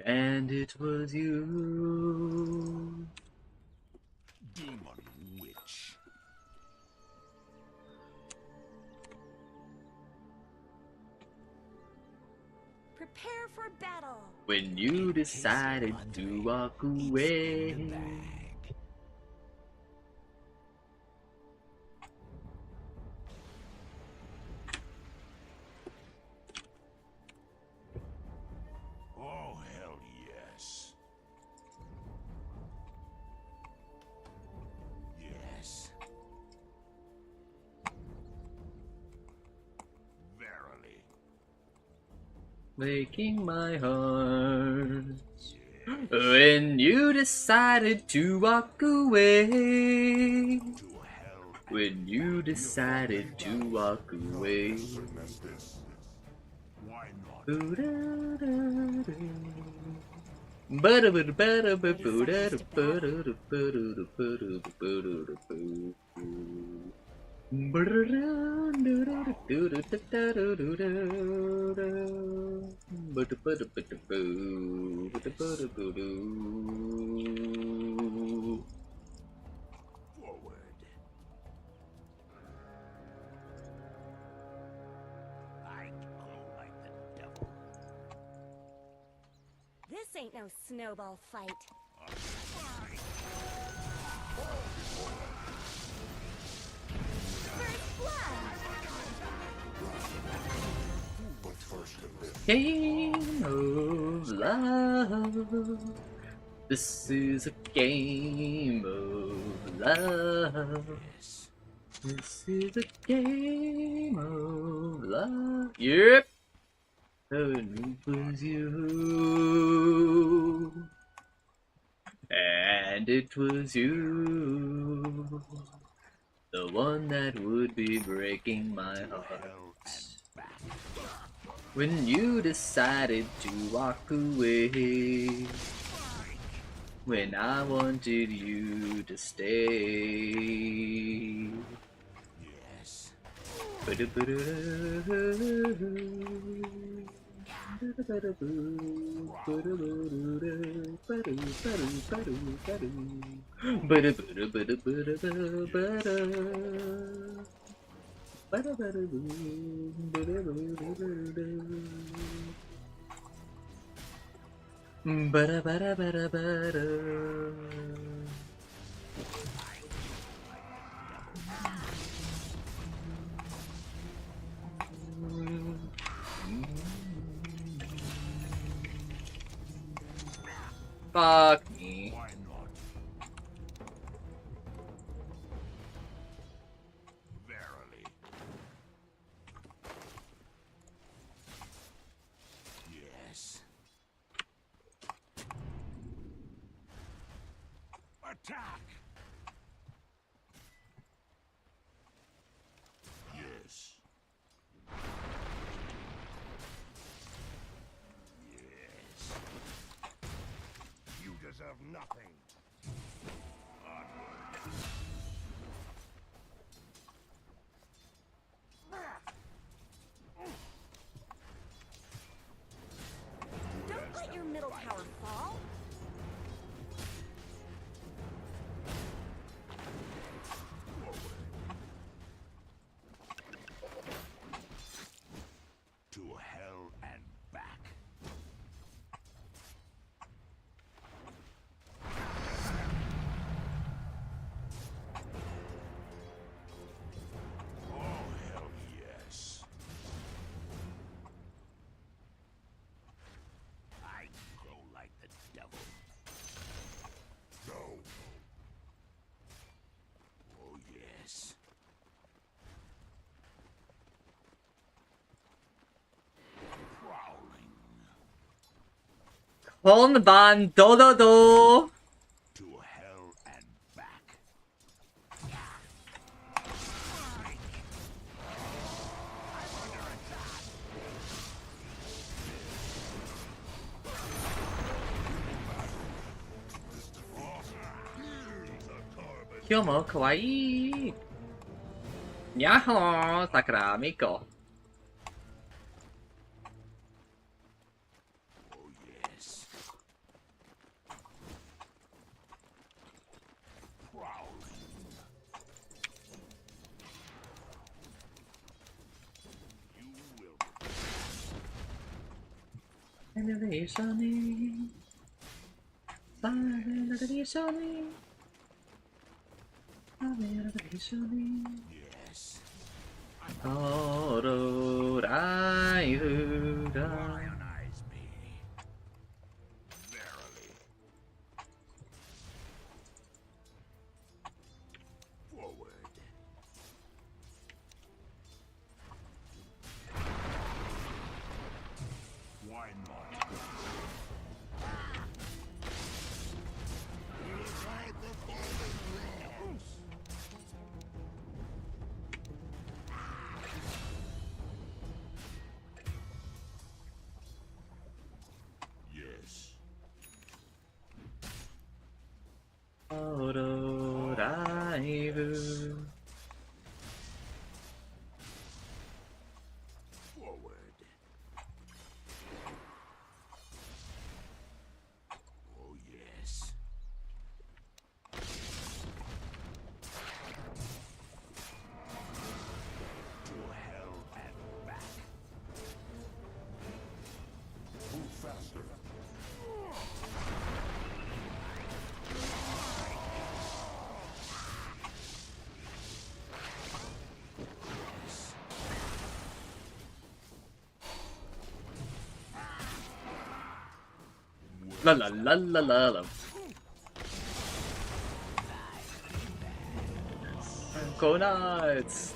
E: And it was you.
D: Demon witch.
B: Prepare for battle.
E: When you decided to walk away.
D: Oh, hell yes. Yes. Verily.
E: Breaking my heart. When you decided to walk away.
D: To hell.
E: When you decided to walk away.
D: Why not? Forward. I glow like the devil.
B: This ain't no snowball fight. First blood.
E: Game of love. This is a game of love. This is a game of love. Yep. And it was you. And it was you. The one that would be breaking my heart. When you decided to walk away, when I wanted you to stay.
D: Yes.
E: Fuck me.
D: Why not? Verily. Yes. Attack! Yes. Yes. You deserve nothing. Onward.
B: Don't let your middle tower fall.
D: To hell and back. Oh, hell yes. I go like the devil. No. Oh, yes. Prowling.
E: Honban dododo.
D: To hell and back.
E: Kyomo kawaii. Yahoo, Sakura Miko.
D: Oh, yes. Prowling. You will.
E: Elevation. Elevation. Elevation.
D: Yes. Lionize me. Verily. Forward. Why not? Yes. Forward. Oh, yes. To hell and back. Move faster.
E: La la la la la la. Go nuts.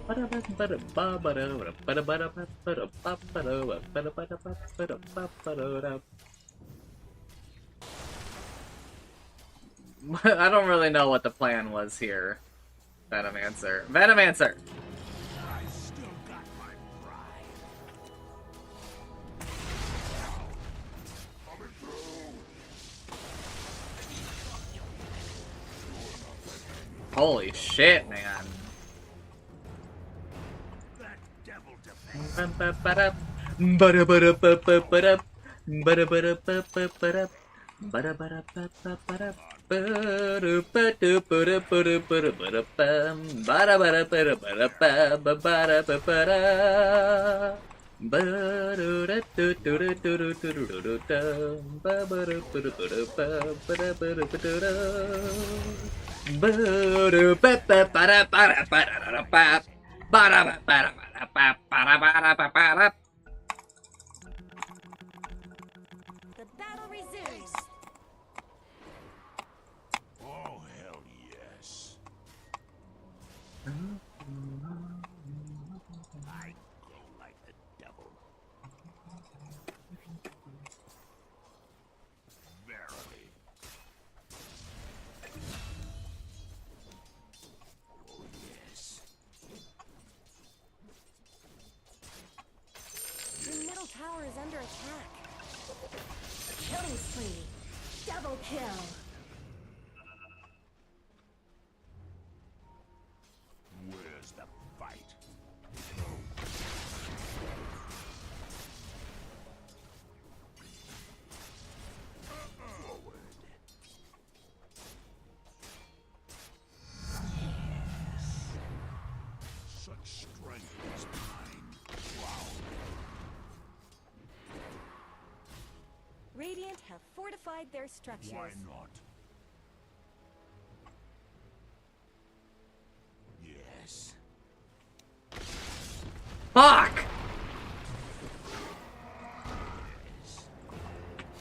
E: I don't really know what the plan was here. Venomancer. Venomancer!
D: I still got my pride.
A: Holy shit, man.
D: That devil
B: The battle resumes.
D: Oh, hell yes. I go like the devil. Verily. Oh, yes.
B: Your middle tower is under attack. Killing spree. Double kill.
D: Where's the fight? Forward. Such strength is mine. Wow.
B: Radiant have fortified their structures.
D: Why not? Yes.
A: Fuck!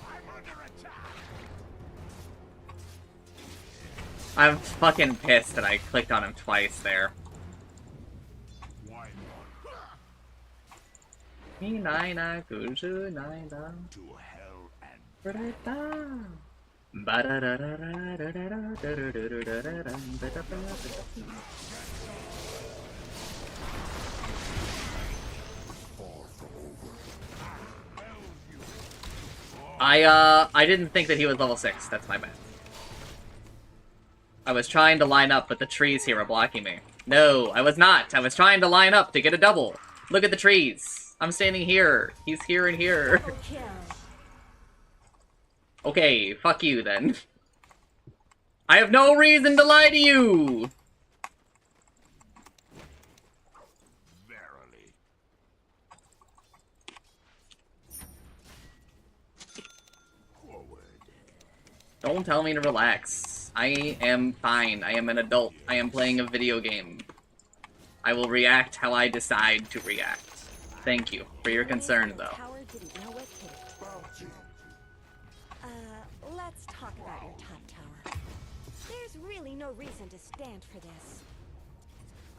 D: I'm under attack.
A: I'm fucking pissed that I clicked on him twice there.
D: Why not?
A: To
D: To hell and
A: I didn't think that he was level 6. That's my bad. I was trying to line up, but the trees here are blocking me. No, I was not. I was trying to line up to get a double. Look at the trees. I'm standing here. He's here and here.
B: Double kill.
A: Okay, fuck you then. I have no reason to lie to you!
D: verily. Forward.
A: Don't tell me to relax. I am fine. I am an adult. I am playing a video game. I will react how I decide to react. Thank you for your concern, though.
B: Tower didn't know what hit it. Let's talk about your top tower. There's really no reason to stand for this.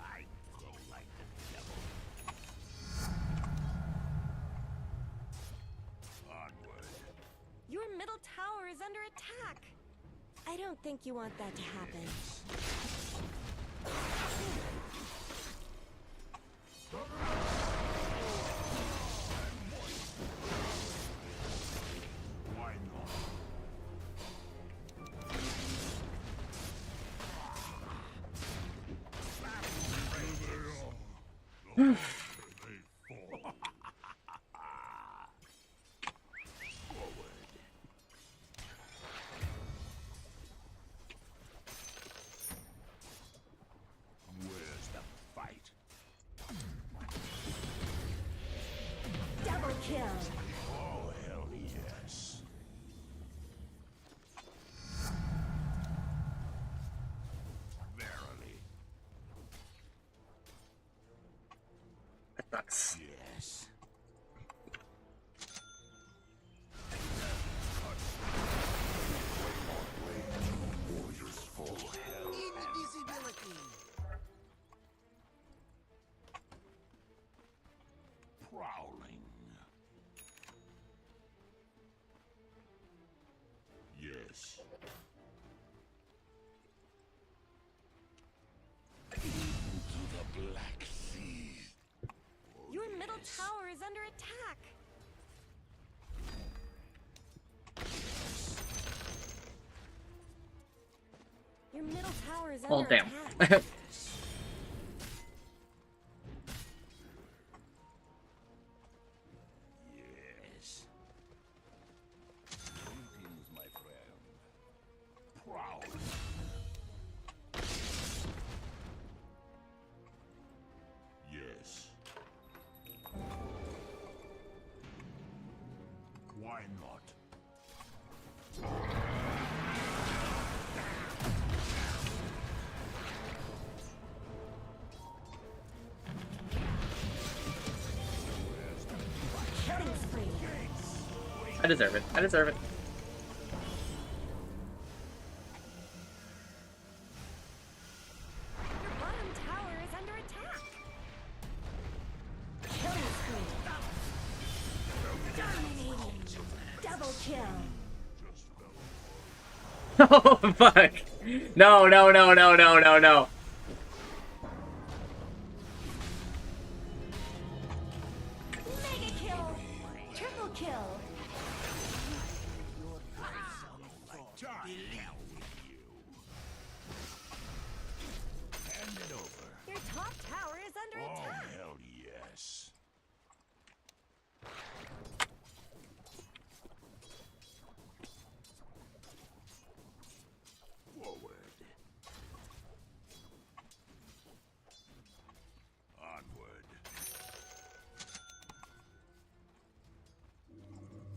D: I go like the devil. Onward.
B: Your middle tower is under attack. I don't think you want that to happen.
D: Why not? Where's the fight?
B: Double kill.
D: Oh, hell yes. Verily.
A: That sucks.
D: Yes. Warriors full hell. Invisibility. Prowling. Yes. Into the Black Sea.
B: Your middle tower is under attack. Your middle tower is
A: Oh,
B: under
A: damn.
B: attack.
D: Yes. Greetings, my friend. Proud.
C: Yes.
D: Why not?
B: Killing spree.
A: I deserve it. I deserve it.
B: Your bottom tower is under attack. Killing spree. Dominating. Double kill.
A: Oh, fuck. No, no, no, no, no, no, no.
B: Mega kill. Triple kill.
D: Hand it over.
B: Your top tower is under
D: Oh,
B: attack.
D: hell yes. Forward. Onward.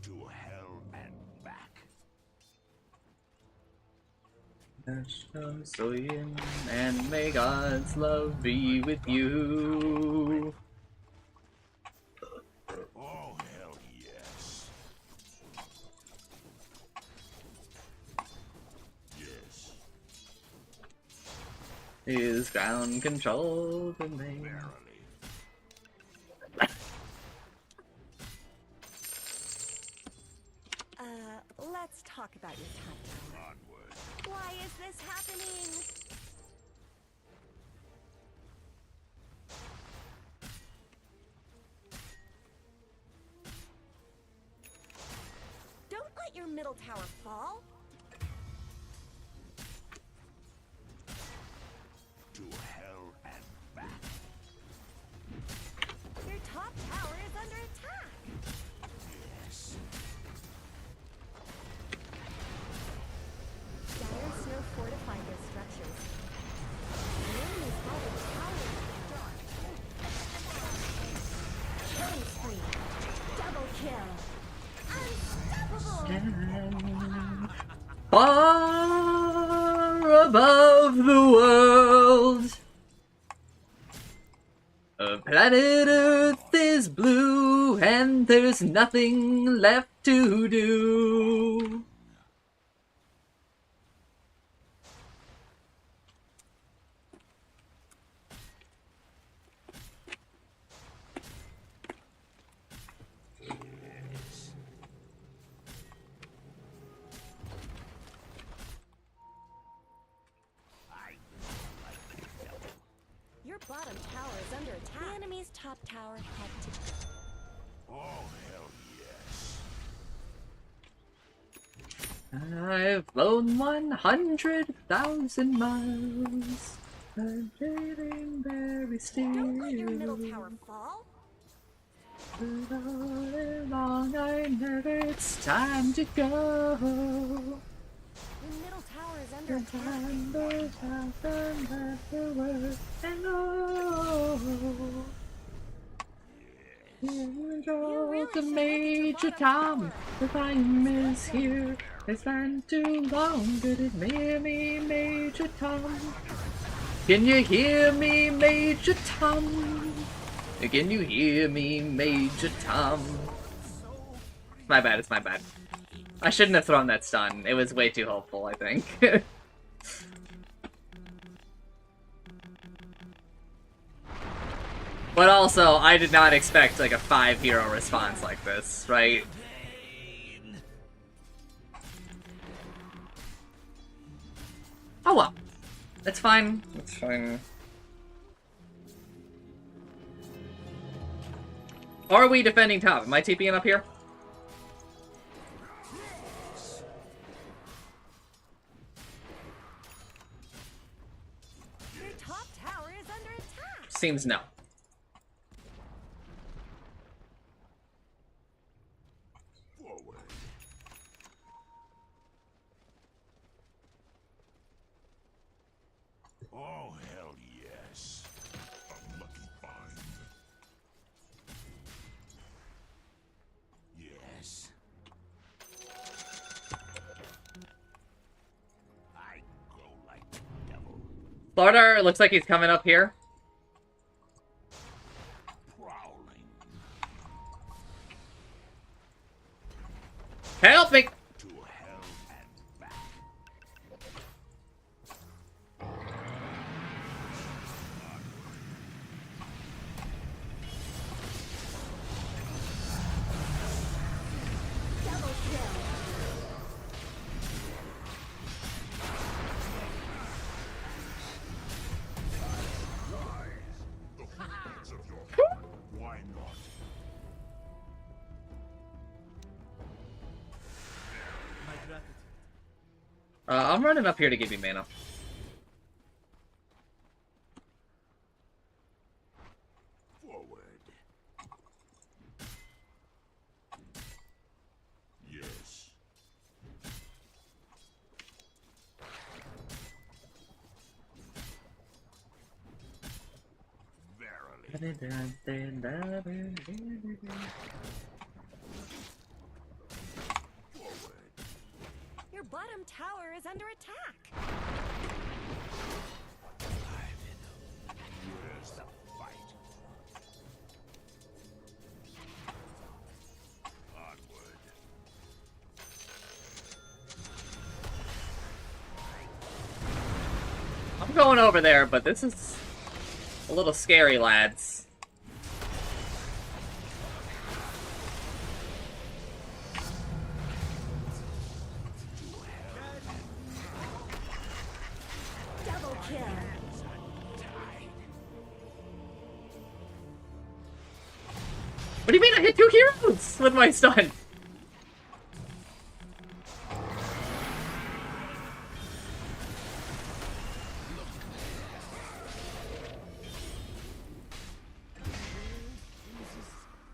D: To hell and back.
A: And may God's love be with you.
D: Oh, hell yes. Yes.
A: Is ground control the main?
D: Verily.
B: Let's talk about your top tower.
D: Onward.
B: Why is this happening? Don't let your middle tower fall.
D: To hell and back.
B: Your top tower is under attack.
D: Yes.
B: Dire snow fortified their structures. The enemy's bottom tower is dark. Killing spree. Double kill. Unstoppable.
A: Far above the world, planet Earth is blue, and there's nothing left to do.
B: Your bottom tower is under attack. The enemy's top tower had to go.
D: Oh, hell yes.
A: I've flown 100,000 miles. I'm feeling very still.
B: Don't let your middle tower fall.
A: But all along I know it's time to go.
B: Your middle tower is under attack.
A: Time goes out and afterward and oh. Here goes the Major Tom. The volume is here. It's been too long. Did it hear me, Major Tom? Can you hear me, Major Tom? Can you hear me, Major Tom? My bad, it's my bad. I shouldn't have thrown that stun. It was way too hopeful, I think. But also, I did not expect like a 5-hero response like this, right? Oh well. It's fine. It's fine. Are we defending top? Am I TPing up here?
E: seems no.
D: Forward. Oh, hell yes. A lucky find. Yes. I go like the devil.
E: Florida looks like he's coming up here.
D: Prowling
E: Help me!
D: to hell and back.
B: Double kill.
D: The footprints of your heart. Why not?
E: I'm running up here to give you mana.
D: Forward. Yes. Verily. Forward.
B: Your bottom tower is under attack.
D: Where's the fight? Onward.
E: I'm going over there, but this is a little scary, lads.
B: Double kill.
E: What do you mean I hit 2 heroes with my stun?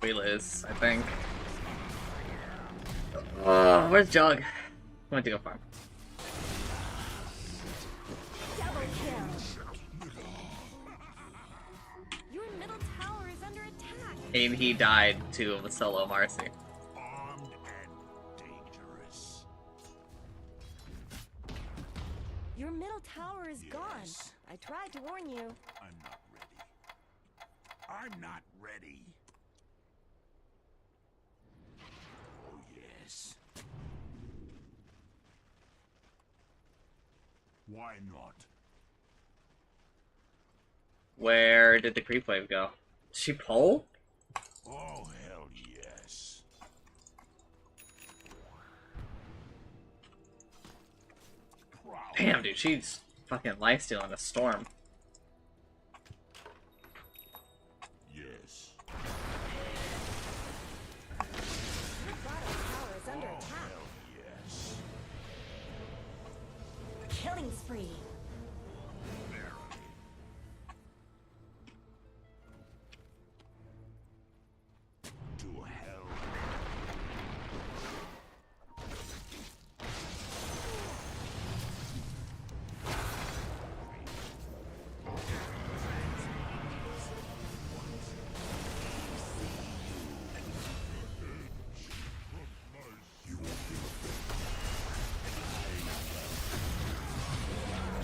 E: We lose, I think. Where's Jug? Went to go farm.
B: Double kill. Your middle tower is under attack.
E: And he died to a solo Marcy.
D: Armed and dangerous.
B: Your middle tower is gone.
D: Yes.
B: I tried to warn you.
D: I'm not ready. I'm not ready. Oh, yes. Why not?
E: Where did the creep wave go? Did she pull?
D: Oh, hell yes. Proud.
E: Damn, dude, she's fucking lifestealing a storm.
D: Yes.
B: Your bottom tower is under
D: Oh,
B: attack.
D: hell yes.
B: Killing spree.
D: Verily. To hell.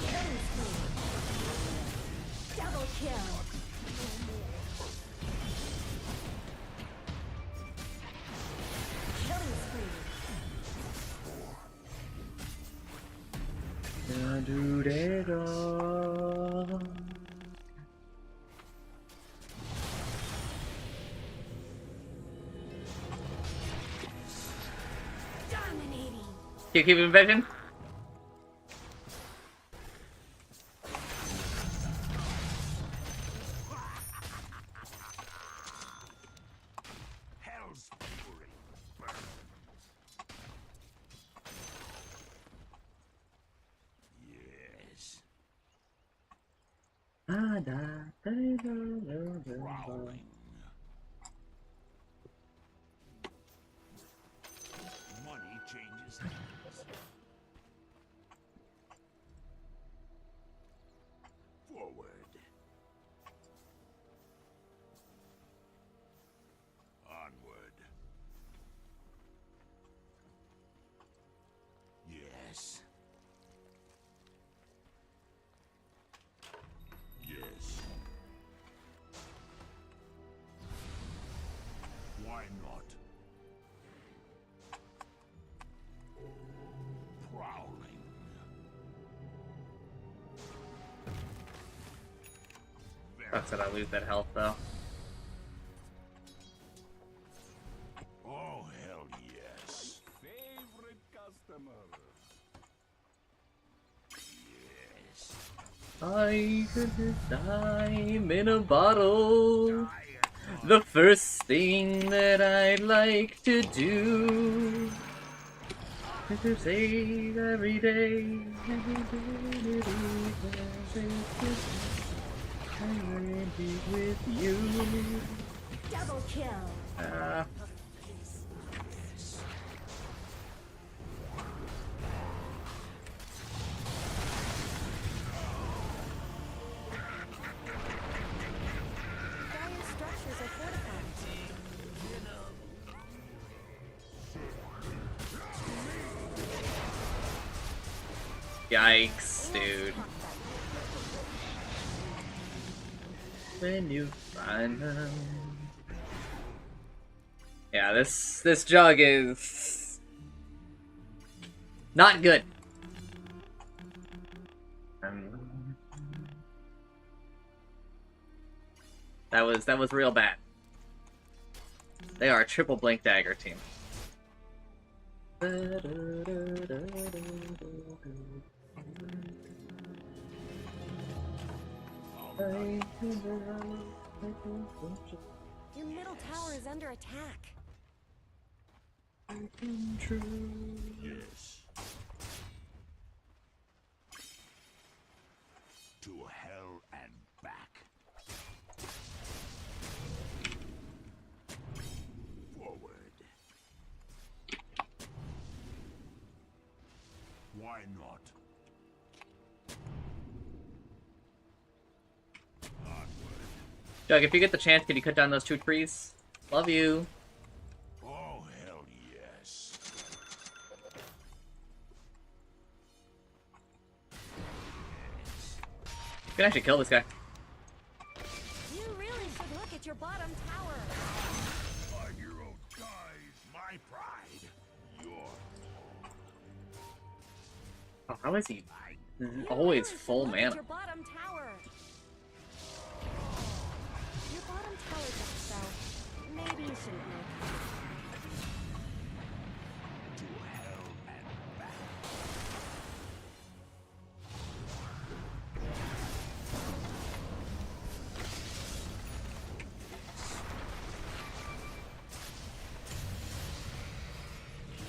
B: Killing spree. Double kill. Killing spree. Dominating.
E: You keep vision?
D: Hell's fury. Burn. Yes.
E: Da, da, da,
D: Prowling. Money changes hands. Forward. Onward. Yes. Yes. Why not? Prowling.
A: Sucks that I lose that health though.
D: Oh, hell yes. Favorite customer. Yes.
A: I could time in a bottle. The first thing that I'd like to do is to save every day. I'm with you.
B: Double kill. Dire structures are fortified.
A: Yikes, dude. When you find them. Yeah, this jug is not good. That was real bad. They are a triple blink dagger team.
B: Your middle tower is under attack.
D: Yes. To hell and back. Forward. Why not? Onward.
A: Jug, if you get the chance, can you cut down those 2 trees? Love you.
D: Oh, hell yes.
A: You can actually kill this guy.
B: You really should look at your bottom tower.
D: Our hero dies. My pride. Your.
A: Oh, how is he
B: You
A: always
B: really should
A: full
B: look at
A: mana?
B: Your bottom tower. Your bottom tower's up, so maybe you shouldn't make.
D: To hell and back.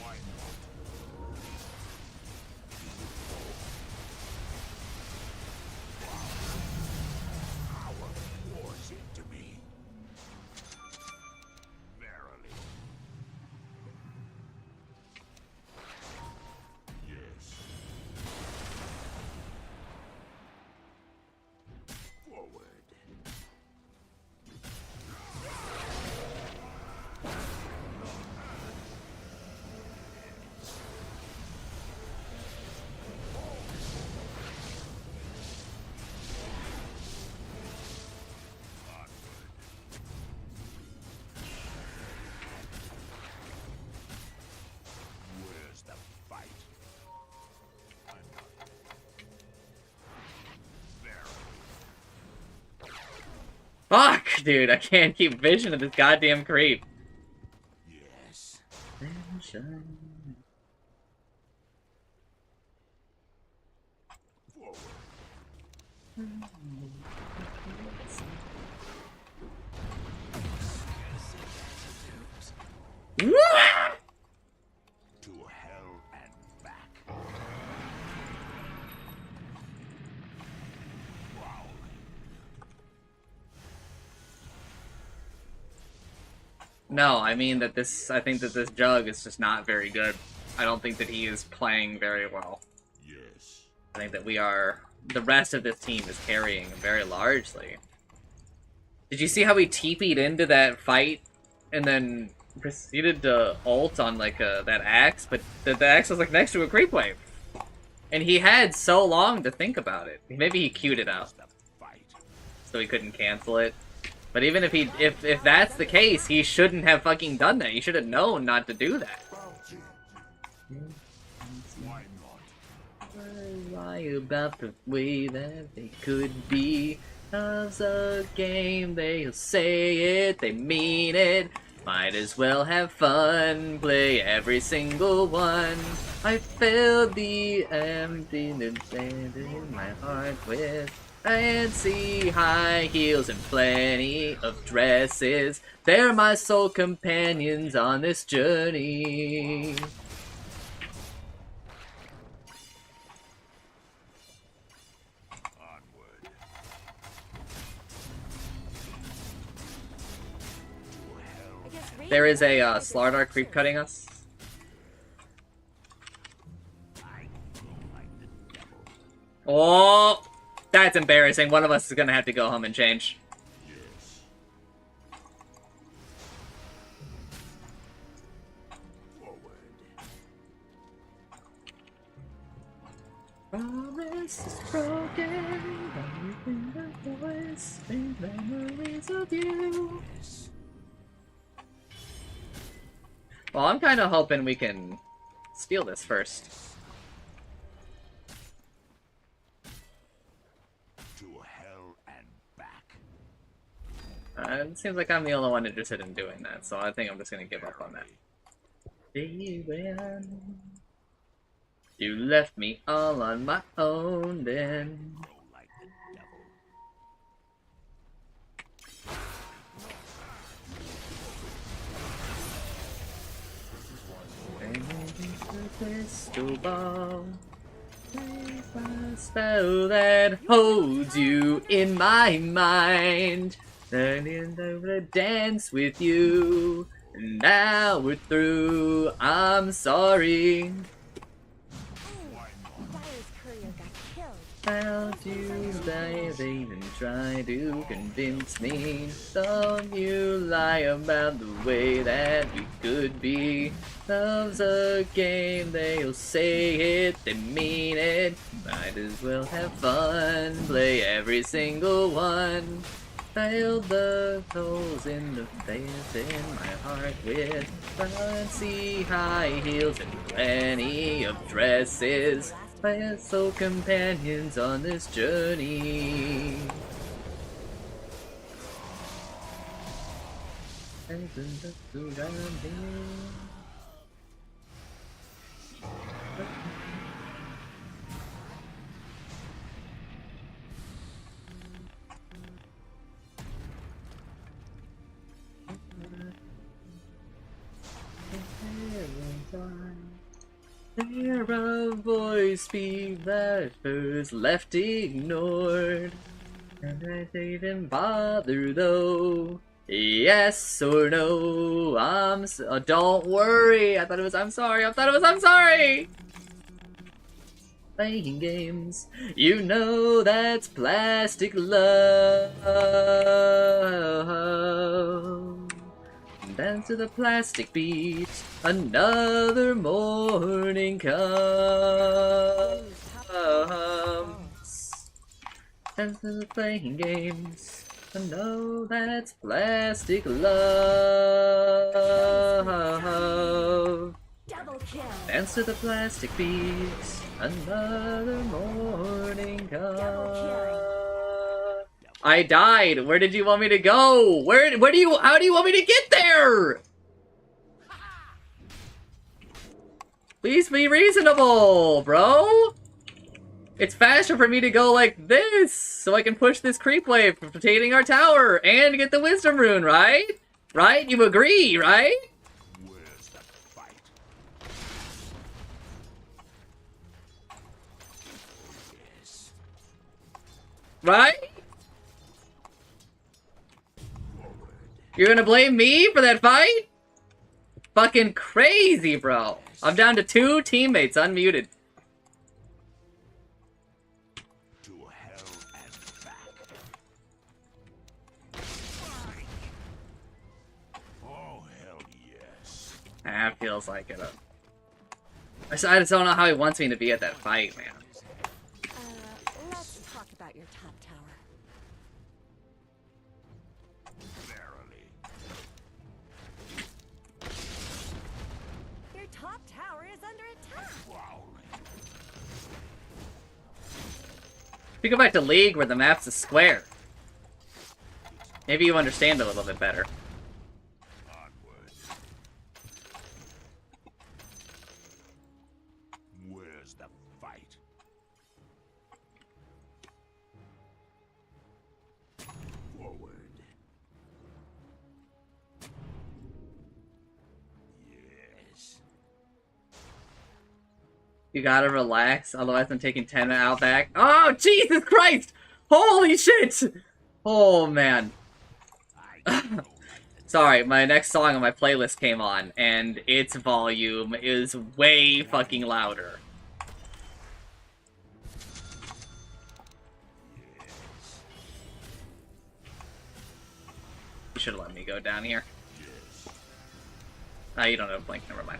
D: Why not? Power pours into me. Verily. Yes. Forward. Where's the fight? I'm not. Verily.
A: Fuck, dude, I can't keep vision of this goddamn creep.
D: Yes. Forward. To hell and back. Prowling.
E: No, I mean that this. I think that this Jug is just not very good. I don't think that he is playing very well.
C: Yes.
E: I think that we are. The rest of this team is carrying very largely. Did you see how he TP'd into that fight and then proceeded to ult on like that axe? But the axe was like next to a creep wave, and he had so long to think about it. Maybe he queued it out, so he couldn't cancel it. But even if he, if that's the case, he shouldn't have fucking done that. He should have known not to do that.
C: Why not?
E: Lie about the way that they could be. Love's a game, they'll say it, they mean it. Might as well have fun, play every single one. I filled the emptiness in my heart with fancy high heels and plenty of dresses. They're my sole companions on this journey.
C: Onward.
B: I guess Reed
E: There is a
B: was
E: Slardar creep cutting us. Oh, that's embarrassing. One of us is gonna have to go home and change.
C: Yes. Forward.
E: Promise is broken, everything the voice, think memories of you. Well, I'm kind of hoping we can steal this first.
C: To hell and back.
E: It seems like I'm the only one interested in doing that, so I think I'm just gonna give up on that. You left me all on my own then.
C: Roll like the devil.
E: Crystal ball, a spell that holds you in my mind. Learning to dance with you. Now we're through. I'm sorry.
B: Dyer's courier got killed.
E: Found you diving and try to convince me. Don't you lie about the way that we could be. Love's a game, they'll say it, they mean it. Might as well have fun, play every single one. Fill the holes in the face in my heart with fancy high heels and plenty of dresses. My soul companions on this journey. And around me. Hear a voice speak that first left ignored, and I didn't bother though. Yes or no? Don't worry. I thought it was I'm sorry. I thought it was I'm sorry. Playing games, you know that's plastic love. Dance to the plastic beat, another morning comes. Dance to the playing games, I know that's plastic love.
B: Double kill.
E: Dance to the plastic beat, another morning comes. I died. Where did you want me to go? How do you want me to get there? Please be reasonable, bro. It's faster for me to go like this, so I can push this creep wave for protecting our tower and get the wisdom rune, right? Right? You agree, right?
C: Where's the fight? Yes.
E: Right?
C: Forward.
E: You're gonna blame me for that fight? Fucking crazy, bro. I'm down to 2 teammates unmuted.
D: To hell and back. Oh, hell yes.
E: That feels like it. I just don't know how he wants me to be at that fight, man.
B: Let's talk about your top tower.
D: Verily.
B: Your top tower is under attack.
D: Prowling.
E: If you go back to League where the map's a square, maybe you understand a little bit better.
D: Onward. Where's the fight? Forward. Yes.
E: You gotta relax, otherwise I'm taking 10 out back. Oh, Jesus Christ! Holy shit! Oh, man.
D: I don't like the
E: Sorry, my next song on my playlist came on, and its volume is way fucking louder.
D: yes.
E: You should've let me go down here.
D: Yes.
E: Ah, you don't have Blink, never mind.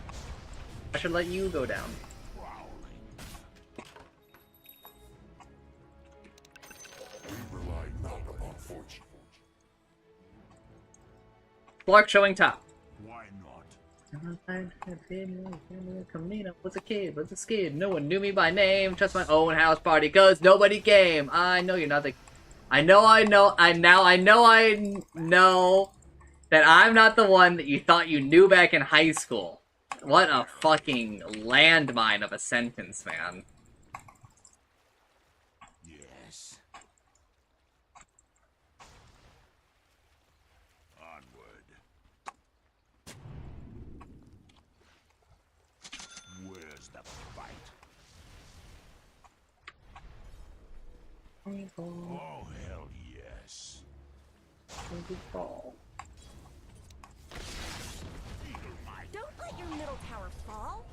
E: I should let you go down.
D: Prowling.
C: We rely not upon fortune.
E: Clark showing top.
D: Why not?
E: Camino was a kid, was a skid. No one knew me by name. Just my own house party, cause nobody came. I know you're not the. I know that I'm not the one that you thought you knew back in high school. What a fucking landmine of a sentence, man.
D: Yes. Onward. Where's the fight? Oh, hell yes.
B: Don't let your middle tower fall.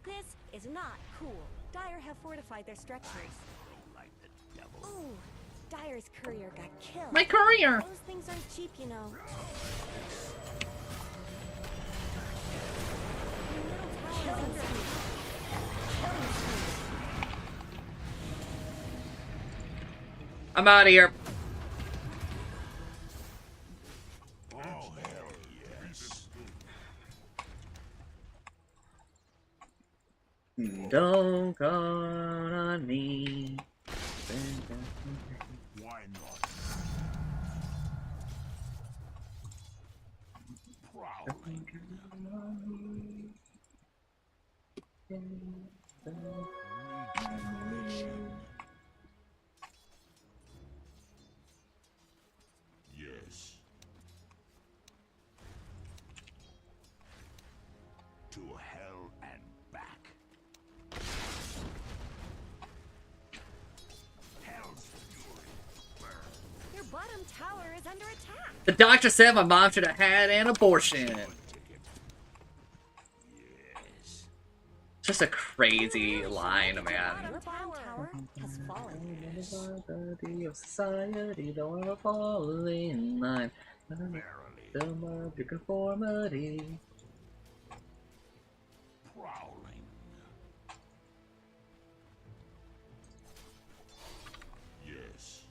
B: This is not cool. Dire have fortified their structures.
D: Oh, like the devil.
B: Ooh, Dire's courier got killed.
E: My courier!
B: Those things aren't cheap, you know. Your middle tower is under attack.
E: I'm out of here.
D: Oh, hell yes.
E: Don't go on me.
D: Why not? Prowling. Regeneration. Yes. To hell and back. Hell's fury. Burn.
B: Your bottom tower is under attack.
E: The doctor said my mom should have had an abortion.
D: One ticket. Yes.
E: Just a crazy line, man.
B: Your bottom tower has fallen.
E: Society of society, don't wanna fall in line.
D: Verily.
E: The your conformity.
D: Prowling. Yes.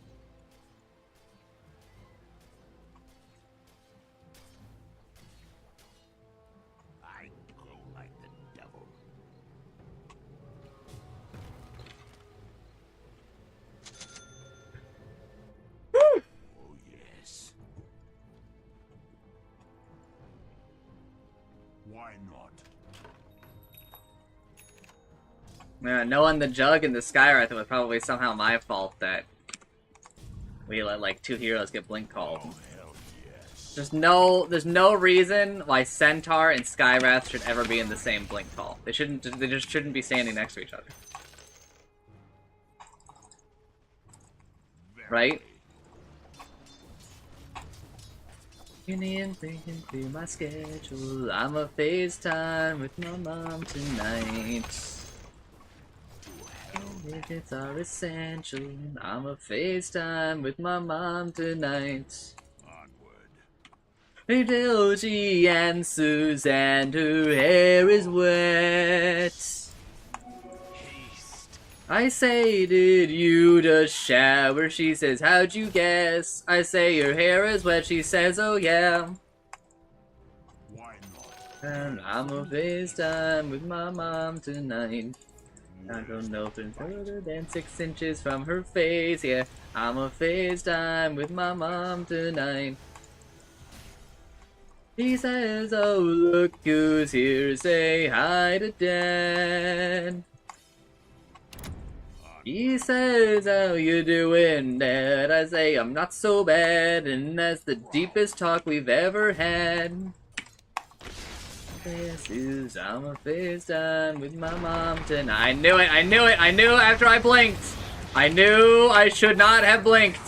D: I go like the devil. Oh yes. Why not?
E: Knowing the jug and the Skywrath, it was probably somehow my fault that we let like 2 heroes get blink called.
D: Oh hell yes.
E: There's no reason why Centaur and Skywrath should ever be in the same blink call. They just shouldn't be standing next to each other. Right? And thinking through my schedule, I'ma FaceTime with my mom tonight. Digits are essential, I'ma FaceTime with my mom tonight.
D: Onward.
E: Until she answers and her hair is wet.
D: Haste.
E: I say, did you just shower? She says, how'd you guess? I say, your hair is wet. She says, oh yeah.
D: Why not?
E: And I'ma FaceTime with my mom tonight. I don't know if it's further than 6 inches from her face, yeah. I'ma FaceTime with my mom tonight. He says, oh look who's here, say hi to Dad. He says, how you doing, Dad? I say, I'm not so bad, and that's the deepest talk we've ever had. This is I'ma FaceTime with my mom tonight. I knew it, I knew it, I knew after I blinked. I knew I should not have blinked.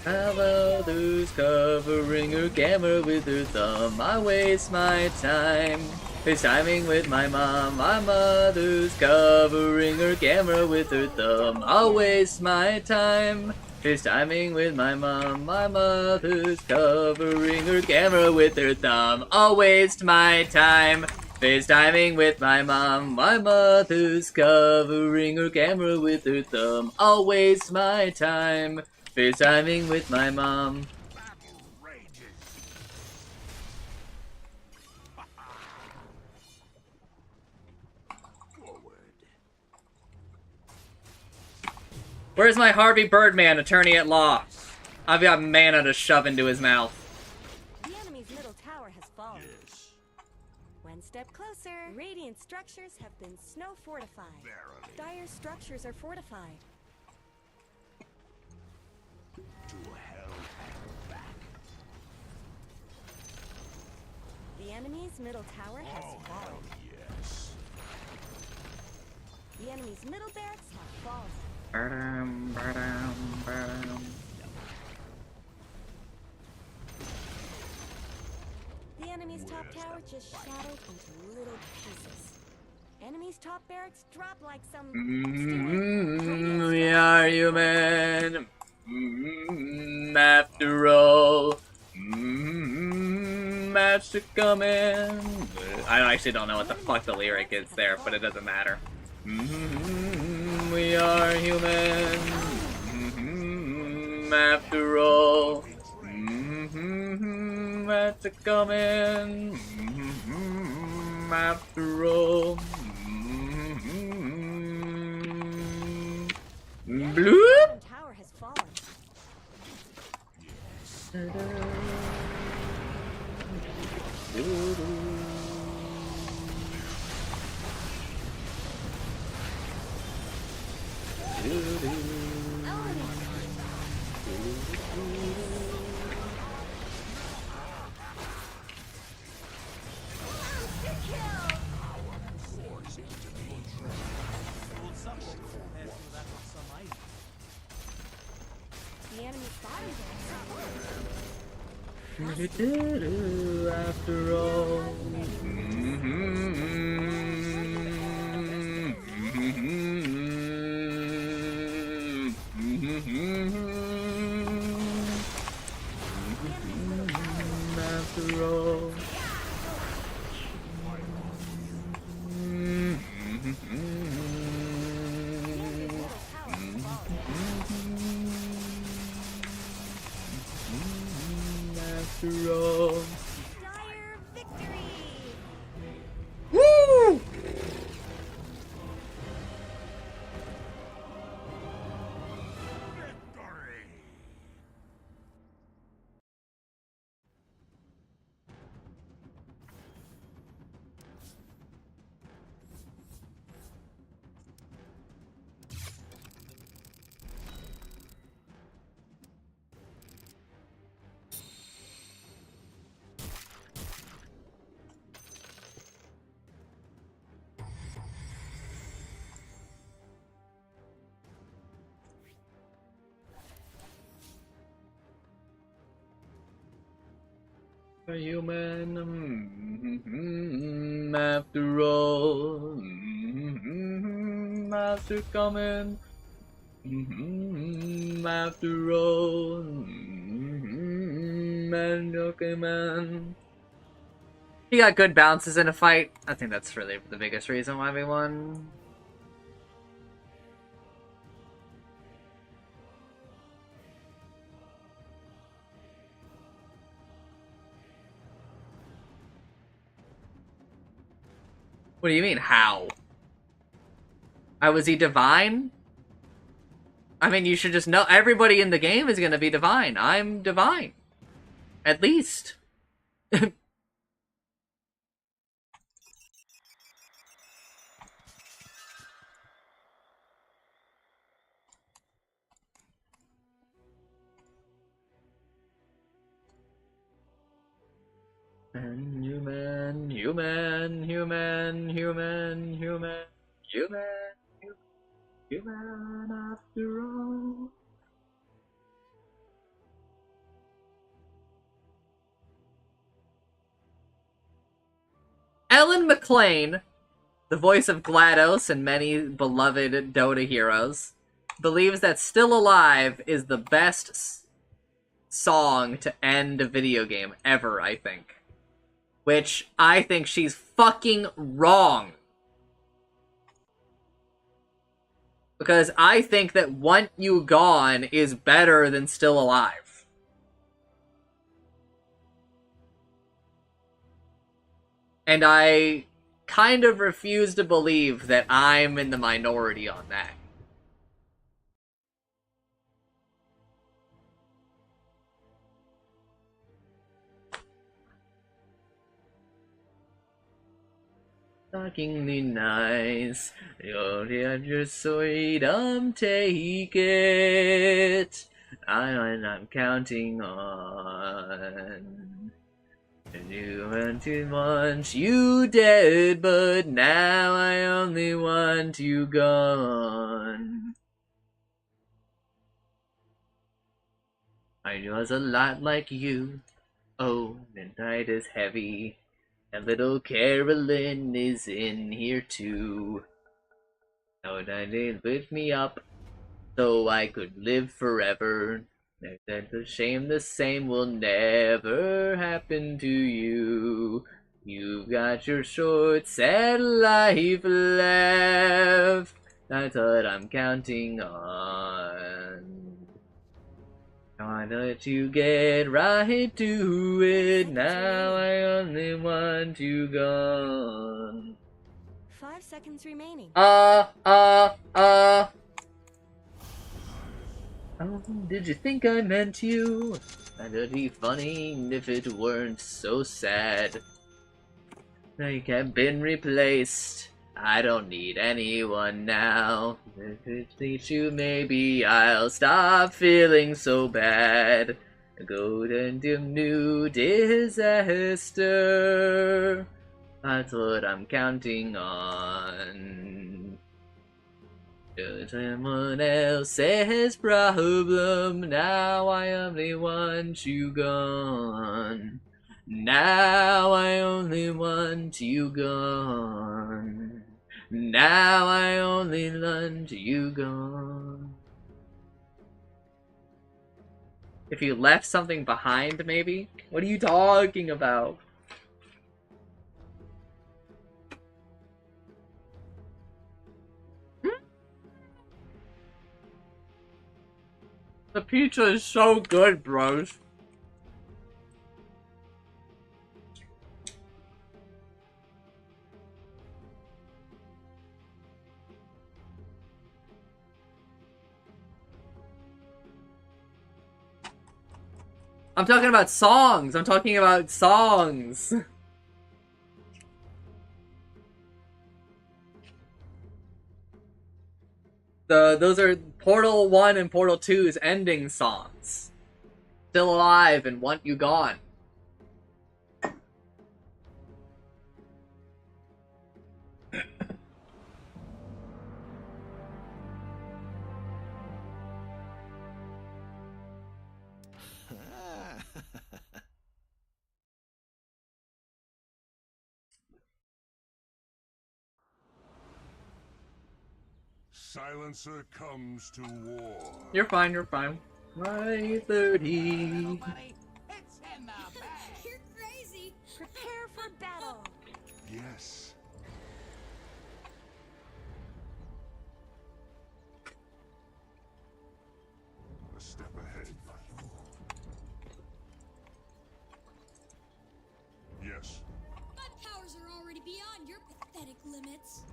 E: How about who's covering her camera with her thumb? I waste my time FaceTiming with my mom. My mother's covering her camera with her thumb. I'll waste my time FaceTiming with my mom. My mother's covering her camera with her thumb. I'll waste my time FaceTiming with my mom. My mother's covering her camera with her thumb. I'll waste my time FaceTiming with my mom.
D: Battle rages. Forward.
E: Where's my Harvey Birdman, attorney at law? I've got mana to shove into his mouth.
B: The enemy's middle tower has fallen.
D: Yes.
B: One step closer. Radiant structures have been snow fortified.
D: Verily.
B: Dire structures are fortified.
D: To hell and back.
B: The enemy's middle tower has
D: Oh, hell
B: fallen.
D: yes.
B: The enemy's middle barracks have fallen.
E: Ba-dum, ba-dum, ba-dum.
B: The enemy's top
D: Where's
B: tower
D: the
B: just
D: fight?
B: shattered into little pieces. Enemy's top barracks dropped like some
E: We are human. After all. Match to come in. I actually don't know what the fuck the lyric is there, but it doesn't matter. We are human. After all. Match to come in. After all. Bloop!
B: tower has fallen. The enemy's bottom barracks are fallen.
E: After all. After all. After all.
B: Dire victory!
E: Woo!
D: Victory.
E: A human, after all, after coming, after all, man, okay, man. He got good bounces in a fight. I think that's really the biggest reason why we won. What do you mean, how? Was he divine? I mean, you should just know everybody in the game is gonna be divine. I'm divine. At least. Human, human, human, human, human, human, human after all. Ellen McLean, the voice of GLaDOS and many beloved Dota heroes, believes that Still Alive is the best song to end a video game ever, I think. Which I think she's fucking wrong. Because I think that Want You Gone is better than Still Alive. And I kind of refuse to believe that I'm in the minority on that. Shockingly nice. You're sweet, take it. I'm counting on. You want you dead, but now I only want you gone. I was a lot like you. Oh, the night is heavy. And little Carolyn is in here too. Oh, that did lift me up so I could live forever. That's a shame the same will never happen to you. You've got your short, sad life left. That's what I'm counting on. Why don't you get right to it? Now I only want you gone.
B: 5 seconds remaining.
E: Oh, did you think I meant you? And it'd be funny if it weren't so sad. Like I've been replaced. I don't need anyone now. If it please you, maybe I'll stop feeling so bad. Go into new disaster. That's what I'm counting on. Someone else's problem. Now I only want you gone. Now I only want you gone. Now I only want you gone. If you left something behind, maybe? What are you talking about? The pizza is so good, bros. I'm talking about songs. I'm talking about songs. Those are Portal 1 and Portal 2's ending songs. Still Alive and Want You Gone.
C: silencer comes to war.
E: You're fine, you're fine. My 30.
F: Nobody. It's in the bag.
B: You're crazy. Prepare for battle.
C: Yes. A step ahead. Yes.
G: My powers are already beyond your pathetic limits.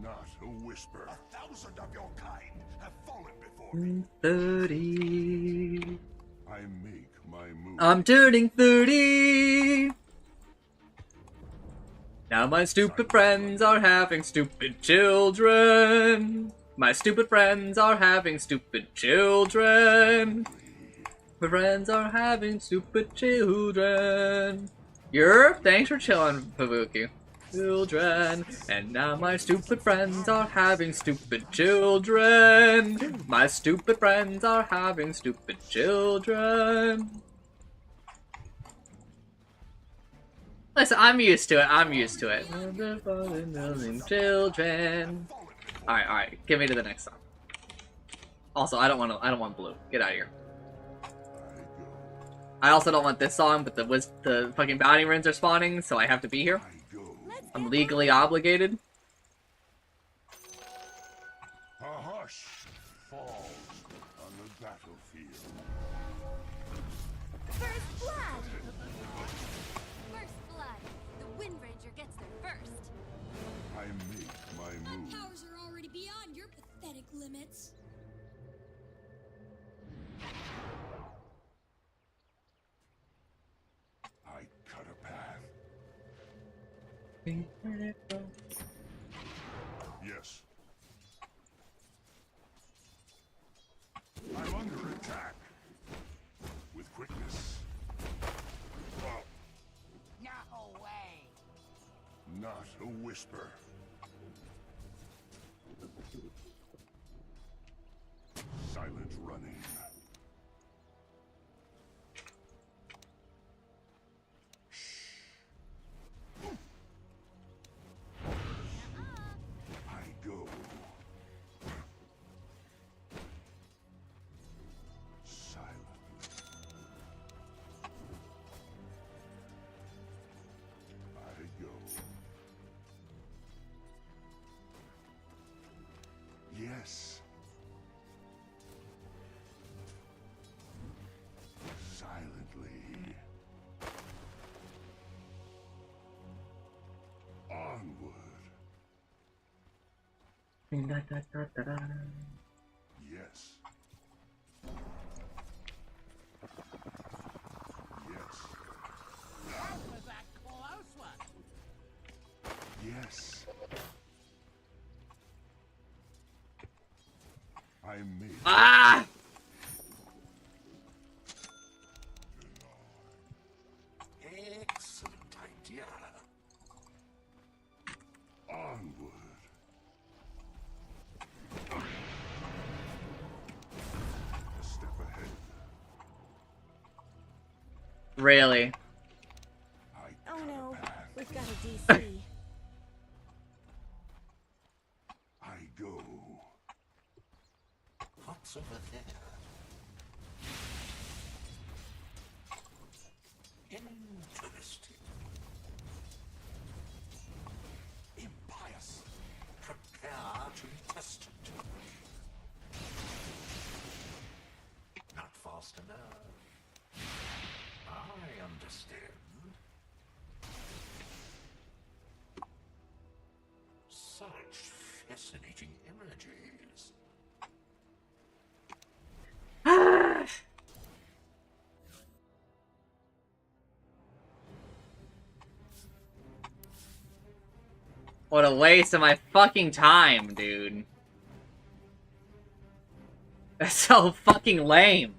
C: Not a whisper.
D: 1,000 of your kind have fallen before me.
E: 30.
C: I make my move.
E: I'm turning 30. Now my stupid friends are having stupid children. My stupid friends are having stupid children. My friends are having stupid children. Yerp, thanks for chilling, Pavuki. Children, and now my stupid friends are having stupid children. My stupid friends are having stupid children. Listen, I'm used to it. I'm used to it. Children. All right. Get me to the next song. Also, I don't want blue. Get out of here. I also don't want this song, but the fucking bounty runes are spawning, so I have to be here.
C: I go.
E: I'm legally obligated.
C: A hush falls on the battlefield.
B: First blood.
G: First blood. The Wind Ranger gets there first.
C: I make my
G: My
C: move.
G: powers are already beyond your pathetic limits.
C: I cut a path. Yes. I'm under attack. With quickness.
F: No way.
C: Not a whisper. Silent running. I go. Silently. I go. Yes. Silently. Onward. Yes. Yes.
F: That was a close one.
C: Yes. I made.
E: Ah!
D: Excellent idea.
C: Onward. A step ahead.
E: Really?
C: I
B: Oh
C: cut
B: no,
C: a path.
B: we've got a DC.
C: I go.
D: What's over there? Interesting. Impious. Prepare to be tested. Not fast enough. I understand. Such fascinating images.
E: What a waste of my fucking time, dude. That's so fucking lame.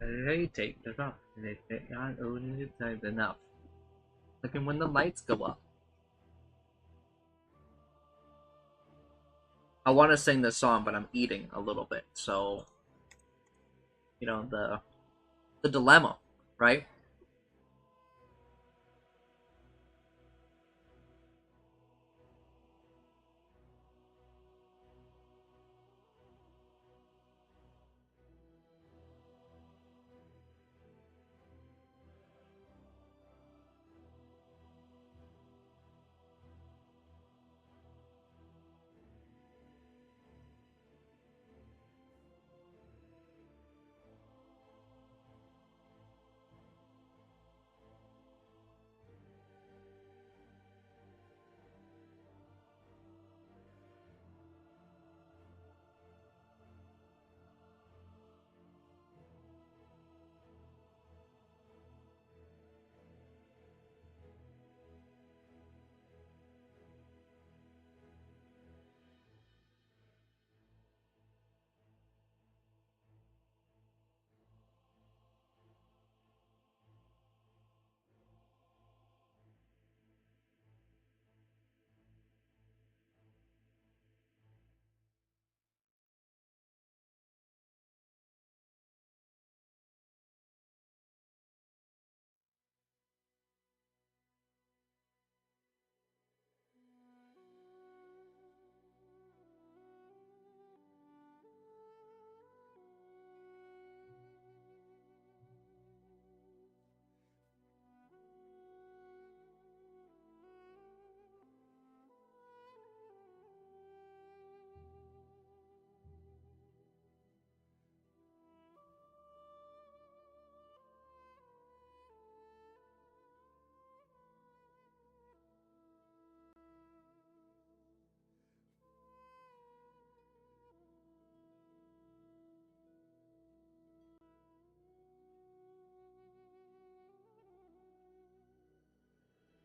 E: They take the rock. They aren't only times enough. Like when the lights go up. I want to sing this song, but I'm eating a little bit, so you know the dilemma, right?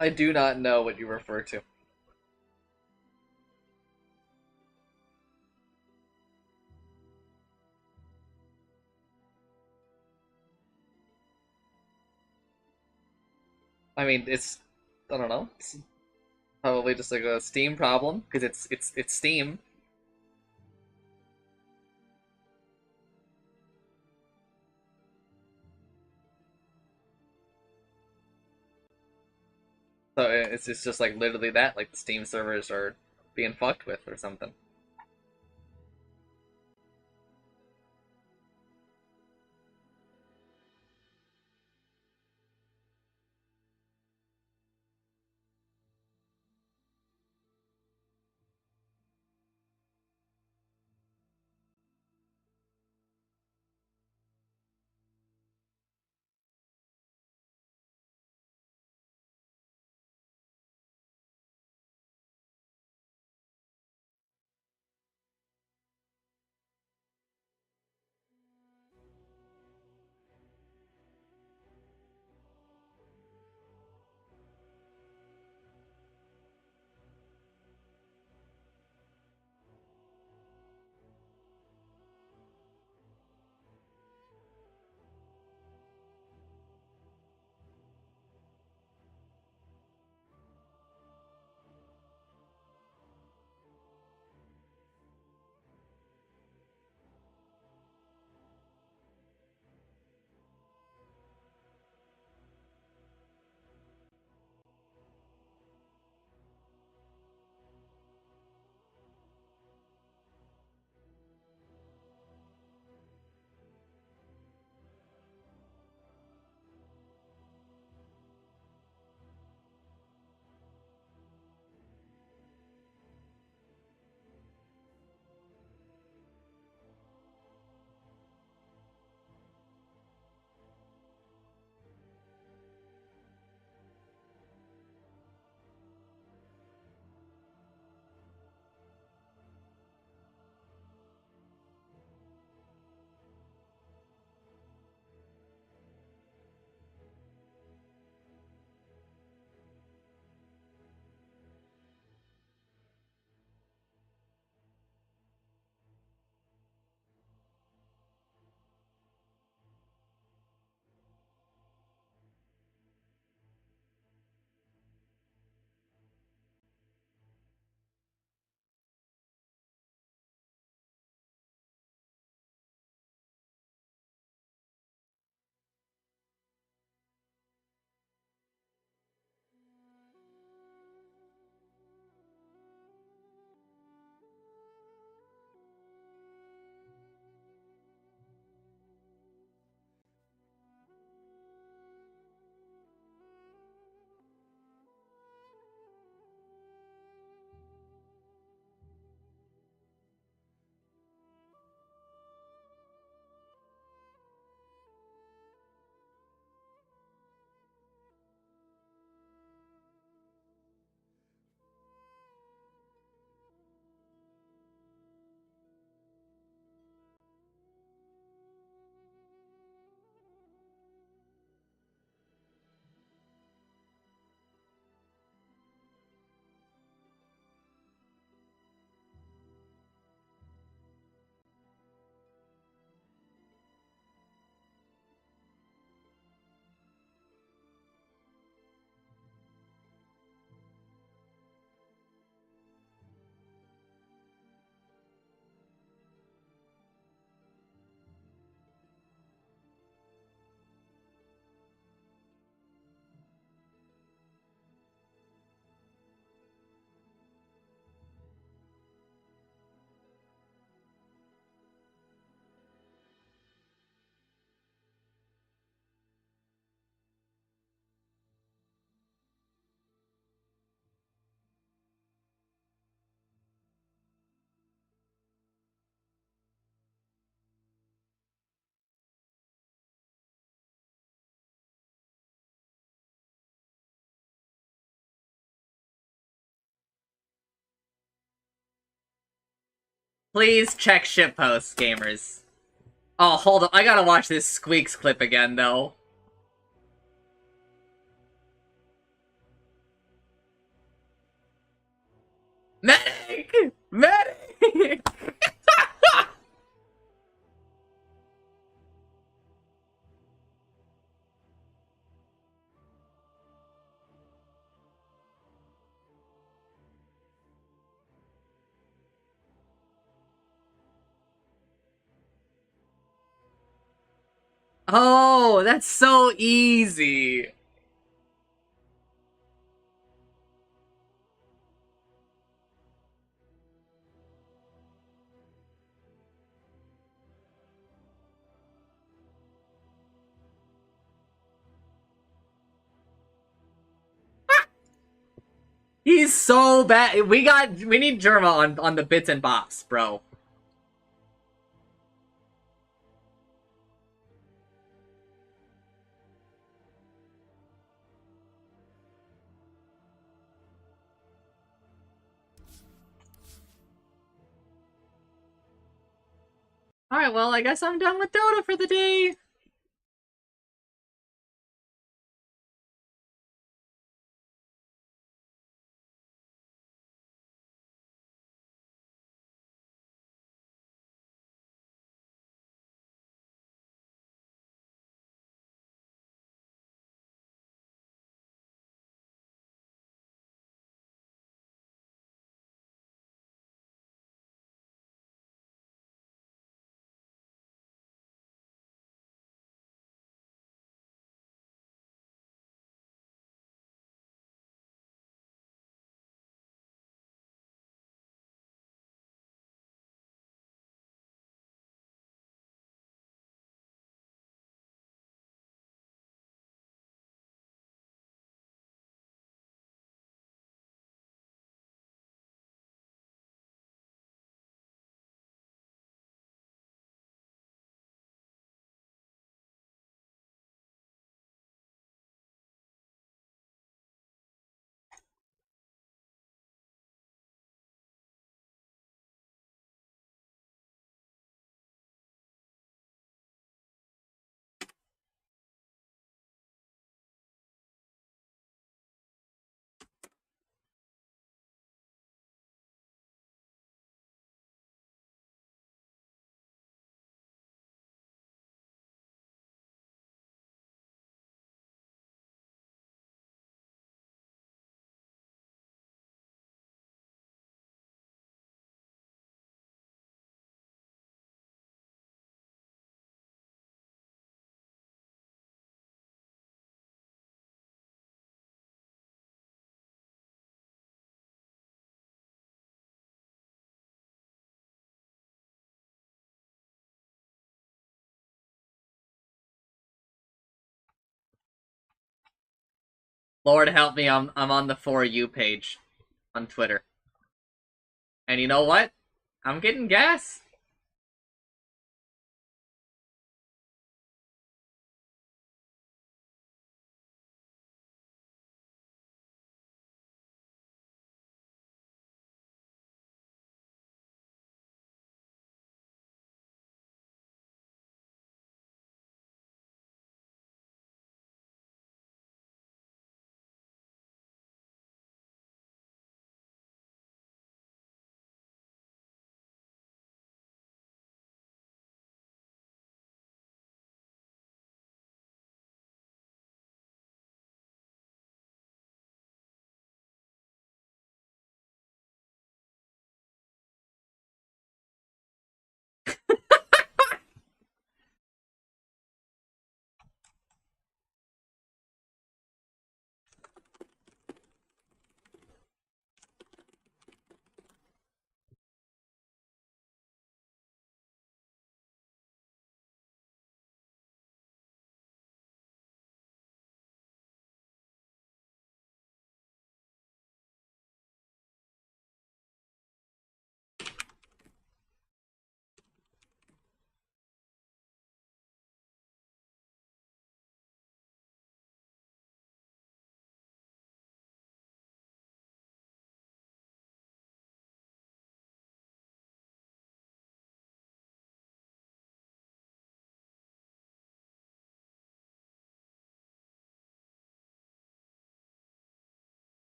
E: I do not know what you refer to. I mean, it's I don't know. It's probably just like a Steam problem because it's Steam. So it's just like literally that, like the Steam servers are being fucked with or something.
A: Please check shitposts, gamers. Oh, hold up. I gotta watch this Squeaks clip again, though. Medic! Medic! Oh, that's so easy. He's so bad. We need Jerma on the bits and bops, bro. Alright, well, I guess I'm done with Dota for the day. Lord help me, I'm on the For You page on Twitter. And you know what? I'm getting gas.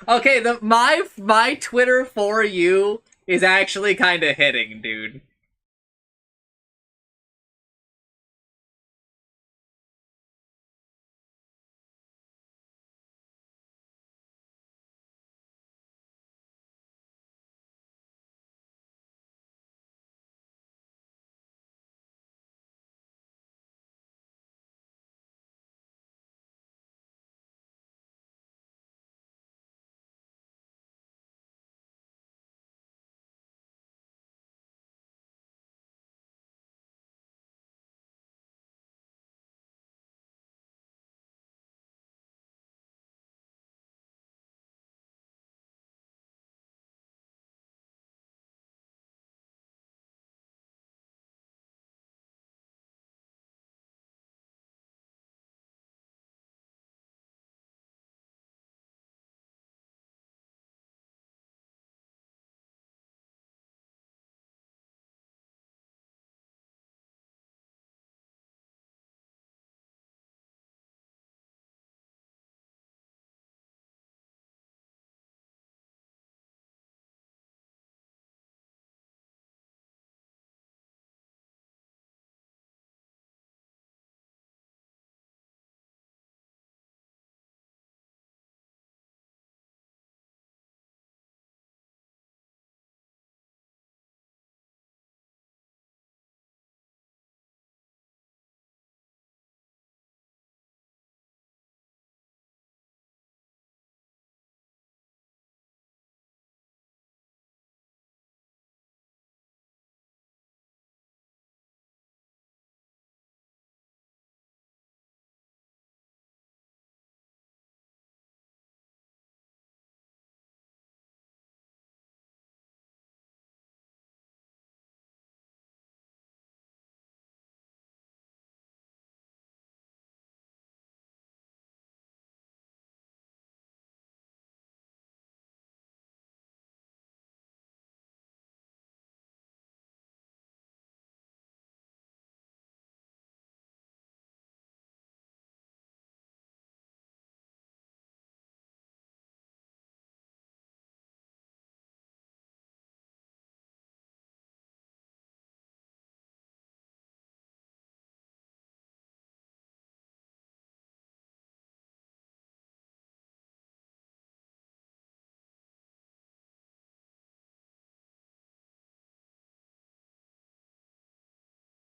A: Okay, my Twitter for you is actually kind of hitting, dude.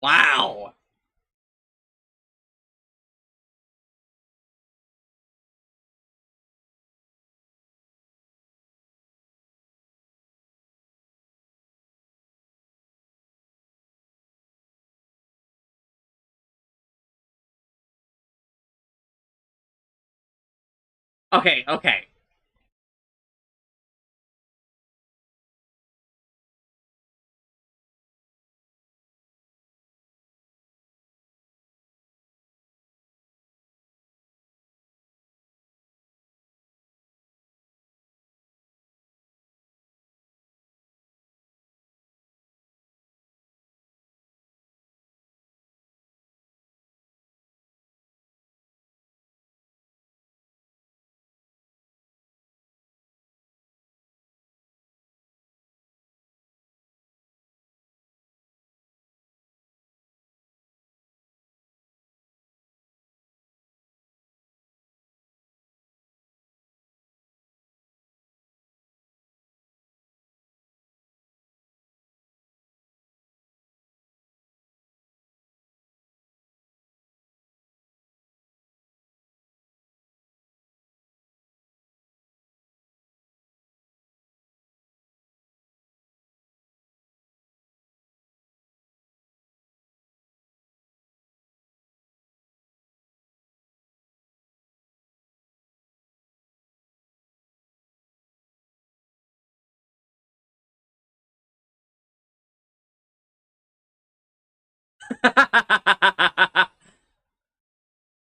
A: Wow. Okay, okay.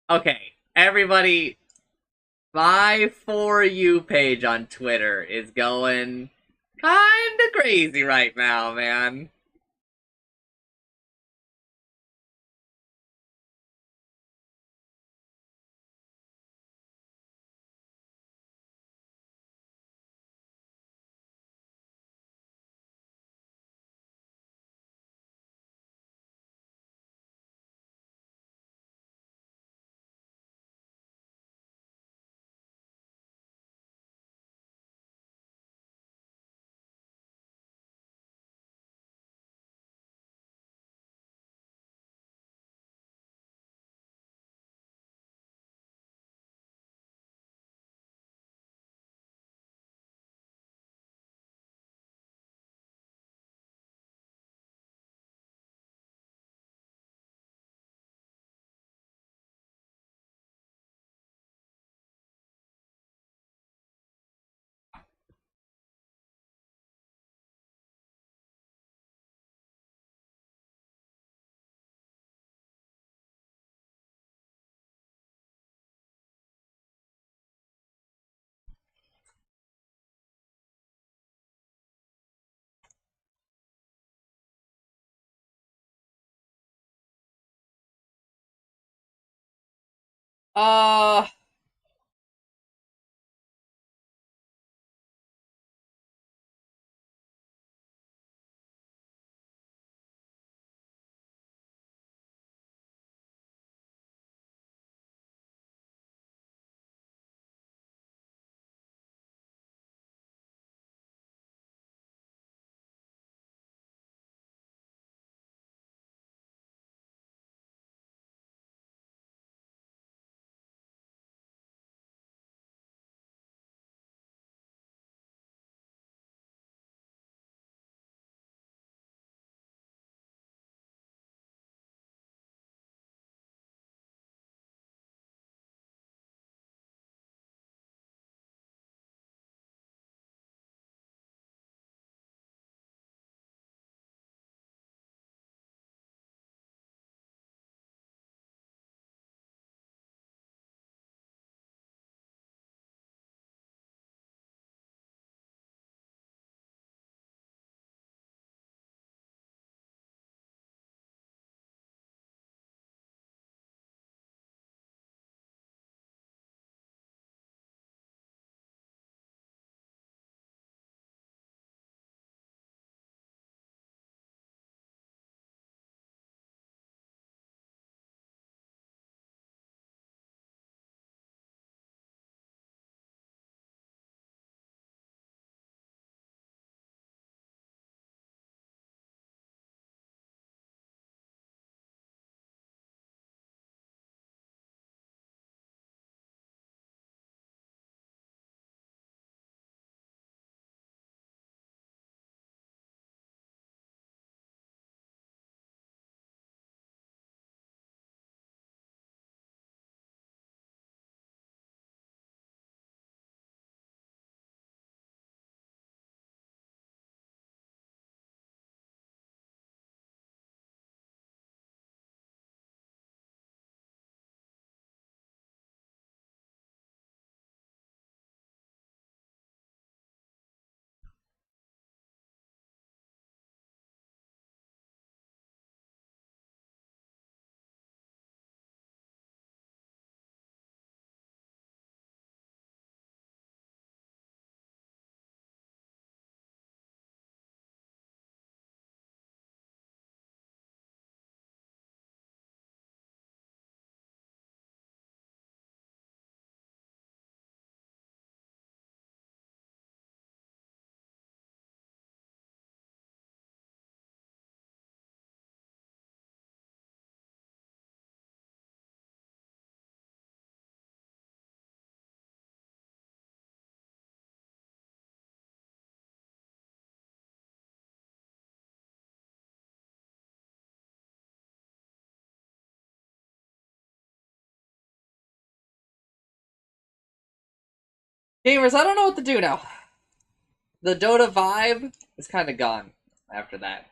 A: Okay, everybody, my For You page on Twitter is going kinda crazy right now, man. Uh, gamers, I don't know what to do now. The Dota vibe is kind of gone after that.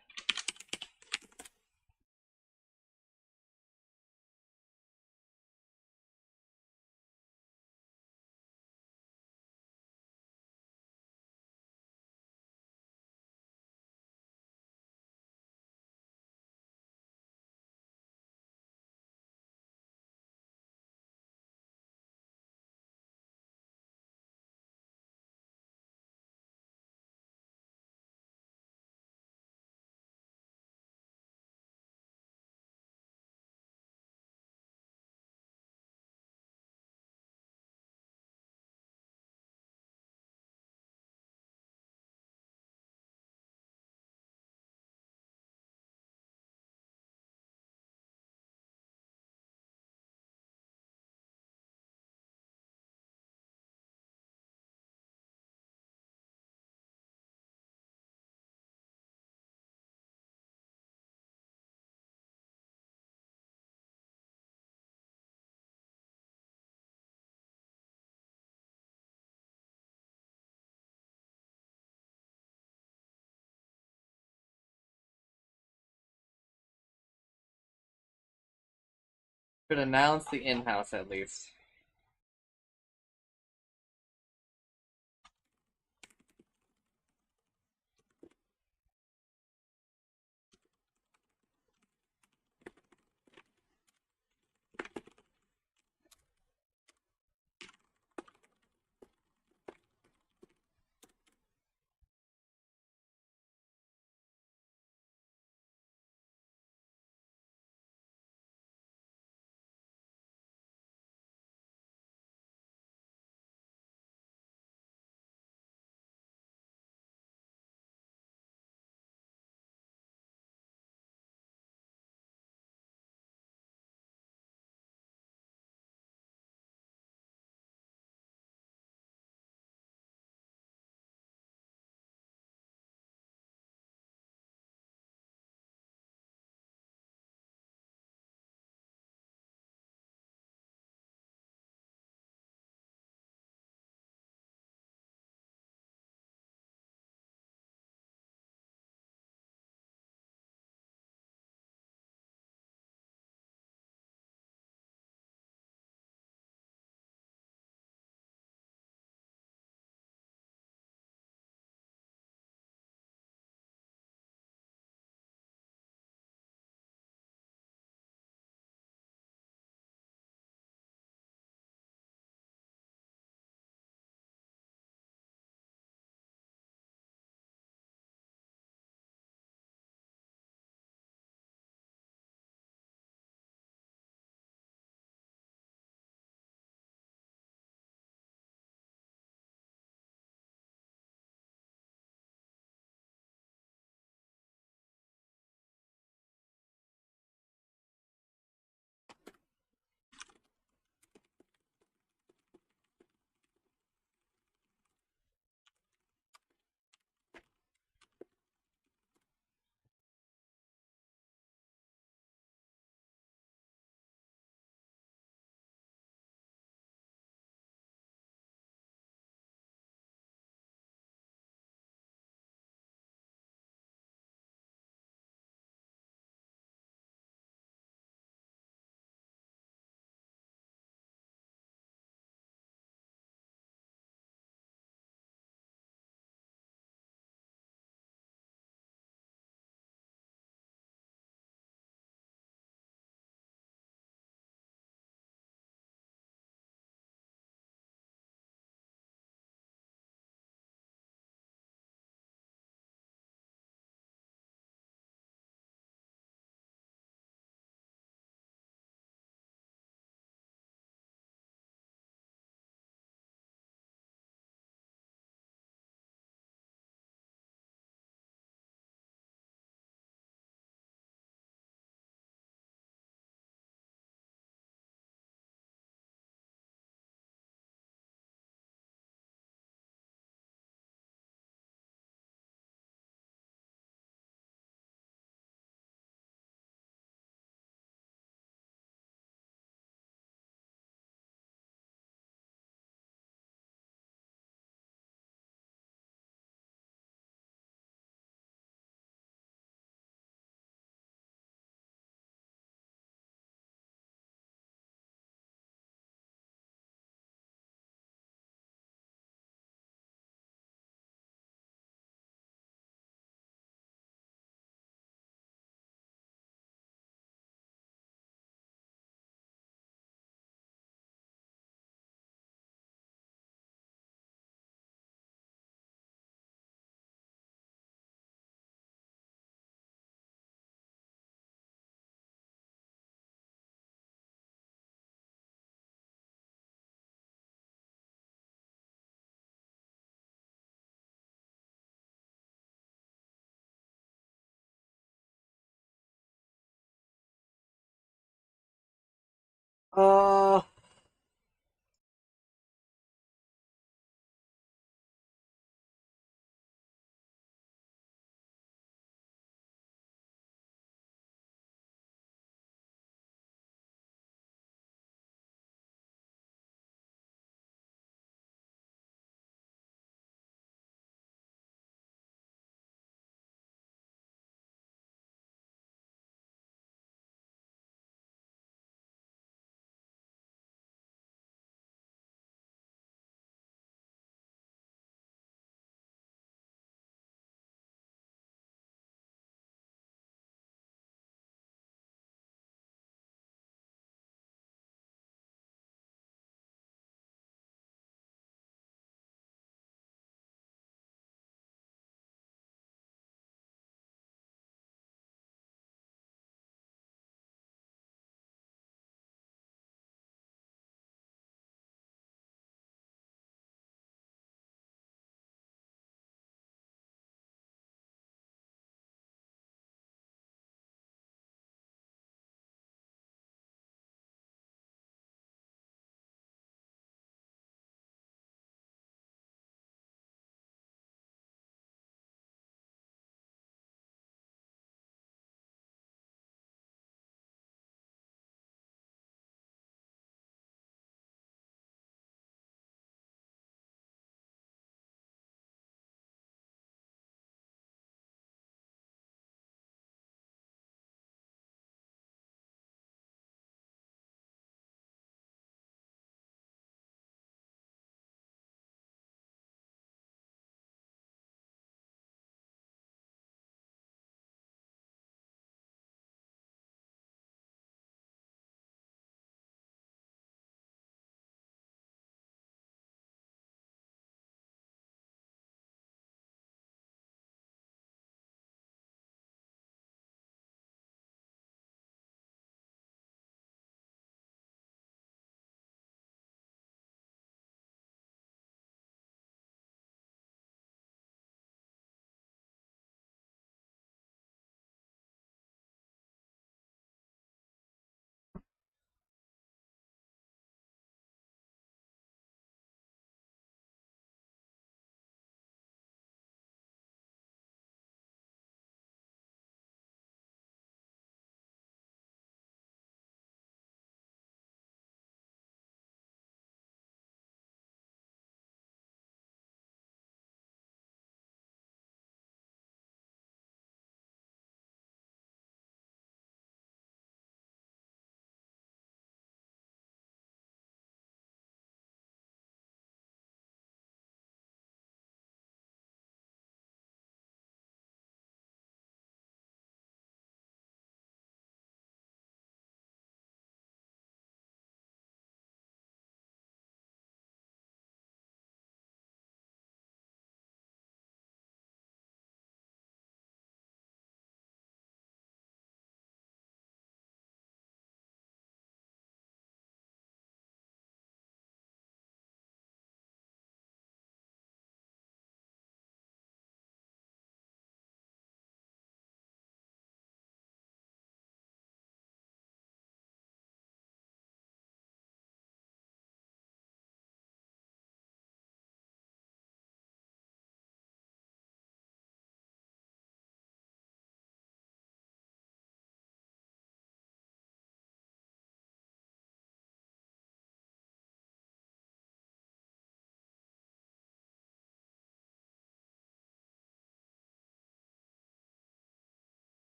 A: Should announce the in-house at least.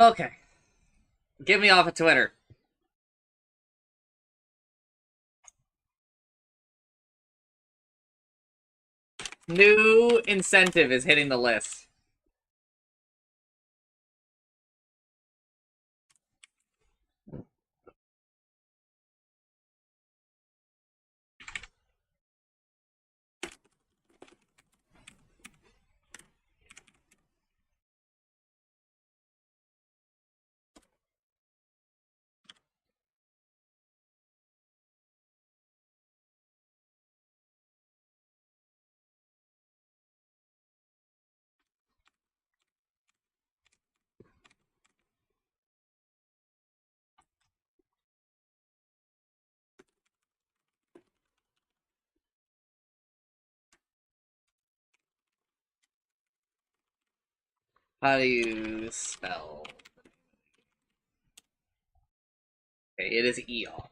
A: Okay. Get me off of Twitter. New incentive is hitting the list. How do you spell? Okay, it is ER.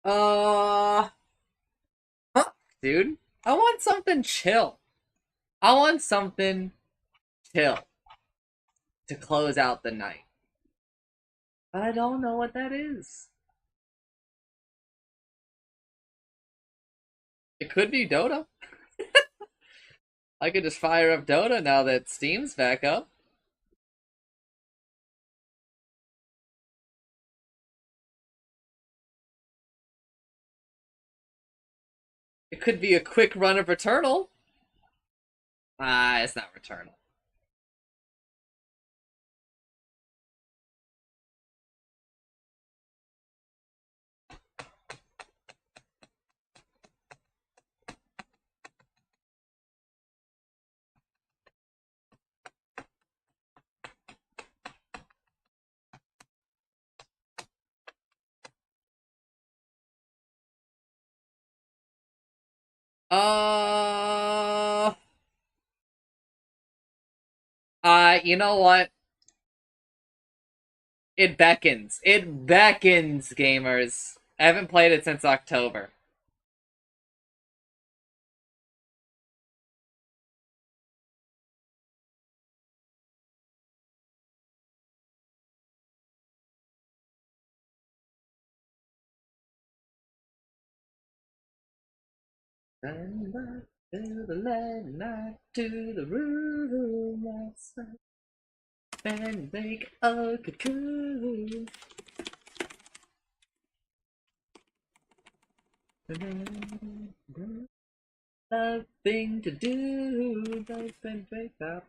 A: Huh, dude. I want something chill. I want something chill to close out the night. But I don't know what that is. It could be Dota. I could just fire up Dota now that Steam's back up. It could be a quick run of Returnal. Ah, it's not Returnal. Uh, you know what? It beckons. It beckons, gamers. I haven't played it since October. And back to the late night, to the room outside, and make a cocoon. Nothing to do, but wake up.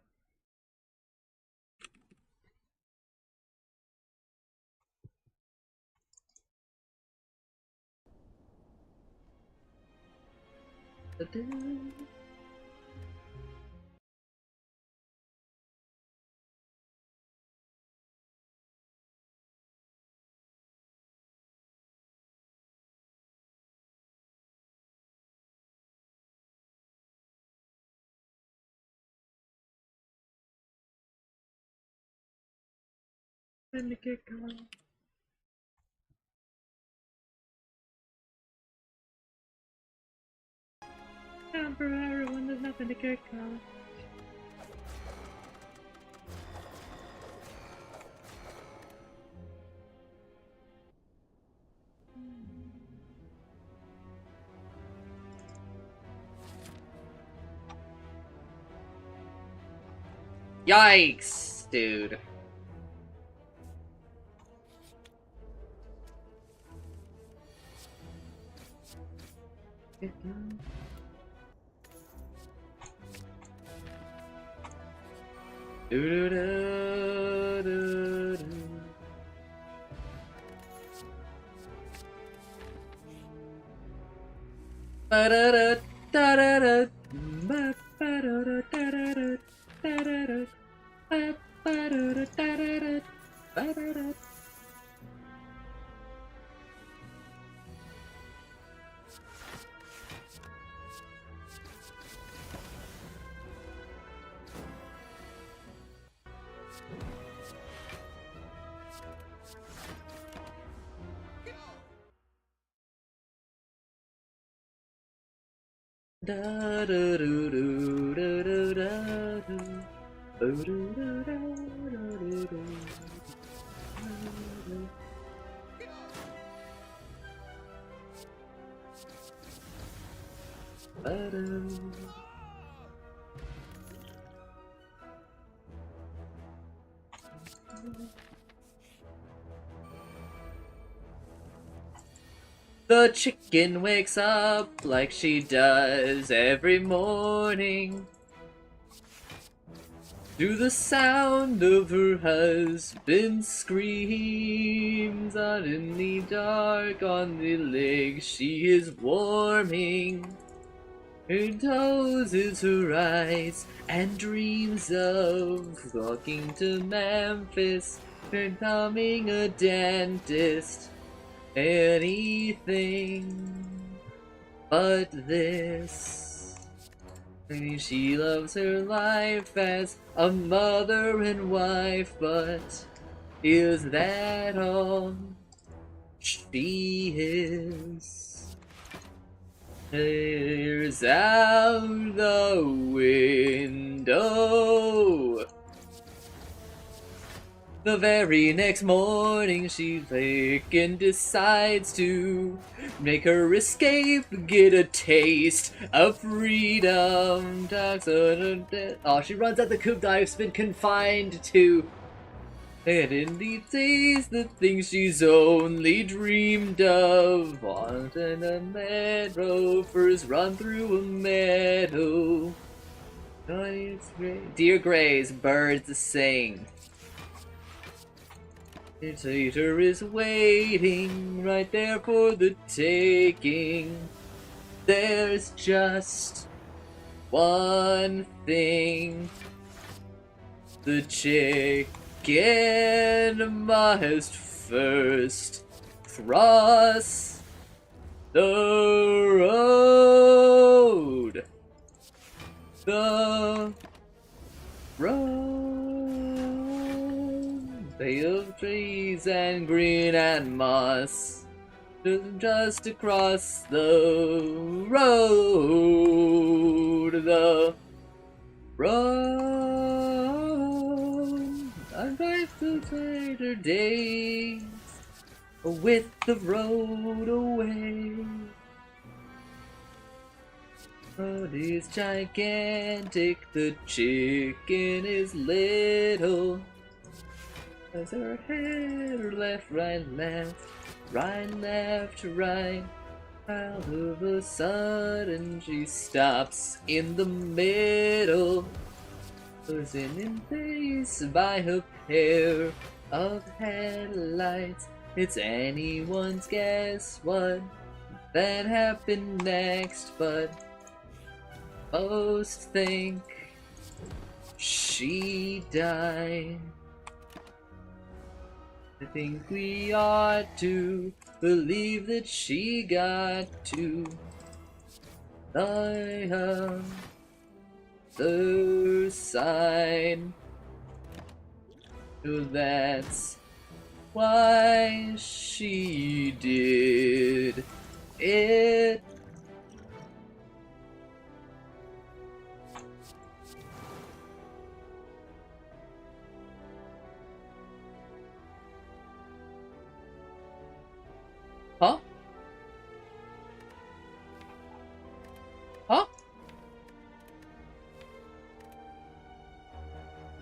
A: And get going. Time for everyone, there's nothing to get going. Yikes, dude. The chicken wakes up like she does every morning to the sound of her husband's screams. Out in the dark on the lake she is warming. Her toes is her eyes and dreams of walking to Memphis, becoming a dentist. Anything but this. She loves her life as a mother and wife, but is that all?
E: she is. Stares out the window. The very next morning she's awake and decides to make her escape, get a taste of freedom. Oh, she runs at the coop that I've been confined to. And indeed sees the things she's only dreamed of. On in a meadow, first run through a meadow. Oh, it's great. Dear Grays, birds sing. The tater is waiting right there for the taking. There's just one thing. The chicken must first cross the road. The road. Bay of trees and green and moss, just across the road. The road. I'm going to later days with the road away. Road is gigantic, the chicken is little. As her head left, right, left, right, left, right. All of a sudden she stops in the middle, losing in place by her pair of headlights. It's anyone's guess what that happened next, but most think she died. I think we ought to believe that she got to the other side. So that's why she did it. Huh? Huh?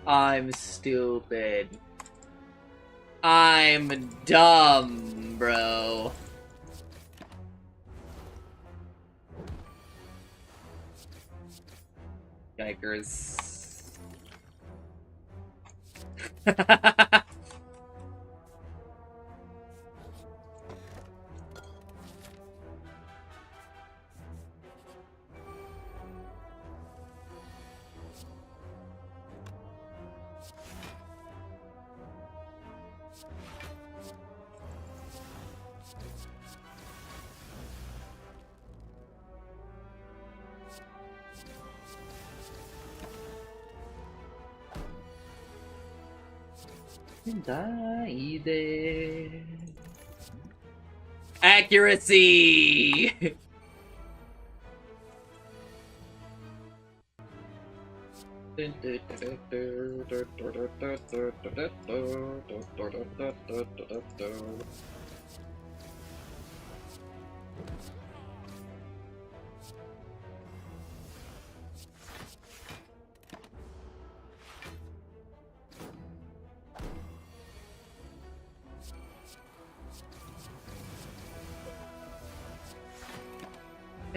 E: I'm stupid. I'm dumb, bro. Yikers. Die there. Accuracy!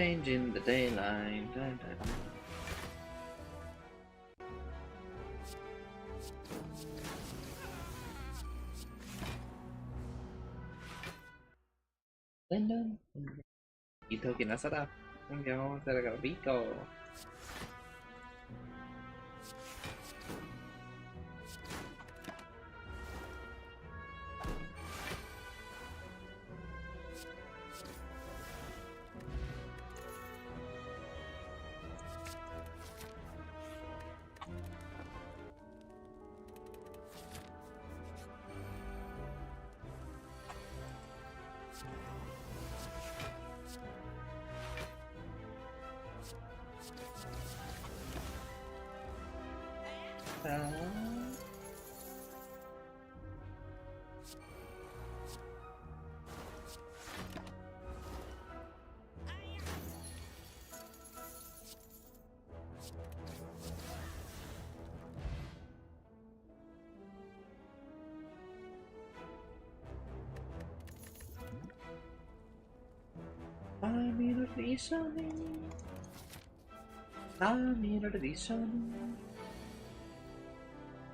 E: Changing the dayline. Ito kinasarap. Andiamo talaga Rico.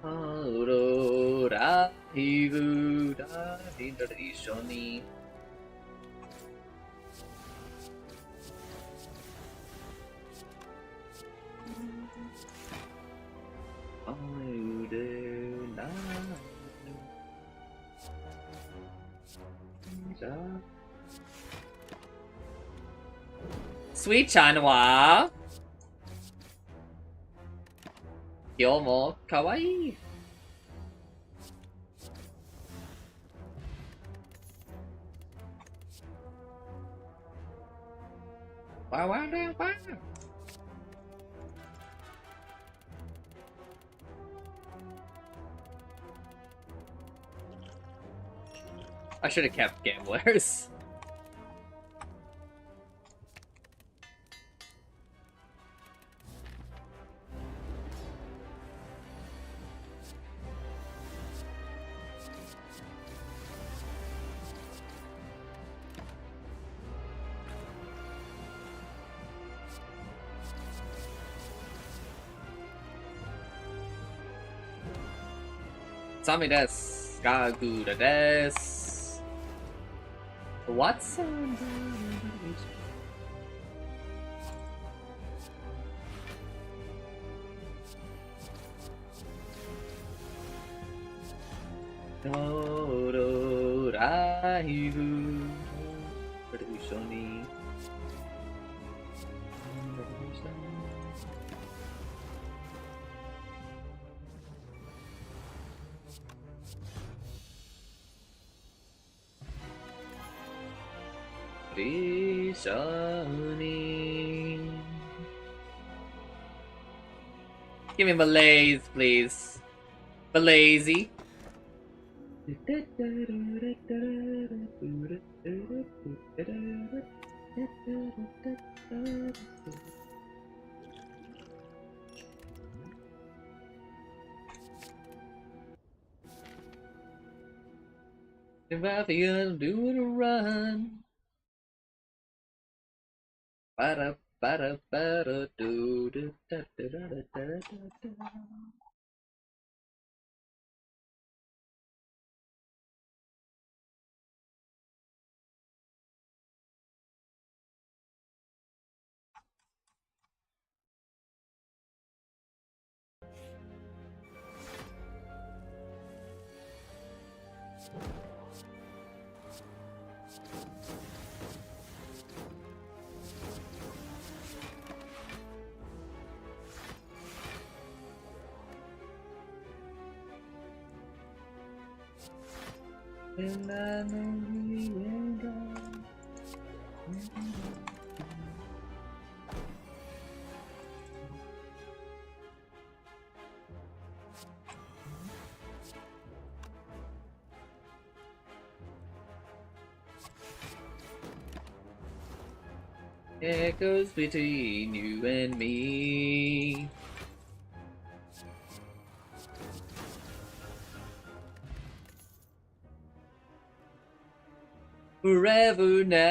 E: Aurora Hivuda Hindradishoni. Sweet Chanwa. Yomo kawaii. Wow, wow, wow, wow. I should have kept gamblers. Sami desu. Gaguda desu. What's on Dodo Raivu Produzioni. Produzioni. Give me malaise, please. Malazy. If I feel doing a run, ba ba ba do do da da da da da da. And I know we will go. It goes between you and me. Forever now.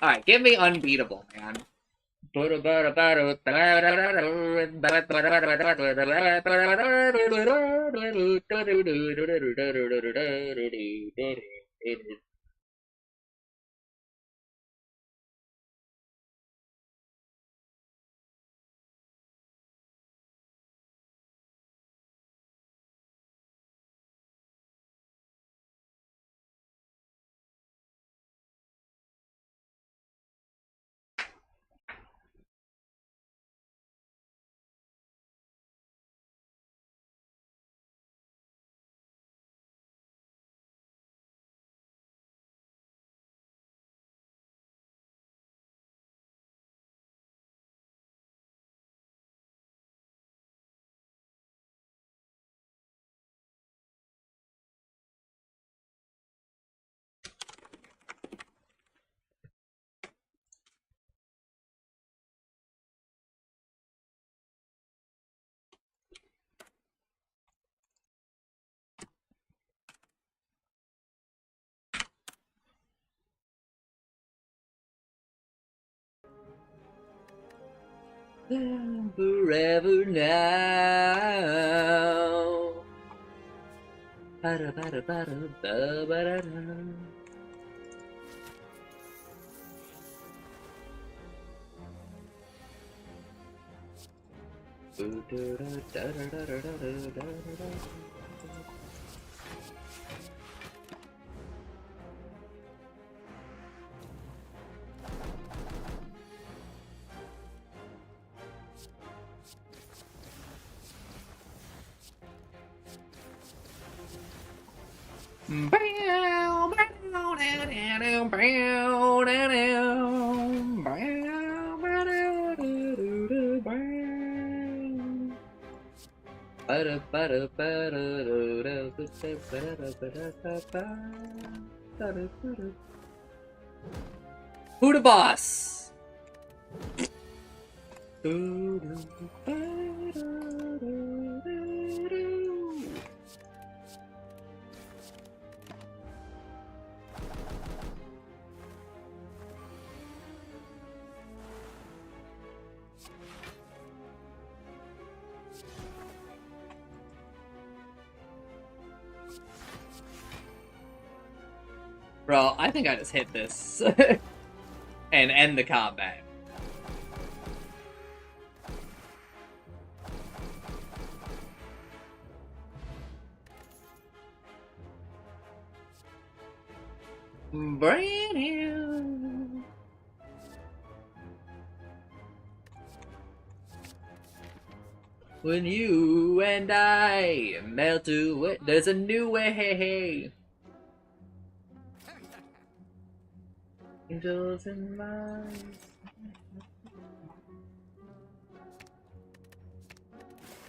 E: Alright, give me unbeatable, man.
A: Forever now. Bada bada bada ba bada da. Who the boss? Bro, I think I just hit this and end the combat. Brand new. When you and I melt away, there's a new way. Angels and lies.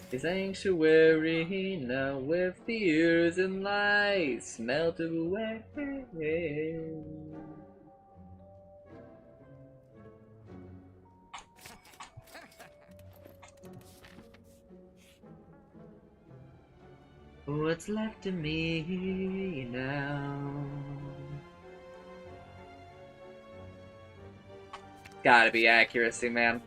A: The sanctuary now where fears and lies melt away. What's left of me now? Gotta be accuracy, man.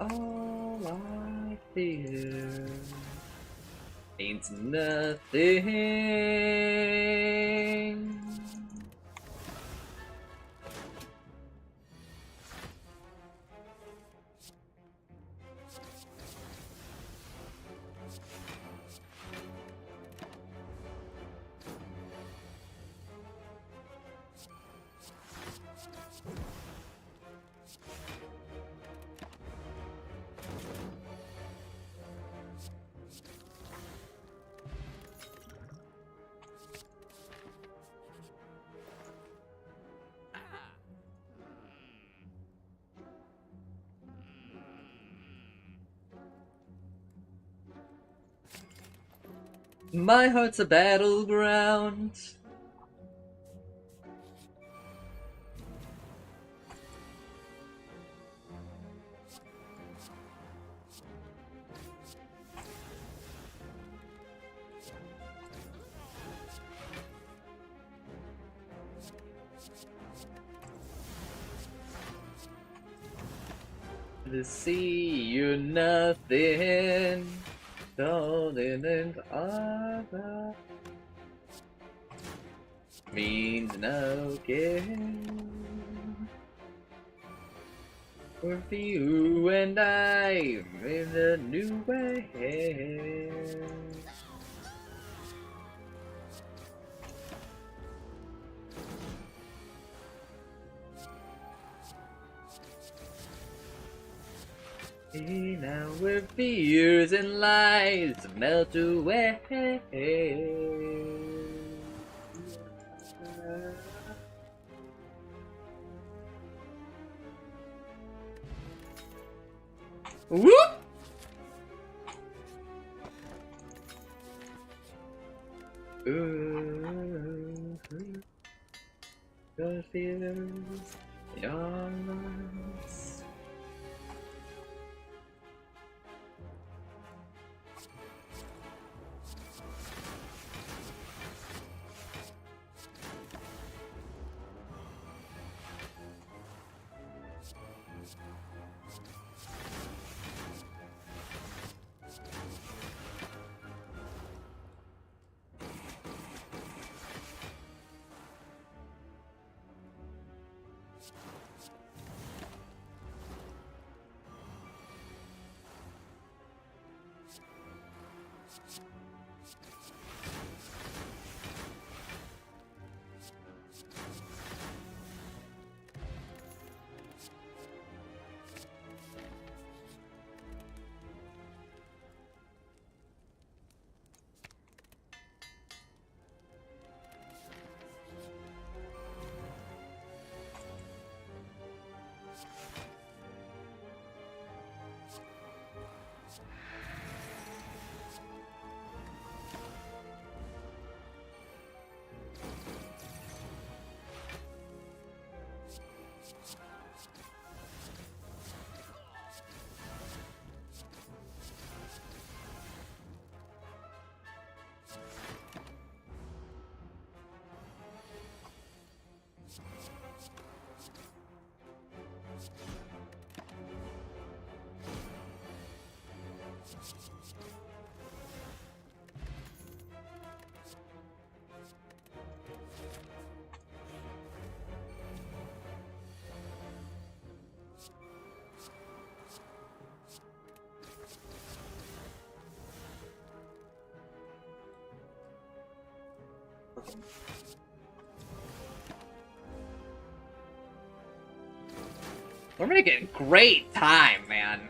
A: All I fear means nothing. My heart's a battleground. To see you're nothing. Golden and other means no gain. For you and I in a new way. Now where fears and lies melt away. Whoop! Ooh, the fears, your lies. We're making great time, man.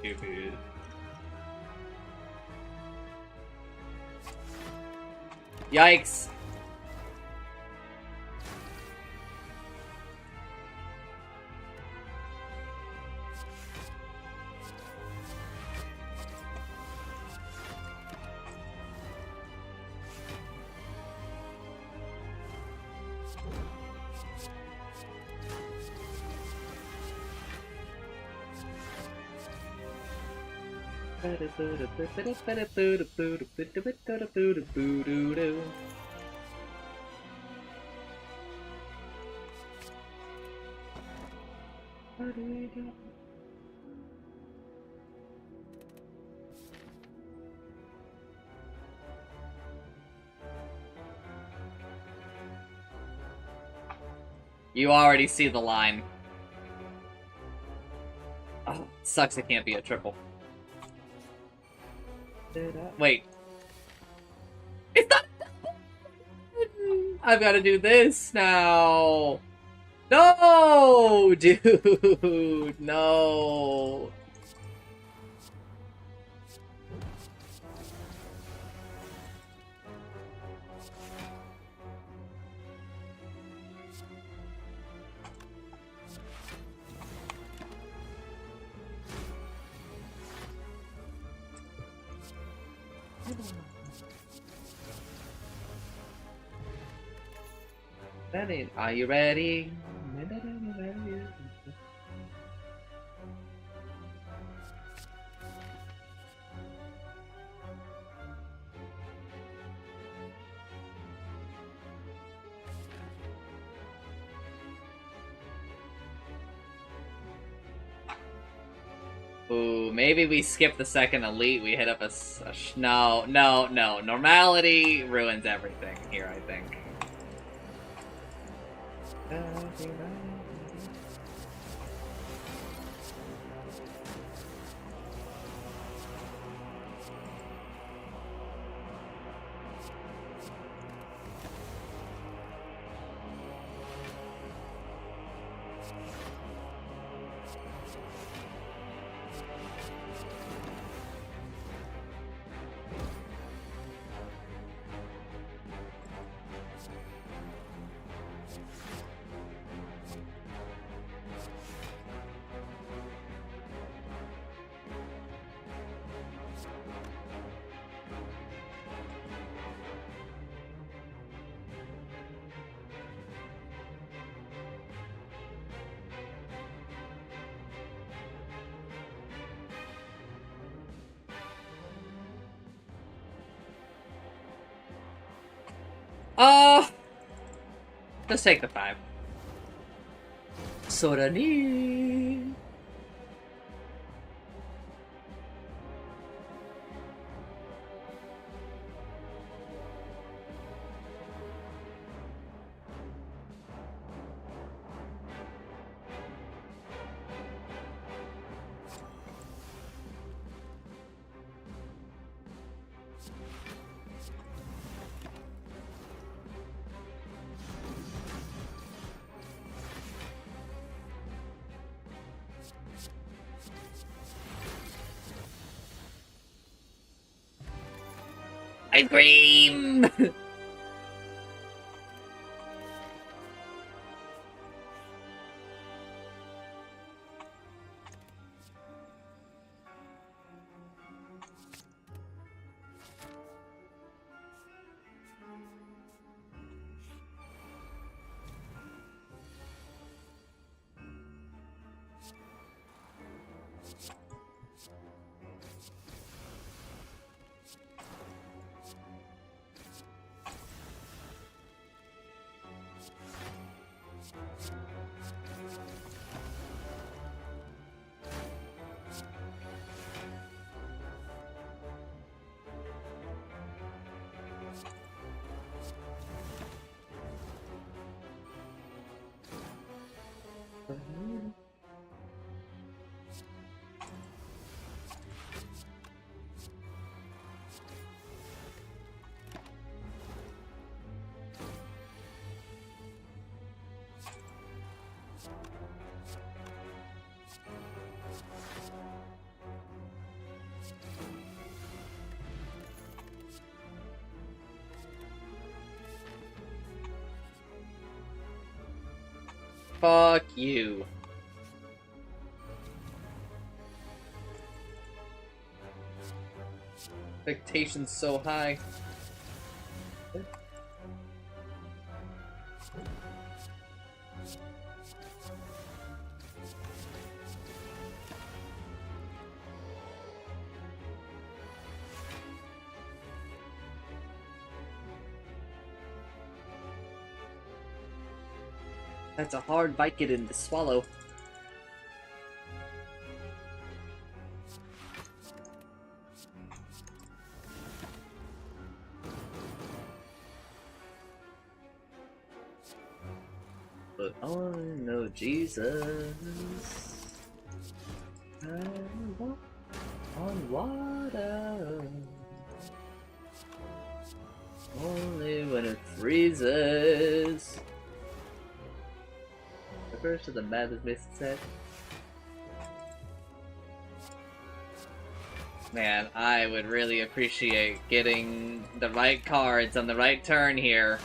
A: Stupid. Yikes. You already see the line. Oh, sucks it can't be a triple. Wait. It's not. I've got to do this now. No, dude. No.
E: Ready? Are you ready? Ooh, maybe we skip the second elite. We hit up no. Normality ruins everything here, I think. Let's take the 5. Sorani. Ice cream! Fuck you. Expectations so high. That's a hard Vicodin to swallow. But oh no, Jesus, I walk on water only when it freezes. The first of the madness missed set. Man, I would really appreciate getting the right cards on the right turn here.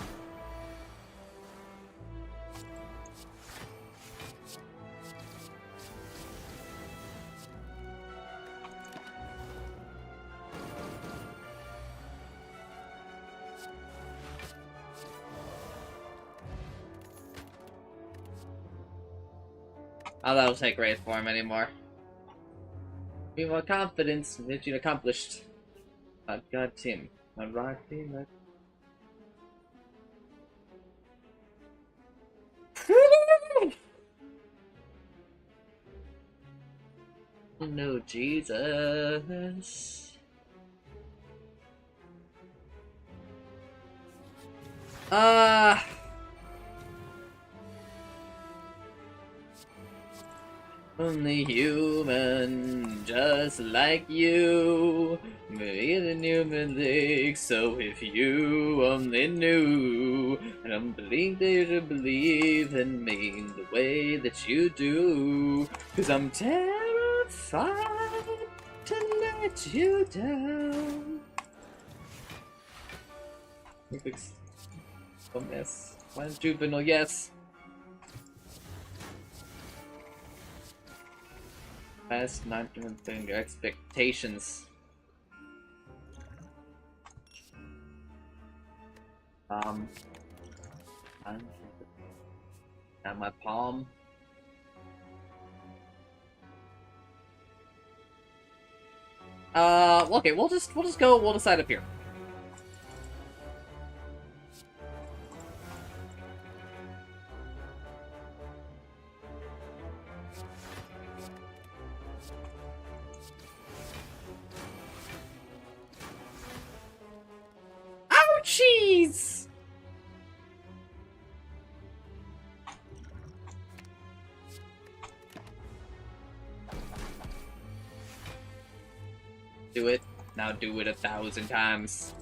A: Oh, that'll take great for him anymore. Be more confidence, mission accomplished. I've got him. I'm rocking like. No, Jesus. Only human, just like you, made a human league. So if you only knew, and I'm believed they should believe in me the way that you do, 'cause I'm terrified to let you down. Oh, yes. One juvenile, yes. Past not doing your expectations. On my palm. Okay, we'll just go. We'll decide up here. Ouchies! Do it. Now do it 1,000 times.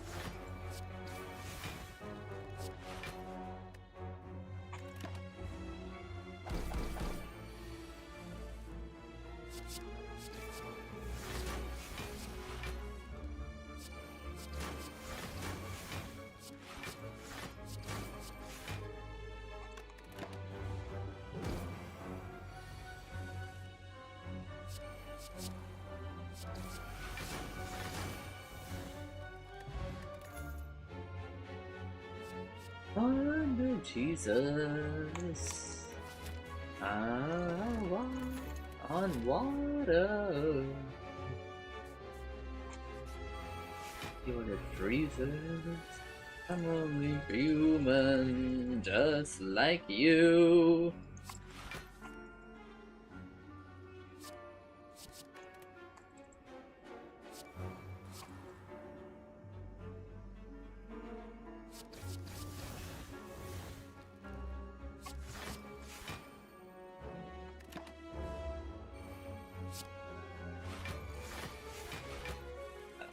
A: Under Jesus, I walk on water. You're the freezers. I'm only human, just like you.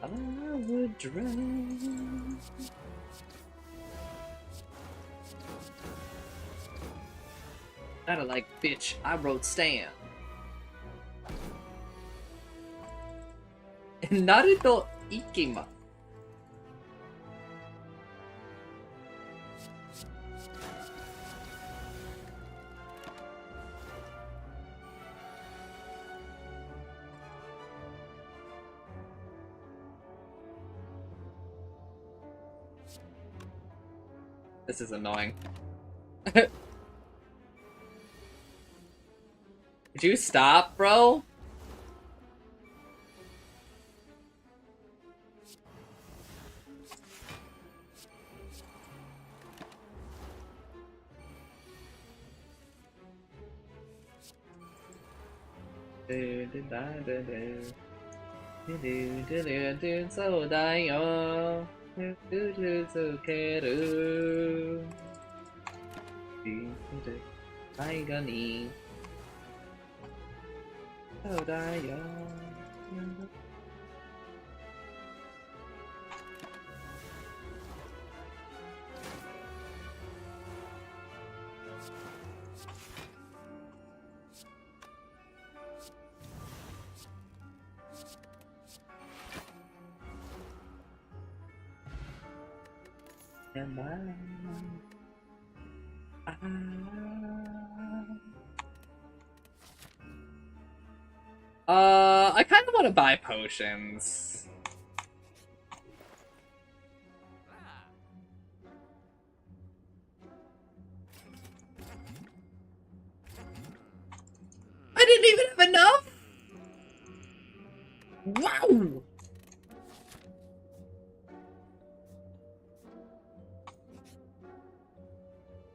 A: I would drown. Kinda like, bitch, I wrote Stan. Naruto Ikima. This is annoying. Could you stop, bro? So die, oh. I kind of want to buy potions.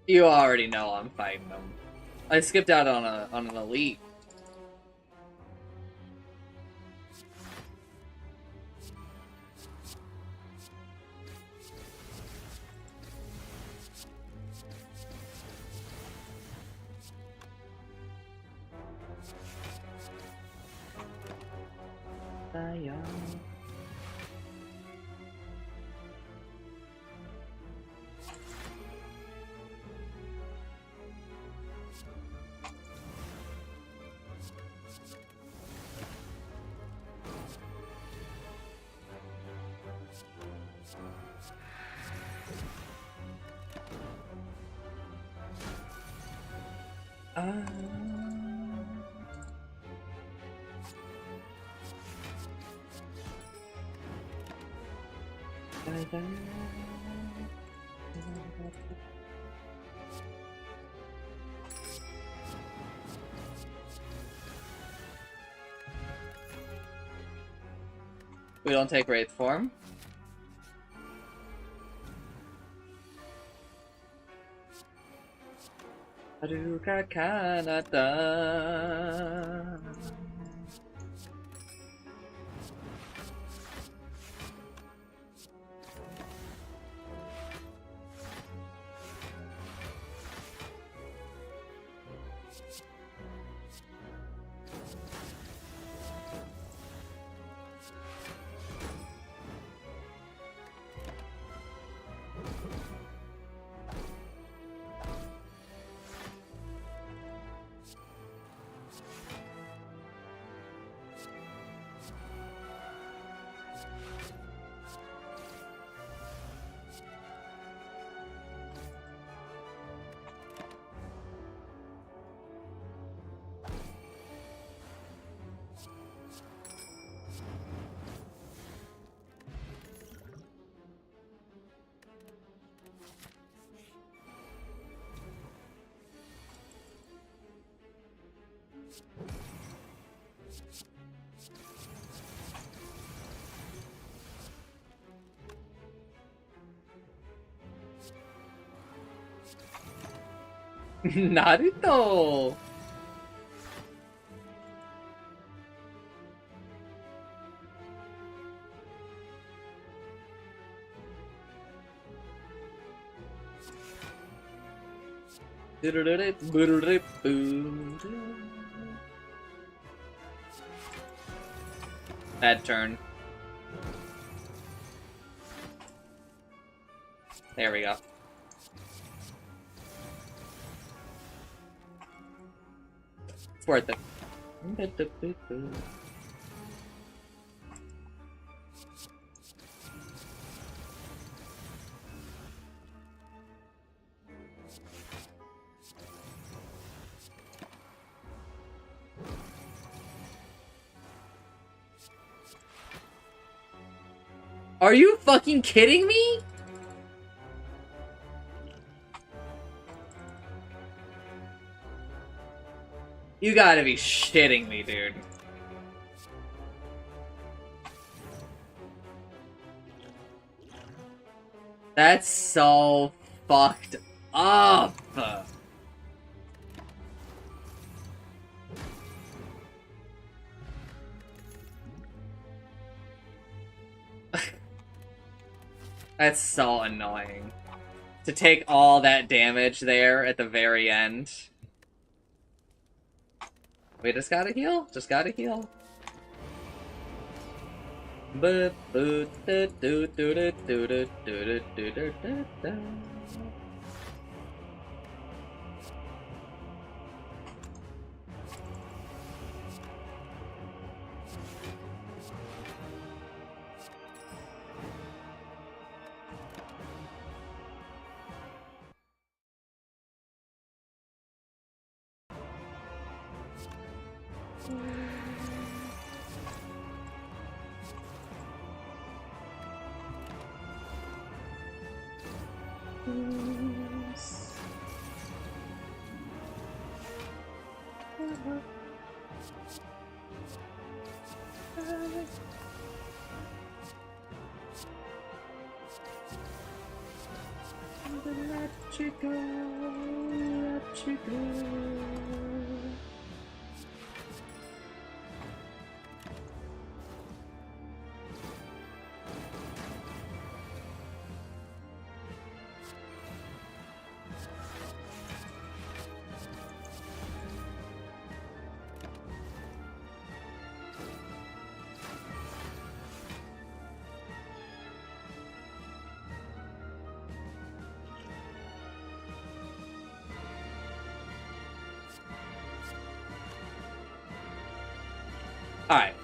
A: You already know I'm fighting them. I skipped out on an elite. We don't take Wraith form. Haruka Kanata. Naruto! Bad turn. There we go. It's worth it. Are you fucking kidding me? You gotta be shitting me, dude. That's so fucked up. That's so annoying. To take all that damage there at the very end. We just gotta heal. Just gotta heal.
E: let you go, let you go. Alright.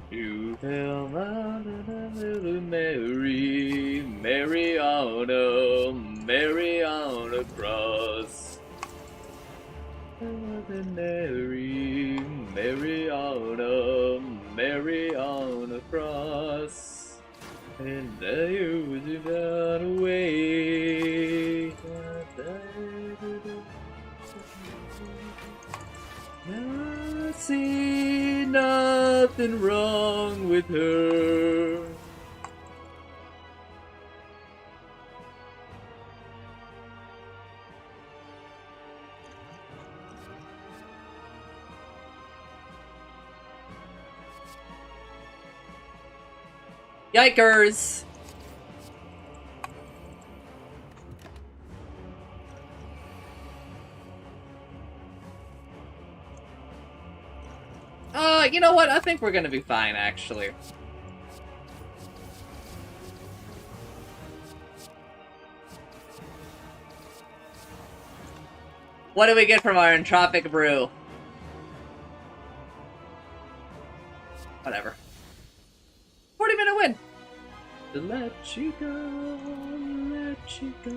E: You fell little Mary, Mary on a cross. Mary, Mary on a cross. And there you got away. I see nothing wrong with her. Yikers! You know what? I think we're gonna be fine, actually. What do we get from our entropic brew? Whatever. 40-minute win! To let you go, let you go.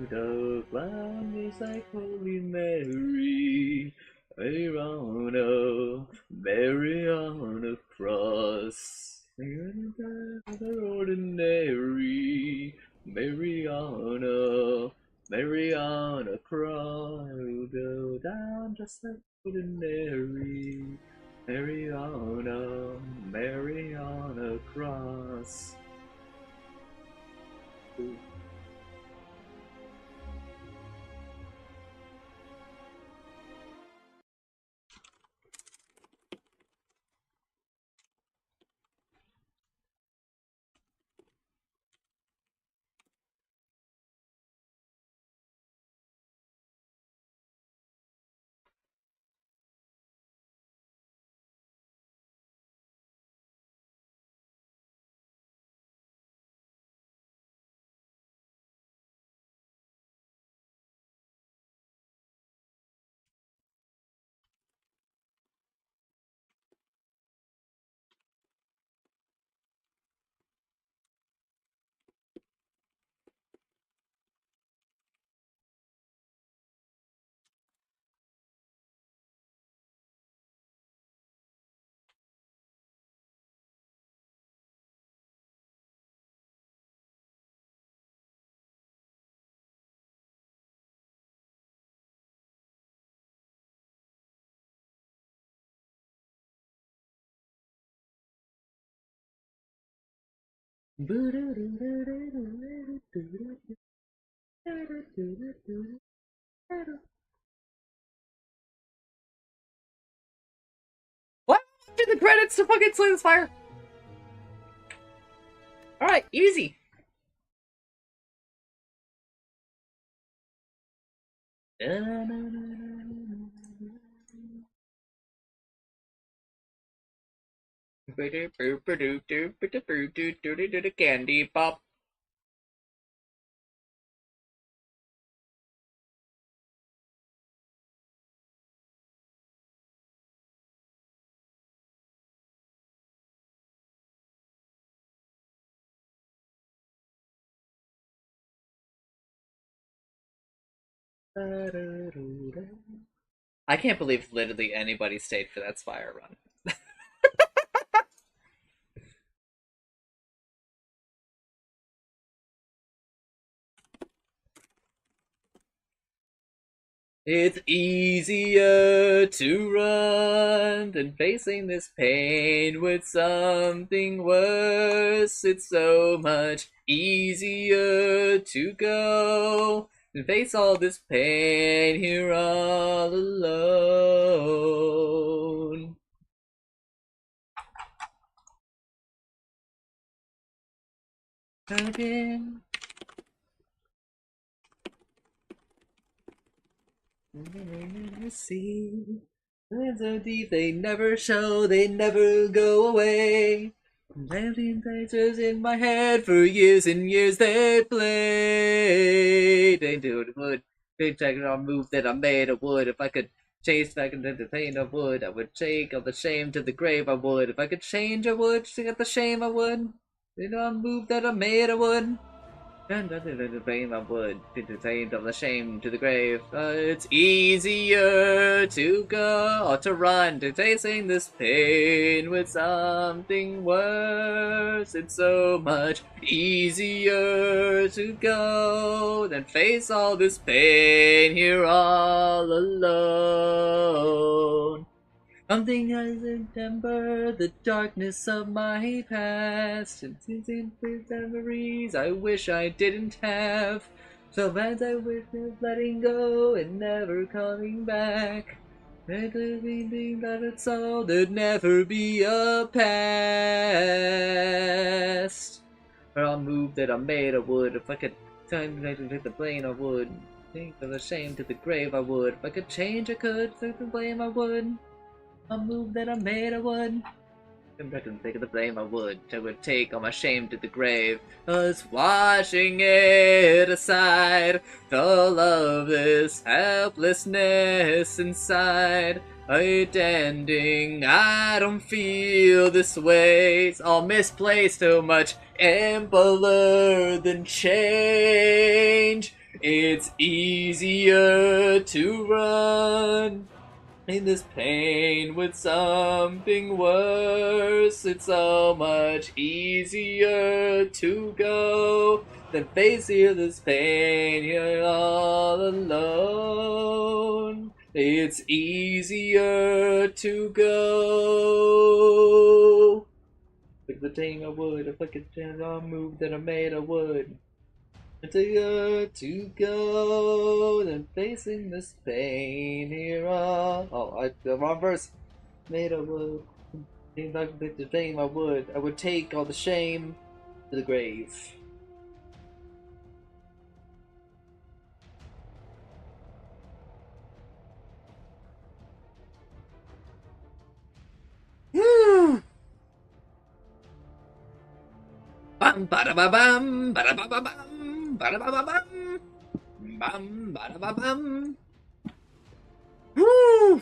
E: The clown is like Holy Mary, Mary on a cross. Ordinary, Mary on a cross. Go down just like ordinary, Mary on a cross. Ooh. What? Did the credits to fucking Slay this Fire? Alright, easy. Candy pop. I can't believe literally anybody stayed for that Spire run. It's easier to run than facing this pain with something worse. It's so much easier to go than face all this pain here all alone. Again. See, lands so deep they never show, they never go away. Landing pictures in my head for years and years they played. They do it would. They check it on move that I made of wood. If I could chase back into the pain I would. I would take all the shame to the grave I would. If I could change I would. To get the shame I would. They don't move that I made I would. And the blame I would to taint of the shame to the grave. It's easier to go or to run to facing this pain with something worse. It's so much easier to go than face all this pain here all alone. Something I remember the darkness of my past and memories I wish I didn't have. So bad I wish of letting go and never coming back. And believing that it's all there'd never be a past. Or I'll move that I made I would. If I could time to take the blame I would. Think of the shame to the grave I would. If I could change I could. Take the blame I would. A move that I made I would. If I could take the blame I would take all my shame to the grave. Was washing it aside, all of this helplessness inside. Pretending I don't feel this way. It's all misplaced, so much ampler than change. It's easier to run in this pain with something worse. It's so much easier to go than face here this pain here all alone. It's easier to go. Like the thing I would, if I could turn on move that I made I would. To go than facing this pain here on. The wrong verse. Made I would. If I could pick the fame I would take all the shame to the grave. Bam bada ba bam bada ba ba bam bada ba ba bam bam bada ba bam. Woo!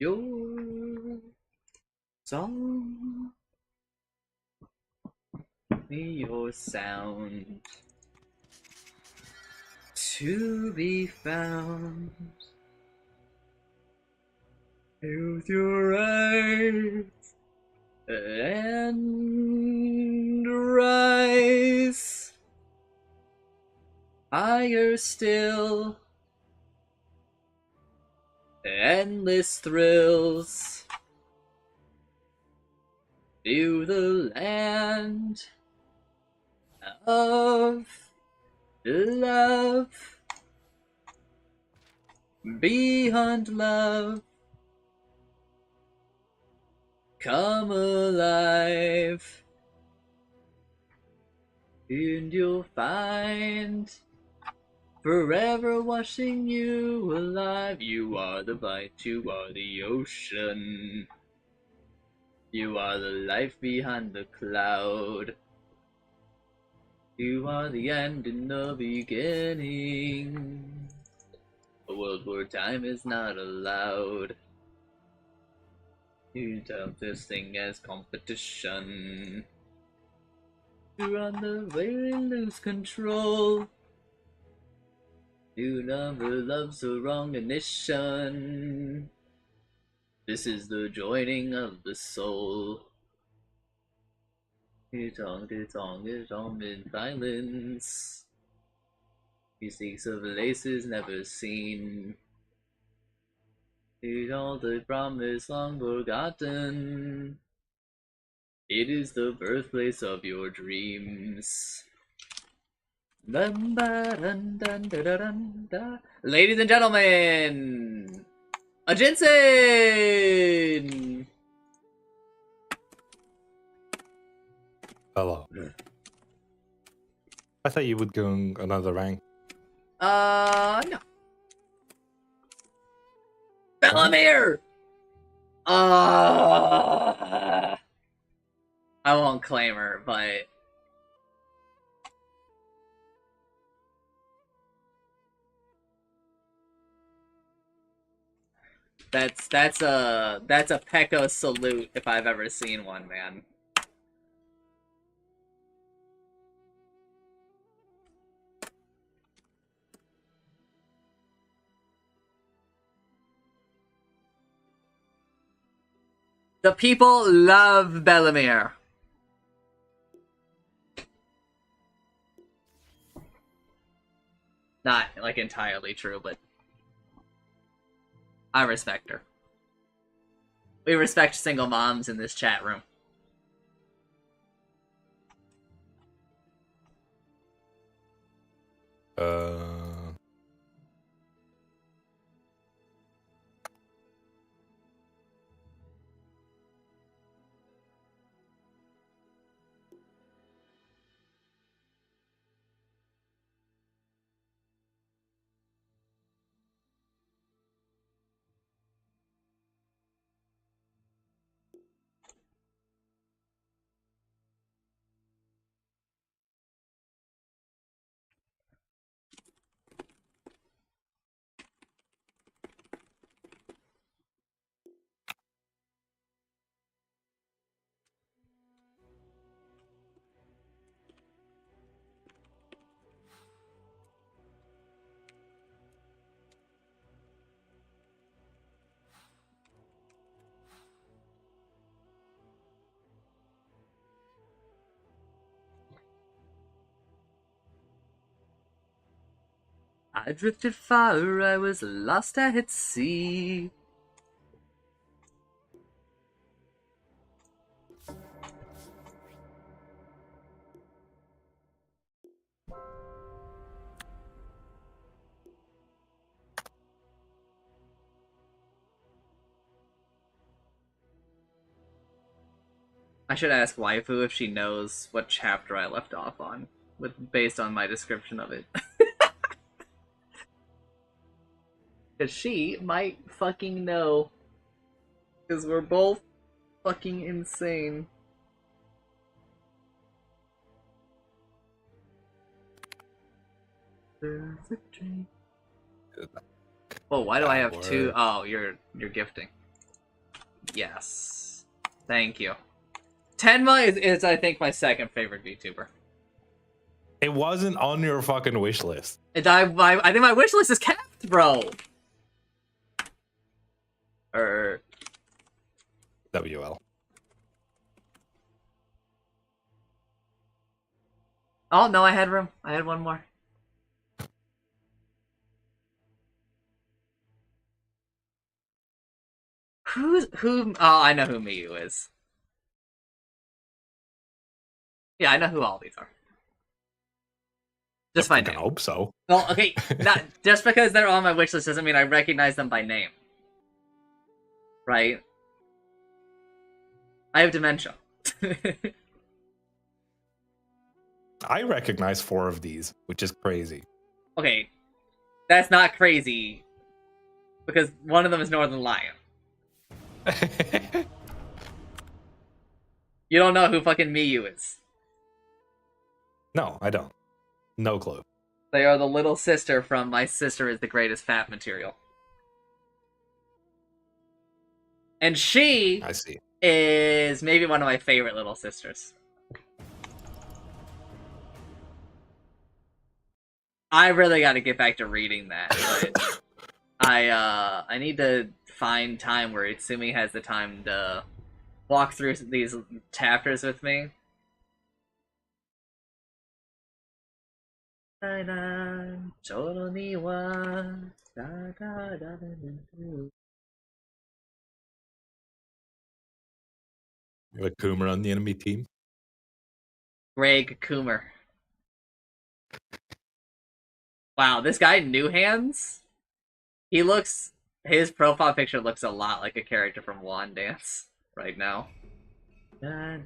E: Your song, your sound to be found. Use your eyes and rise higher still. Endless thrills to the land of love, beyond love, come alive And you'll find forever washing you alive. You are the light, you are the ocean. You are the life behind the cloud. You are the end and the beginning. A world where time is not allowed. You don't this thing as competition. You're on the way to lose control. You never love's the wrong ignition. This is the joining of the soul. You tongue is on in silence. He seeks of laces never seen. It's all the promise long forgotten. It is the birthplace of your dreams. Ladies and gentlemen, a Jensen!
H: Hello. I thought you would go another rank.
E: No. Bellamere! I won't claim her, but... That's a Pekko salute if I've ever seen one, man. The people love Bellamere. Not, like, entirely true, but... I respect her. We respect single moms in this chat room. I drifted far, I was lost at sea. I should ask Waifu if she knows what chapter I left off on, based on my description of it. Because she might fucking know. Because we're both fucking insane. Oh, why do I have two? Oh, you're gifting. Yes. Thank you. Tenma is I think my second favorite VTuber.
H: It wasn't on your fucking wish list.
E: I think my wish list is capped, bro.
H: WL.
E: Oh no, I had room. I had one more. Who? Oh, I know who Miyu is. Yeah, I know who all these are. Just my name.
H: I hope so.
E: Well, okay, not just because they're on my wish list doesn't mean I recognize them by name. Right? I have dementia.
H: I recognize 4 of these, which is crazy.
A: Okay, that's not crazy because one of them is Northern Lion. You don't know who fucking Miyu is.
H: No, I don't. No clue.
A: They are the little sister from My Sister is the Greatest Fat Material. And she
H: I see.
A: is maybe one of my favorite little sisters. I really got to get back to reading that, but I need to find time where Itsumi has the time to walk through these chapters with me.
H: You have a Coomer on the enemy team?
A: Greg Coomer. Wow, this guy New Hands? His profile picture looks a lot like a character from Wand Dance right now. La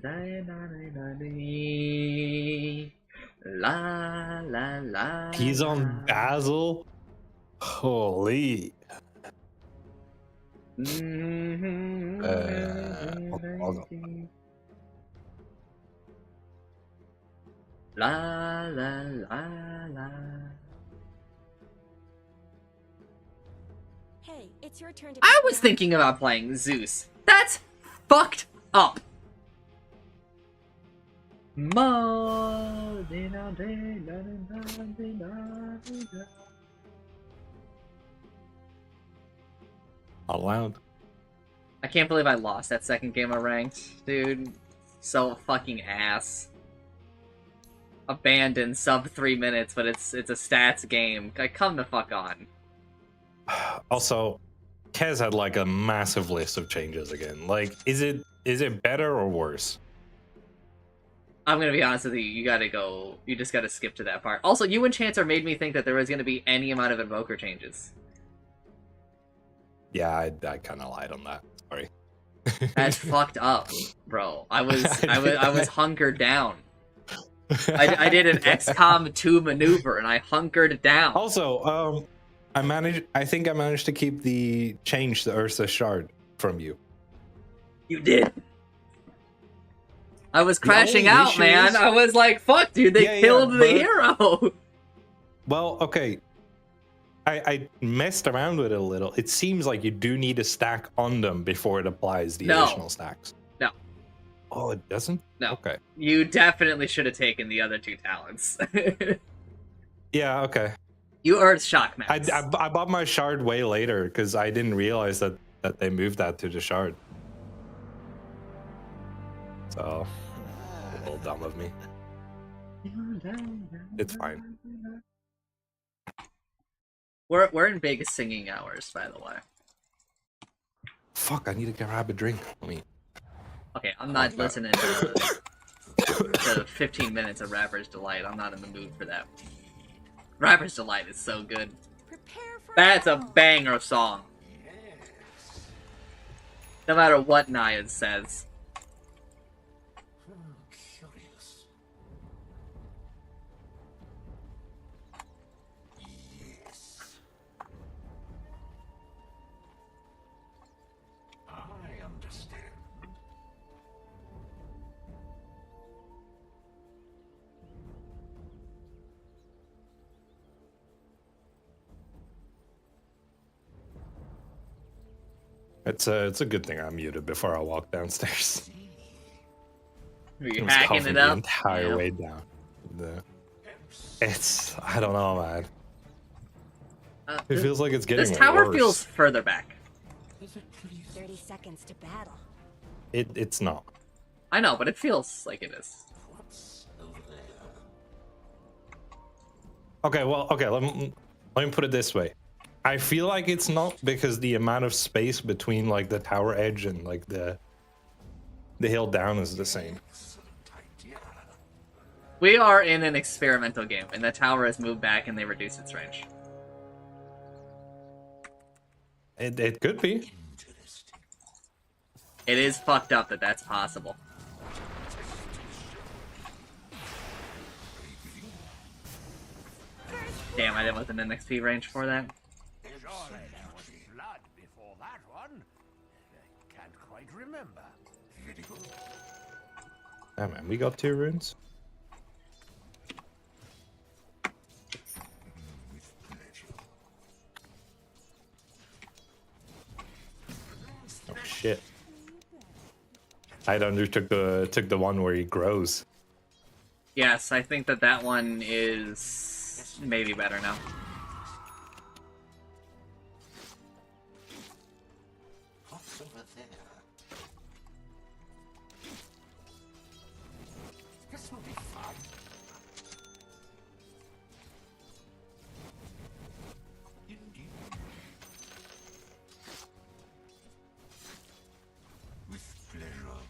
A: la la.
H: He's on Basil? Holy. Hold on.
A: La la la la.
B: Hey, it's your turn to.
A: I was thinking about playing Zeus. That's fucked up.
H: Allowed.
A: I can't believe I lost that second game of ranked, dude. So fucking ass. Abandoned sub 3 minutes, but it's a stats game. Come the fuck on.
H: Also, Kez had like a massive list of changes again. Like, is it better or worse?
A: I'm gonna be honest with you, you just gotta skip to that part. Also, you and Chancer made me think that there was gonna be any amount of invoker changes.
H: Yeah, I kind of lied on that. Sorry.
A: That's fucked up, bro. I was hunkered down. I did an XCOM 2 maneuver and I hunkered down.
H: Also, I think I managed to keep the change the Ursa shard from you.
A: You did. I was crashing out, man. I was like, fuck, dude, they killed the hero.
H: Well, okay. I messed around with it a little. It seems like you do need a stack on them before it applies the additional stacks.
A: No.
H: Oh, it doesn't?
A: No.
H: Okay.
A: You definitely should have taken the other 2 talents.
H: Yeah, okay.
A: You earned shock max.
H: I bought my shard way later because I didn't realize that they moved that to the shard. So, a little dumb of me. It's fine.
A: We're in big singing hours, by the way.
H: Fuck, I need to grab a drink. Let me...
A: Okay, I'm not listening to 15 minutes of Rapper's Delight. I'm not in the mood for that. Rapper's Delight is so good. That's a banger song. No matter what Naya says.
D: Curious. Yes. I understand.
H: It's a good thing I muted before I walked downstairs.
A: Are you
H: It was
A: hacking
H: coughing
A: it up?
H: the entire way down. It's I don't know, man. It feels like it's getting
A: This tower
H: worse.
A: feels further back.
B: 30 seconds to battle.
H: It's not.
A: I know, but it feels like it is.
D: What's over there?
H: Okay, well, okay. Let me put it this way. I feel like it's not because the amount of space between like the tower edge and like the hill down is the same.
D: Excellent idea.
A: We are in an experimental game, and the tower has moved back and they reduce its range.
H: It could be.
D: Interesting.
A: It is fucked up that that's possible. Damn, I didn't want an XP range for that.
F: Surely there was blood before that one. I can't quite remember.
H: Yeah, man, we got 2 runes. Oh shit! I took the one where he grows.
A: Yes, I think that one is maybe better now.
D: What's over there? This will be fun. Indeed. With pleasure.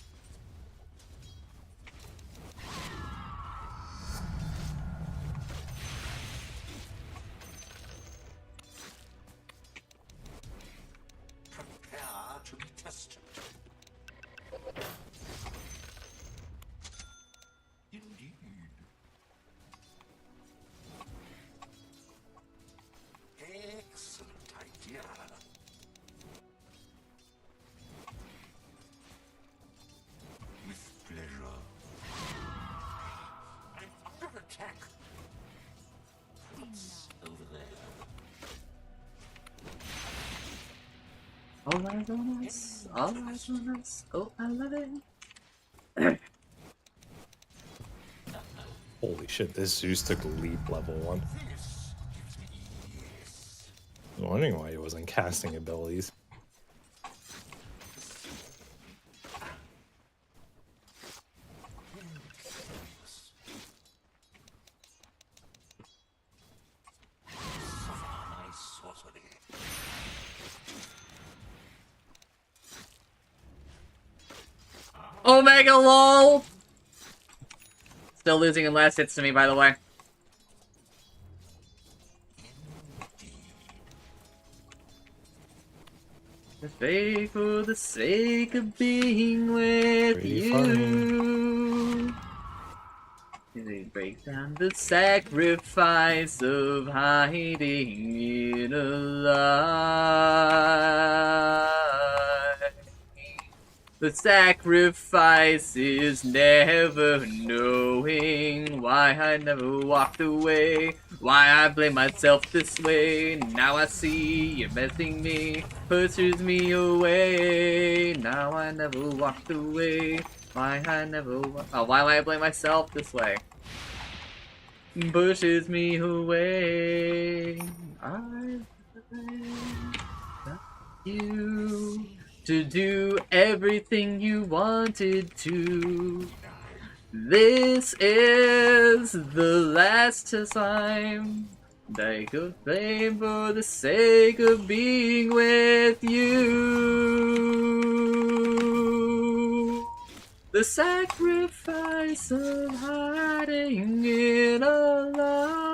D: Prepare to be tested. Indeed. Excellent idea. With pleasure. I'm under attack. What's over there?
A: All eyes on us, all eyes on us. Oh, I love it.
H: Holy shit! This Zeus took leap level 1.
D: This gives me ease.
H: I was wondering why he wasn't casting abilities.
D: Suffer my sorcery.
A: Omega lol! Still losing in last hits to me, by the way. For the sake of being with
H: Pretty
A: you. They break down the sacrifice of hiding in a lie. The sacrifice is never knowing why I never walked away, why I blame myself this way. Now I see you're messing me, pushes me away. Now I never walked away, why I never why do I blame myself this way? Pushes me away. I blame you to do everything you wanted to. This is the last time that I could blame for the sake of being with you. The sacrifice of hiding in a lie.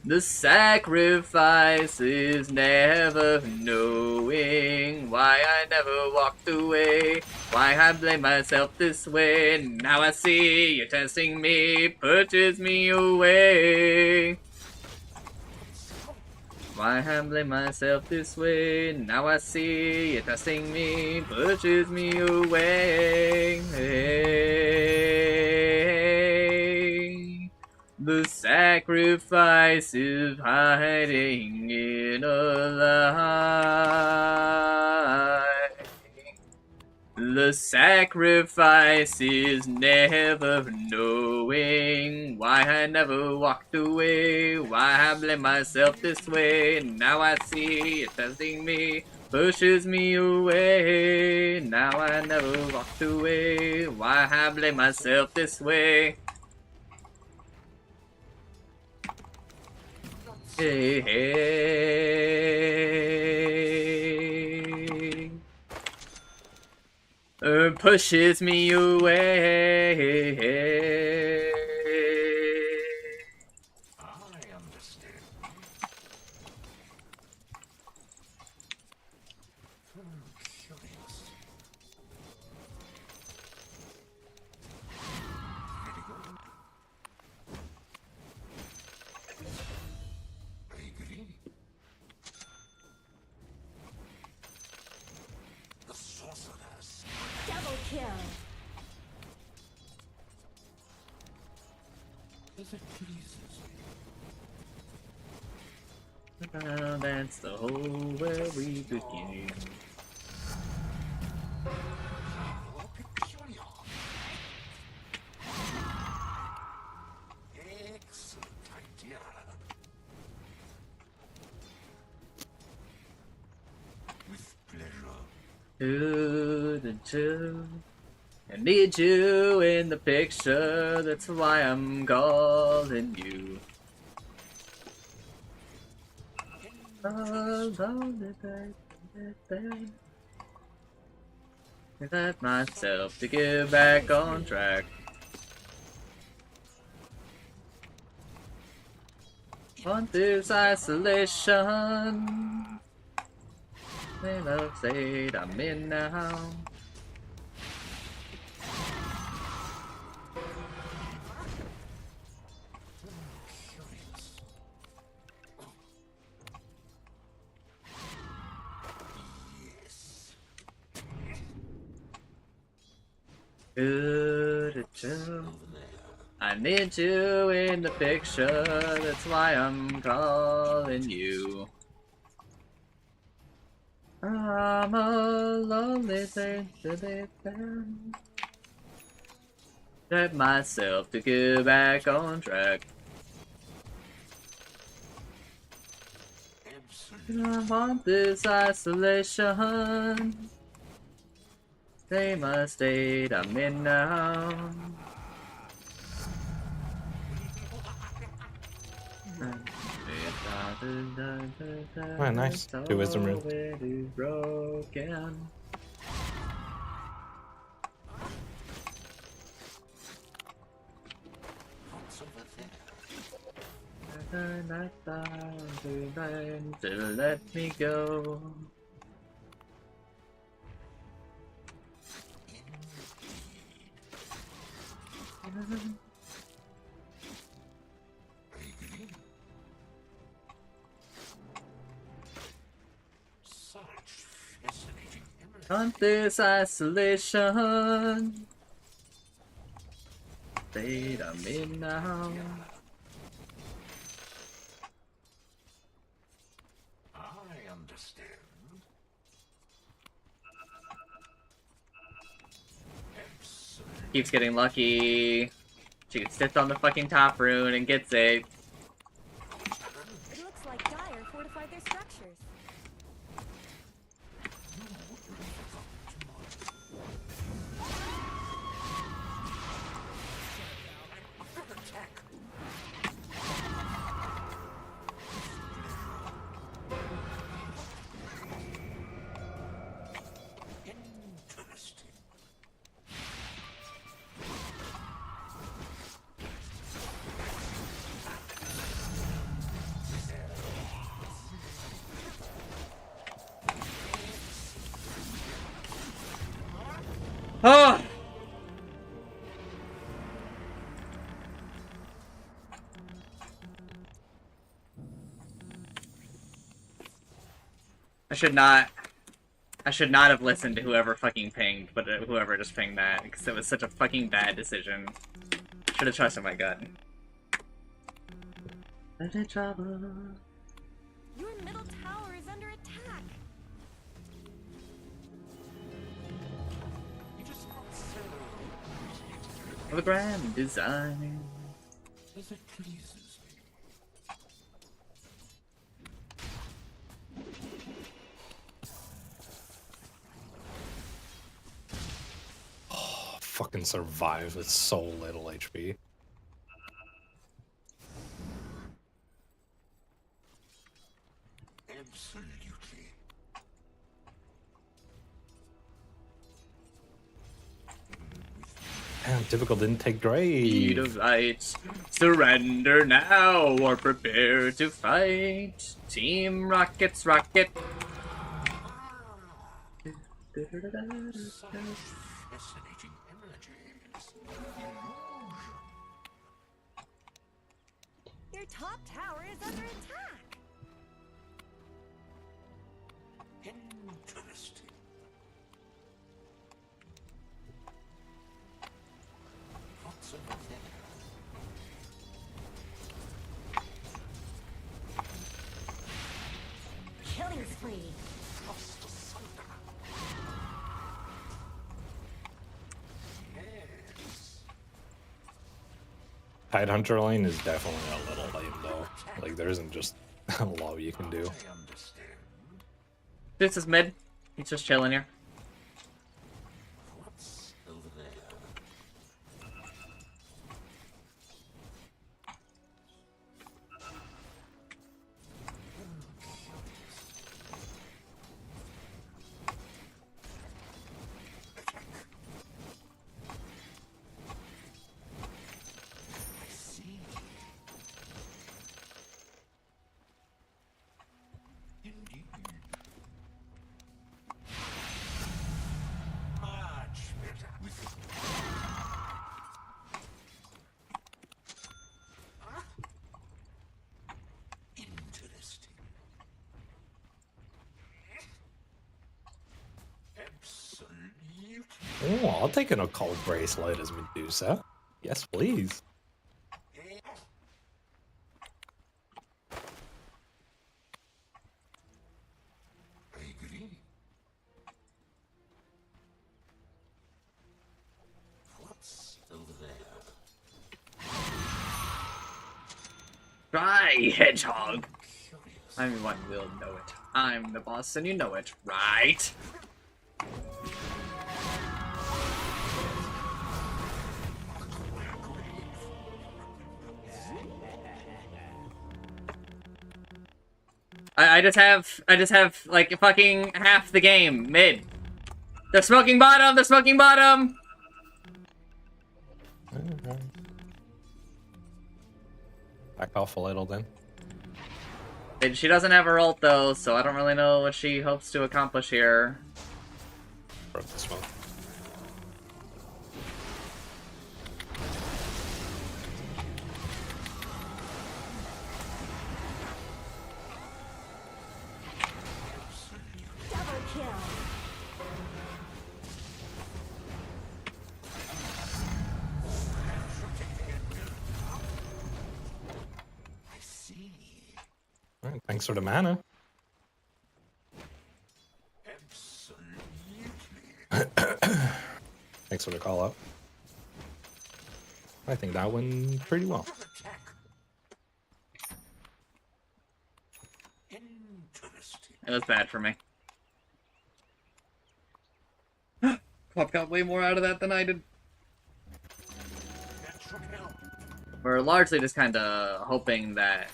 A: The sacrifice is never knowing why I never walked away, why I blame myself this way. Now I see you're testing me, pushes me away. Why I blame myself this way. Now I see you're testing me, pushes me away. The sacrifice of hiding in a lie. The sacrifice is never knowing why I never walked away, why I blame myself this way. Now I see it testing me, pushes me away. Now I never walked away, why I blame myself this way. Hey, hey. Pushes me away.
D: I understand. Curious. Very good. As it pleases me.
E: Now that's the hole where we begin.
D: How peculiar. Excellent idea. With pleasure.
E: I need you in the picture, that's why I'm calling you. Let myself to get back on track. Want this isolation. The love state I'm in now. Good to I need you in the picture, that's why I'm calling you. I'm a lonely thing to be found. Let myself to get back on track. I want this isolation. Stay my state I'm in now.
H: Oh, nice. 2 wisdom rune.
E: Broken. To let me go.
D: Such fascinating imagery.
E: On this isolation, state I'm in now.
D: I understand. Absolutely.
E: Keeps getting lucky. She sits on the fucking top rune and gets it.
B: It looks like Dire fortified their structures.
D: Interesting.
E: Oh! I should not have listened to whoever fucking pinged, but whoever just pinged that, because it was such a fucking bad decision. Should have trusted my gut. Trouble.
B: Your middle tower is under attack.
D: It is not so.
E: Of a grand design.
D: As it pleases me.
H: Fucking survive with so little HP.
D: Absolutely.
H: Damn, difficult didn't take
E: Speed
H: Drake.
E: of light, surrender now or prepare to fight. Team Rockets rocket.
D: Such fascinating images.
B: Your top tower is under attack.
D: Interesting. What's over there?
H: Tidehunter lane is definitely a little lame though. Like there isn't just a lot you can do.
E: This is mid. He's just chilling here.
D: What's over there?
H: Oh, I'll take an occult bracelet as Medusa. Yes, please.
D: I agree. What's over there?
E: Try, hedgehog. I'm the one who will know it. I'm the boss and you know it, right? I just have like fucking half the game mid. They're smoking bottom. They're smoking bottom.
H: Back off a little then.
E: And she doesn't have her ult though, so I don't really know what she hopes to accomplish here.
H: Broke the smoke.
B: Double kill.
D: I see.
H: Alright, thanks for the mana.
D: Absolutely.
H: Thanks for the call out. I think that went pretty well.
D: Attack. Interesting.
E: It was bad for me. Pop got way more out of that than I did.
D: That should help.
E: We're largely just kind of hoping that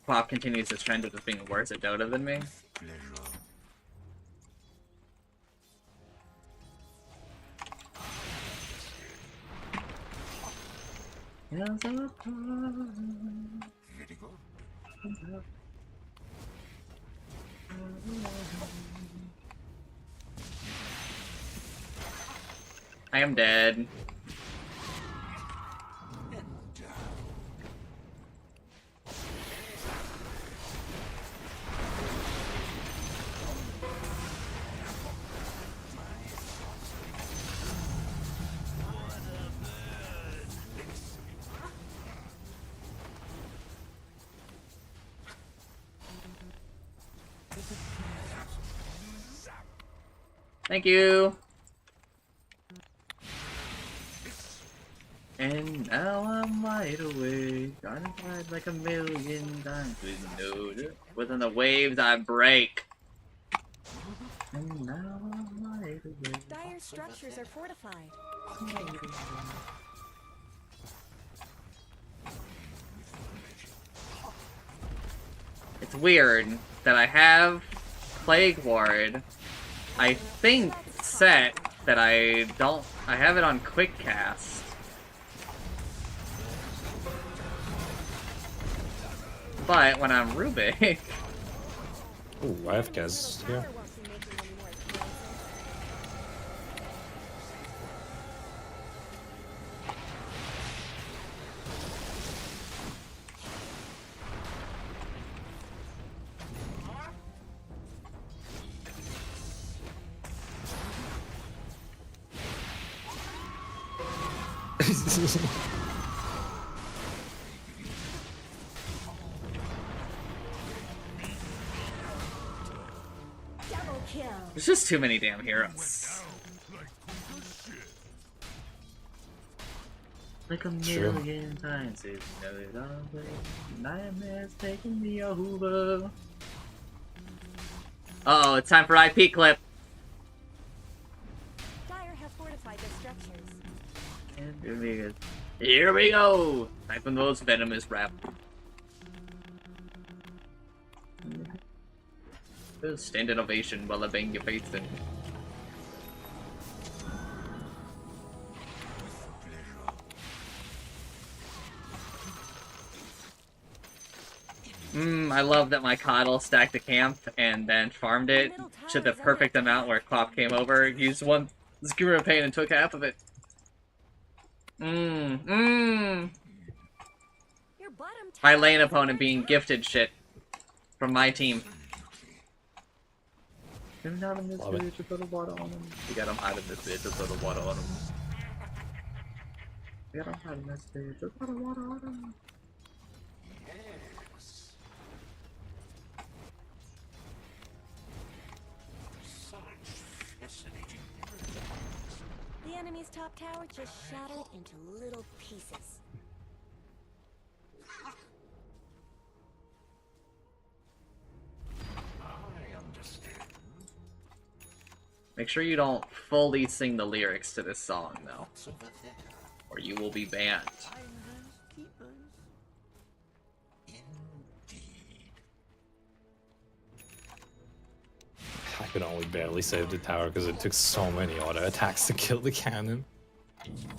E: Pop continues his trend of just being worse at Dota than me.
D: Pleasure. Very good.
E: I am dead. Thank you. And now I'm wide awake, gonna fight like a million times within the waves I break. And now I'm wide awake.
B: Dire structures are fortified.
E: It's weird that I have Plague Ward, I think, set that I have it on Quick Cast. But when I'm Rubik...
H: Ooh, I have Kaz here.
B: Mother won't be making any more advances. Double kill.
E: There's just too many damn heroes. Like a
H: True.
E: million times, it's no longer nightmares taking me over.
A: Uh-oh, it's time for IP clip.
B: Dire have fortified their structures.
A: And here we go! Time for the most venomous rap. Standing ovation while I bang your face in. I love that my coddle stacked the camp and then farmed it to the perfect amount where Clop came over, used one Skewer of Pain and took half of it.
B: Your bottom
A: My
B: tower
A: lane
B: is
A: opponent
B: under
A: being
B: attack.
A: gifted shit from my team.
E: Get him out of this
H: Love it.
E: bitch, just put a water on him.
A: We got him out of this bitch, just throw the water on him.
E: Get him out of this bitch, just put a water on him.
D: Yes. Such fascinating evidence.
B: The enemy's top tower just shattered into little pieces.
D: I understand.
A: Make sure you don't fully sing the lyrics to this song, though,
D: What's over there?
A: or you will be banned.
D: Finders keepers. Indeed.
H: I could only barely save the tower because it took so many auto attacks to kill the cannon.
D: Absolutely.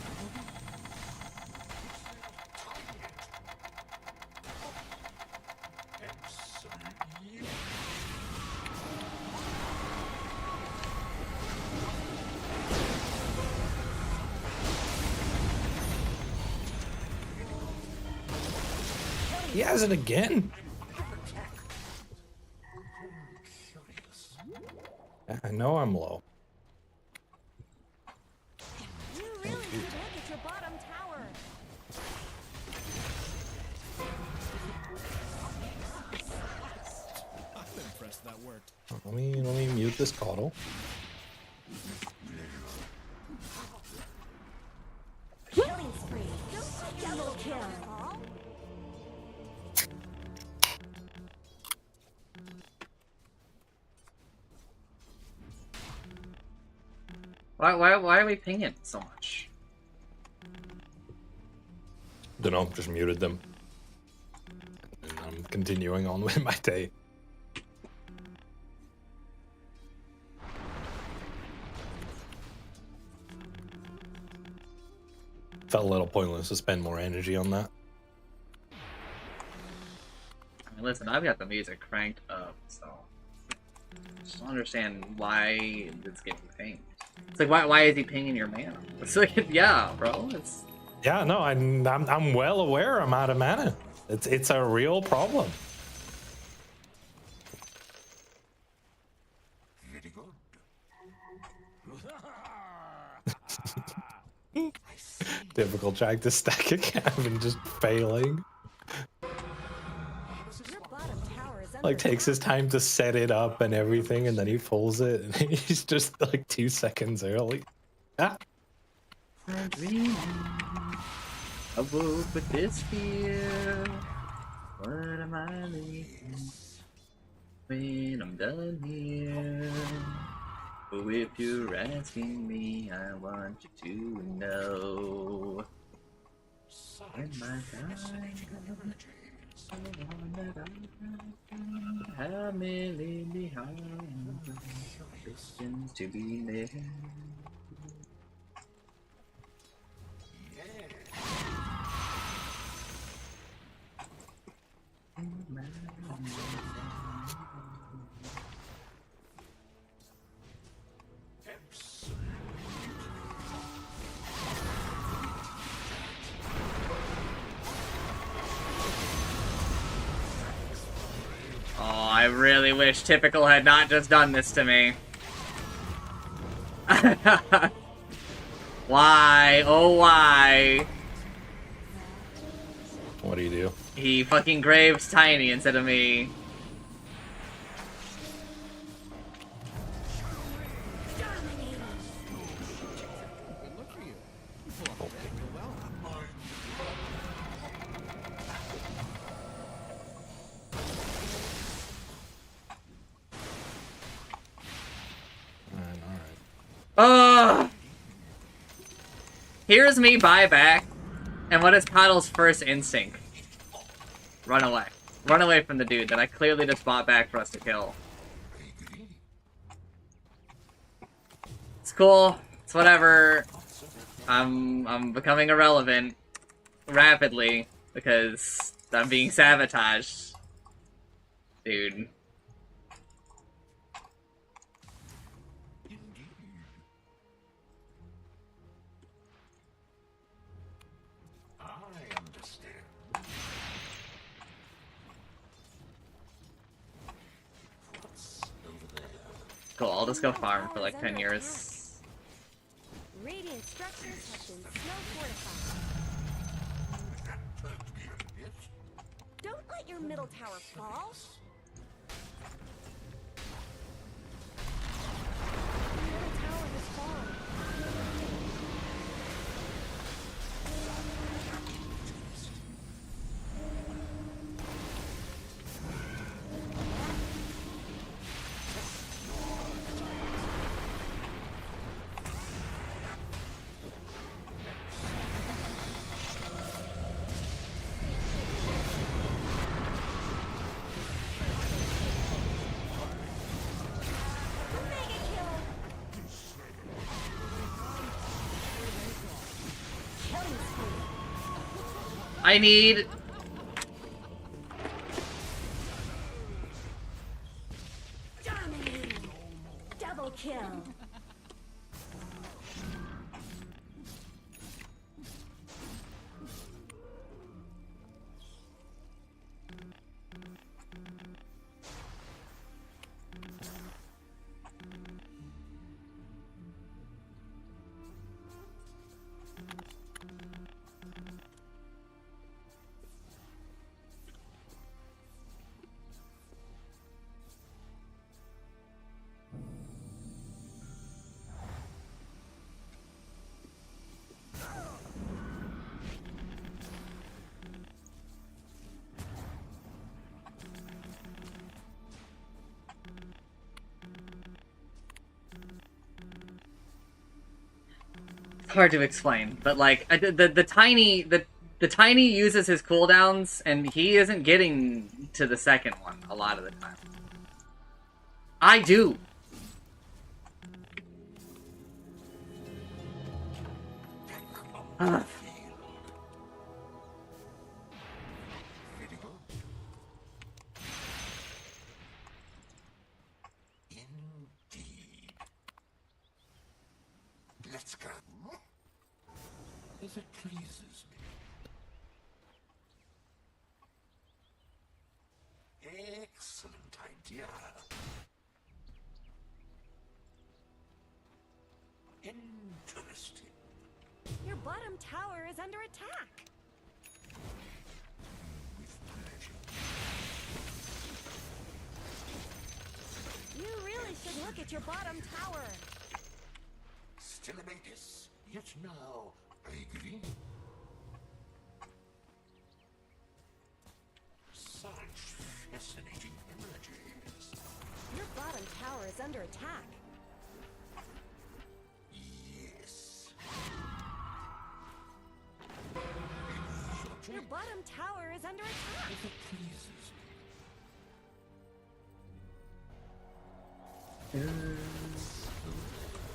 H: He has it again.
D: Curious.
H: Yeah, I know I'm low.
B: You really should look at your bottom tower.
F: I'm impressed that worked.
H: Let me mute this coddle.
B: Killing spree. Double kill.
A: Why are we pinging so much?
H: Dunno, just muted them. And I'm continuing on with my day. Felt a little pointless to spend more energy on that.
A: I mean, listen, I've got the music cranked up, so I just don't understand why it's getting pinged. It's like, why is he pinging your mana? It's like, yeah, bro, it's...
H: Yeah, no, I'm well aware I'm out of mana. It's a real problem.
D: Very good. I see.
H: Difficult trying to stack a cap and just failing.
B: Your bottom tower is under
H: Like takes his
B: attack.
H: time to set it up and everything, and then he pulls it, and he's just like 2 seconds early. Ah,
A: I'm dreaming. I woke with this fear. What am I thinking when I'm done here? Oh, if you're asking me, I want you to know. When my time comes, how many behind Christians to be there? Oh, I really wish Typical had not just done this to me. Why? Oh, why?
H: what do you do?
A: He fucking graves Tiny instead of me.
F: Good luck for you. You pull off that real well.
A: Here's me buyback, and what is Paddle's first instinct? Run away. Run away from the dude that I clearly just bought back for us to kill. It's cool. It's whatever. I'm becoming irrelevant rapidly because I'm being sabotaged. Dude. Cool, I'll just go farm for like 10 years.
B: Radiant structures have been snow fortified. Don't let your middle tower fall. Your middle tower has fallen.
A: I need...
B: Dominating. Double kill.
A: Hard to explain, but like the tiny uses his cooldowns, and he isn't getting to the second one a lot of the time. I do. Ugh.
D: Let's go. If it pleases me. Excellent idea. Interesting.
B: Your bottom tower is under attack.
D: With pleasure.
B: You really should look at your bottom tower.
D: Still a Magus, yet now I agree. Such fascinating images.
B: Your bottom tower is under attack.
D: Yes.
B: Your bottom tower is under attack.
D: If it pleases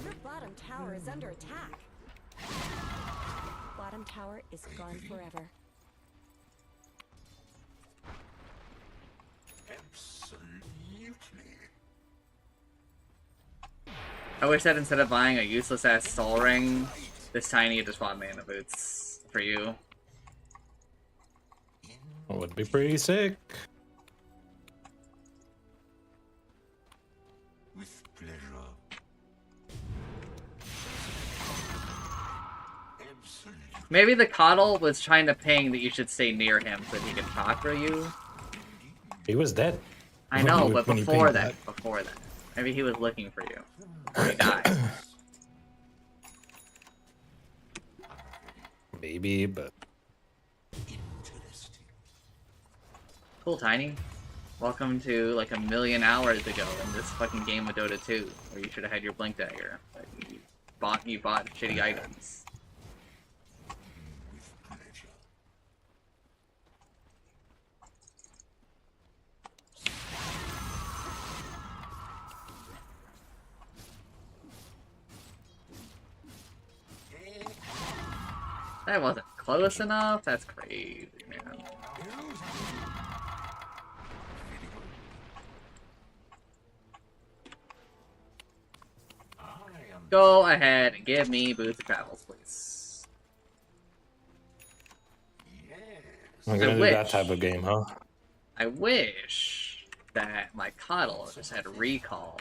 B: Your bottom tower is under attack. Bottom tower is gone forever.
D: absolutely.
A: I wish that instead of buying a useless ass soul ring, this tiny just bought mana boots for you.
H: Would be pretty sick.
D: With pleasure. Absolutely.
A: Maybe the coddle was trying to ping that you should stay near him so he can talk for you.
H: He was dead.
A: I know, but
H: When he
A: before
H: pinged
A: that, before that. Maybe he was looking for you. He died.
H: Maybe, but
D: Interesting.
A: Cool, Tiny. Welcome to like a million hours ago in this fucking game of Dota 2, where you should have had your Blink Dagger, but you you bought shitty items.
D: With pleasure.
A: That wasn't close enough. That's crazy, man. Go ahead and give me Boots of Travels, please.
H: I'm gonna do that type of game, huh?
A: I wish that my Coddle just had recall.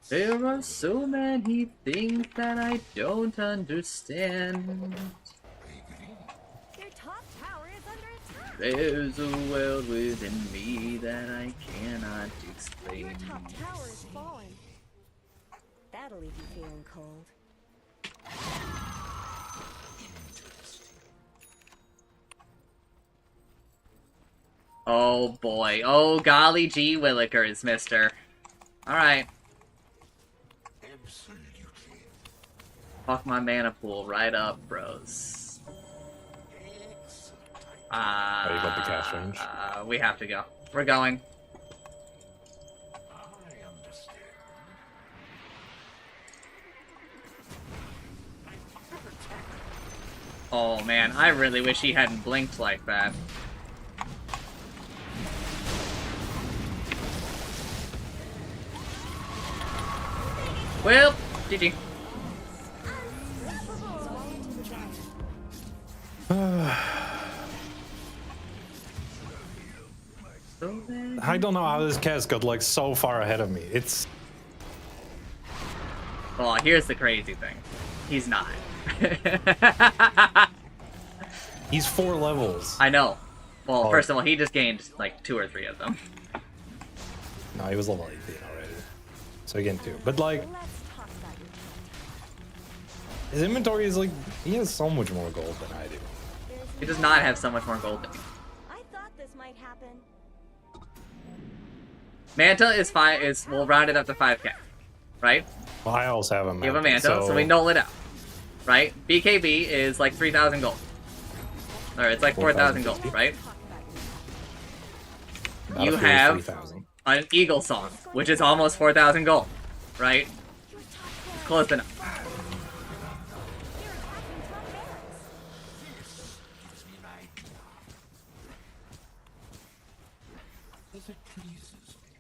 A: There are so many things that I don't understand.
B: Your top tower is under attack.
A: There's a world within me that I cannot explain.
B: Your top tower is fallen. That'll leave you feeling cold.
A: Oh boy. Oh golly gee willikers, mister. Alright.
D: Absolutely.
A: Fuck my mana pool right up, bros.
H: Oh, you got the cast range.
A: We have to go. We're going.
D: I understand.
A: Oh man, I really wish he hadn't blinked like that. Well, GG.
H: I don't know how this cast got like so far ahead of me. It's
A: Well, here's the crazy thing. He's not.
H: he's 4 levels.
A: I know. Well,
H: Oh.
A: first of all, he just gained like 2 or 3 of them.
H: No, he was level 18 already. So again 2. But like
B: Let's talk about your
H: his inventory is like he has so much more gold than I do.
A: He does not have so much more gold than me.
B: I thought this might happen.
A: Manta is we'll round it up to 5k, right?
H: Well, I also have a
A: You have a Manta, so we null it out, right? BKB is like 3,000 gold. Or it's like 4,000 gold, right? You
H: Battlefield
A: have
H: 3,000.
A: an Eagle Song, which is almost 4,000 gold, right?
B: Your top tower
A: Close enough.
B: You're attacking top barracks.
D: Gives me an idea. As it pleases me.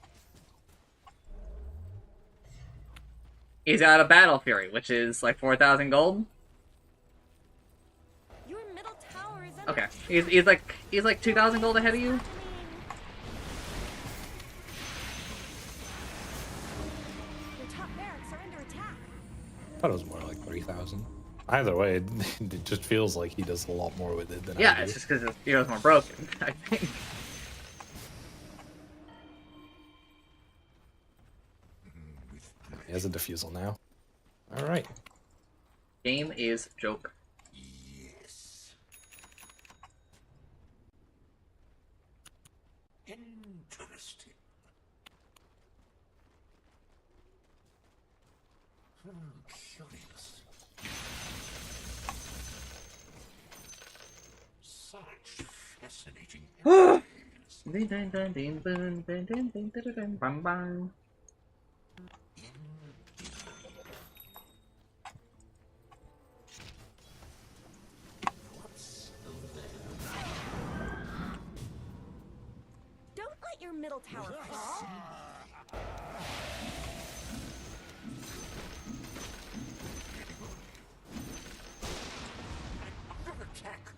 A: He's got a Battle Fury, which is like 4,000 gold.
B: Your middle tower is under
A: Okay, he's like 2,000 gold ahead of you.
B: Your top barracks are under attack.
H: I thought it was more like 3,000. Either way, it just feels like he does a lot more with it than I
A: Yeah,
H: do.
A: it's just because his hero's more broken, I think.
H: He has a diffusal now. All right.
A: Game is Joker.
D: Yes. Interesting. Curious. Such fascinating
A: Bang, bang.
B: Don't let your middle tower fall.
D: under attack.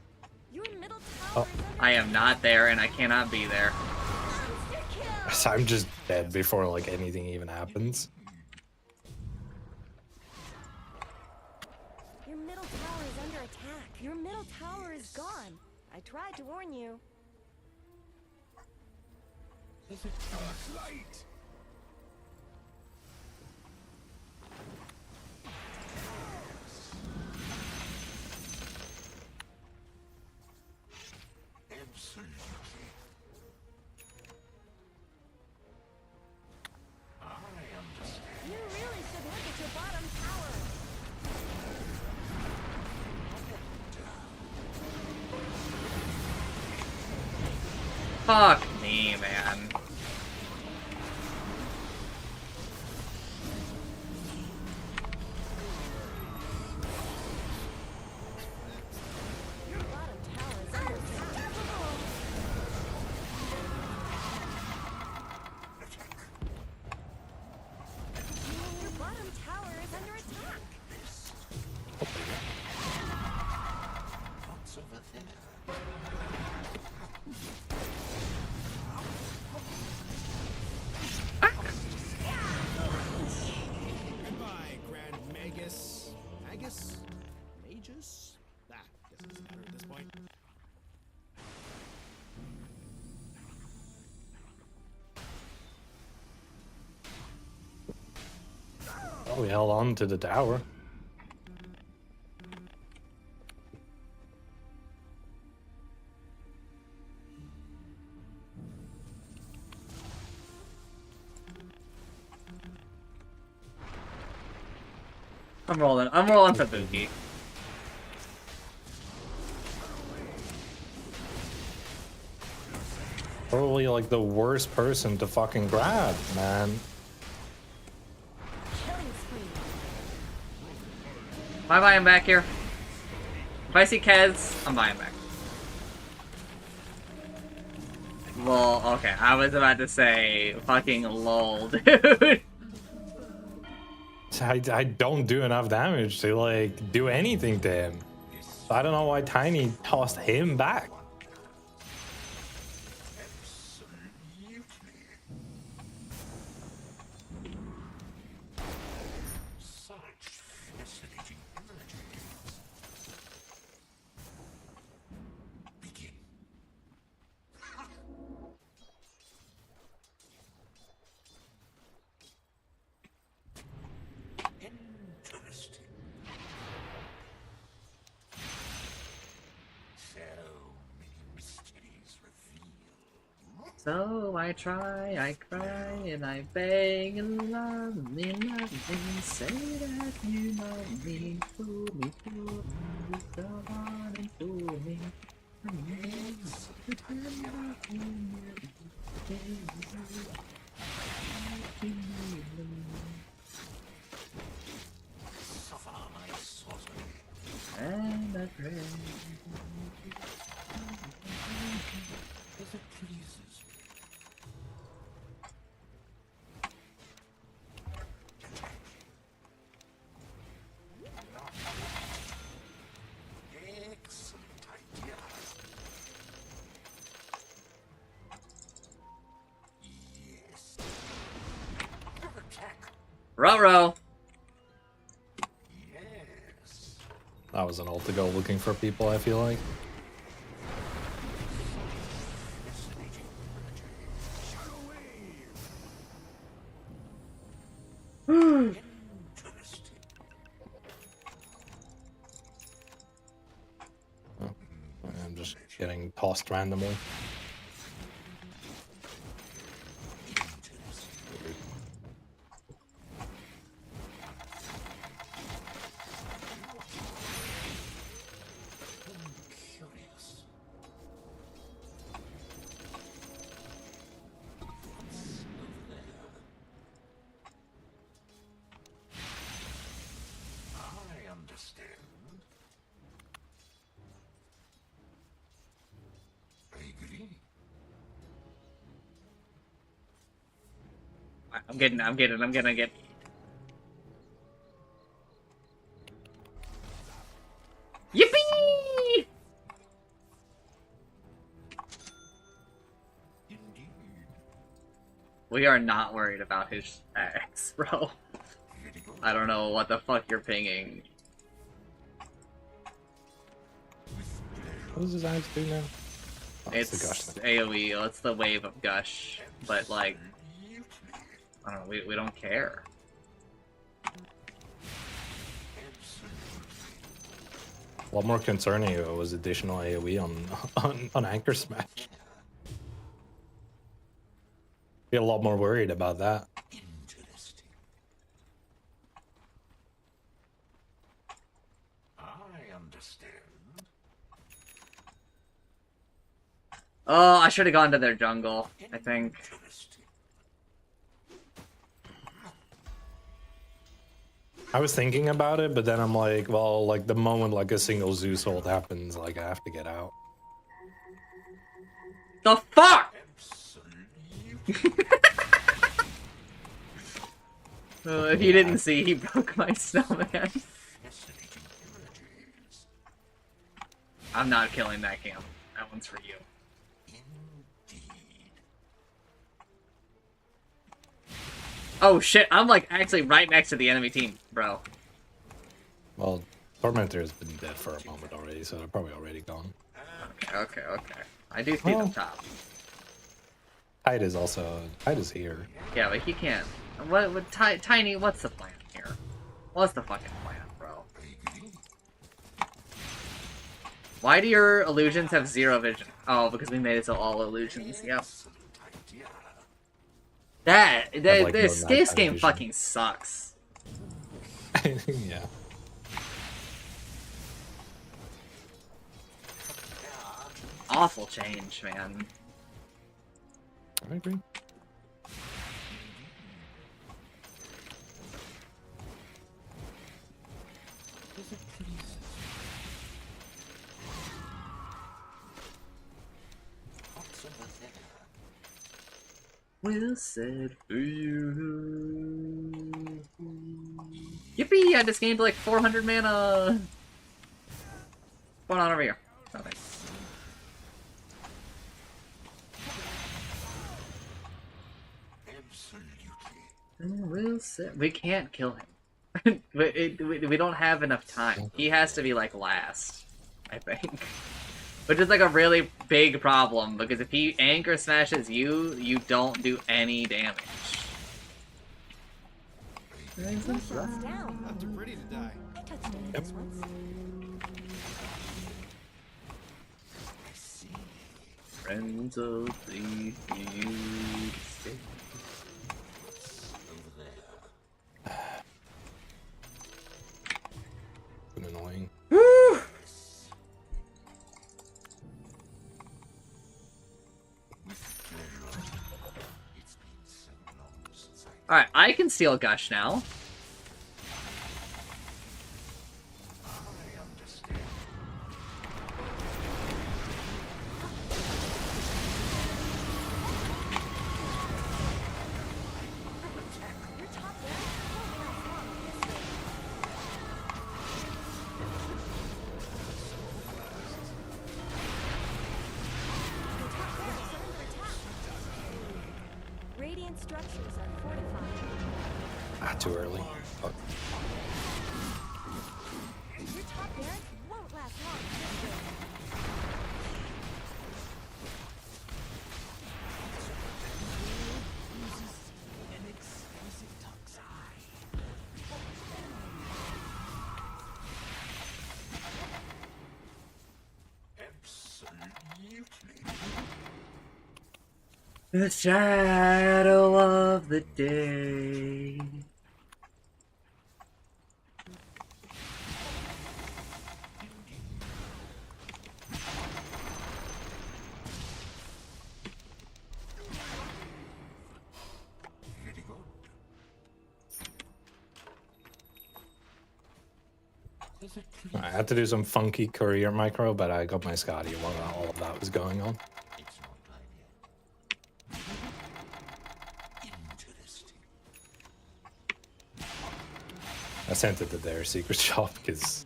B: Your middle tower is under
A: I am not there, and I cannot be there.
B: monster kill.
H: So I'm just dead before like anything even happens.
B: Your middle tower is under attack. Your middle tower is gone. I tried to warn you.
D: Absolutely. I
A: Fuck me, man.
B: Your bottom tower is under attack. Your bottom tower is under attack.
D: What's over there?
F: Goodbye, Grand Magus. Magus? Magus? Ah, guess it doesn't matter at this point.
H: Oh, we held on to the tower.
A: I'm rolling for Buki.
H: Probably like the worst person to fucking grab, man.
B: Killing spree.
A: Am I buying back here? If I see Kez, I'm buying back. Well, okay, I was about to say fucking lol, dude.
H: I don't do enough damage to like do anything to him. I don't know why Tiny tossed him back.
D: Such fascinating energy. Begin. Interesting. So many mysteries revealed.
A: So I try, I cry, and I beg and love me, say that you love me, fool me, go on and fool me.
D: Suffer my sorcery.
A: And I pray.
D: As it pleases me. Excellent idea. Yes. Attack.
A: Ruh-roh.
D: Yes.
H: That was an ult to go looking for people, I feel like.
D: Fascinating Interesting.
H: I'm just getting tossed randomly.
D: Curious. I understand. I agree.
A: I'm getting. Yippee!
D: Indeed.
A: We are not worried about his X, bro.
D: Very good.
A: I don't know what the fuck you're pinging.
H: What does his eyes do now? Oh,
A: It's
H: the gush thing.
A: AoE, it's the wave of gush. But like, I don't know, we don't care.
H: A lot more concerning if it was additional AoE on Anchor Smash. Be a lot more worried about that.
D: Interesting. I understand.
A: Oh, I should have gone to their jungle, I think.
H: I was thinking about it, but then I'm like, well, like the moment like a single Zeus ult happens, like I have to get out.
A: The fuck? If you didn't see, he broke my snowman. I'm not killing that cam. That one's for you. Oh shit, I'm like actually right next to the enemy team, bro.
H: Well, Tormentor has been dead for a moment already, so they're probably already gone.
A: Okay. I do see them top.
H: Tide is here.
A: Yeah, but he can't. What Tiny, what's the plan here? What's the fucking plan, bro? Why do your illusions have 0 vision? Oh, because we made it so all illusions, yep. This game
H: vision.
A: fucking sucks.
H: Yeah.
A: Awful change, man.
H: I agree.
A: Will said for you. Yippee! I just gained like 400 mana. What's going on over here? Nothing. Will said we can't kill him. we don't have enough time. He has to be like last, I think. Which is like a really big problem, because if he anchor smashes you, you don't do any damage.
B: Shots down.
F: Not too pretty to die.
B: I touched it this once.
A: Friends of the state.
H: Been annoying.
A: Alright, I can steal Gush now.
B: Radiant structures are fortified.
H: Ah, too early. Fuck.
B: Your top barracks won't last long this way.
A: The shadow of the day.
H: I had to do some funky career micro, but I got my Scotty while all of that was going on. I sent it to their secret shop because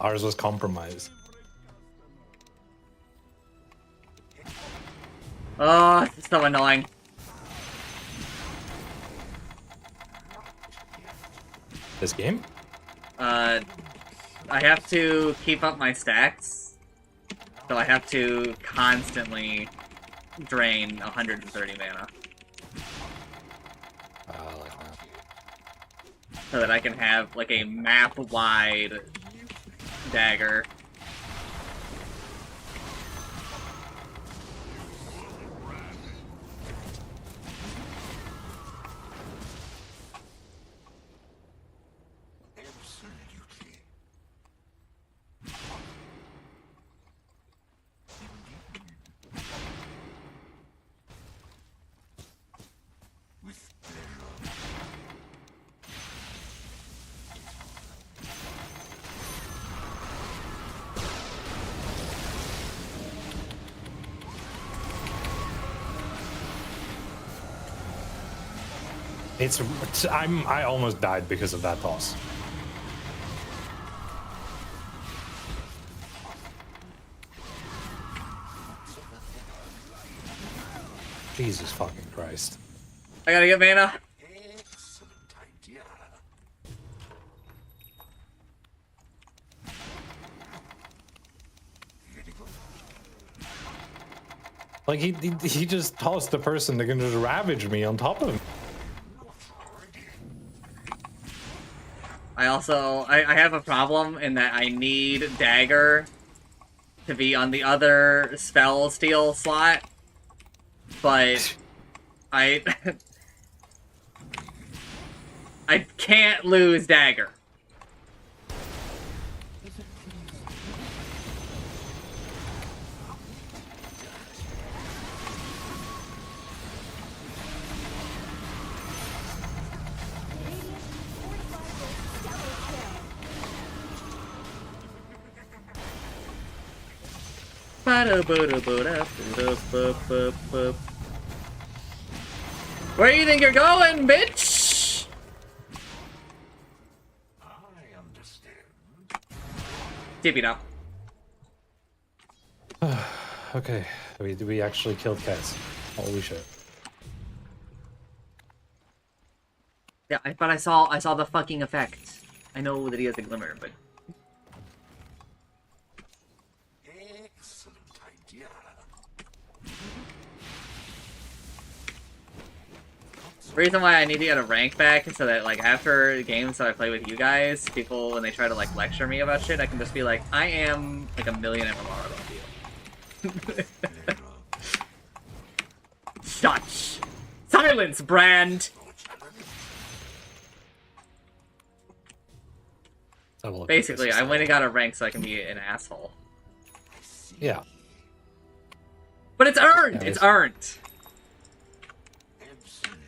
H: ours was compromised.
A: Oh, it's so annoying.
H: This game?
A: I have to keep up my stacks, so I have to constantly drain 130 mana.
H: Like that.
A: So that I can have, like, a map-wide dagger.
H: I almost died because of that toss. Jesus fucking Christ.
A: I gotta get mana.
D: Excellent idea.
H: Like he just tossed the person that can just ravage me on top of him.
A: I have a problem in that I need Dagger to be on the other spell steal slot, but I I can't lose Dagger. Where do you think you're going, bitch?
D: I understand.
A: Tip it up.
H: Okay, we actually killed cats. Holy shit.
A: Yeah, but I saw the fucking effect. I know that he has a glimmer, but
D: Excellent idea.
A: the reason why I need to get a rank back is so that, like, after games that I play with you guys, people, when they try to, like, lecture me about shit, I can just be like, I am, like, a million MMR above you. Shut! Silence, Brand! Basically, I went and got a rank so I can be an asshole.
H: Yeah.
A: But it's earned!
H: Yeah,
A: it's earned!
D: Absolutely.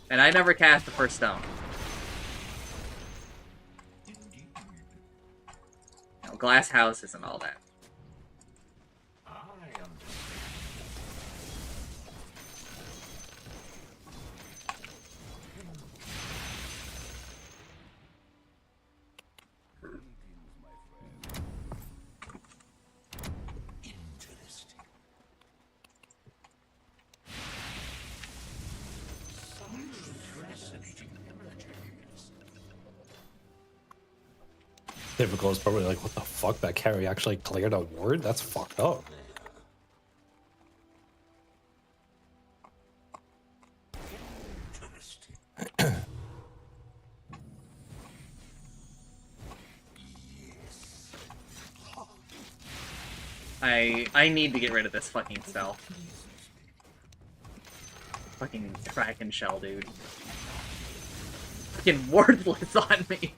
A: And I never cast the first stone. No, glass houses and all that.
D: I understand. Interesting. Fascinating emergence.
H: Typical is probably like, what the fuck? That carry actually cleared a ward? That's fucked up.
D: Interesting.
A: I need to get rid of this fucking spell. Fucking Kraken Shell, dude. Fucking worthless on me.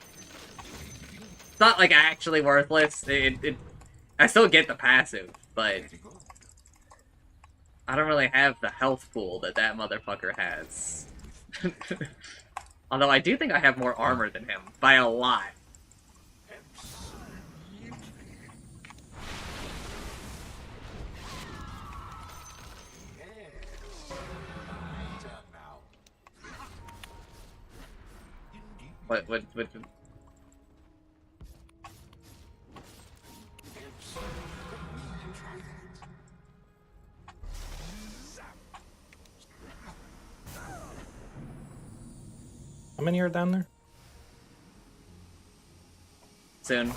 A: It's not, like, actually worthless. I still get the passive, but I don't really have the health pool that that motherfucker has. Although I do think I have more armor than him, by a lot. What?
H: How many are down there?
A: Soon.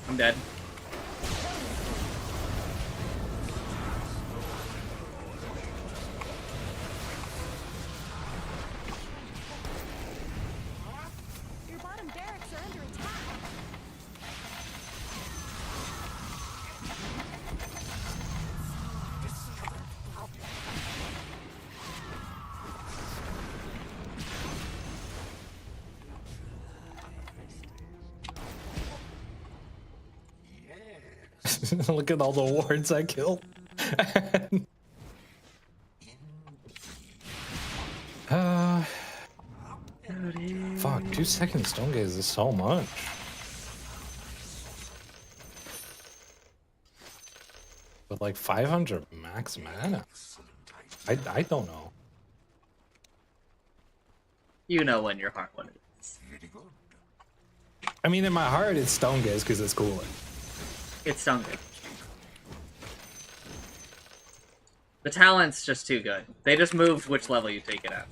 A: I'm dead.
B: Your bottom barracks are under attack.
H: Look at all the wards I killed. Fuck, 2 seconds stone gaze is so much. But like 500 max mana? I don't know.
A: You know when your heart one is.
H: I mean, in my heart, it's stone gaze because it's cooler.
A: It's stunning. The talent's just too good. They just moved which level you take it at.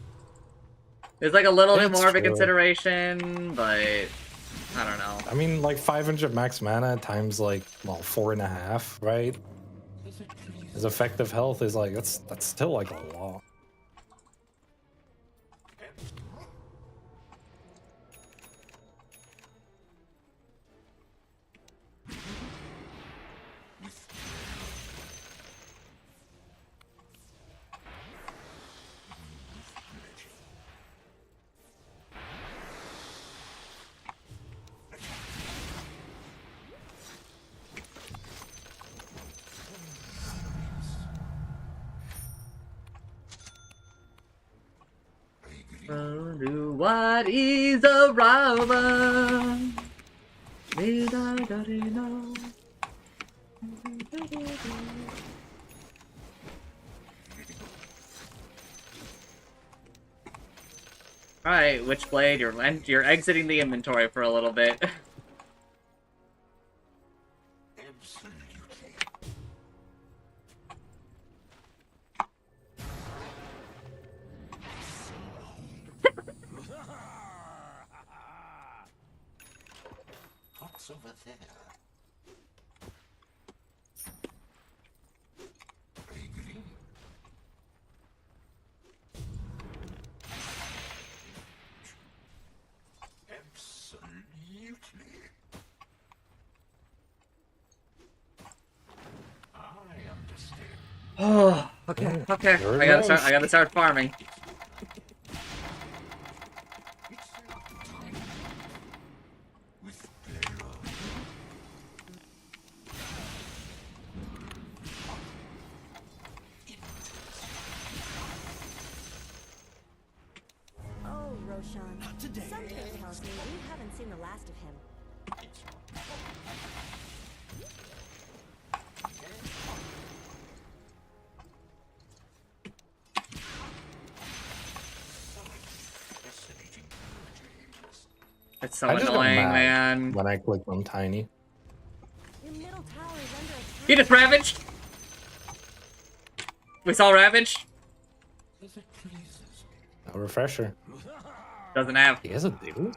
A: There's like a little bit
H: It's
A: more of a
H: true.
A: consideration, but I don't know.
H: I mean, like 500 max mana times like, well, 4.5, right? His effective health is like, that's still like a lot.
A: What is a rival? Did I know? Alright, Witchblade, you're exiting the inventory for a little bit.
D: What's over there? Agree. Absolutely. I understand.
A: Oh, okay, okay.
H: There
A: I
H: it
A: gotta
H: goes.
A: start farming.
D: With pleasure.
B: Oh, Roshan. Something tells me we haven't seen the last of him.
D: Fascinating.
A: It's so
H: I just got
A: annoying,
H: mad
A: man.
H: when I clicked on tiny.
B: Your middle tower is under attack.
A: He just ravaged! We saw Ravage.
D: If it pleases me.
H: No refresher.
A: Doesn't have.
H: He has a dude?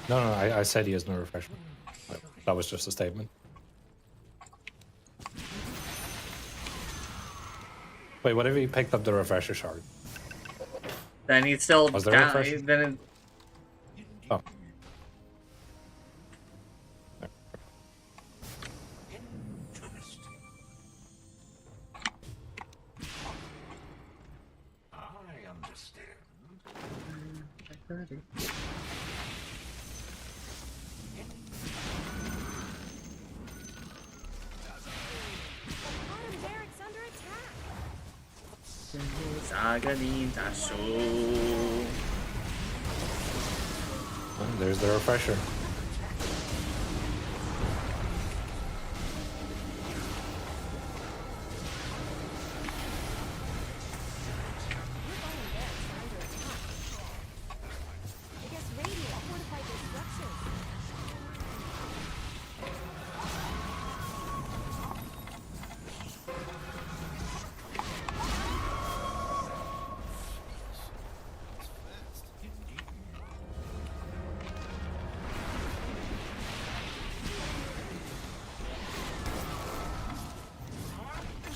H: No, I said he has no refresher. That was just a statement. Wait, what if he picked up the refresher shard?
A: Then he's still
H: Was there
A: down.
H: a refresh?
A: Then
H: Oh.
D: Interesting. I understand.
B: Bottom barracks under attack.
H: Oh, there's the refresher.
B: Your bottom barracks are under attack. I guess Radiant fortified their structures.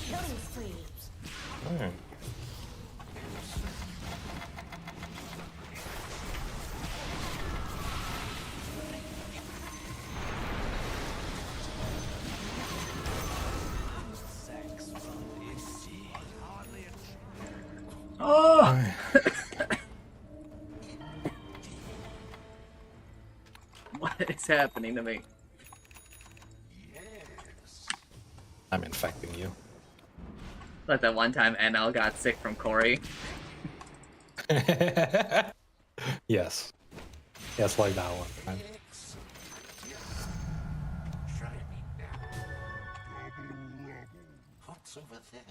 B: Killing spree.
H: Alright.
A: oh! What is happening to me?
D: Yes.
A: Like that one time NL got sick from Corey.
H: Yes. Yes, like that one.
D: Try me now. What's over there?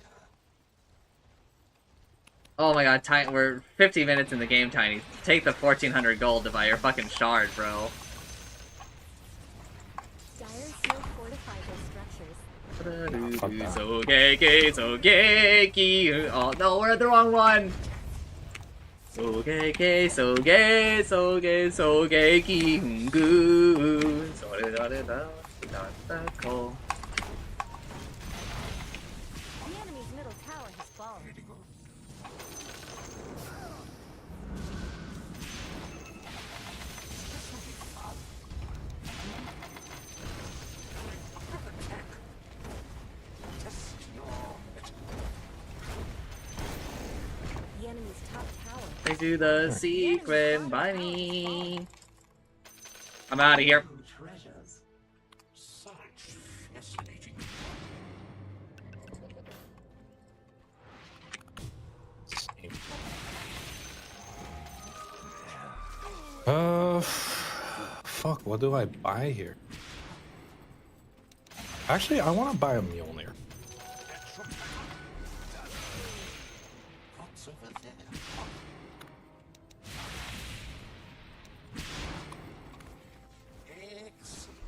A: Oh my god, Tiny, we're 50 minutes in the game, Tiny. Take the 1400 gold to buy your fucking shard, bro.
B: Dyer's still fortified their structures.
H: Fuck that.
A: So gay, so gay. Oh no, we're at the wrong one. So gay, so gay, so gay, so gay, goo. So da da da da cool.
B: The enemy's middle tower has fallen. The enemy's top tower.
A: They do the secret by me. I'm out of here.
D: Treasures. Such fascinating.
H: Fuck, what do I buy here? Actually, I want to buy a Mjolnir.
D: What's over there? Excellent.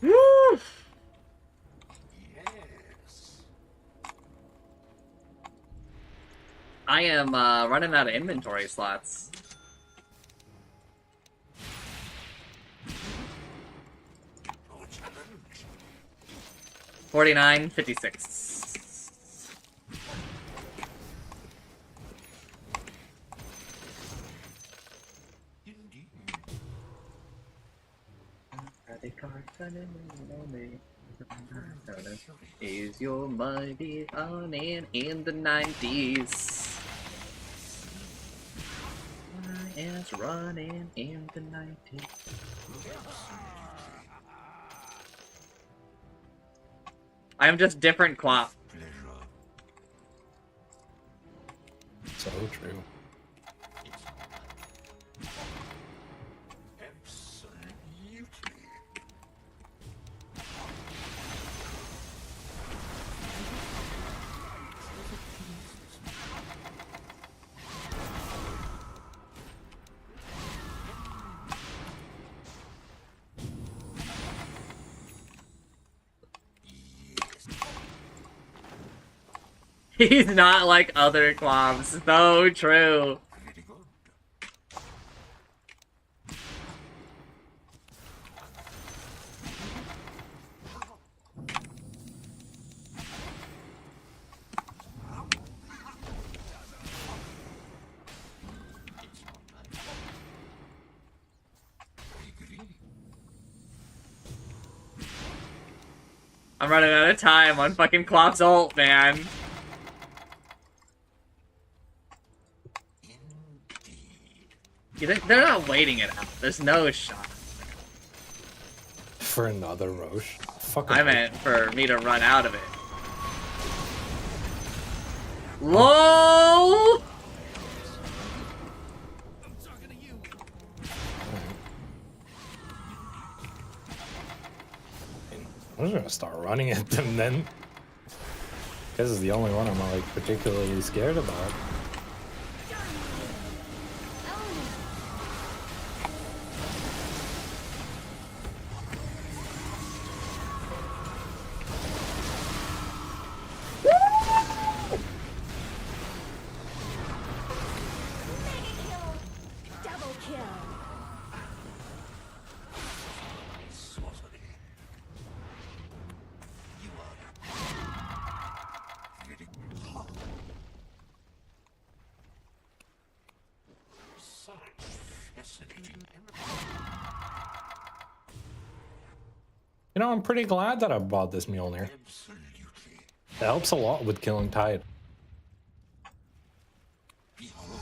A: Woo!
D: Yes.
A: I am running out of inventory slots.
D: No challenge.
A: 49.56.
D: Indeed.
A: Is your mighty running in the 90s? My ass running in the 90s. I am just different Quap.
D: Pleasure.
H: So true.
D: Absolutely.
A: He's not like other Quaps. So true.
D: Pretty good. It's not bad. I agree.
A: I'm running out of time on fucking Quap's ult, man.
D: Indeed.
A: They're not waiting it out. There's no shot.
H: For another Roche. Fuck.
A: I meant for me to run out of it. LOL!
H: I'm just gonna start running at them then. This is the only one I'm like particularly scared about.
B: Double kill.
D: Sorcery. You are pretty good. Such fascinating.
H: You know, I'm pretty glad that I bought this Mjolnir.
D: Absolutely.
H: It helps a lot with killing Tide.
D: Behold.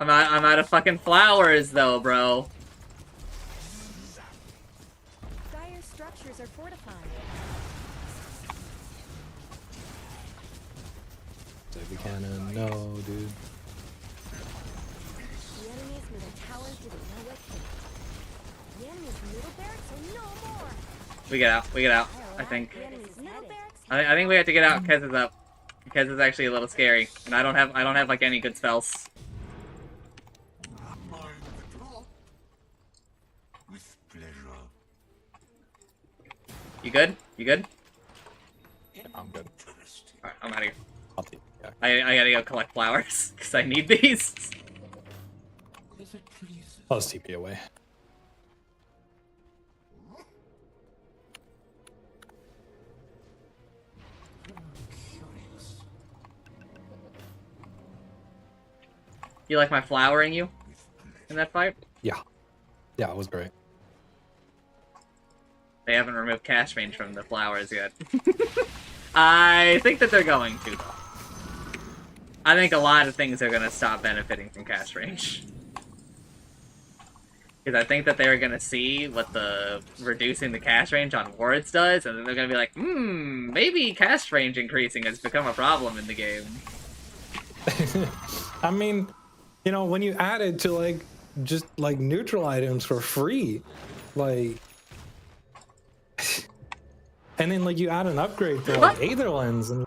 A: I'm out of fucking flowers though, bro.
B: Dire's structures are fortified.
H: Heavy cannon, no, dude.
B: The enemy's middle tower didn't know what hit. The enemy's middle barracks are no more.
A: We get out. We get out. I think.
B: The enemy's middle barracks.
A: I think we have to get out. Kez is up. Kez is actually a little scary, and I don't have like any good spells.
D: Mind the drop. With pleasure.
A: You good? You good?
H: I'm good.
A: Alright, I'm out of here.
H: I'll take it. Yeah.
A: I gotta go collect flowers, because I need these.
D: If it pleases.
H: I'll just TP away.
D: Curious.
A: You like my flowering you in that fight?
H: Yeah. Yeah, it was great.
A: They haven't removed cast range from the flowers yet. I think that they're going to, though. I think a lot of things are going to stop benefiting from cast range. Because I think that they're going to see what the reducing the cast range on wards does, and then they're going to be like, maybe cast range increasing has become a problem in the game.
H: I mean, you know, when you add it to, like, just, like, neutral items for free, like... and then, like, you add an upgrade to, like, Aether Lens, and...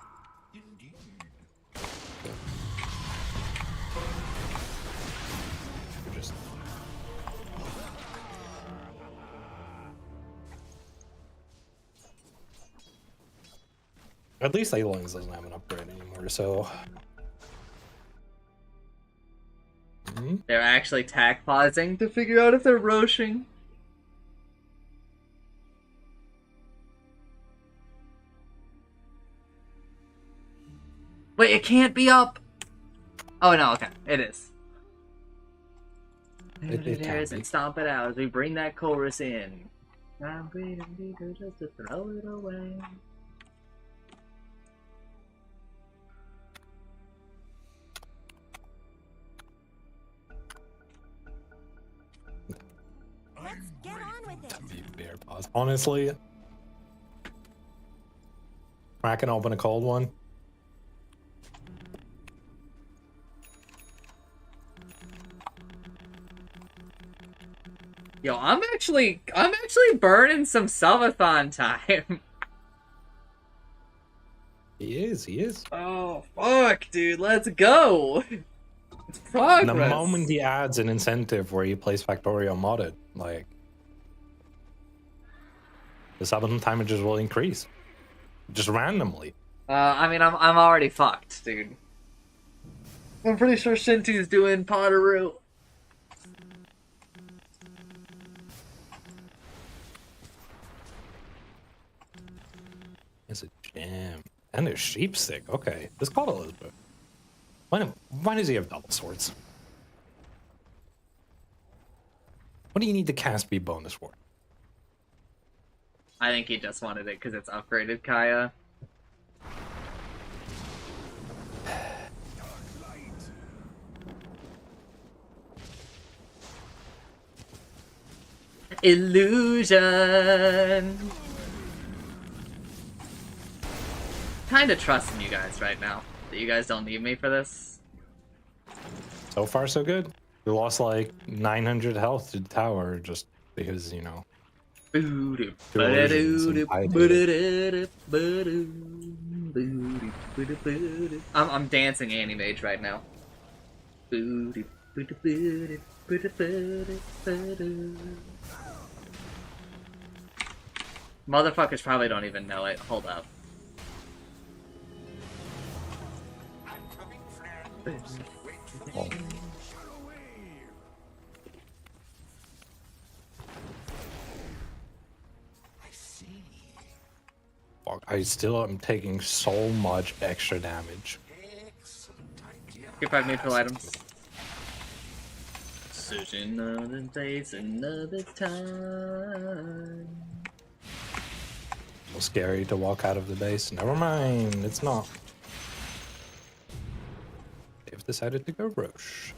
H: Just... At least Aether Lens doesn't have an upgrade anymore, so...
A: They're actually tack pausing to figure out if they're roshing. Wait, it can't be up! Oh no, okay, it is.
H: It
A: It
H: can
A: is,
H: be.
A: and stomp it out as we bring that chorus in. I'm breathing deeper just to throw it away.
B: Let's get on with it.
H: Bear pause. Honestly, cracking open a cold one.
A: Yo, I'm actually burning some subathon time.
H: He is.
A: Oh fuck, dude, let's go. It's progress.
H: The moment he adds an incentive where he plays Factorio modded, like the subathon timages will increase, just randomly.
A: I mean, I'm already fucked, dude. I'm pretty sure Shintu's doing Potteroo.
H: It's a jam. And there's sheepstick. Okay, this called Elizabeth. Why does he have double swords? What do you need the cast speed bonus for?
A: I think he just wanted it because it's upgraded, Kaya. Illusion. Kind of trusting you guys right now that you guys don't need me for this.
H: So far, so good. We lost like 900 health to the tower just because, you know.
A: I'm dancing Animage right now. Motherfuckers probably don't even know it. Hold up.
H: Oh.
D: I see.
H: Fuck, I still am taking so much extra damage.
D: Excellent idea.
A: Get 5 neutral items. Such another place, another time.
H: So scary to walk out of the base. Never mind, it's not. They've decided to go Roche.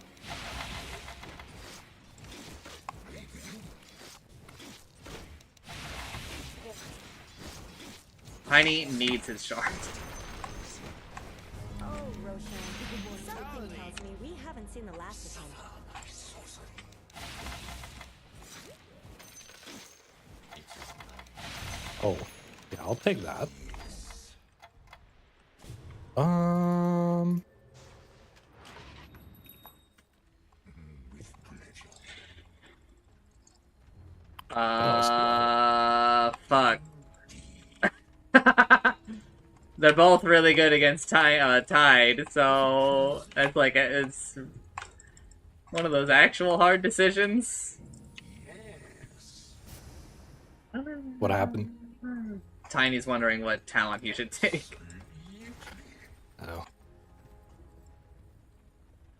A: Tiny needs his shard.
B: Oh, Roshan, something tells me we haven't seen the last of him.
H: Oh, yeah, I'll take that.
A: Fuck. They're both really good against Tide, so that's like it's one of those actual hard decisions.
H: What happened?
A: Tiny's wondering what talent he should take.
H: Oh.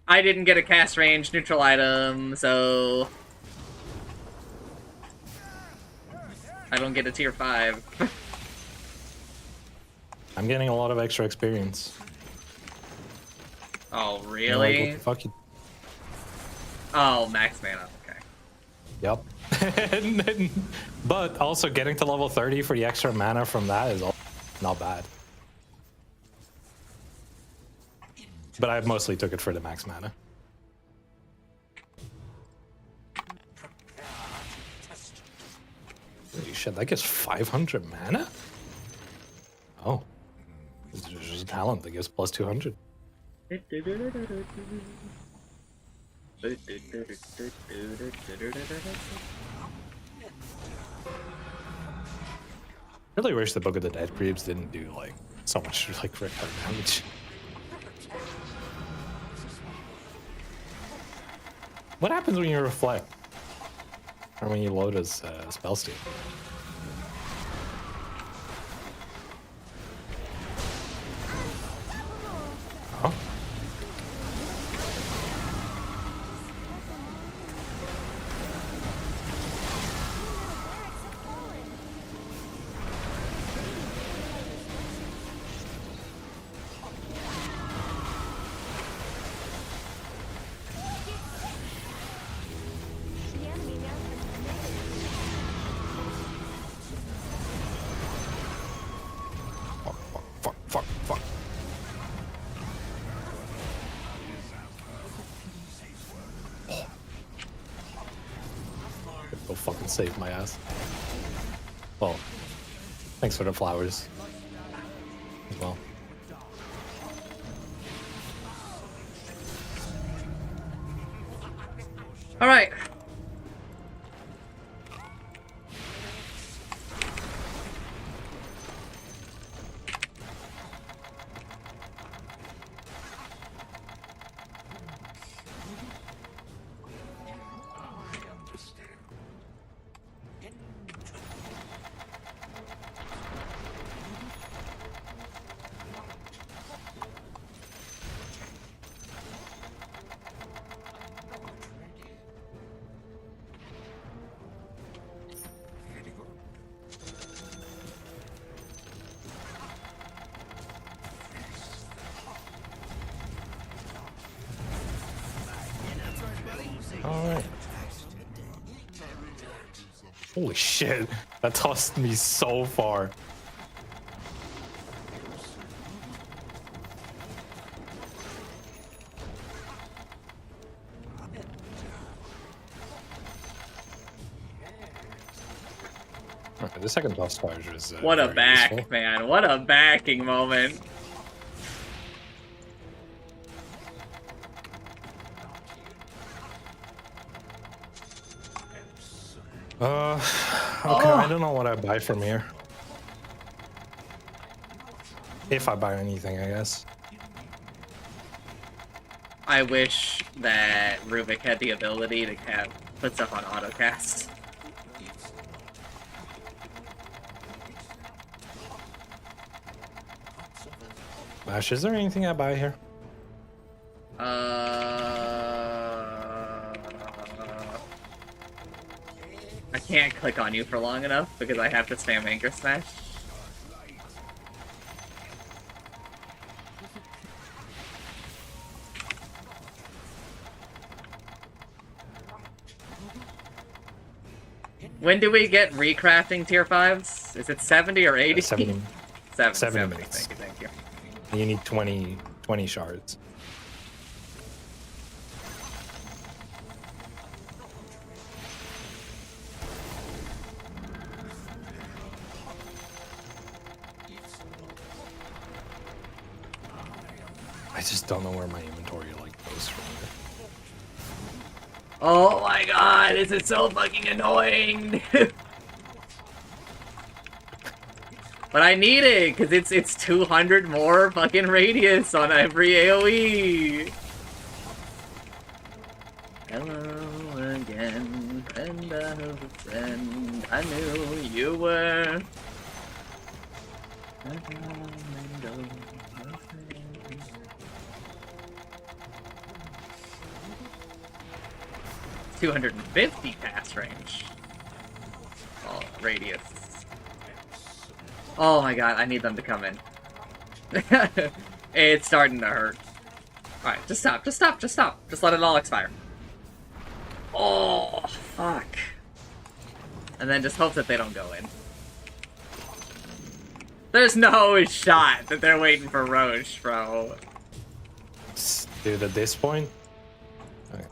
A: I didn't get a cast range neutral item, so I don't get a tier 5.
H: I'm getting a lot of extra experience.
A: Oh,
H: You know,
A: really?
H: like, what the fuck you...
A: Oh, max mana, okay.
H: Yep. But also getting to level 30 for the extra mana from that is not bad. But I mostly took it for the max mana. Holy shit, that gives 500 mana? Oh. It's just a talent that gives plus 200. Really wish the Book of the Dead creeps didn't do like so much like recurrent damage. What happens when you reflect? Or when you load as spell steal? Oh. Fuck. Oh. Go fucking save my ass. Well, thanks for the flowers as well.
A: All right.
H: Alright. Holy shit, that tossed me so far. Okay, the second toss charge is
A: What a
H: very
A: back,
H: useful.
A: man. What a backing moment.
H: Okay, I don't know what I buy from here. If I buy anything, I guess.
A: I wish that Rubik had the ability to put stuff on autocast.
H: Vash, is there anything I buy here?
A: I can't click on you for long enough because I have to spam Anchor Smash. When do we get recrafting tier 5s? Is it 70 or 80?
H: 70. 70
A: 70.
H: minutes.
A: Thank you.
H: You need 20 shards. I just don't know where my inventory like goes from here.
A: Oh my god, this is so fucking annoying. But I need it, because it's 200 more fucking radius on every AoE. Hello again, friend of a friend. I knew you were. 250 pass range. Oh, radius. Oh my god, I need them to come in. It's starting to hurt. Alright, just stop. Just let it all expire. Oh, fuck. And then just hope that they don't go in. There's no shot that they're waiting for Roche, bro.
H: Dude, at this point? Okay.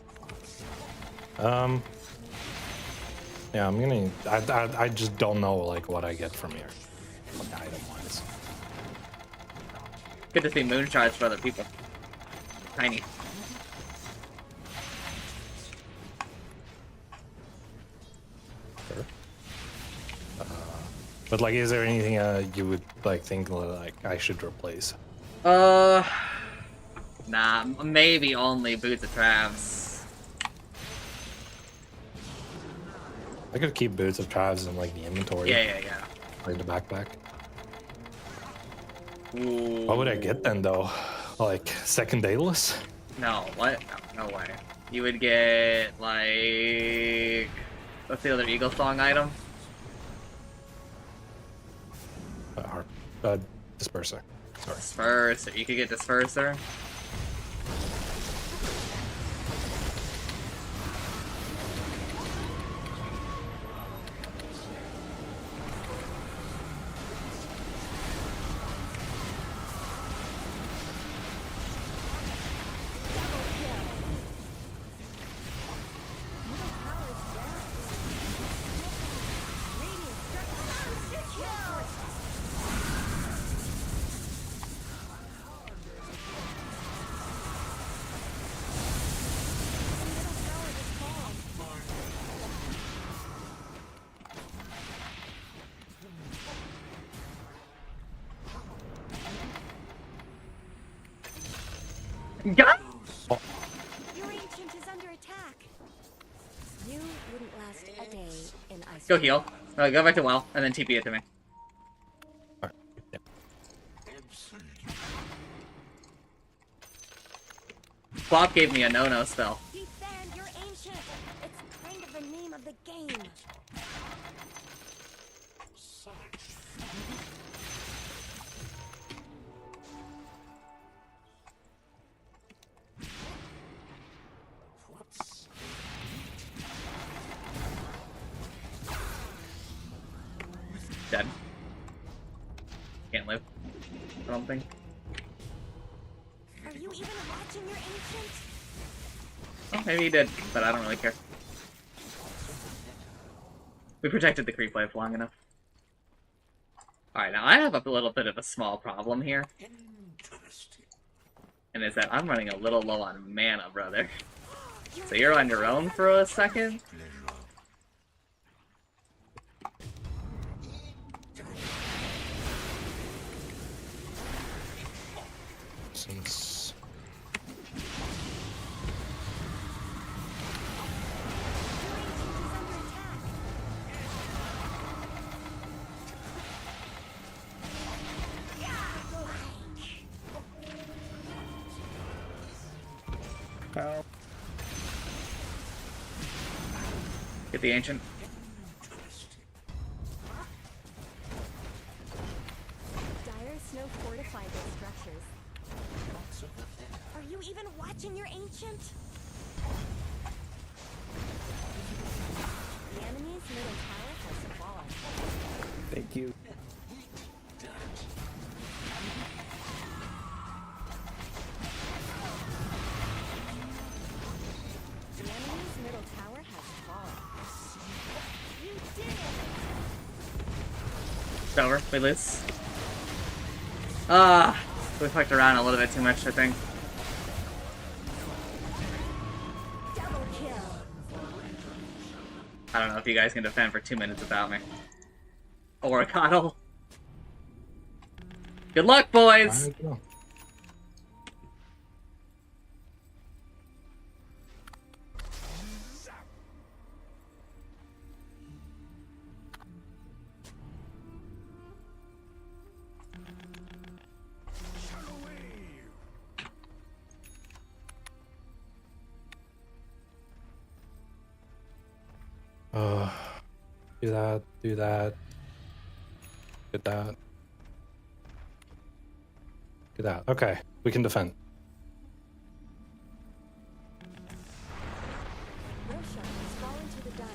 H: Yeah, I'm gonna... I just don't know, like, what I get from here. Like, item-wise.
A: Good to see moon shards for other people. Tiny.
H: Sure. But, like, is there anything you would, like, think, like, I should replace?
A: Nah, maybe only Boots of Travs.
H: I could keep Boots of Travs in, like, the inventory.
A: Yeah.
H: Like, the backpack.
A: Ooh.
H: What would I get then, though? Like, second dayless?
A: No, what? No way. You would get, like... What's the other Eagle Song item?
H: Disperser. Sorry.
A: Disperser. You could get Disperser. God!
B: Your ancient is under attack. You wouldn't last a day in ice.
A: Go heal. Go back to well, and then TP it to me.
H: Alright. Yeah.
A: Flop gave me a no-no spell.
B: Defend your ancient. It's kind of the name of the game.
A: Dead. Can't live. I don't think.
B: Are you even watching your ancient?
A: Oh, maybe he did, but I don't really care. We protected the creep wave long enough. Alright, now I have a little bit of a small problem here. And is that I'm running a little low on mana, brother. So you're on your own for a second?
H: Since...
A: Get the ancient.
B: Dire snow fortified their structures. Are you even watching your ancient? The enemy's middle tower has fallen.
E: Thank you.
B: middle tower has fallen. You did it!
E: It's over. We lose. We fucked around a little bit too much, I think.
B: Double kill.
E: I don't know if you guys can defend for 2 minutes without me. Or a coddle. Good luck, boys!
H: Do that, do that. Get that. Get that. Okay, we can defend.
B: Roshan has fallen to the dire.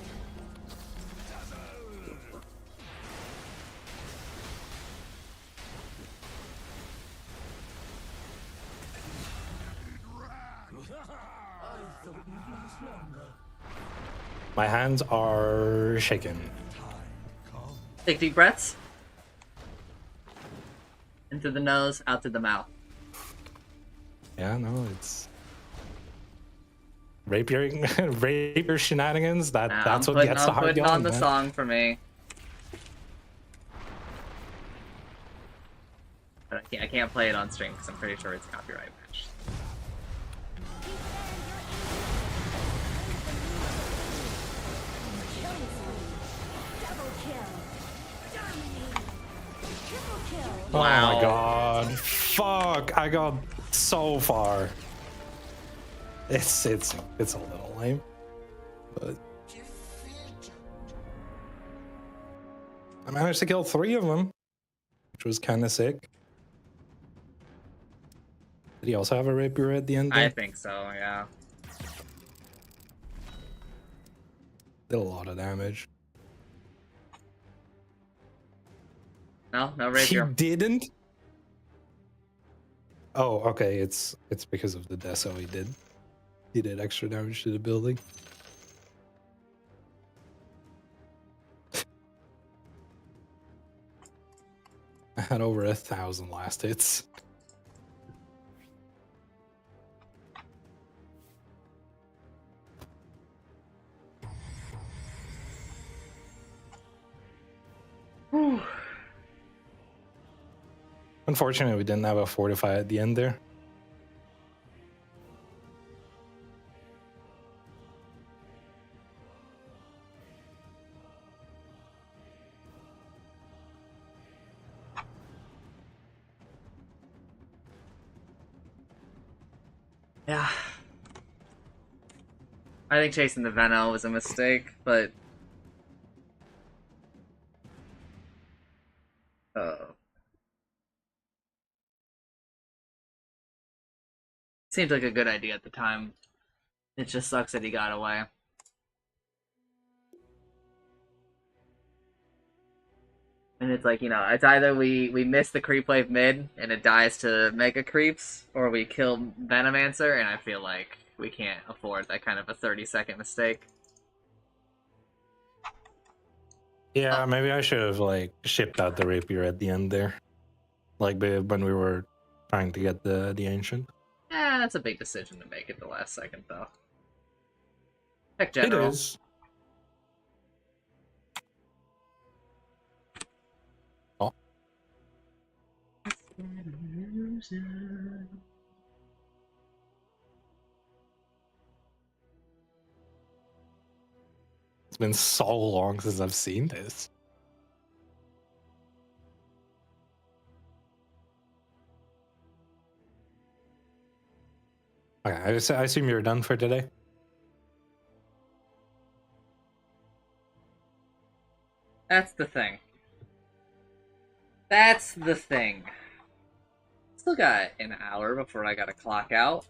H: My hands are shaking.
E: Take deep breaths. In through the nose, out through the mouth.
H: Yeah, no, it's rapier shenanigans. That's what gets the heart
E: putting
H: going.
E: on the
H: man.
E: song for me. But I can't play it on stream because I'm pretty sure it's copyright match.
B: Killing spree. Double kill. Dominating. Triple kill.
H: Oh
E: Wow.
H: my god! Fuck! I got so far. It's a little lame, but I managed to kill 3 of them, which was kind of sick. Did he also have a rapier at the end?
E: I
H: There?
E: think so, yeah.
H: Did a lot of damage.
E: No
H: He
E: rapier.
H: didn't. Oh, okay. It's because of the deso he did. He did extra damage to the building. I had over 1,000 last hits. Unfortunately, we didn't have a fortify at the end there.
E: Yeah. I think chasing the Veno was a mistake, but... Seemed like a good idea at the time. It just sucks that he got away. And it's like, you know, it's either we miss the creep wave mid and it dies to mega creeps, or we kill Venomancer, and I feel like we can't afford that kind of a 30-second mistake.
H: Yeah, maybe I should have like shipped out the rapier at the end there, like when we were trying to get the ancient.
E: Yeah, that's a big decision to make at the last second, though. Heck,
H: It
E: General.
H: is. Oh. It's been so long since I've seen this. Okay, I assume you're done for today.
E: That's the thing. That's the thing. Still got an hour before I gotta clock out.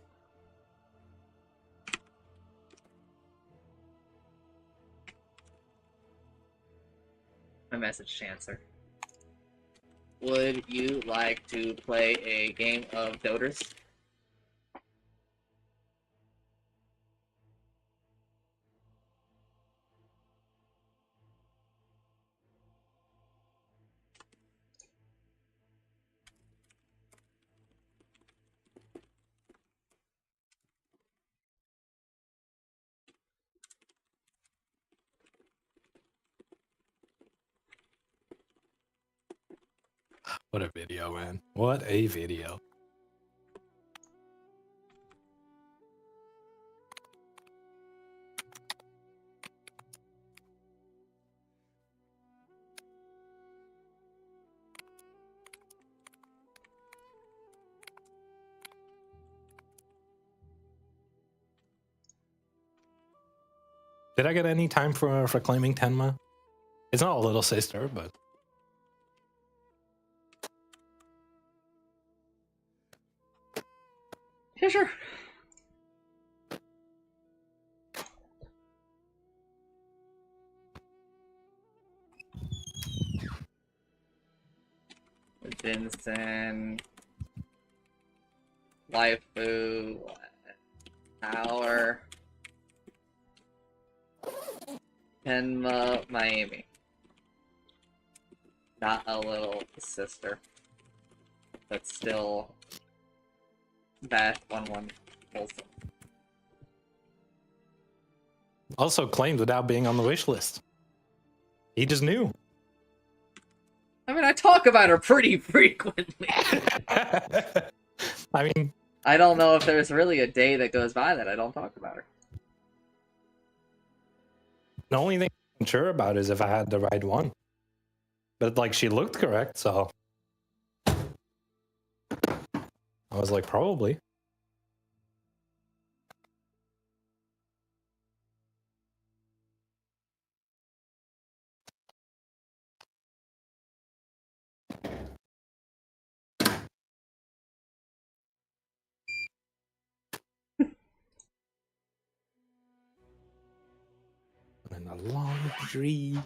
E: My message, Chancer. Would you like to play a game of Doters?
H: What a video, man. What a video. Did I get any time for claiming Tenma? It's not a little sister, but
A: Yeah, sure. Vincent, Waifu, Power, Tenma, Miami. Not a little sister. But still Vash 1-1 wholesome.
H: also claimed without being on the wish list. He just knew.
A: I mean, I talk about her pretty frequently.
H: I mean,
A: I don't know if there's really a day that goes by that I don't talk about her.
H: the only thing I'm sure about is if I had the right one. But like, she looked correct, so I was like, probably. And a laundry.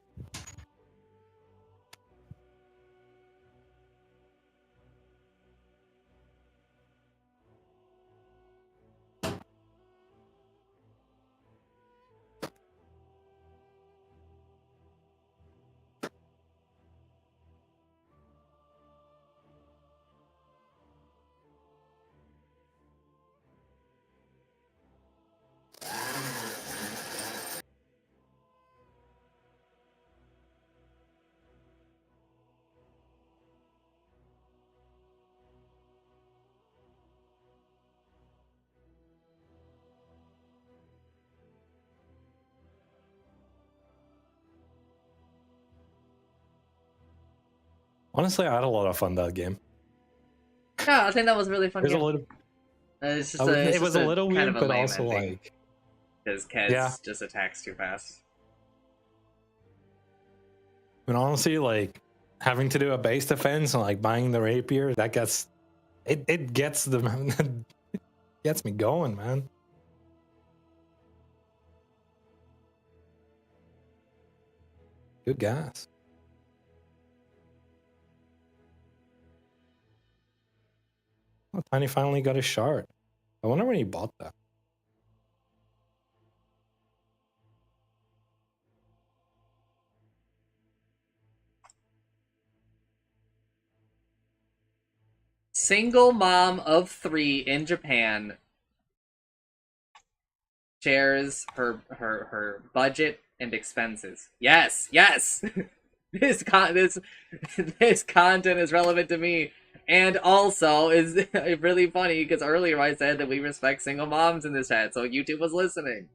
H: Honestly, I had a lot of fun that game.
A: Yeah, I think that was a really fun
H: It was
A: game.
H: a little,
A: It's just
H: it was a little
A: kind
H: weird,
A: of a
H: but
A: lame
H: also
A: ending,
H: like,
A: because Kez
H: yeah.
A: just attacks too fast.
H: And honestly, like having to do a base defense and like buying the rapier, that gets it gets the it gets me going, man. Good gas. Oh, Tiny finally got a shard. I wonder when he bought that.
A: Single mom of 3 in Japan shares her budget and expenses. Yes, yes. this this content is relevant to me, and also is really funny because earlier I said that we respect single moms in this chat, so YouTube was listening.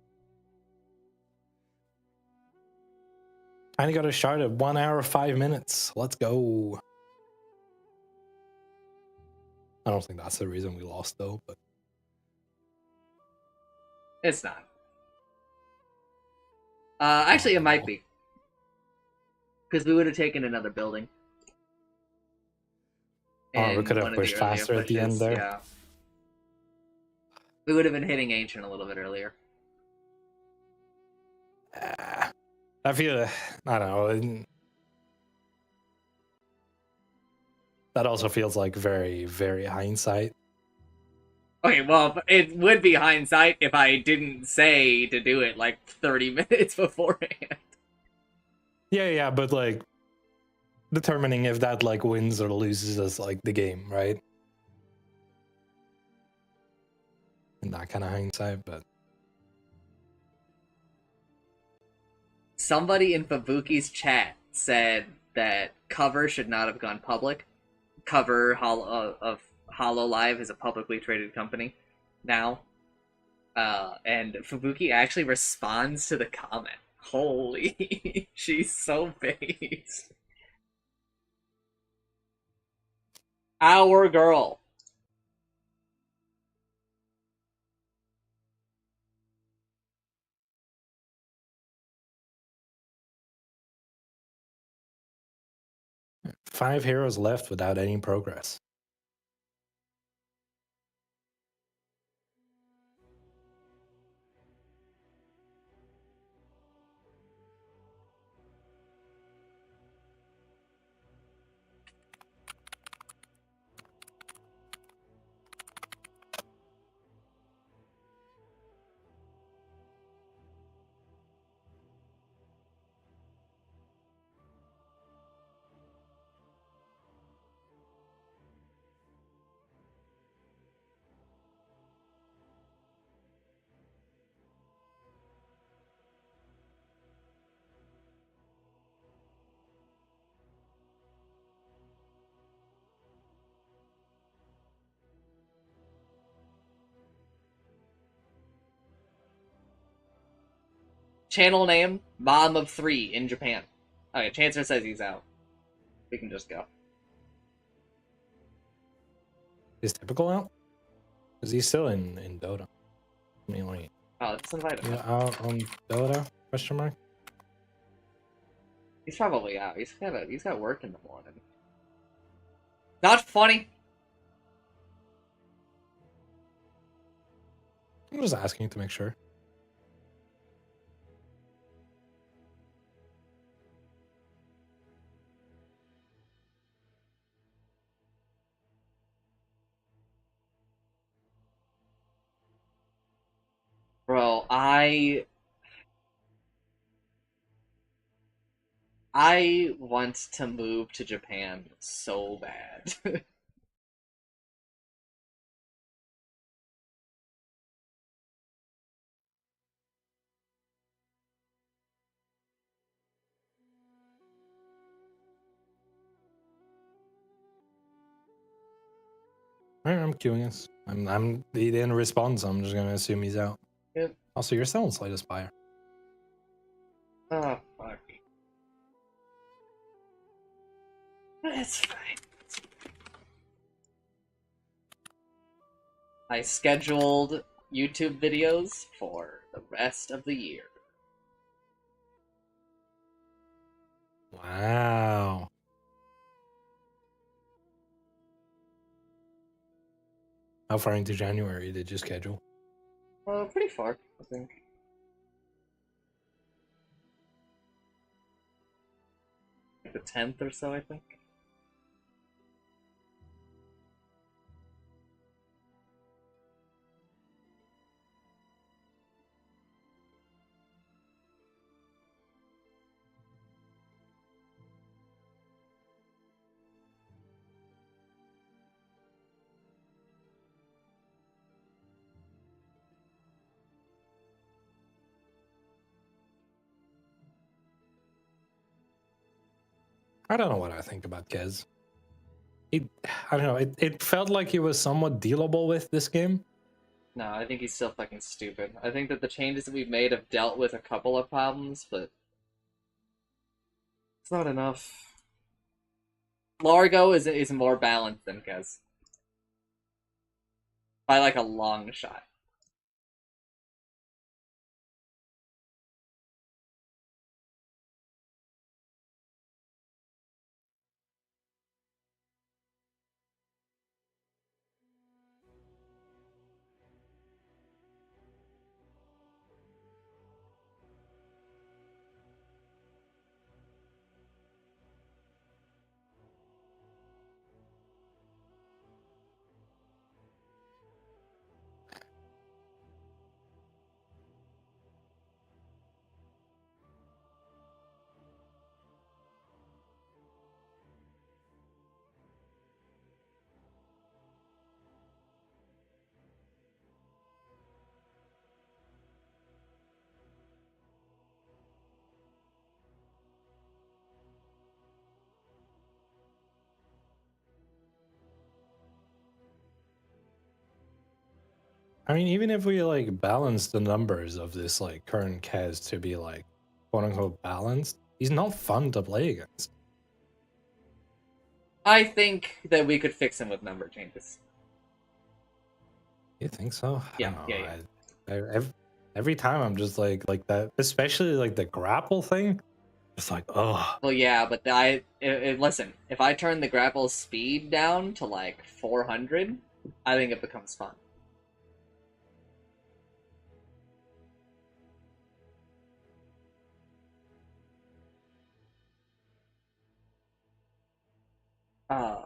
H: Tiny got a shard at 1 hour 5 minutes. Let's go. I don't think that's the reason we lost though, but
A: It's not. Actually, it might be. Because we would have taken another building.
H: oh, we
A: in
H: could have
A: one of the
H: pushed
A: earlier
H: faster at the end
A: pushes,
H: there.
A: Yeah. We would have been hitting Ancient a little bit earlier.
H: I feel, I don't know. That also feels like very, very hindsight.
A: Okay, well, it would be hindsight if I didn't say to do it like 30 minutes beforehand.
H: Yeah, but like determining if that like wins or loses us like the game, right? In that kind of hindsight, but
A: Somebody in Fabuki's chat said that cover should not have gone public cover of Hollow Live as a publicly traded company now. And Fubuki actually responds to the comment. Holy, she's so based. Our girl.
H: Five heroes left without any progress.
A: Channel name, Mom of Three in Japan. Okay, Chancellor says he's out. We can just go.
H: Is Typical out? Is he still in Dota? I mean, like,
A: Oh, let's invite him.
H: yeah, out on Dota? Question mark.
A: He's probably out. He's got work in the morning. Not funny.
H: I'm just asking to make sure.
A: Bro, I want to move to Japan so bad.
H: All right, I'm curious. He didn't respond, so I'm just gonna assume he's out.
A: Yep.
H: Also, you're still on Slay the Spire.
A: Oh, fuck. It's fine. I scheduled YouTube videos for the rest of the year.
H: Wow. How far into January did you schedule?
A: Pretty far, I think. Like the 10th or so, I think.
H: I don't know what I think about Kez. I don't know. It felt like he was somewhat dealable with this game.
A: No, I think he's still fucking stupid. I think that the changes that we've made have dealt with a couple of problems, but it's not enough. Largo is more balanced than Kez. By like a long shot.
H: I mean, even if we like balance the numbers of this like current cast to be like quote unquote balanced, he's not fun to play against.
A: I think that we could fix him with number changes.
H: You think so?
A: Yeah,
H: I don't
A: yeah,
H: know.
A: yeah.
H: Every time I'm just like that, especially like the grapple thing. It's like, oh,
A: Well, yeah, but listen, if I turn the grapple speed down to like 400, I think it becomes fun. Uh,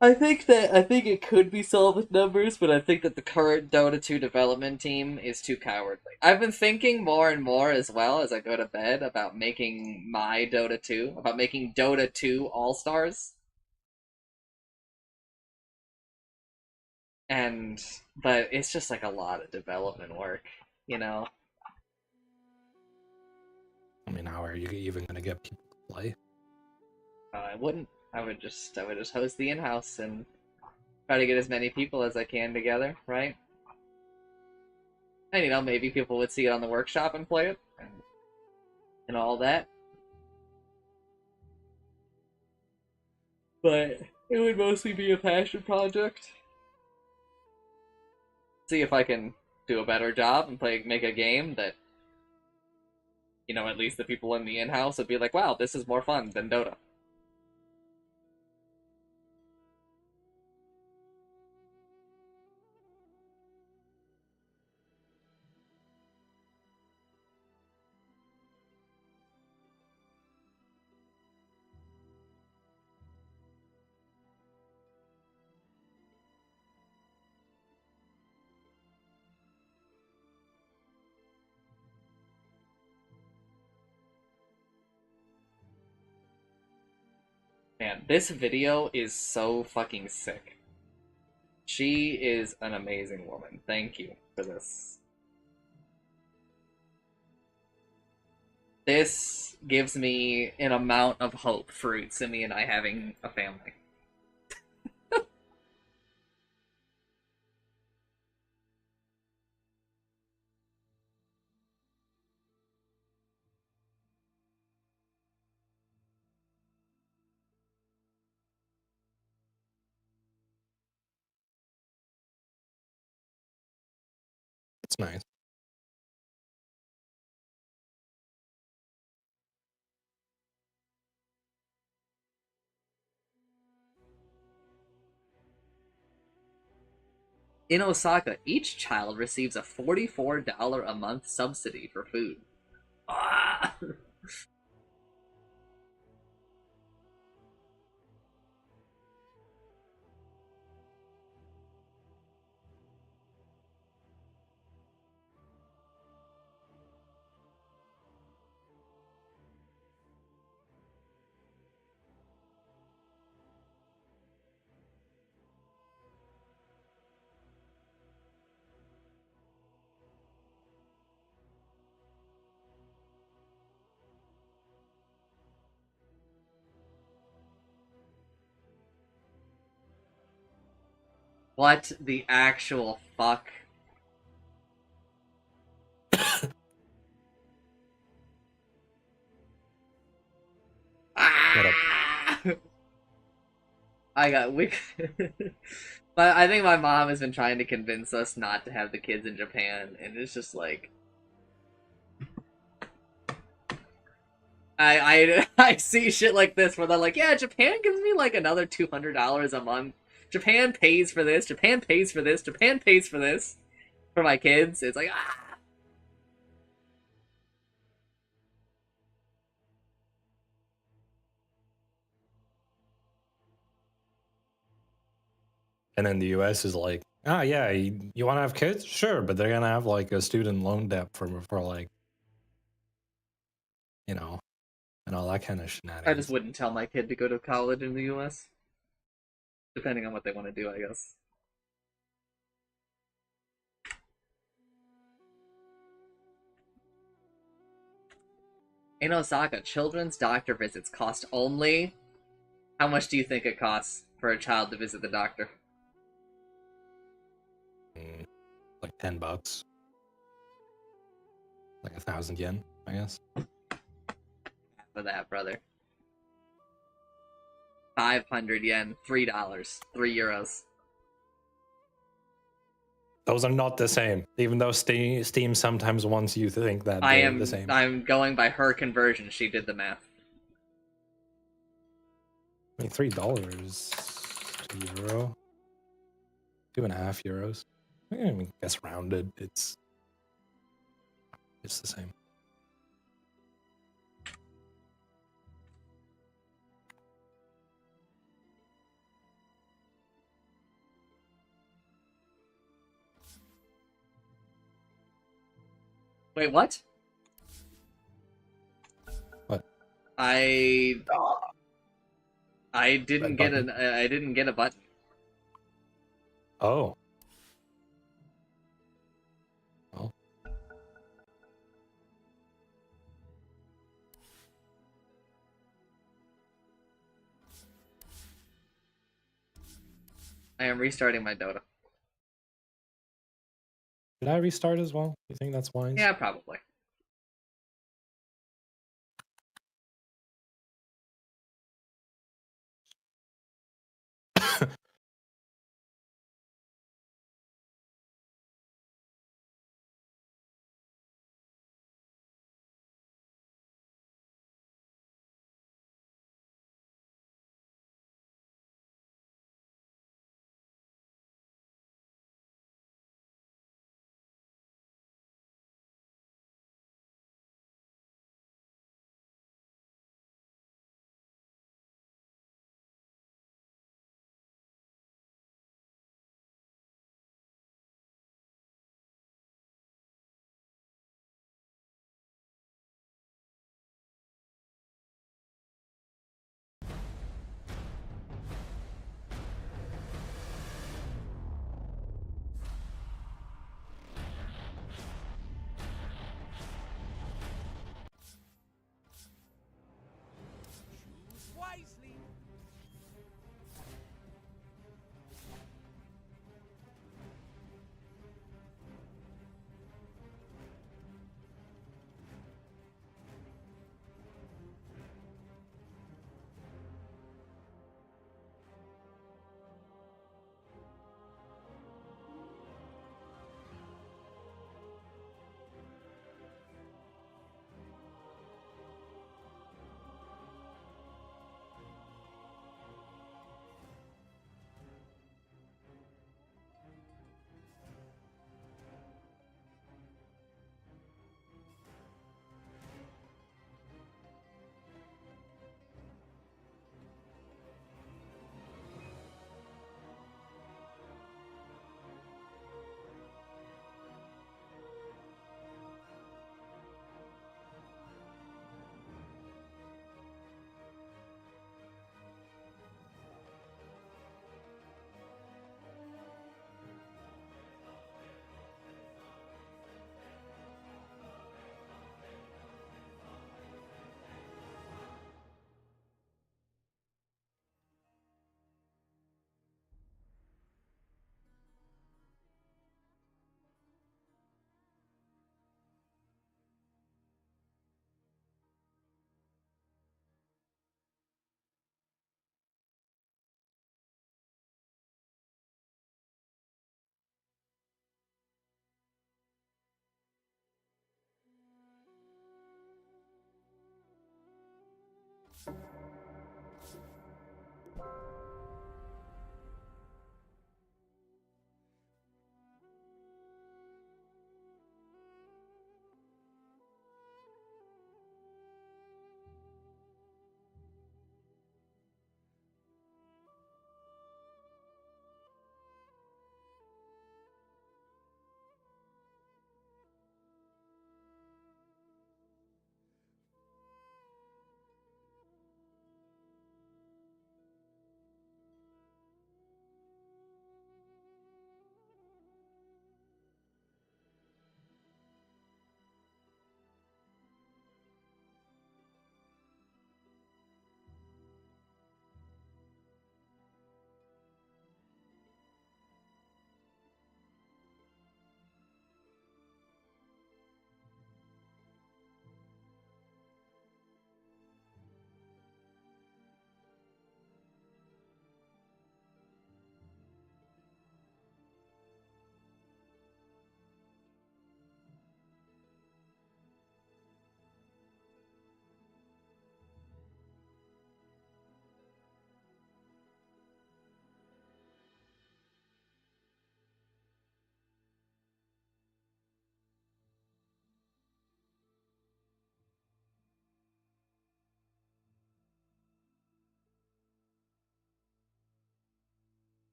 A: I think it could be solved with numbers, but I think that the current Dota 2 development team is too cowardly. I've been thinking more and more as well as I go to bed about making my Dota 2, about making Dota 2 All-Stars. But it's just like a lot of development work, you know?
H: I mean, how are you even gonna get people to play?
A: I wouldn't. I would just host the in-house and try to get as many people as I can together, right? And maybe people would see it on the workshop and play it, and all that. But it would mostly be a passion project. See if I can do a better job and make a game that, at least the people in the in-house would be like, wow, this is more fun than Dota. Man, this video is so fucking sick. She is an amazing woman. Thank you for this. This gives me an amount of hope for Utsumi and I having a family.
H: It's nice.
A: In Osaka, each child receives a $44 a month subsidy for food. Ah! What the actual fuck?
H: What up?
A: Ah! I got wick. But I think my mom has been trying to convince us not to have the kids in Japan, and it's just like I see shit like this where they're like, yeah, Japan gives me like another $200 a month. Japan pays for this. Japan pays for this. Japan pays for this for my kids. It's like ah.
H: And then the US is like, ah, yeah, you want to have kids? Sure, but they're gonna have like a student loan debt for like, you know, and all that kind of
A: I just
H: shenanigans.
A: wouldn't tell my kid to go to college in the U.S. Depending on what they want to do, I guess. In Osaka, children's doctor visits cost only. How much do you think it costs for a child to visit the doctor?
H: like $10, like 1,000 yen, I guess.
A: For that, brother. 500 yen, $3, €3.
H: Those are not the same, even though Steam sometimes wants you to think that they're the same.
A: I'm going by her conversion. She did the math.
H: I mean, $3 to euro, €2.50. I mean, guess rounded, it's the same.
A: Wait, what?
H: What?
A: I didn't
H: Red
A: get
H: button.
A: I didn't get a button.
H: Oh. Well.
A: I am restarting my Dota.
H: Did I restart as well? You think that's wise?
A: Yeah, probably.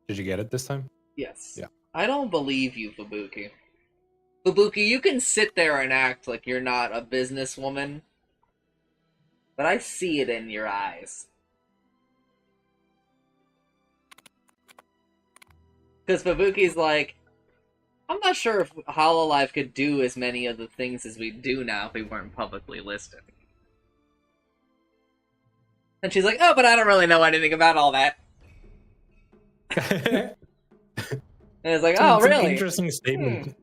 H: Did you get it this time?
A: Yes.
H: Yeah.
A: I don't believe you, Fubuki. Fubuki, you can sit there and act like you're not a businesswoman, but I see it in your eyes. Because Fubuki's like, I'm not sure if Hololive could do as many of the things as we do now if we weren't publicly listed. And she's like, oh, but I don't really know anything about all that. And it's like, oh,
H: it's
A: really?
H: An interesting statement.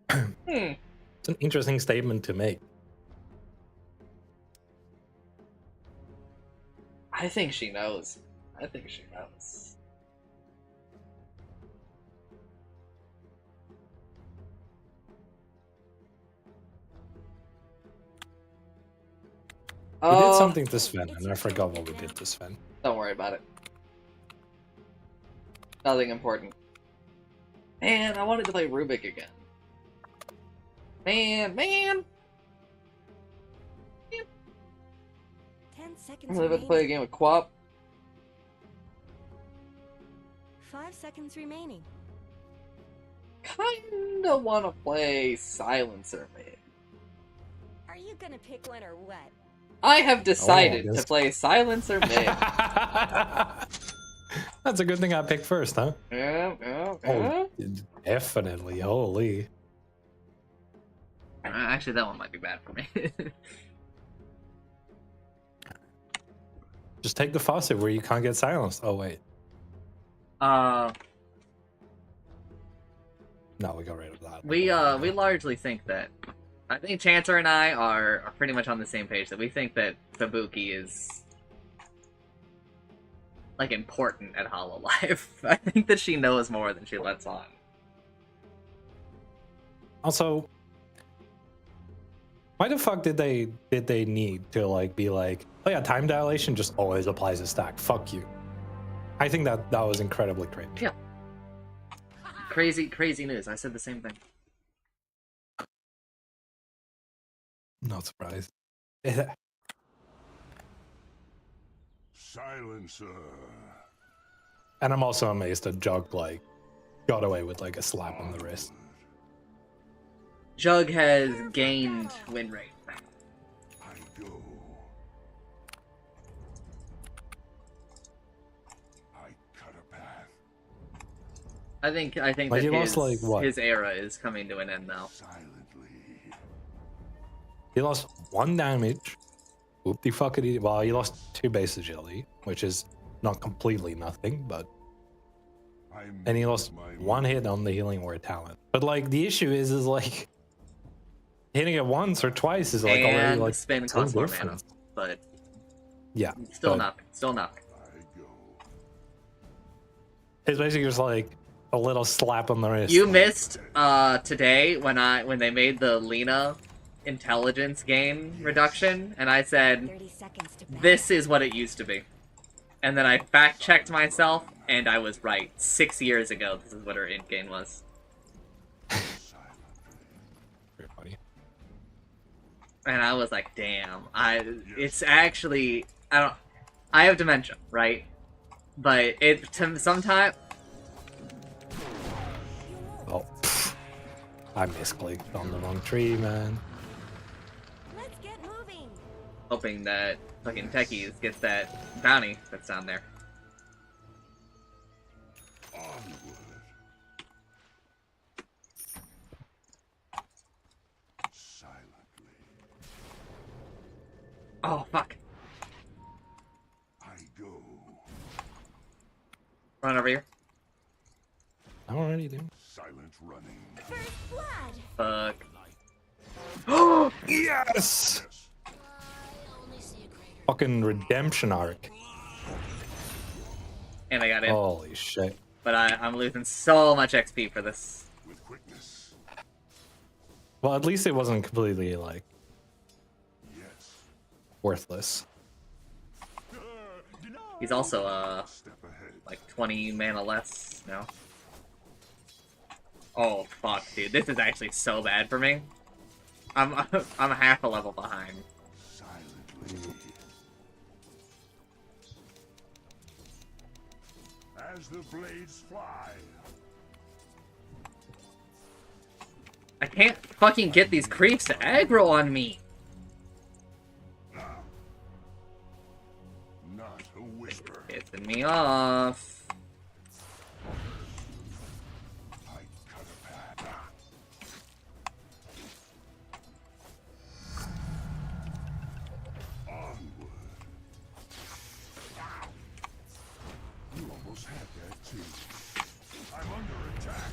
H: It's an interesting statement to make.
A: I think she knows. I think she knows.
H: We did something to Sven, and I forgot what we did to Sven.
A: Don't worry about it. Nothing important. Man, I wanted to play Rubik again. Man.
B: 10 seconds
A: I'm really about to play a
B: remaining.
A: game with Quap.
B: 5 seconds remaining.
A: Kinda wanna play Silencer, man.
B: Are you gonna pick one or what?
A: I have decided
H: Oh,
A: to play Silencer mid.
H: That's a good thing I picked first, huh?
A: Yeah.
H: Oh, definitely. Holy.
A: Actually, that one might be bad for me.
H: Just take the faucet where you can't get silenced. Oh, wait.
A: Uh,
H: No, we got rid of that.
A: we largely think that. I think Chancer and I are pretty much on the same page that we think that Fubuki is like important at Hololive. I think that she knows more than she lets on.
H: Also, why the fuck did they need to like be like, oh yeah, time dilation just always applies to stack. Fuck you. I think that was incredibly crazy.
A: Yeah. Crazy news. I said the same thing.
H: Not surprised.
C: Silencer.
H: And I'm also amazed that Jug like got away with like a slap on the wrist.
A: Jug has gained win rate.
C: I go. I cut a path.
A: I think
H: Like,
A: that
H: he lost, like, what?
A: his era is coming to an end now.
C: Silently.
H: He lost 1 damage. Whoopty fuckity. Well, he lost 2 base agility, which is not completely nothing, but. And he lost 1 hit on the healing word talent. But like the issue is like hitting it once or twice is like
A: And
H: already like
A: spin
H: so
A: costs more mana,
H: different.
A: but
H: Yeah,
A: still
H: but
A: nothing. Still nothing.
C: I go.
H: it's basically just like a little slap on the wrist.
A: You missed today when they made the Lena intelligence gain reduction, and I said
B: 30 seconds to battle.
A: this is what it used to be. And then I fact checked myself, and I was right. 6 years ago, this is what her int gain was.
H: Very funny.
A: And I was like, damn. It's actually I have dementia, right? But sometimes
H: Oh, I misclicked on the wrong tree, man.
B: Let's get moving.
A: hoping that fucking Techies gets that bounty that's down there.
C: Onward. Silently.
A: Oh fuck.
C: I go.
A: Run over here.
H: I'm already doing.
C: Silent running.
B: First blood.
A: Fuck.
H: Oh yes!
G: I only see a crater.
H: Fucking redemption arc.
A: And I got in.
H: Holy shit!
A: But I'm losing so much XP for this.
C: With quickness.
H: Well, at least it wasn't completely like
C: Yes.
H: worthless.
A: He's also
C: Step ahead.
A: like 20 mana less now. Oh fuck, dude, this is actually so bad for me. I'm I'm half a level behind.
C: Silently. as the blades fly.
A: I can't fucking get these creeps to aggro on me.
C: Not a whisper.
A: Pissing me off.
C: I cut a path. Onward. You almost had that too. I'm under attack.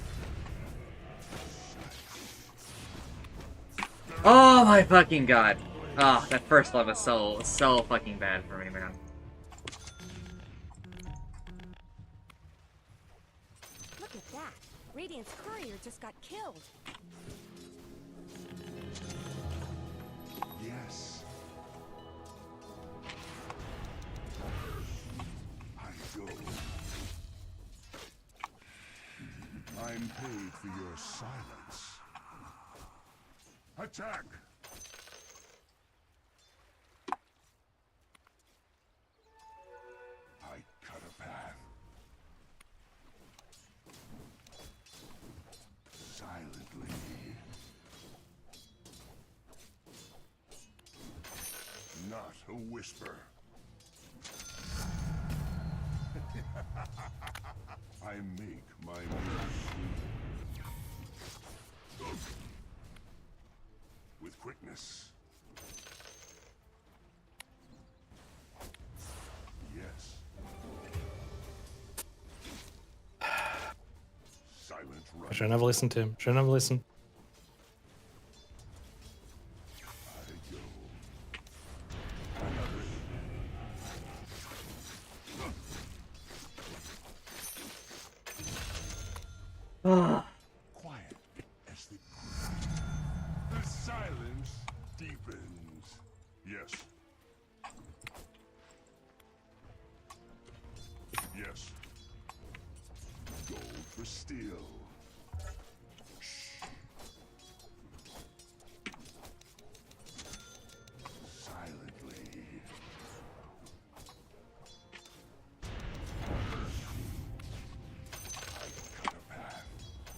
A: Oh my fucking god. Oh, that first one was so fucking bad for me, man.
B: Look at that. Radiant's courier just got killed.
C: Yes. I go. I'm paid for your silence. Attack! I cut a path. Silently. Not a whisper. I make my move. With quickness. Yes. Silent run.
H: I should never listen to him. Should never listen.
C: I go. Quiet as the silence deepens. Yes. Yes. Gold for steel. Shh. Silently. I cut a path.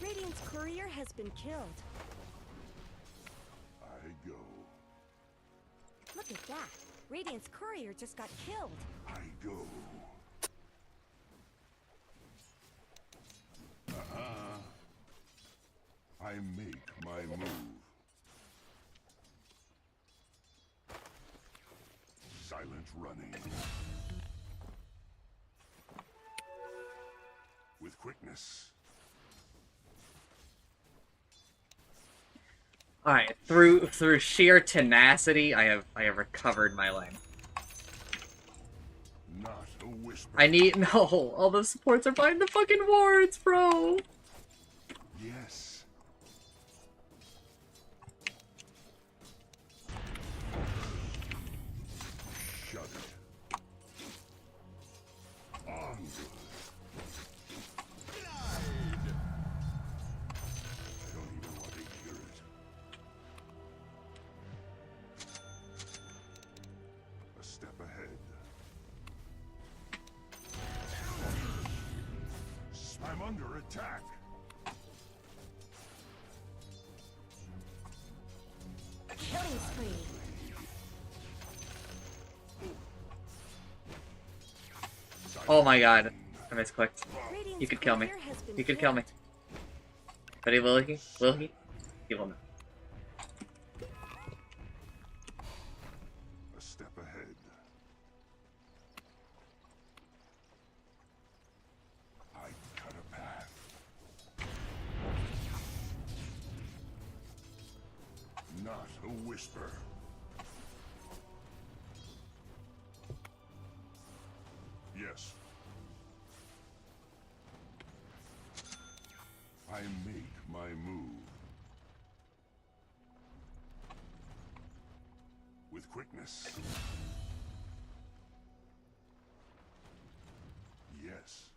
B: Radiant's courier has been killed.
C: I go.
B: Look at that. Radiant's courier just got killed.
C: I go. I make my move. Silent running. With quickness.
A: Alright, through sheer tenacity, I have recovered my lane.
C: Not a whisper.
A: I need no, all the supports are behind the fucking wards, bro.
C: Yes. Shut it. Onward. I don't even want to hear it. A step ahead. I'm under attack.
B: Killing spree.
A: Oh my god, I misclicked.
B: Radiant's
A: He could kill me.
B: courier has been
A: He could kill me. But he will he? Will he? He will not.
C: A step ahead. I cut a path. Not a whisper. Yes. I make my move. With quickness. Yes.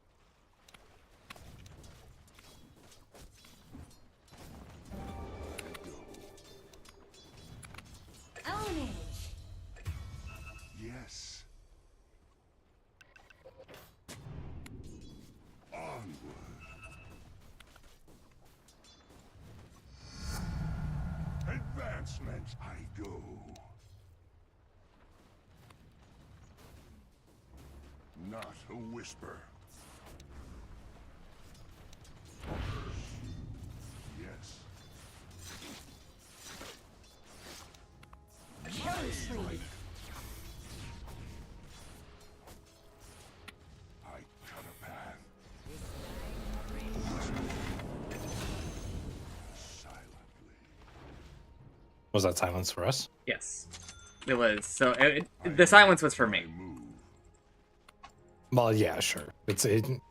B: Ownage.
C: Yes. advancement, I go. Not a whisper. Yes.
B: Killing spree.
C: I cut a path. Silently.
H: Was that silence for us?
A: Yes. It was. So the silence was for me.
C: I move.
H: Well, yeah, sure. It's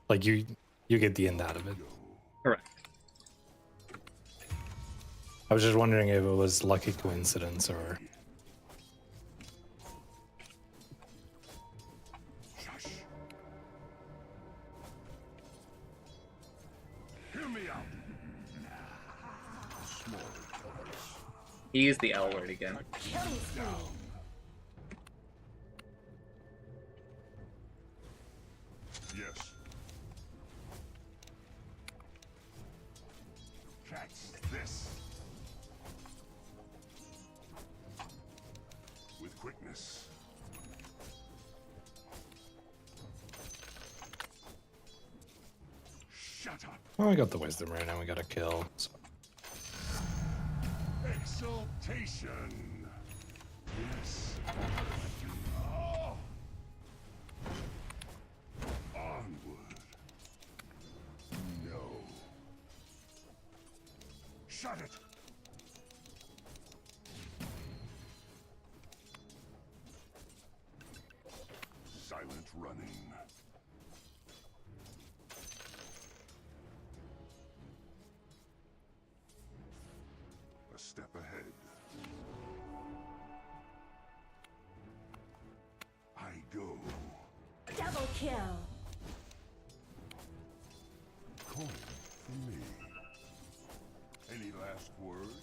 H: like you get the end out of it.
A: Correct.
H: I was just wondering if it was lucky coincidence or.
C: Shush. Hear me out. Small parts.
A: He used the L word again.
B: Killing spree.
C: Yes. Catch this. With quickness. Shut up.
H: Oh, I got the wisdom right now. We got to kill. So.
C: Exaltation. Yes. Oh. Onward. No. Shut it. Silent running. A step ahead. I go.
B: Double kill.
C: Coin for me. Any last words?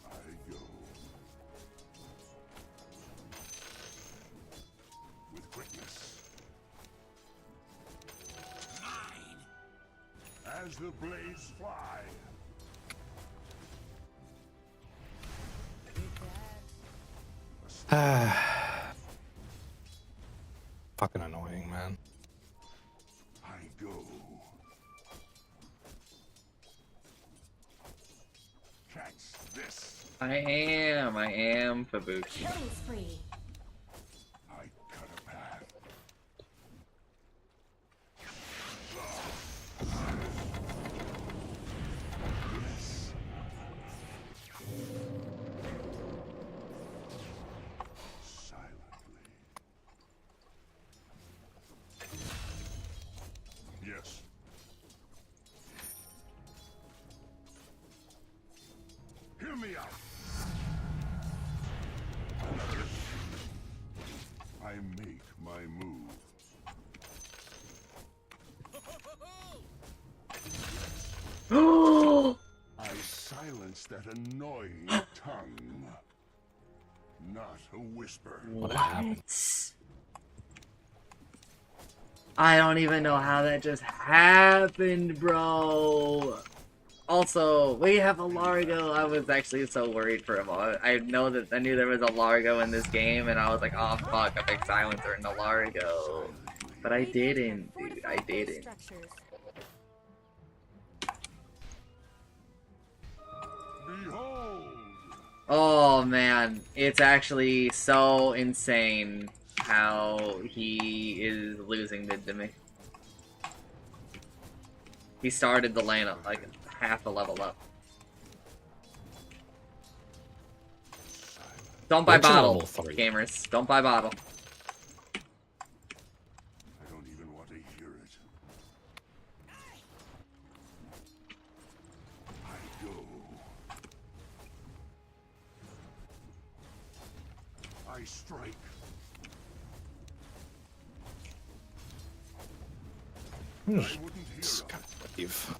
C: I go. With quickness. Mine! As the blades fly.
H: Fucking annoying, man.
C: I go. Catch this.
A: I am Fabuki.
B: Killing spree.
C: I cut a path. Yes. Silently. Yes. Hear me out. I make my move. I silence that annoying tongue. Not a whisper.
H: What happened?
A: I don't even know how that just happened, bro. Also, we have a Largo. I was actually so worried for him. I knew there was a Largo in this game, and I was like, oh fuck, a big silencer in the Largo. But I didn't, dude. I didn't.
C: Behold!
A: Oh man, it's actually so insane how he is losing mid to me. He started the lane up like half a level up. Don't buy
H: What's your
A: bottle,
H: level 3?
A: gamers. Don't buy bottle.
C: I don't even want to hear it. I go. I strike. I wouldn't hear
H: Just
C: of
H: gotta leave.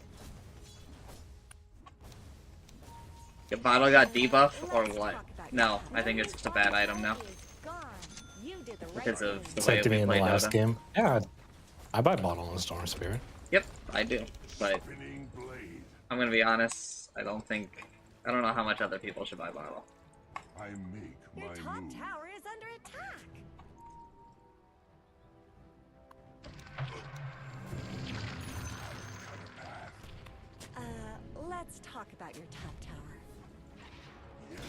A: Your bottle got debuff or what? No, I think it's just a bad item now. Because of the
H: It's
A: way
H: like to
A: we
H: me in the
A: play
H: last
A: Dota.
H: game. Yeah, I buy bottle in Storm Spirit.
A: Yep, I do. But
C: spinning blade.
A: I'm gonna be honest. I don't know how much other people should buy bottle.
C: I make
B: Your
C: my
B: top
C: move.
B: tower is under attack. Let's talk about your top tower.
C: Yes.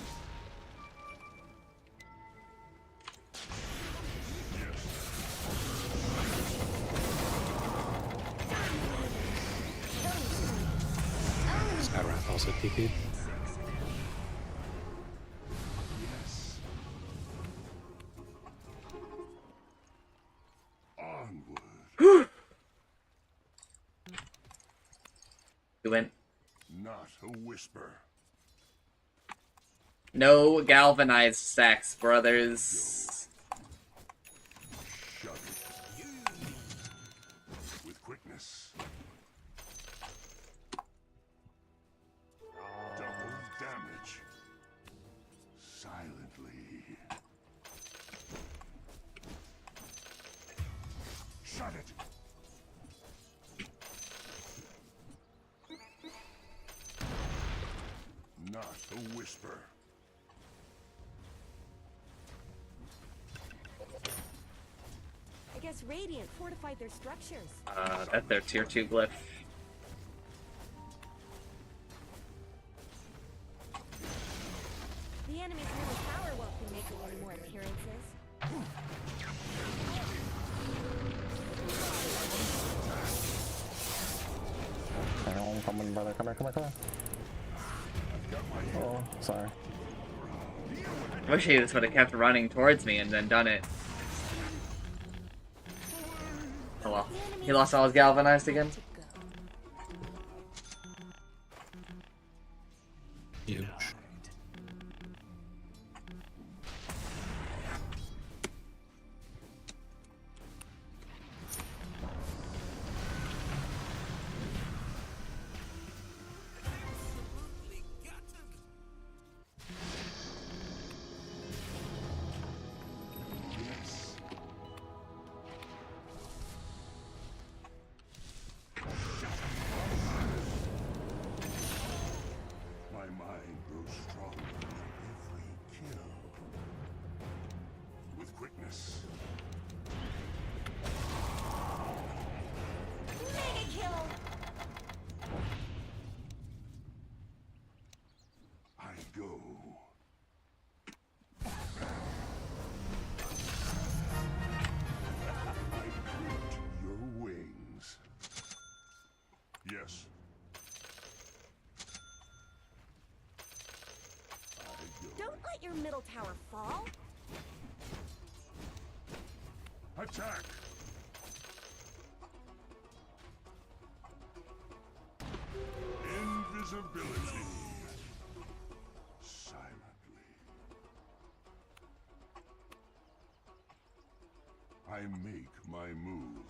H: Skyrath also TP'd.
C: Yes. Onward.
A: You went.
C: Not a whisper.
A: No galvanized sex, brothers.
C: Shut it. With quickness. Double damage. Silently. Shut it. Not a whisper.
B: I guess Radiant fortified their structures.
A: That's their tier 2 glyph.
B: The enemy's middle tower won't be making any more appearances.
I: I'm coming, brother. Come here. Oh, sorry.
A: Wish he just would have kept running towards me and then done it. Oh well. He lost all his galvanized again.
H: Huge.
C: My mind grows stronger with every kill. With quickness.
B: Mega kill!
C: I go. I root your wings. Yes.
B: Don't let your middle tower fall.
C: Attack! Invisibility. Silently. I make my move.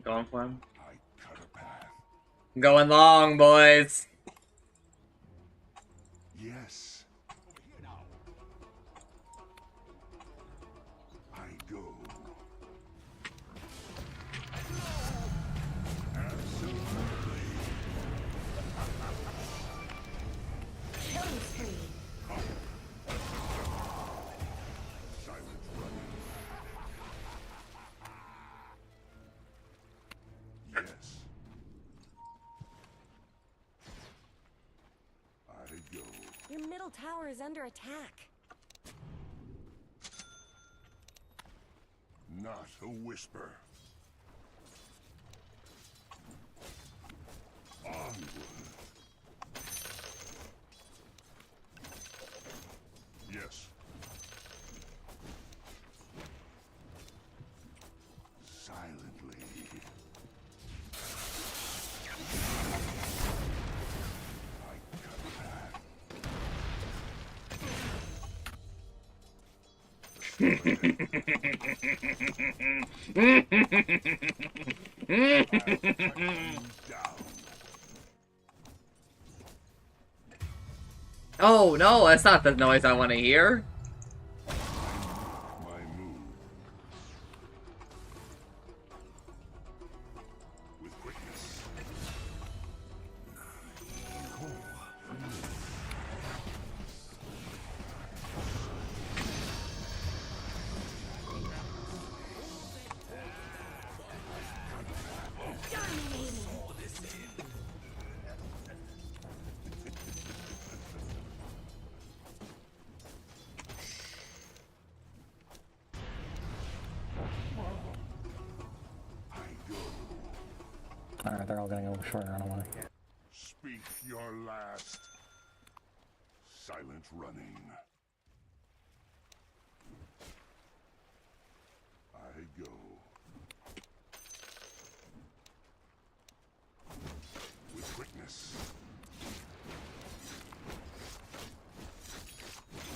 A: Going for him.
C: I cut a path.
A: Going long, boys.
C: Yes. I go. Absolutely.
B: Killing spree.
C: Silent running. Yes. I go.
B: Your middle tower is under attack.
C: Not a whisper. Onward. Yes. Silently. I cut a path.
A: Oh no, that's not the noise I want to hear.
C: My move. With quickness.
I: Alright, they're all gonna go short run away.
C: Speak your last. Silent running. I go. With quickness.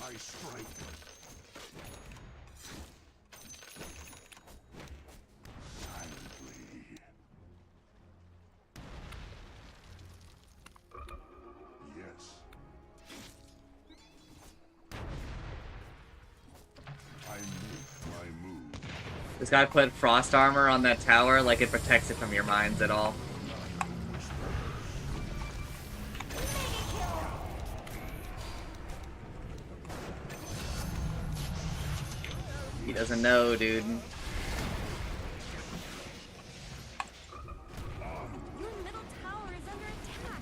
C: I strike. Silently. Yes. I make my move.
A: This guy put frost armor on that tower like it protects it from your mines at all. He doesn't know, dude.
B: Your middle tower is under attack.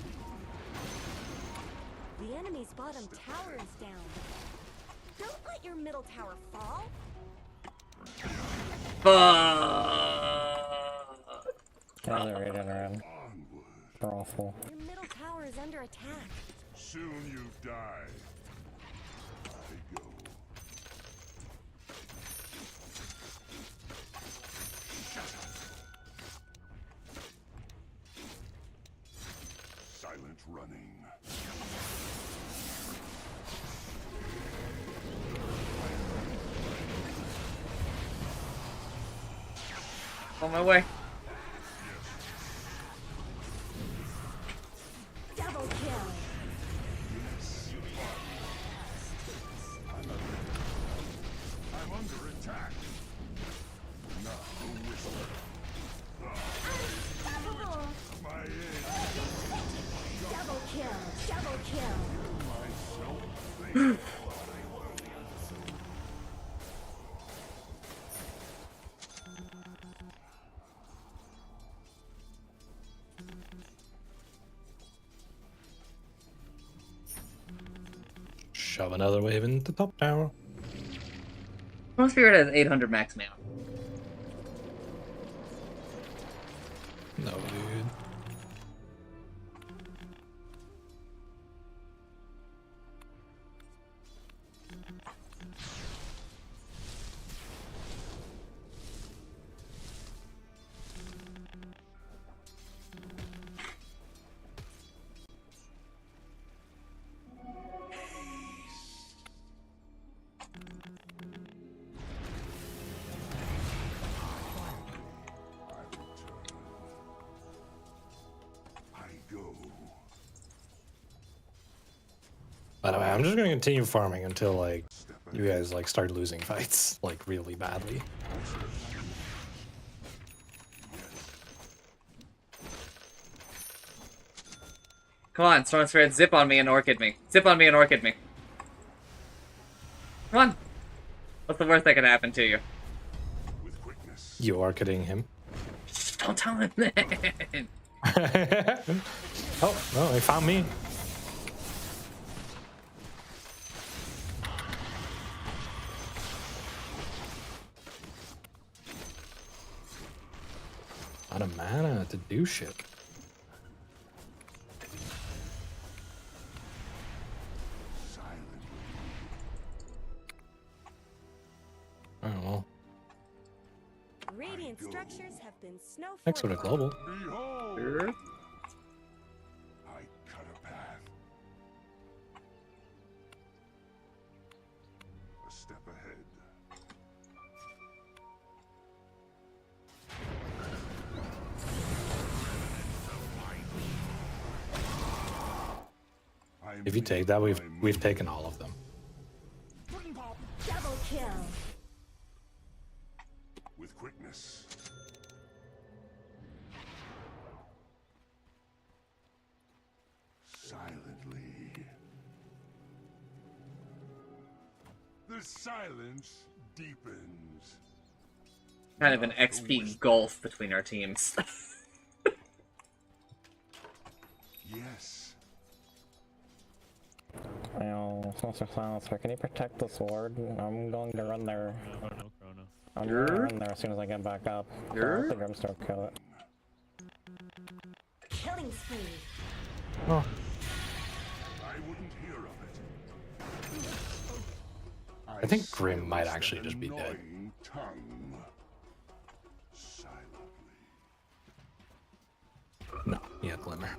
B: The enemy's bottom tower is down. Don't let your middle tower fall.
A: Fuck.
I: Yeah, they're right around. They're awful.
B: Your middle tower is under attack.
C: Soon you die. I go. Silent running.
A: On my way.
B: Double kill.
C: I'm under attack. Now whisper.
B: Unstoppable.
C: My aim.
B: Double kill. Double kill.
C: Myself.
H: Shove another wave into top tower.
A: Storm Spirit has 800 max mana.
H: No, dude. By the way, I'm just gonna continue farming until like you guys like start losing fights like really badly.
A: Come on, Storm Spirit, zip on me and orchid me. Zip on me and orchid me. Come on. What's the worst that could happen to you?
H: You are kidding him.
A: Just don't tell him that.
H: Oh no, they found me. Out of mana to do shit. I don't know.
B: Radiant structures have been snow.
H: Thanks for the global.
C: Behold.
A: Sure.
C: I cut a path. A step ahead.
H: If you take that, we've taken all of them.
B: Double kill.
C: With quickness. Silently. The silence deepens.
A: Kind of an XP gulf between our teams.
C: Yes.
I: Well, Master Silencer, can you protect the sword? I'm going to run there. I'm
A: Sure.
I: going to run there as soon as I get back up.
A: Sure.
I: Let the Grimstroke kill it.
B: killing spree.
H: Oh,
C: I wouldn't hear of it.
H: I think Grim might actually just be dead.
C: Annoying tongue. Silently.
H: No, he had Glimmer.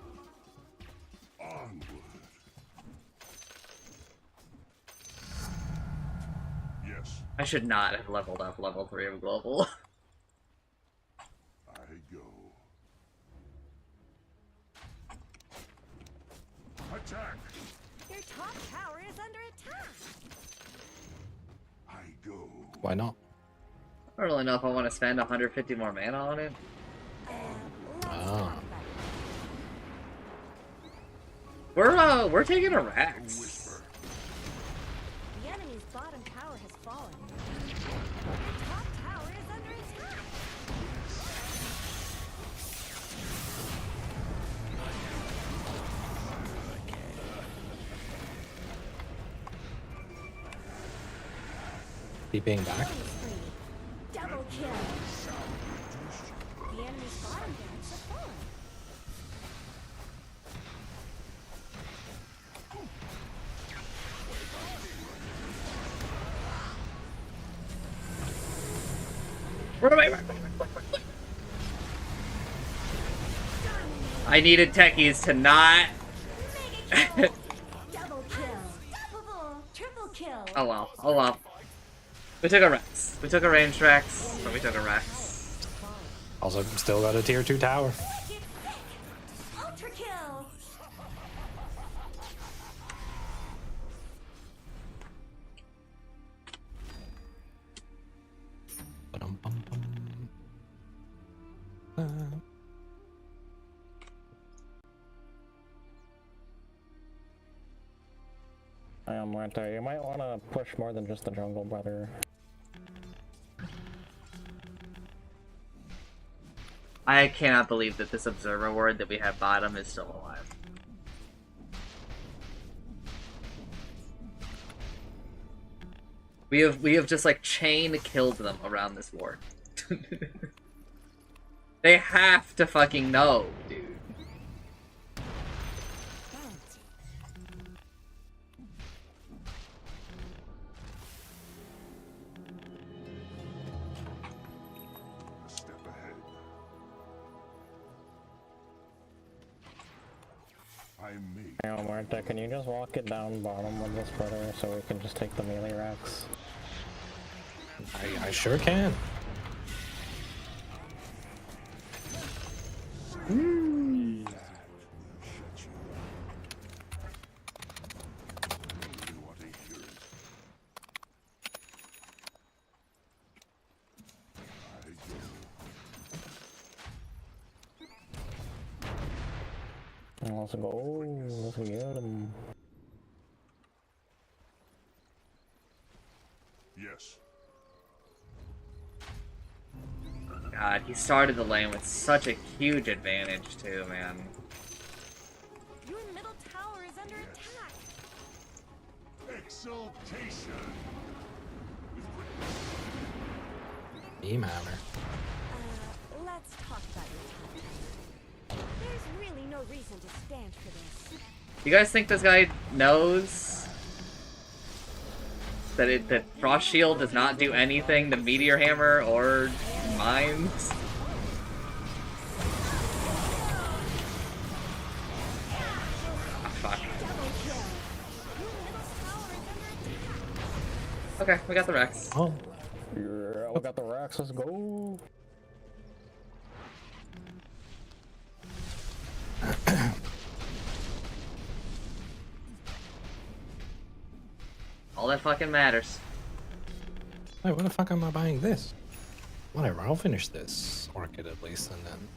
C: Onward. Yes,
A: I should not have leveled up level 3 of Global.
C: I go. Attack!
B: Your top tower is under attack.
C: I go.
H: Why not?
A: I don't really know if I want to spend 150 more mana on it.
B: Let's
H: Ah.
B: talk about it.
A: We're taking a Rax.
C: Whisper.
B: The enemy's bottom tower has fallen. Your top tower is under attack.
H: He being back?
B: Killing spree. Double kill. The enemy's bottom barracks have fallen.
A: Run away, run away, run away, run away. I needed techies to not.
B: Mega kill. Double kill. Double. Triple kill.
A: Oh well, oh well. We took a Rex. We took a range Rex, but we took a Rex.
H: Also, still got a tier 2 tower.
B: Get thick. Ultra kill.
H: Ba-dum-bum-bum.
I: I am right there. You might want to push more than just the jungle, brother.
A: I cannot believe that this observer ward that we have bottom is still alive. We have just like chain killed them around this ward. They have to fucking know, dude.
C: A step ahead. I'm me.
I: Hey, Marta, can you just walk it down bottom with this, brother, so we can just take the melee racks?
H: I sure can.
I: Let's go. Let's get him.
C: Yes.
A: God, he started the lane with such a huge advantage too, man.
B: Your middle tower is under attack.
C: Exaltation.
H: Beam hammer.
B: Let's talk about your top tower. There's really no reason to stand for this.
A: You guys think this guy knows that Frost Shield does not do anything to Meteor Hammer or Mines? Ah, fuck. Okay, we got the Rex.
H: Oh,
I: Yeah, we got the racks. Let's go.
A: All that fucking matters.
H: wait, what the fuck am I buying this? Whatever, I'll finish this orchid at least, and then.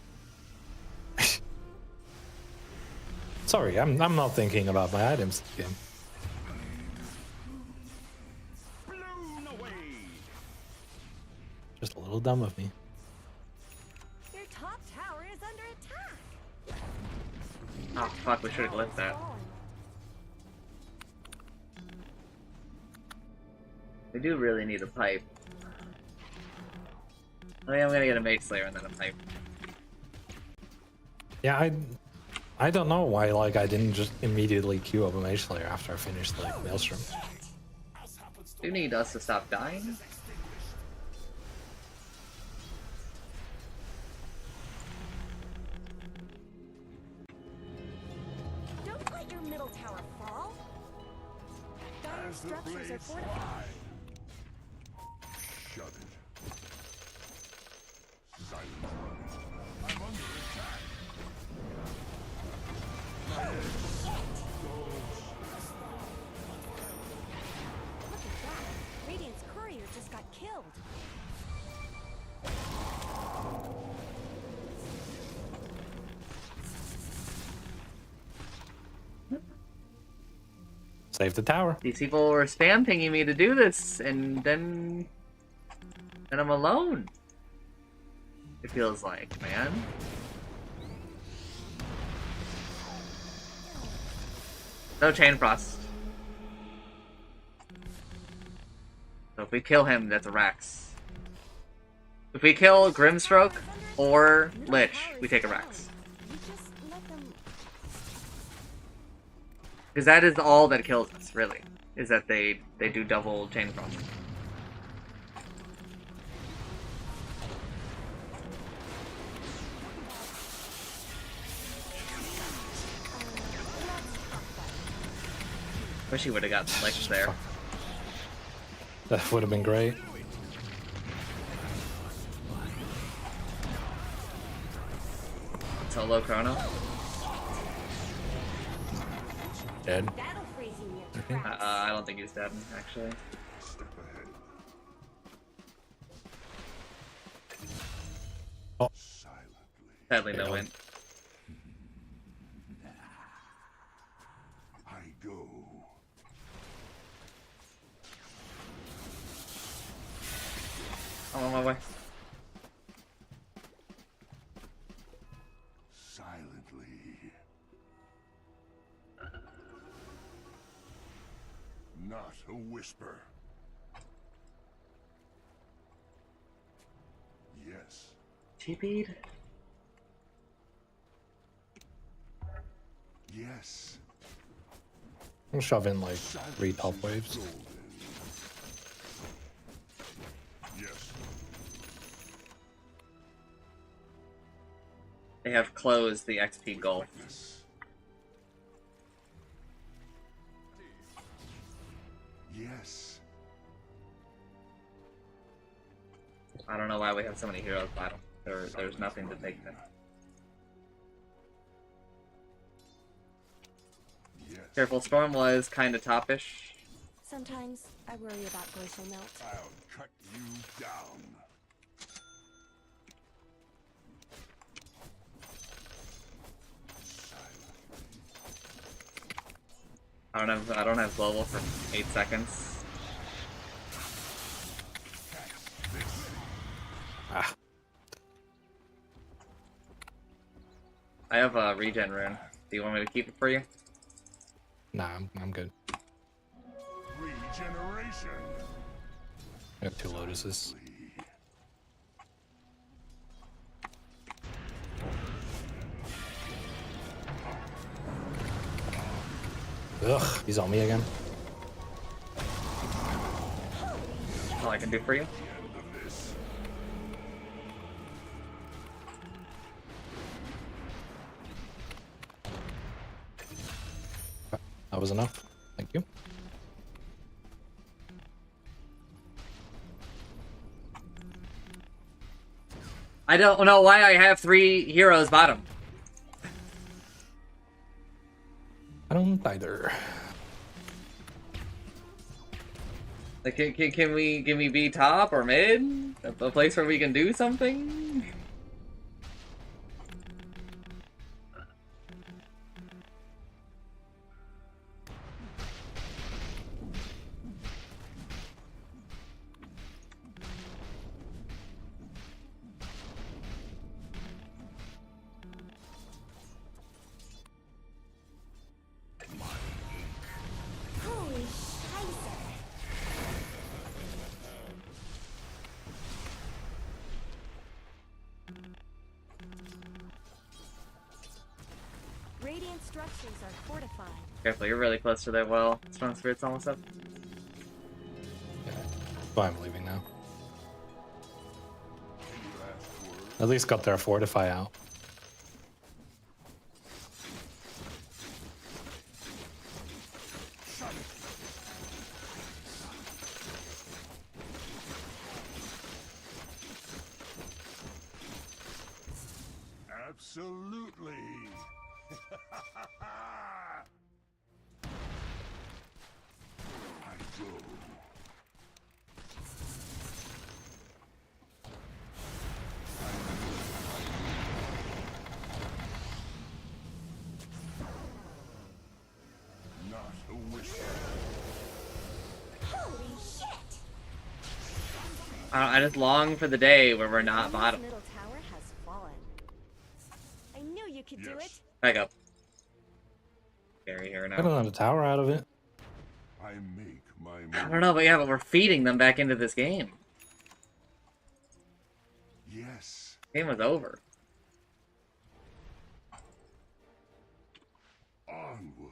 H: Sorry, I'm not thinking about my items again.
C: Blown away.
H: Just a little dumb of me.
B: Your top tower is under attack.
A: Oh fuck, we should have glyphed that. We do really need a pipe. I think I'm gonna get a Mage Slayer and then a pipe.
H: Yeah, I don't know why, like, I didn't just immediately queue up a Mage Slayer after I finished, like, Maelstrom.
A: You need us to stop dying?
B: Don't let your middle tower fall. Dire
C: As the
B: structures are
C: blades
B: fortified.
C: fly. Shut it. Silent running. I'm under attack.
B: Look at that. Radiant's courier just got killed.
H: Save the tower.
A: These people were spam pinging me to do this, and then I'm alone. It feels like, man. No chain frost. So if we kill him, that's a Rax. If we kill Grimstroke or Lich, we take a Rax.
B: You just let them.
A: Because that is all that kills us, really. Is that they do double chain frost. Wish he would have gotten Lich there.
H: That would have been great.
A: Solo Chrono.
H: Dead.
B: That'll freeze you near tracks.
A: I don't think he's dead, actually.
C: Step ahead.
H: Oh.
C: Silently.
A: Sadly, no win.
C: I go.
A: I'm on my way.
C: Silently. Not a whisper. Yes.
A: TP'd?
C: Yes.
H: I'm shoving like 3 top waves.
C: Golden. Yes.
A: They have closed the XP goal.
C: Quickness. Yes.
A: I don't know why we have so many heroes bottom. There's nothing to take them.
C: Yes.
A: Careful, Storm was kinda topish.
B: Sometimes I worry about glacial melt.
C: I'll cut you down.
A: I don't have global for 8 seconds.
H: Ah,
A: I have a regen rune. Do you want me to keep it for you?
H: nah, I'm good.
C: Regeneration.
H: I have 2 lotuses. Ugh, he's on me again.
A: All I can do for you.
C: End of this.
H: That was enough. Thank you.
A: I don't know why I have 3 heroes bottom.
H: I don't either.
A: Like, can we be top or mid? A place where we can do something?
B: Holy scheiße. Radiant structures are fortified.
A: Careful, you're really close to their well. Strong Spirit's almost up.
H: Yeah. Well, I'm leaving now. At least got their fortify out.
C: Absolutely. I go. Not a whisper.
B: Holy shit!
A: I just long for the day where we're not
B: Enemy's
A: bottom.
B: middle tower has fallen. I knew you could do it.
C: Yes.
A: Back up. Carry here
H: I
A: now.
H: don't have a tower out of it.
C: I make my
A: I
C: move.
A: don't know, but yeah, but we're feeding them back into this game.
C: Yes.
A: Game was over.
C: Onward.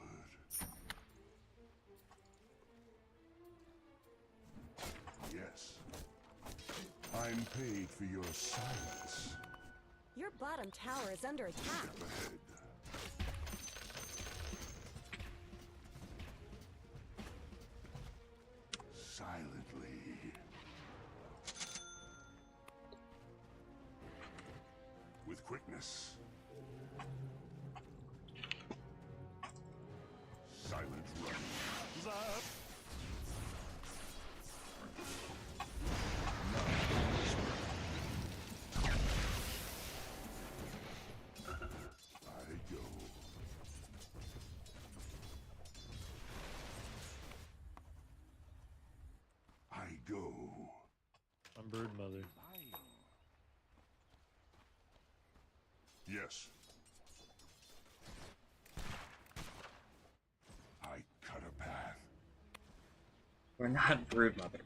C: Yes. I'm paid for your silence.
B: Your bottom tower is under attack.
C: Step ahead. Silently. With quickness. Silent run. Zap. I go. I go.
J: I'm Bird Mother.
C: Yes. I cut a path.
A: We're not Brood Mother.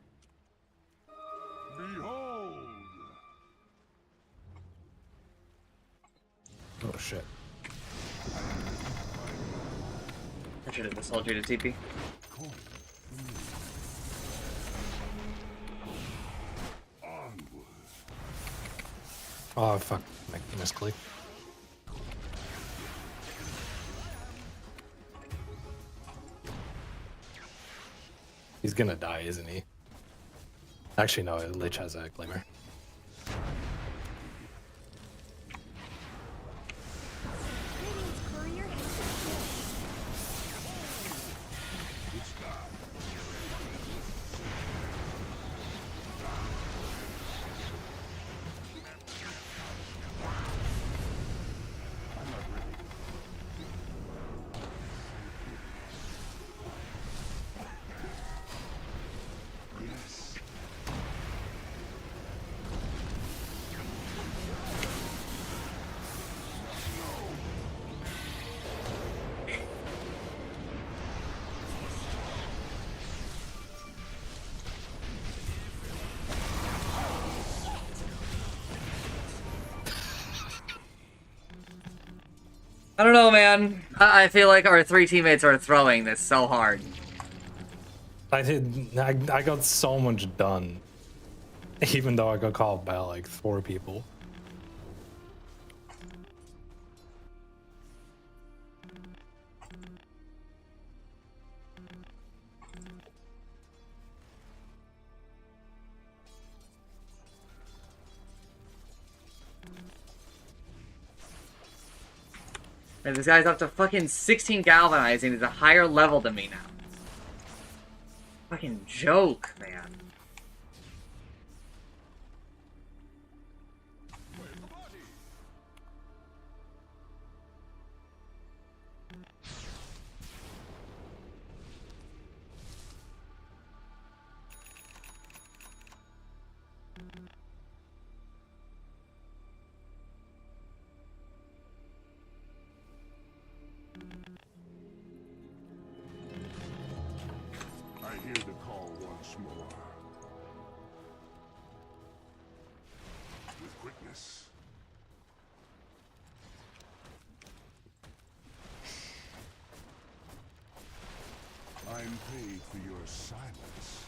C: Behold!
H: Oh shit.
A: I should have just told you to TP.
C: Coin. Onward.
H: Oh fuck. Misclick. He's gonna die, isn't he? Actually, no, Lich has a Glimmer.
B: Radiant's courier has been killed.
C: It's down. I'm not ready. Yes.
A: I don't know, man. I feel like our three teammates are throwing this so hard.
H: I got so much done. Even though I got called by like 4 people.
A: And this guy's up to fucking 16 galvanizing. He's a higher level than me now. Fucking joke, man.
C: I hear the call once more. With quickness. for your silence.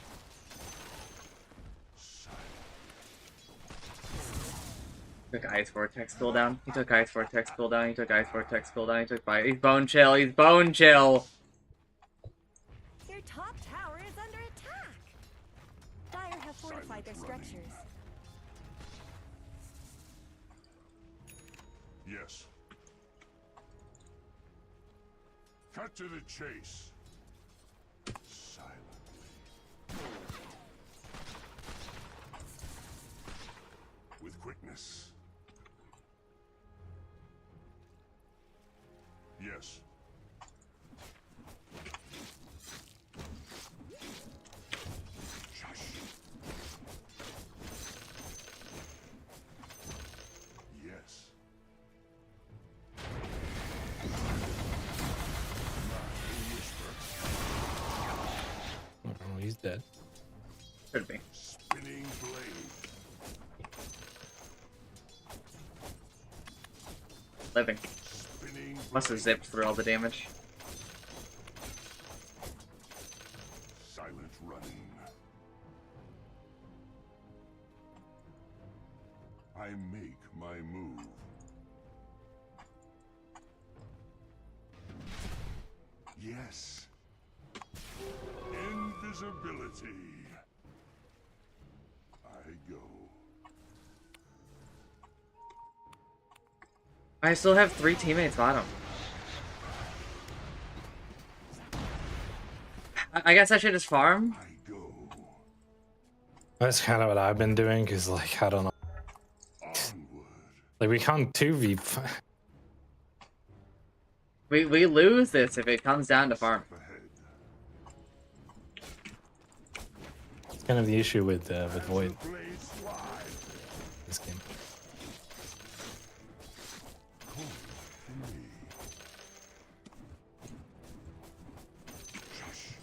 A: Took Ice Vortex cooldown. He took Ice Vortex cooldown. He took Ice Vortex cooldown. He took Fire. He's Bone Chill. He's Bone Chill.
B: Your top tower is under attack. Dire have fortified their structures.
C: Yes. Cut to the chase. Silently. With quickness. Yes. Shush. Yes.
H: Oh, he's dead.
A: Should be.
C: Spinning blade.
A: Living.
C: Spinning
A: Must have zipped through all the damage.
C: Silent running. I make my move. Yes. Invisibility. I go.
A: I still have 3 teammates bottom. I guess I should just farm.
C: I go.
H: That's kind of what I've been doing, because, like, I don't know.
C: Onward.
H: Like, we can't 2v.
A: We lose this if it comes down to farm.
C: Ahead.
H: It's kind of the issue with Void
C: Blades fly.
H: this game.
C: Cool for me. Shush.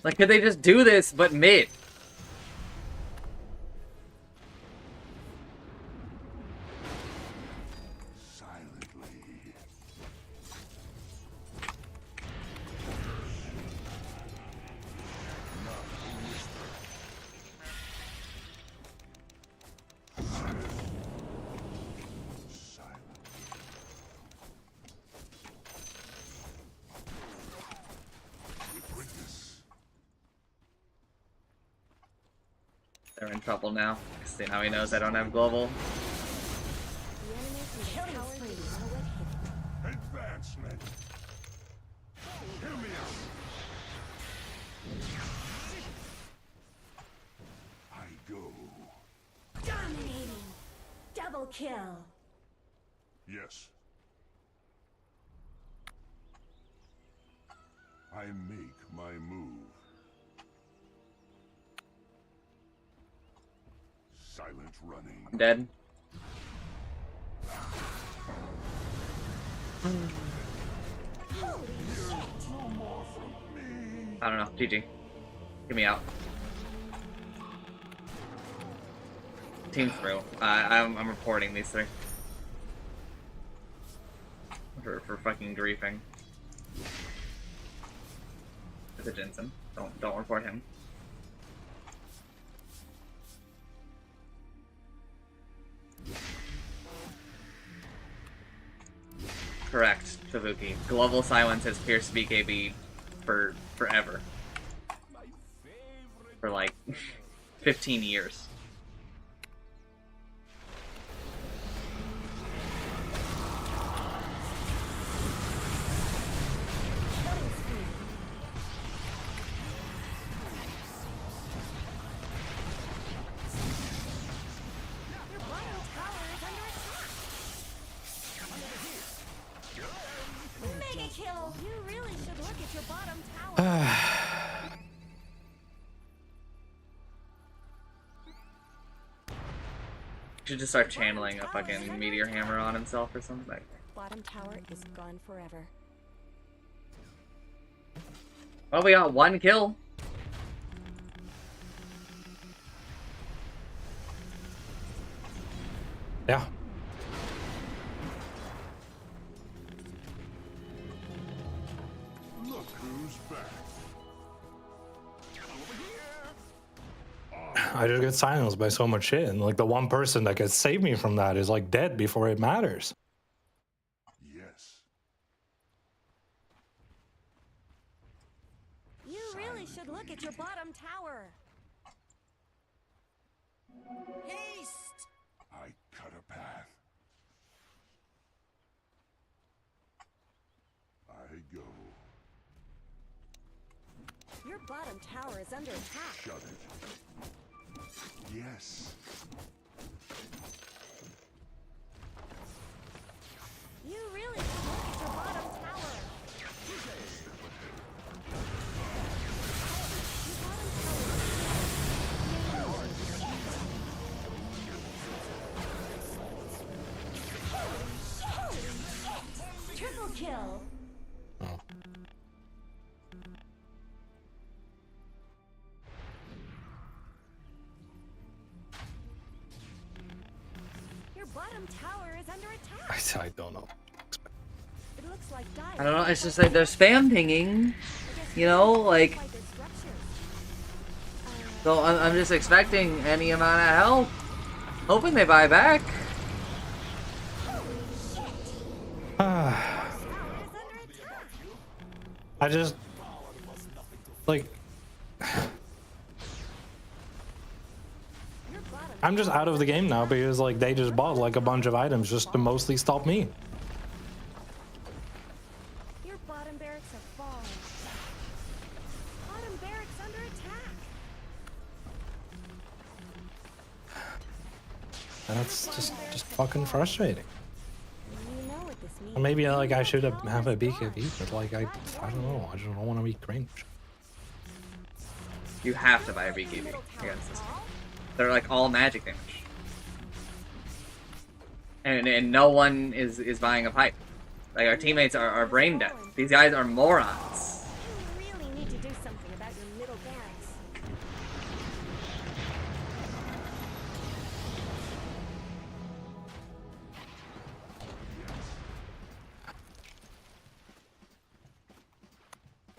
A: Like, could they just do this, but mid?
C: Silently. Not a whisper. Silent. With quickness.
A: They're in trouble now. See, now he knows I don't have global.
B: The enemies in the tower is on a wet hit.
C: Advancement. Hear me out. I go.
B: Dominating. Double kill.
C: Yes. I make my move. Silent running.
A: I'm dead.
B: Holy shit.
C: No more from me.
A: I don't know. GG. Get me out. Team through. I'm reporting these 3. For fucking griefing. It's a Jensen. Don't report him. Correct, Kabuki. Global silence has pierced BKB for forever. For like 15 years.
B: Killing spree. Your bottom tower is under attack. Mega kill. You really should look at your bottom tower.
A: Should just start channeling a fucking meteor hammer on himself or something.
B: Bottom tower is gone forever.
A: Well, we got 1 kill.
H: Yeah.
C: Look Who's back?
H: I just get silenced by so much shit, and like the one person that could save me from that is like dead before it matters.
C: Yes.
B: You really should look at your bottom tower. Haste!
C: I cut a path. I go.
B: Your bottom tower is under attack.
C: Shut it. Yes.
B: You really should look at your bottom tower. Triple kill.
H: Oh.
B: Your bottom tower is under attack.
H: I don't know.
B: It looks like
A: I don't know, it's just like they're spam pinging, you know, like, so I'm just expecting any amount of help, hoping they buy back.
H: I just like I'm just out of the game now because like they just bought like a bunch of items just to mostly stop me.
B: Your bottom barracks have fallen. Bottom barracks under attack.
H: And that's just fucking frustrating.
B: You know what this means.
H: Or maybe like I should have a BKB, but like I don't know. I just don't want to be cringe.
A: You have to buy a BKB against this. They're like all magic damage. And no one is buying a pipe. Like our teammates are brain dead. These guys are morons.
B: You really need to do something about your middle barracks.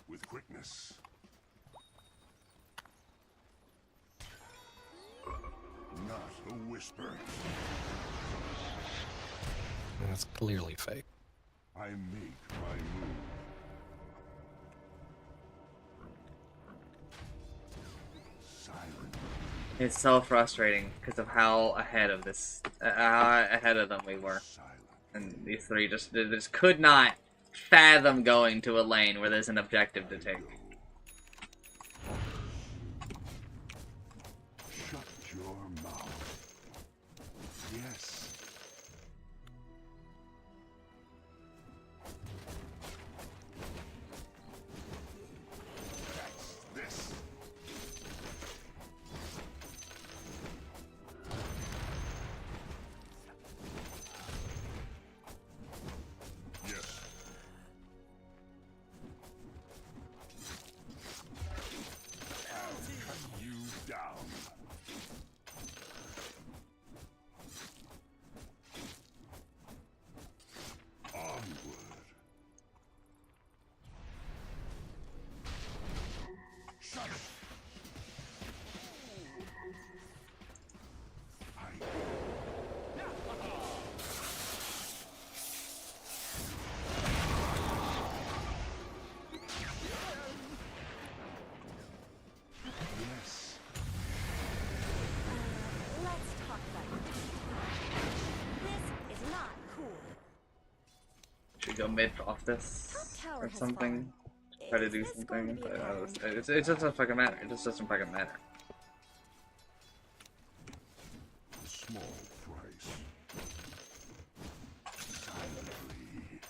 C: With quickness. Not a whisper.
H: That's clearly fake.
C: I make my move. Silent.
A: It's so frustrating because of how ahead of this, ahead of them we were. And these three just could not fathom going to a lane where there's an objective to take.
C: Shut your mouth. Yes. That's this. Yes. I'll cut you down. Onward. Shut it. Yes.
B: Let's talk about it. This is not cool.
A: Should we go mid off this
B: Tower
A: or
B: has
A: something?
B: fallen.
A: Try to
B: Is
A: do
B: this going
A: something,
B: to be
A: but
B: a problem?
A: it just doesn't fucking matter. It just doesn't fucking matter.
C: Small price. Silently.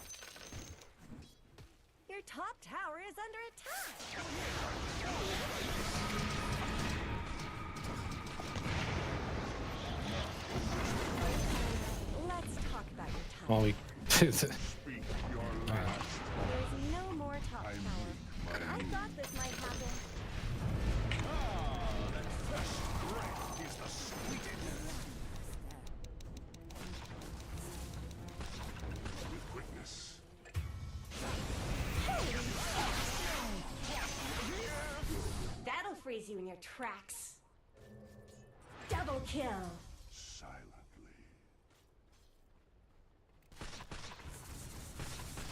B: Your top tower is under attack. Let's talk about your top.
H: Well, we
C: Speak your last.
B: There's no more top tower. I thought this might happen.
C: Strength is the sweetest. With quickness.
B: freeze you in your tracks. Double kill.
C: Silently.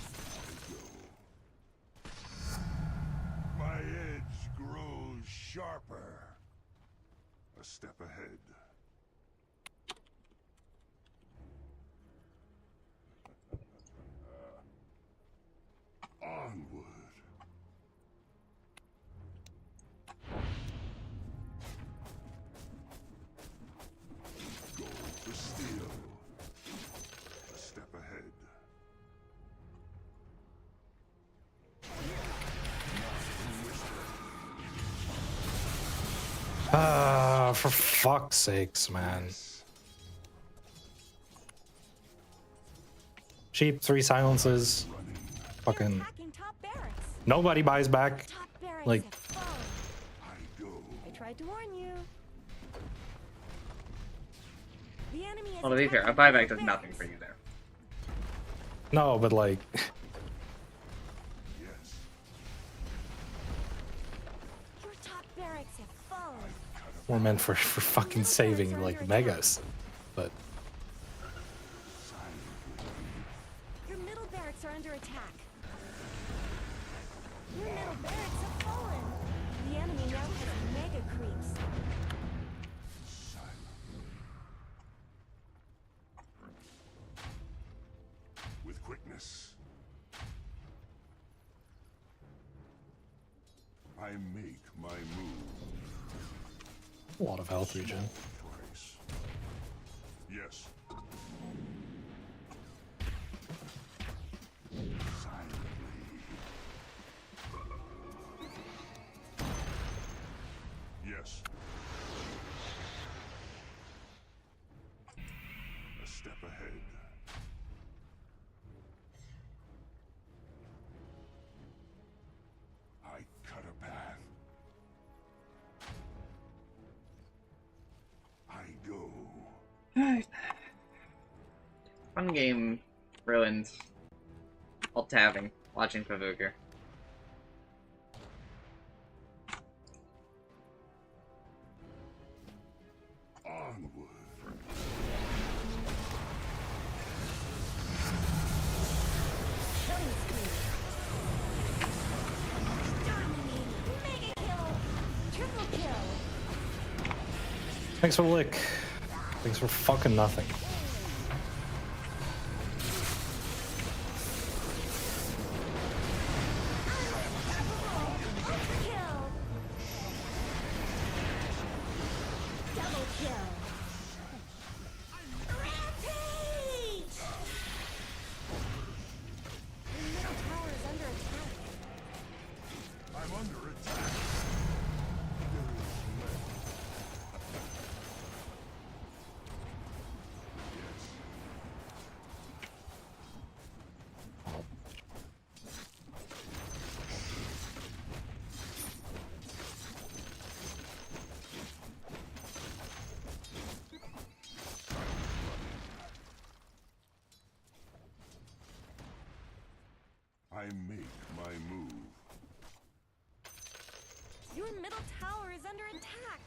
C: I go. My edge grows sharper. A step ahead. Onward. Goal for steel. A step ahead.
H: Ah, for fuck's sakes, man. Cheap, 3 silences. Fucking
B: Attacking top barracks.
H: nobody buys back.
B: Top barracks
H: Like,
B: have fallen.
C: I go.
B: I tried to warn you. The enemy is
A: Well, to be fair, a
B: attacking
A: buyback
B: top
A: does nothing
B: barracks.
A: for you there.
H: no, but like,
C: Yes.
B: Your top barracks have fallen.
H: we're meant for fucking saving like megas. But
B: Your middle barracks are under attack. Your middle barracks have fallen. The enemy now has mega creeps.
C: With quickness. I make my move.
H: a lot of health regen.
C: Twice. Yes. Silently. Yes. A step ahead. I cut a path. I go.
A: Fun game ruined. Alt tabbing, watching Pavuker.
C: Onward.
B: Killing spree. Dominating. Mega kill. Triple kill.
H: Thanks for the lick. Thanks for fucking nothing.
B: Kill. Double kill. Rampage! Your middle tower is under attack.
C: I'm under attack. I make my move.
B: Your middle tower is under attack.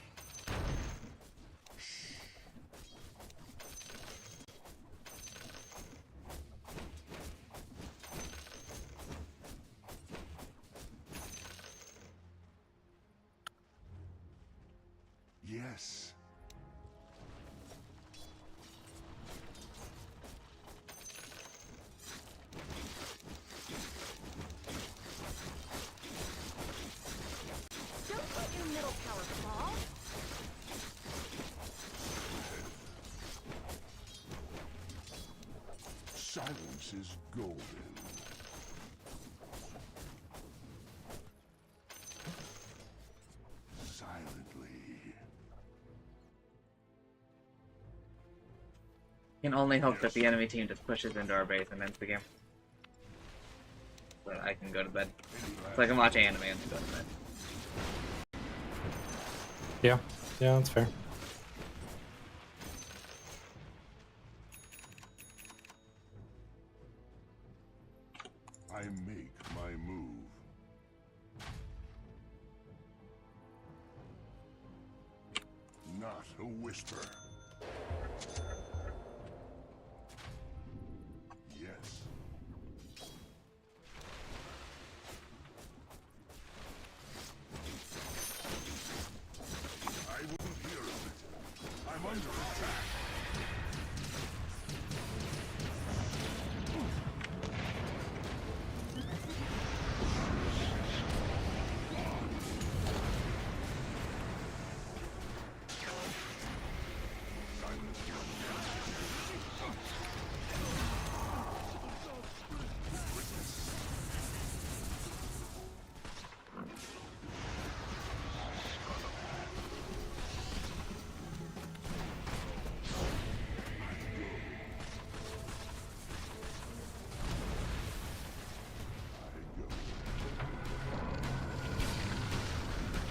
C: Yes.
B: Don't let your middle tower fall.
C: Silence is golden. Silently.
A: Can only hope that the enemy team just pushes into our base and ends the game. So I can go to bed. So I can watch anime and go to bed.
H: Yeah, yeah, that's fair.
C: I make my move. Not a whisper. Yes. I wouldn't hear of it. I'm under attack.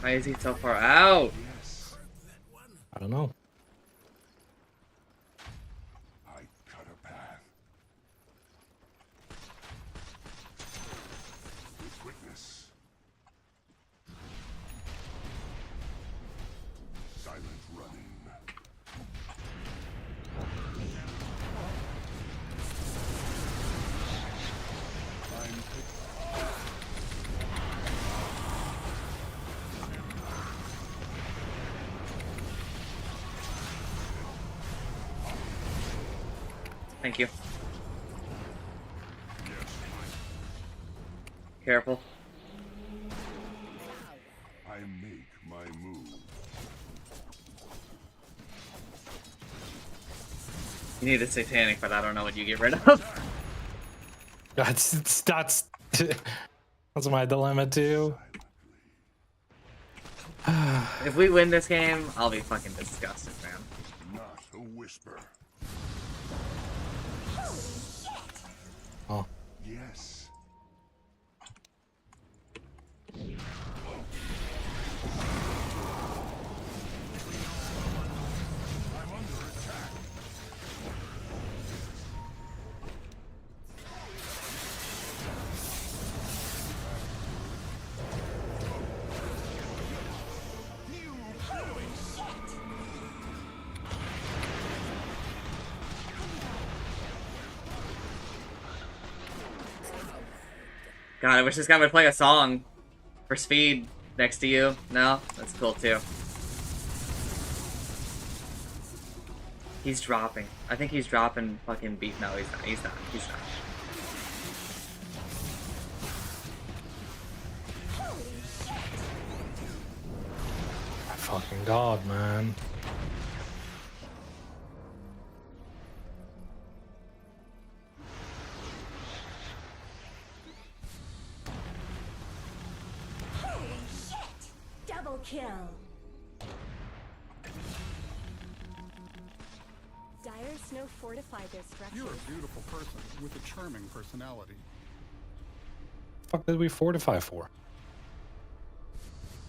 A: Why is he so far out?
H: I don't know.
C: I cut a path. With witness. Silent running.
A: Thank you. Careful.
C: I make my move.
A: You need a satanic, but I don't know what you get rid of.
H: That's my dilemma too.
A: If we win this game, I'll be fucking disgusted, man.
C: Not a whisper.
H: Oh.
C: Yes. I'm under attack.
A: God, I wish this guy would play a song for speed next to you. No? That's cool too. He's dropping. I think he's dropping fucking beat. No, he's not. He's not. He's not.
H: My fucking god, man.
B: Double kill. Dire Snow fortified their structures.
K: You're a beautiful person with a charming personality.
H: Fuck did we fortify for?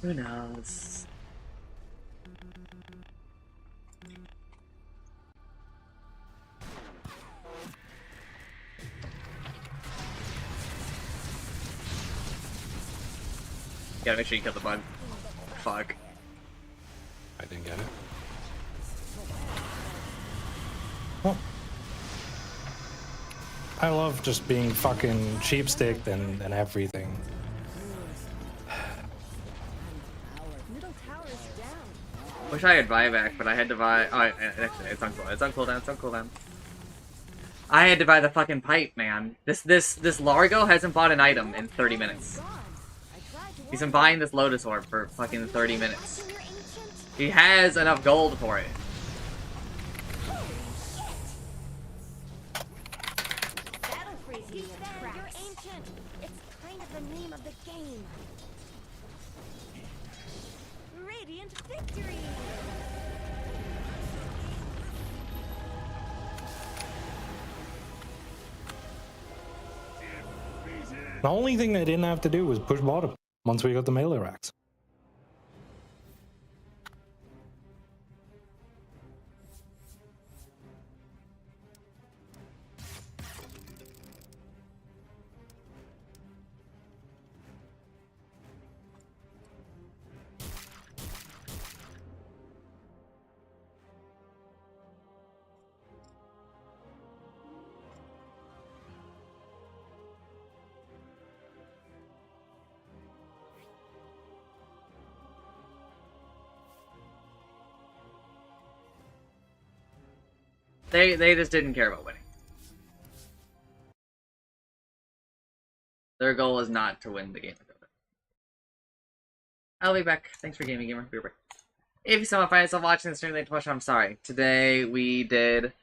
A: Who knows? Gotta make sure you kill the bug. Fuck.
H: I didn't get it. Well, I love just being fucking cheapsticked and everything.
B: Middle tower is down.
A: Wish I had buyback, but I had to buy. Oh, actually, it's on cooldown. It's on cooldown. It's on cooldown. I had to buy the fucking pipe, man. This Largo hasn't bought an item in 30 minutes. He's been buying this Lotus Orb for fucking 30 minutes. He has enough gold for it.
B: Battle freeze. You're ancient. It's kind of the name of the game. Radiant victory.
H: The only thing they didn't have to do was push bottom once we got the melee racks.
A: They just didn't care about winning. Their goal is not to win the game of Dota. I'll be back. Thanks for gaming, gamer. Be right back. If you somehow find yourself watching the stream late to watch, I'm sorry. Today we did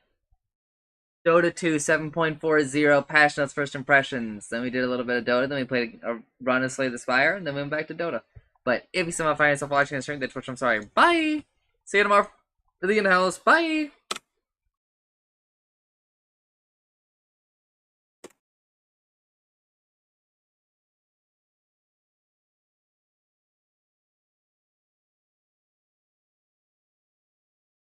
A: Dota 2 7.40 Passionate's first impressions. Then we did a little bit of Dota. Then we played a run of Slay the Spire. And then we went back to Dota. But if you somehow find yourself watching the stream late to watch, I'm sorry. Bye! See you tomorrow for the in-house. Bye!